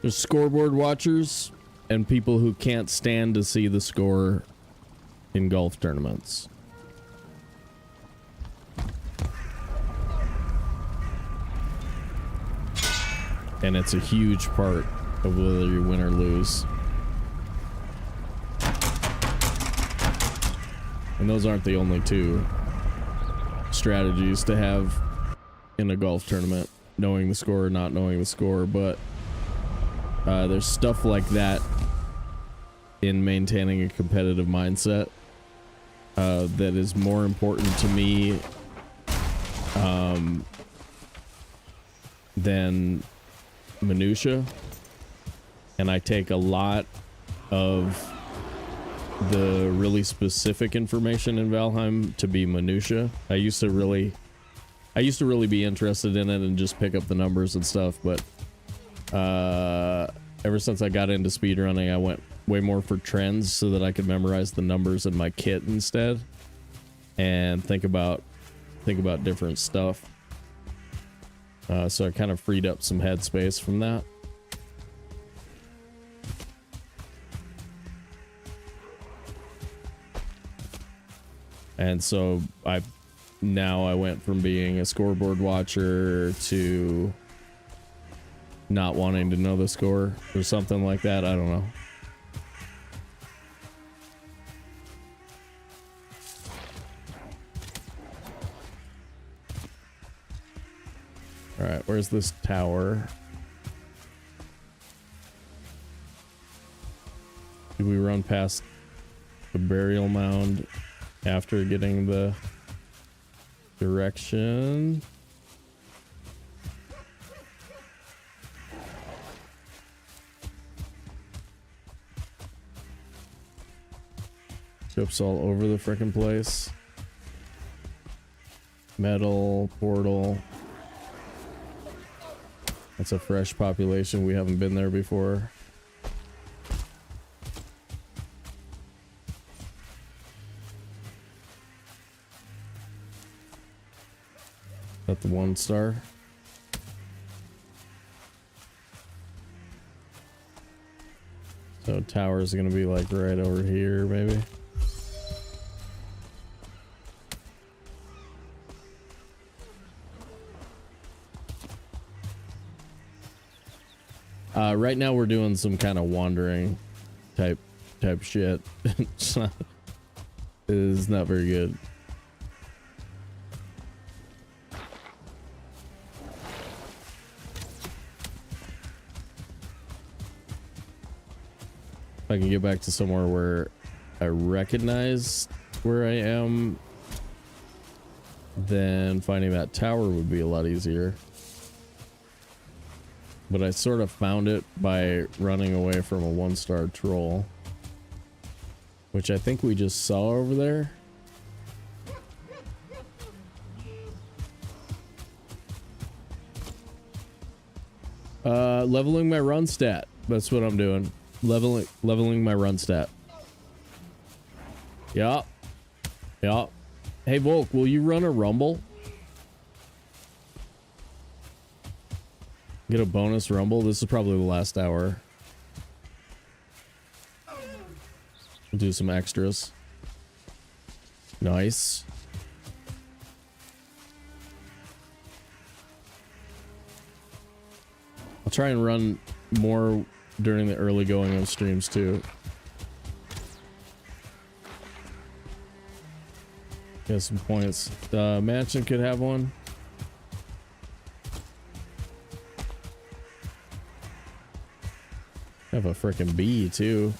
There's scoreboard watchers and people who can't stand to see the score in golf tournaments. And it's a huge part of whether you win or lose. And those aren't the only two strategies to have in a golf tournament, knowing the score or not knowing the score, but there's stuff like that in maintaining a competitive mindset that is more important to me than minutia, and I take a lot of the really specific information in Valheim to be minutia. I used to really be interested in it and just pick up the numbers and stuff, but ever since I got into speedrunning, I went way more for trends so that I could memorize the numbers in my kit instead and think about different stuff. So I kind of freed up some headspace from that. And so I went from being a scoreboard watcher to not wanting to know the score or something like that. I don't know. All right, where's this tower? Do we run past the burial mound after getting the direction? Chips all over the frickin' place. Metal, portal. That's a fresh population. We haven't been there before. At the 1 star. So tower is gonna be like right over here, maybe. Right now we're doing some kind of wandering type shit. It's not very good. If I can get back to somewhere where I recognize where I am, then finding that tower would be a lot easier. But I sort of found it by running away from a 1-star troll, which I think we just saw over there. Leveling my run stat. That's what I'm doing. Leveling my run stat. Yup. Yup. Hey Volk, will you run a rumble? Get a bonus rumble. This is probably the last hour. We'll do some extras. Nice. I'll try and run more during the early going of streams too. Get some points. Mansion could have one. I have a freaking bee too.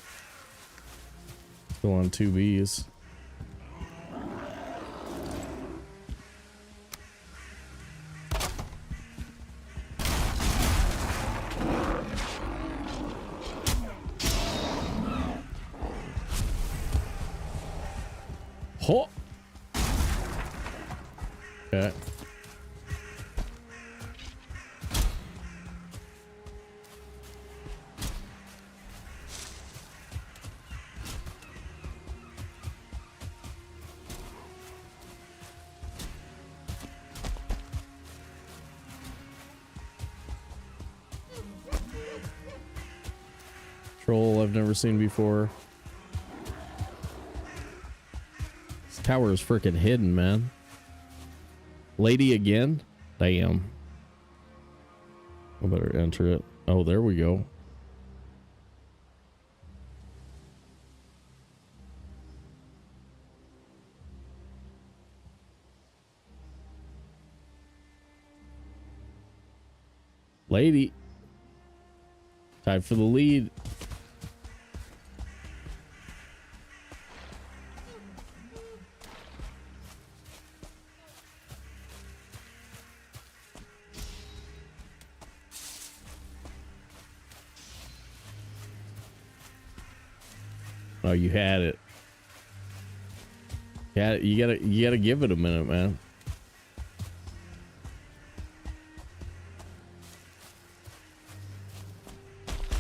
Still on 2 bees. Ho! Okay. Troll I've never seen before. This tower is freaking hidden, man. Lady again? Damn. I better enter it. Oh, there we go. Lady. Time for the lead. Oh, you had it. Yeah, you gotta give it a minute, man.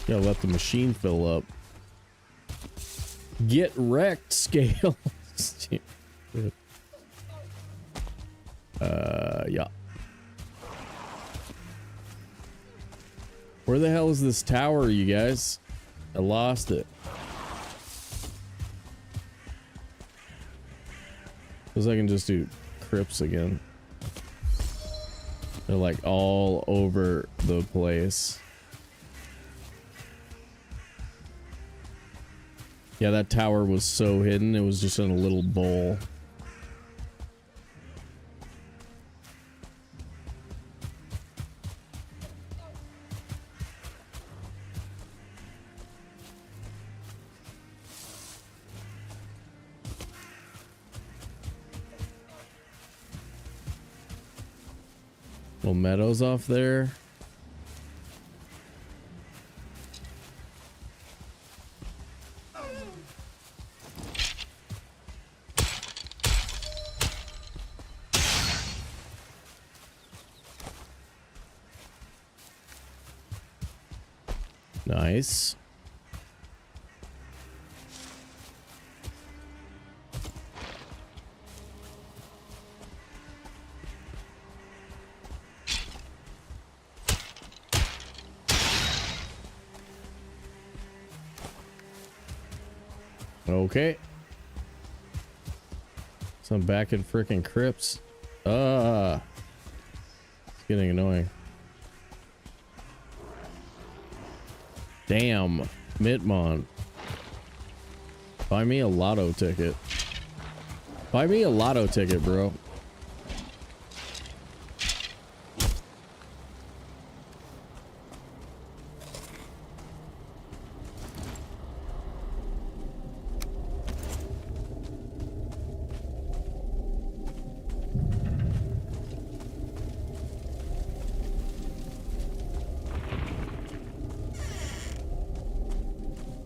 Gotta let the machine fill up. Get wrecked, Scales. Yeah. Where the hell is this tower, you guys? I lost it. Because I can just do crypts again. They're like all over the place. Yeah, that tower was so hidden. It was just in a little bowl. Little meadows off there. Nice. Okay. So I'm back in frickin' crypts. It's getting annoying. Damn, Mitmon. Buy me a lotto ticket. Buy me a lotto ticket, bro.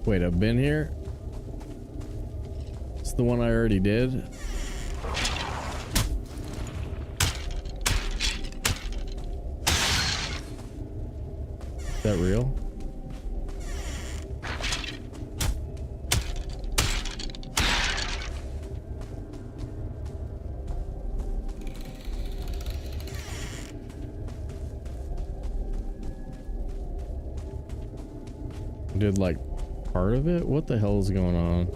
Wait, I've been here? It's the one I already did. Is that real? Did like part of it? What the hell is going on?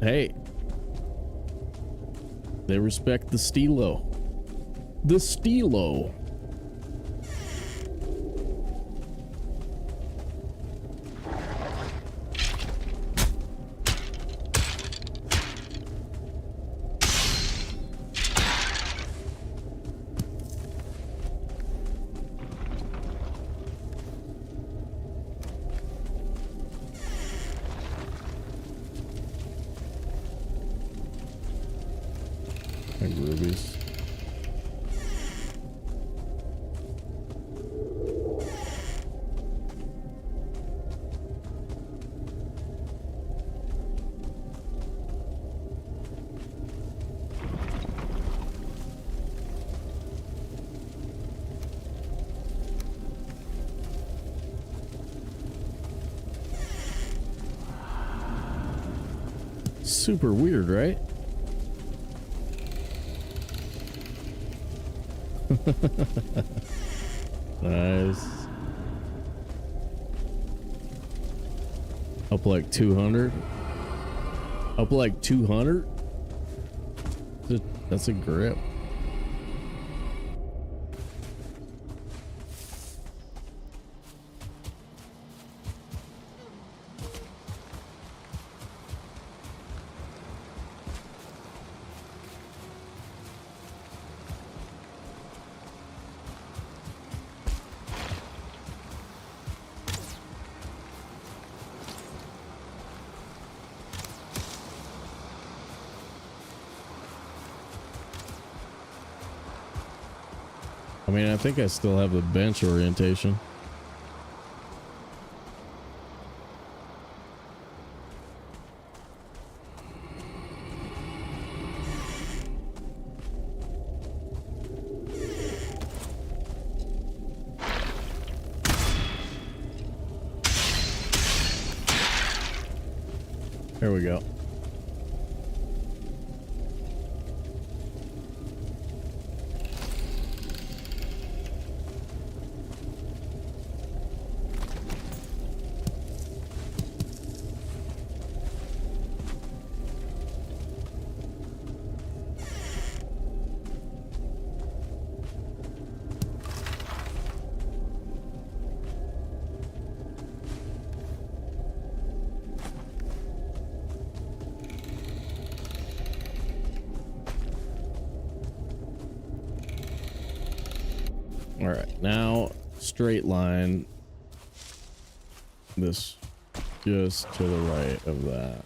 Hey. They respect the stilo. The stilo. Rubies. Super weird, right? Nice. Up like 200. Up like 200. That's a grip. I mean, I think I still have the bench orientation. There we go. All right, now straight line this just to the right of that.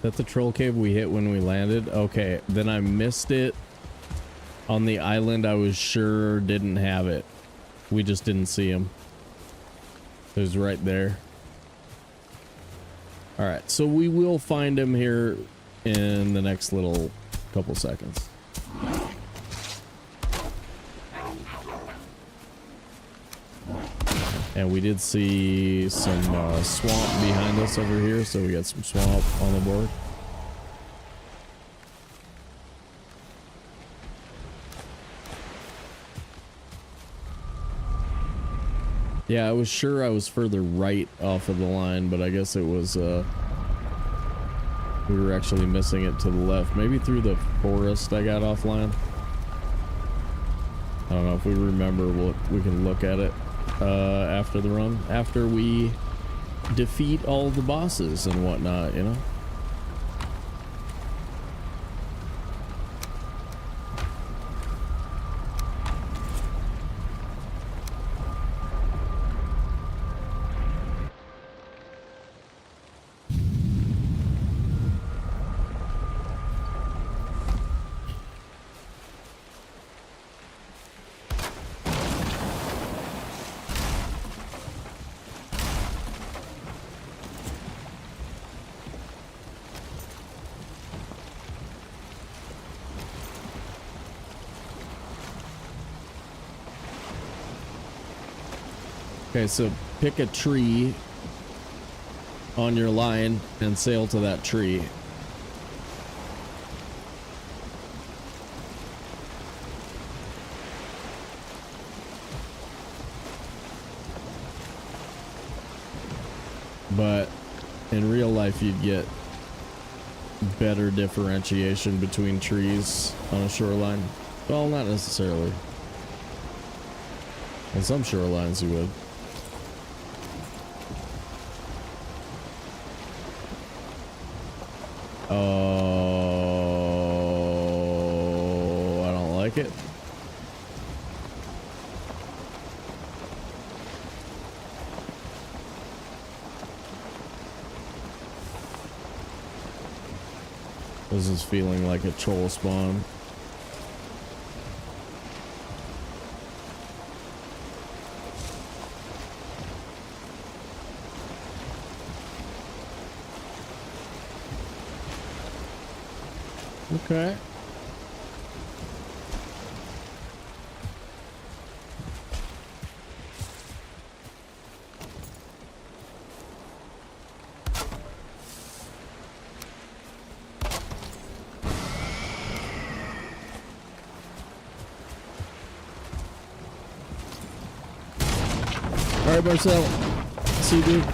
That's the troll cave we hit when we landed. Okay, then I missed it on the island. I was sure didn't have it. We just didn't see him. It was right there. All right, so we will find him here in the next little couple seconds. And we did see some swamp behind us over here, so we got some swamp on the board. Yeah, I was sure I was further right off of the line, but I guess it was, we were actually missing it to the left. Maybe through the forest I got offline. I don't know if we remember, we can look at it after the run, after we defeat all the bosses and whatnot, you know? Okay, so pick a tree on your line and sail to that tree. But in real life, you'd get better differentiation between trees on a shoreline. Well, not necessarily. On some shorelines, you would. Oh, I don't like it. This is feeling like a troll spawn. Okay. All right, Marcel. See you, dude.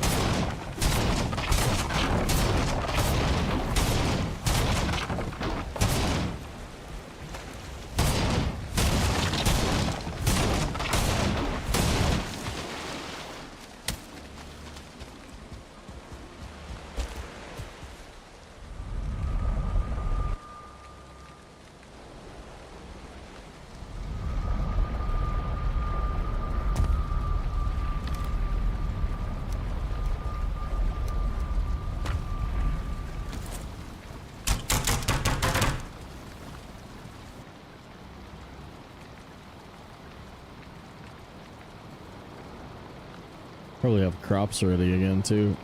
Probably have crops ready again too.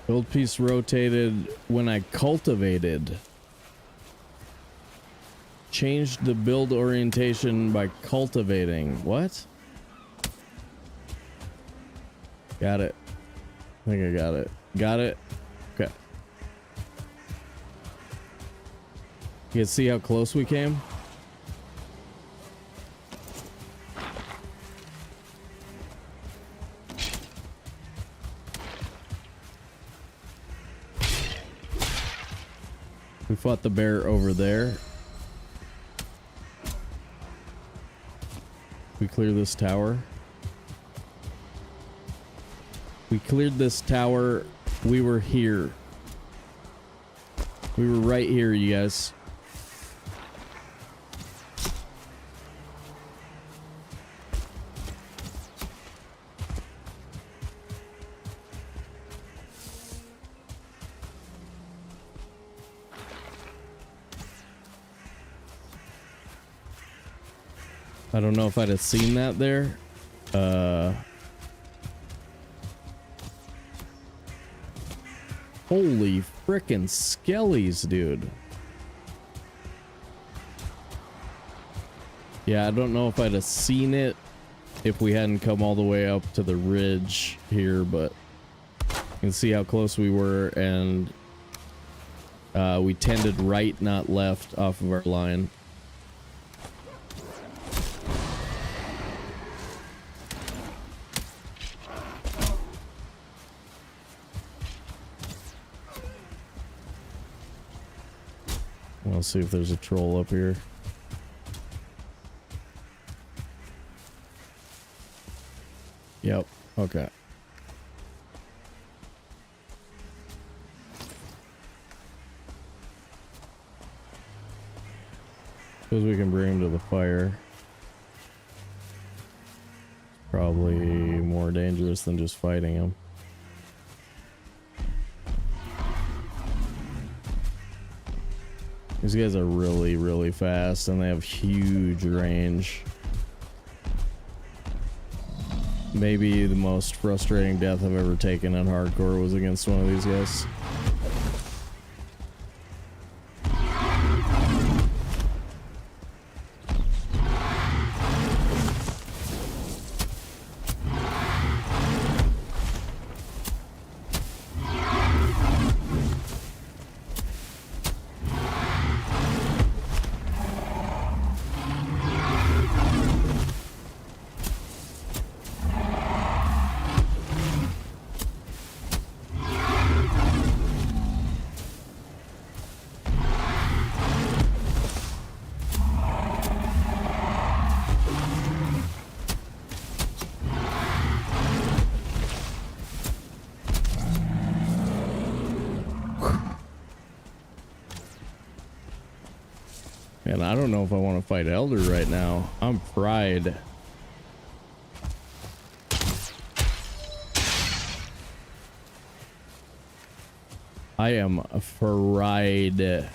Build piece rotated when I cultivated. Changed the build orientation by cultivating. What? Got it. I think I got it. Got it. Okay. You can see how close we came? We fought the bear over there. We clear this tower. We cleared this tower. We were here. We were right here, you guys. I don't know if I'd have seen that there. Holy frickin' skellies, dude. Yeah, I don't know if I'd have seen it if we hadn't come all the way up to the ridge here, but you can see how close we were, and we tended right, not left, off of our line. Let's see if there's a troll up here. Yep. Okay. Suppose we can bring him to the fire. Probably more dangerous than just fighting him. These guys are really, really fast, and they have huge range. Maybe the most frustrating death I've ever taken in hardcore was against one of these guys. I don't know if I want to fight Elder right now. I'm fried. I am fried.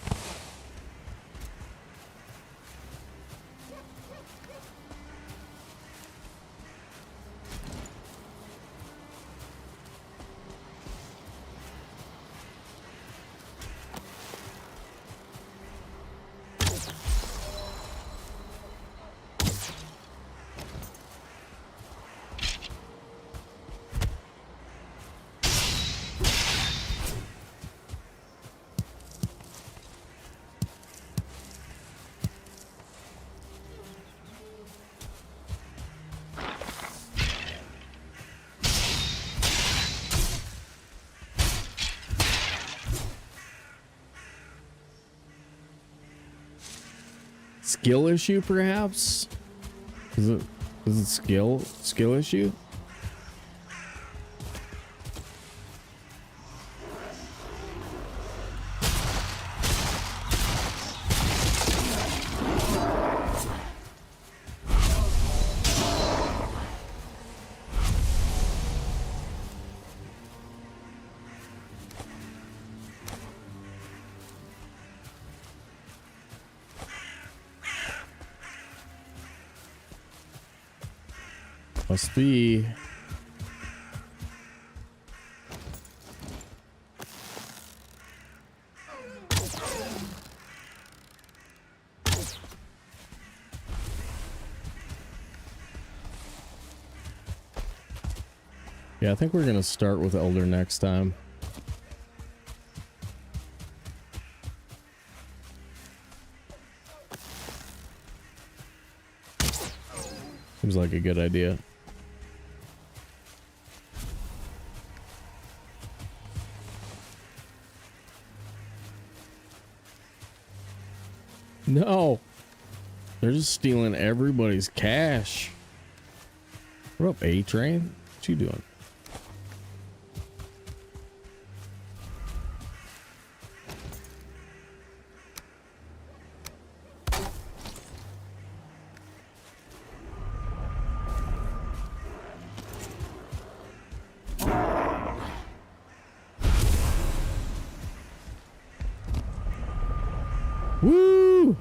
Skill issue, perhaps? Is it skill issue? Must be. Yeah, I think we're gonna start with Elder next time. Seems like a good idea. No, they're just stealing everybody's cash. What up, A-Train? What you doing? Woo!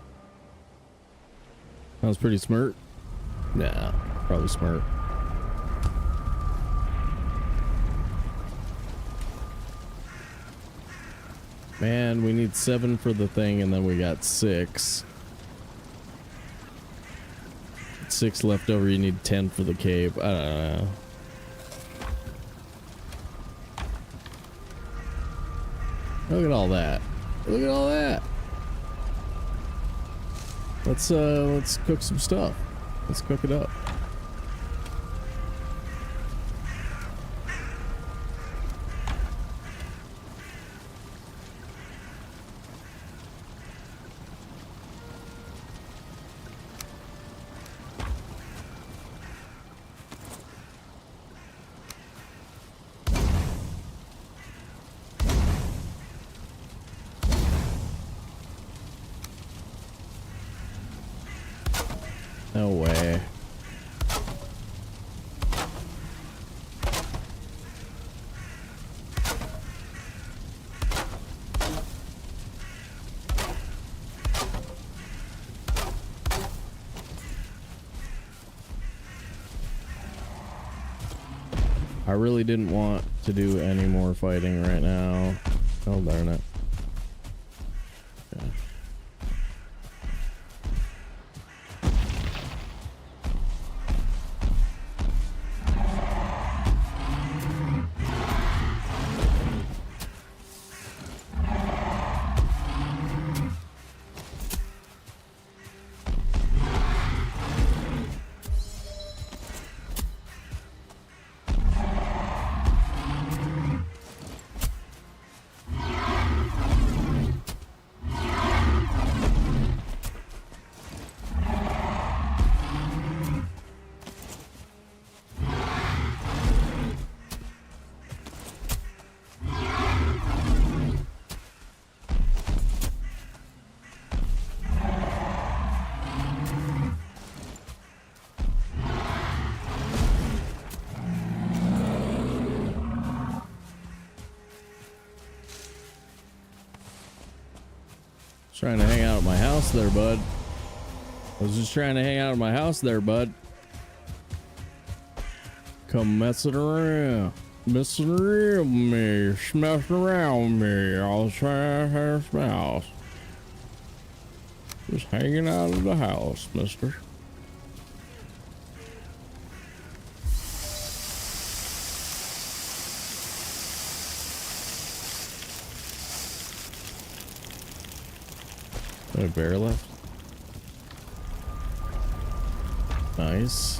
That was pretty smart. Nah, probably smart. Man, we need 7 for the thing, and then we got 6. 6 left over. You need 10 for the cave. I don't know. Look at all that. Look at all that. Let's cook some stuff. Let's cook it up. No way. I really didn't want to do any more fighting right now. Oh, darn it. Yeah. Trying to hang out at my house there, bud. I was just trying to hang out at my house there, bud. Come messing around. Messing around me. Smashing around me. All trying to have my house. Just hanging out of the house, mister. A bear left. Nice.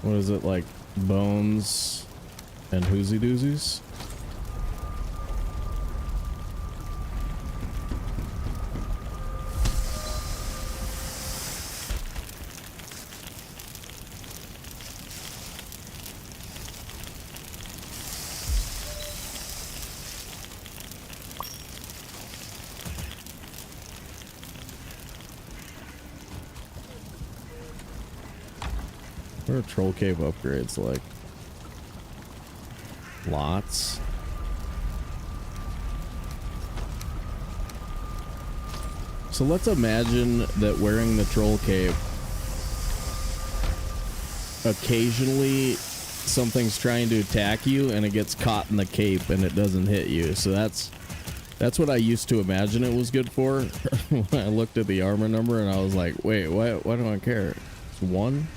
What is it, like bones and hoozy doozies? What are troll cave upgrades like? Lots. So let's imagine that wearing the troll cape, occasionally something's trying to attack you and it gets caught in the cape and it doesn't hit you. So that's what I used to imagine it was good for. When I looked at the armor number and I was like, wait, why do I care? It's 1?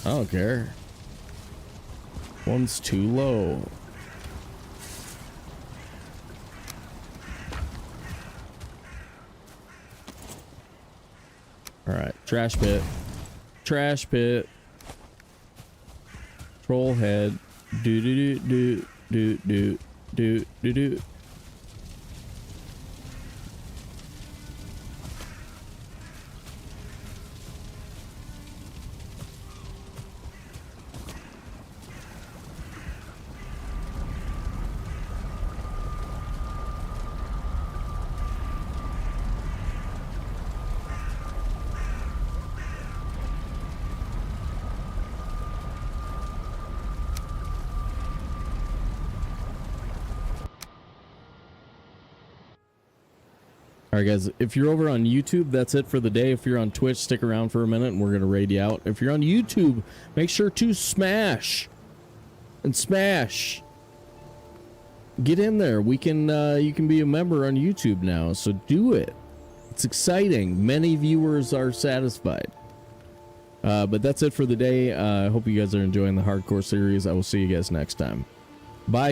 I don't care. 1's too low. Alright, trash pit. Trash pit. Troll head. Do do do do do do do do. Alright guys, if you're over on YouTube, that's it for the day. If you're on Twitch, stick around for a minute and we're going to raid you out. If you're on YouTube, make sure to smash. And smash. Get in there. We can, you can be a member on YouTube now, so do it. It's exciting. Many viewers are satisfied. But that's it for the day. I hope you guys are enjoying the hardcore series. I will see you guys next time. Bye.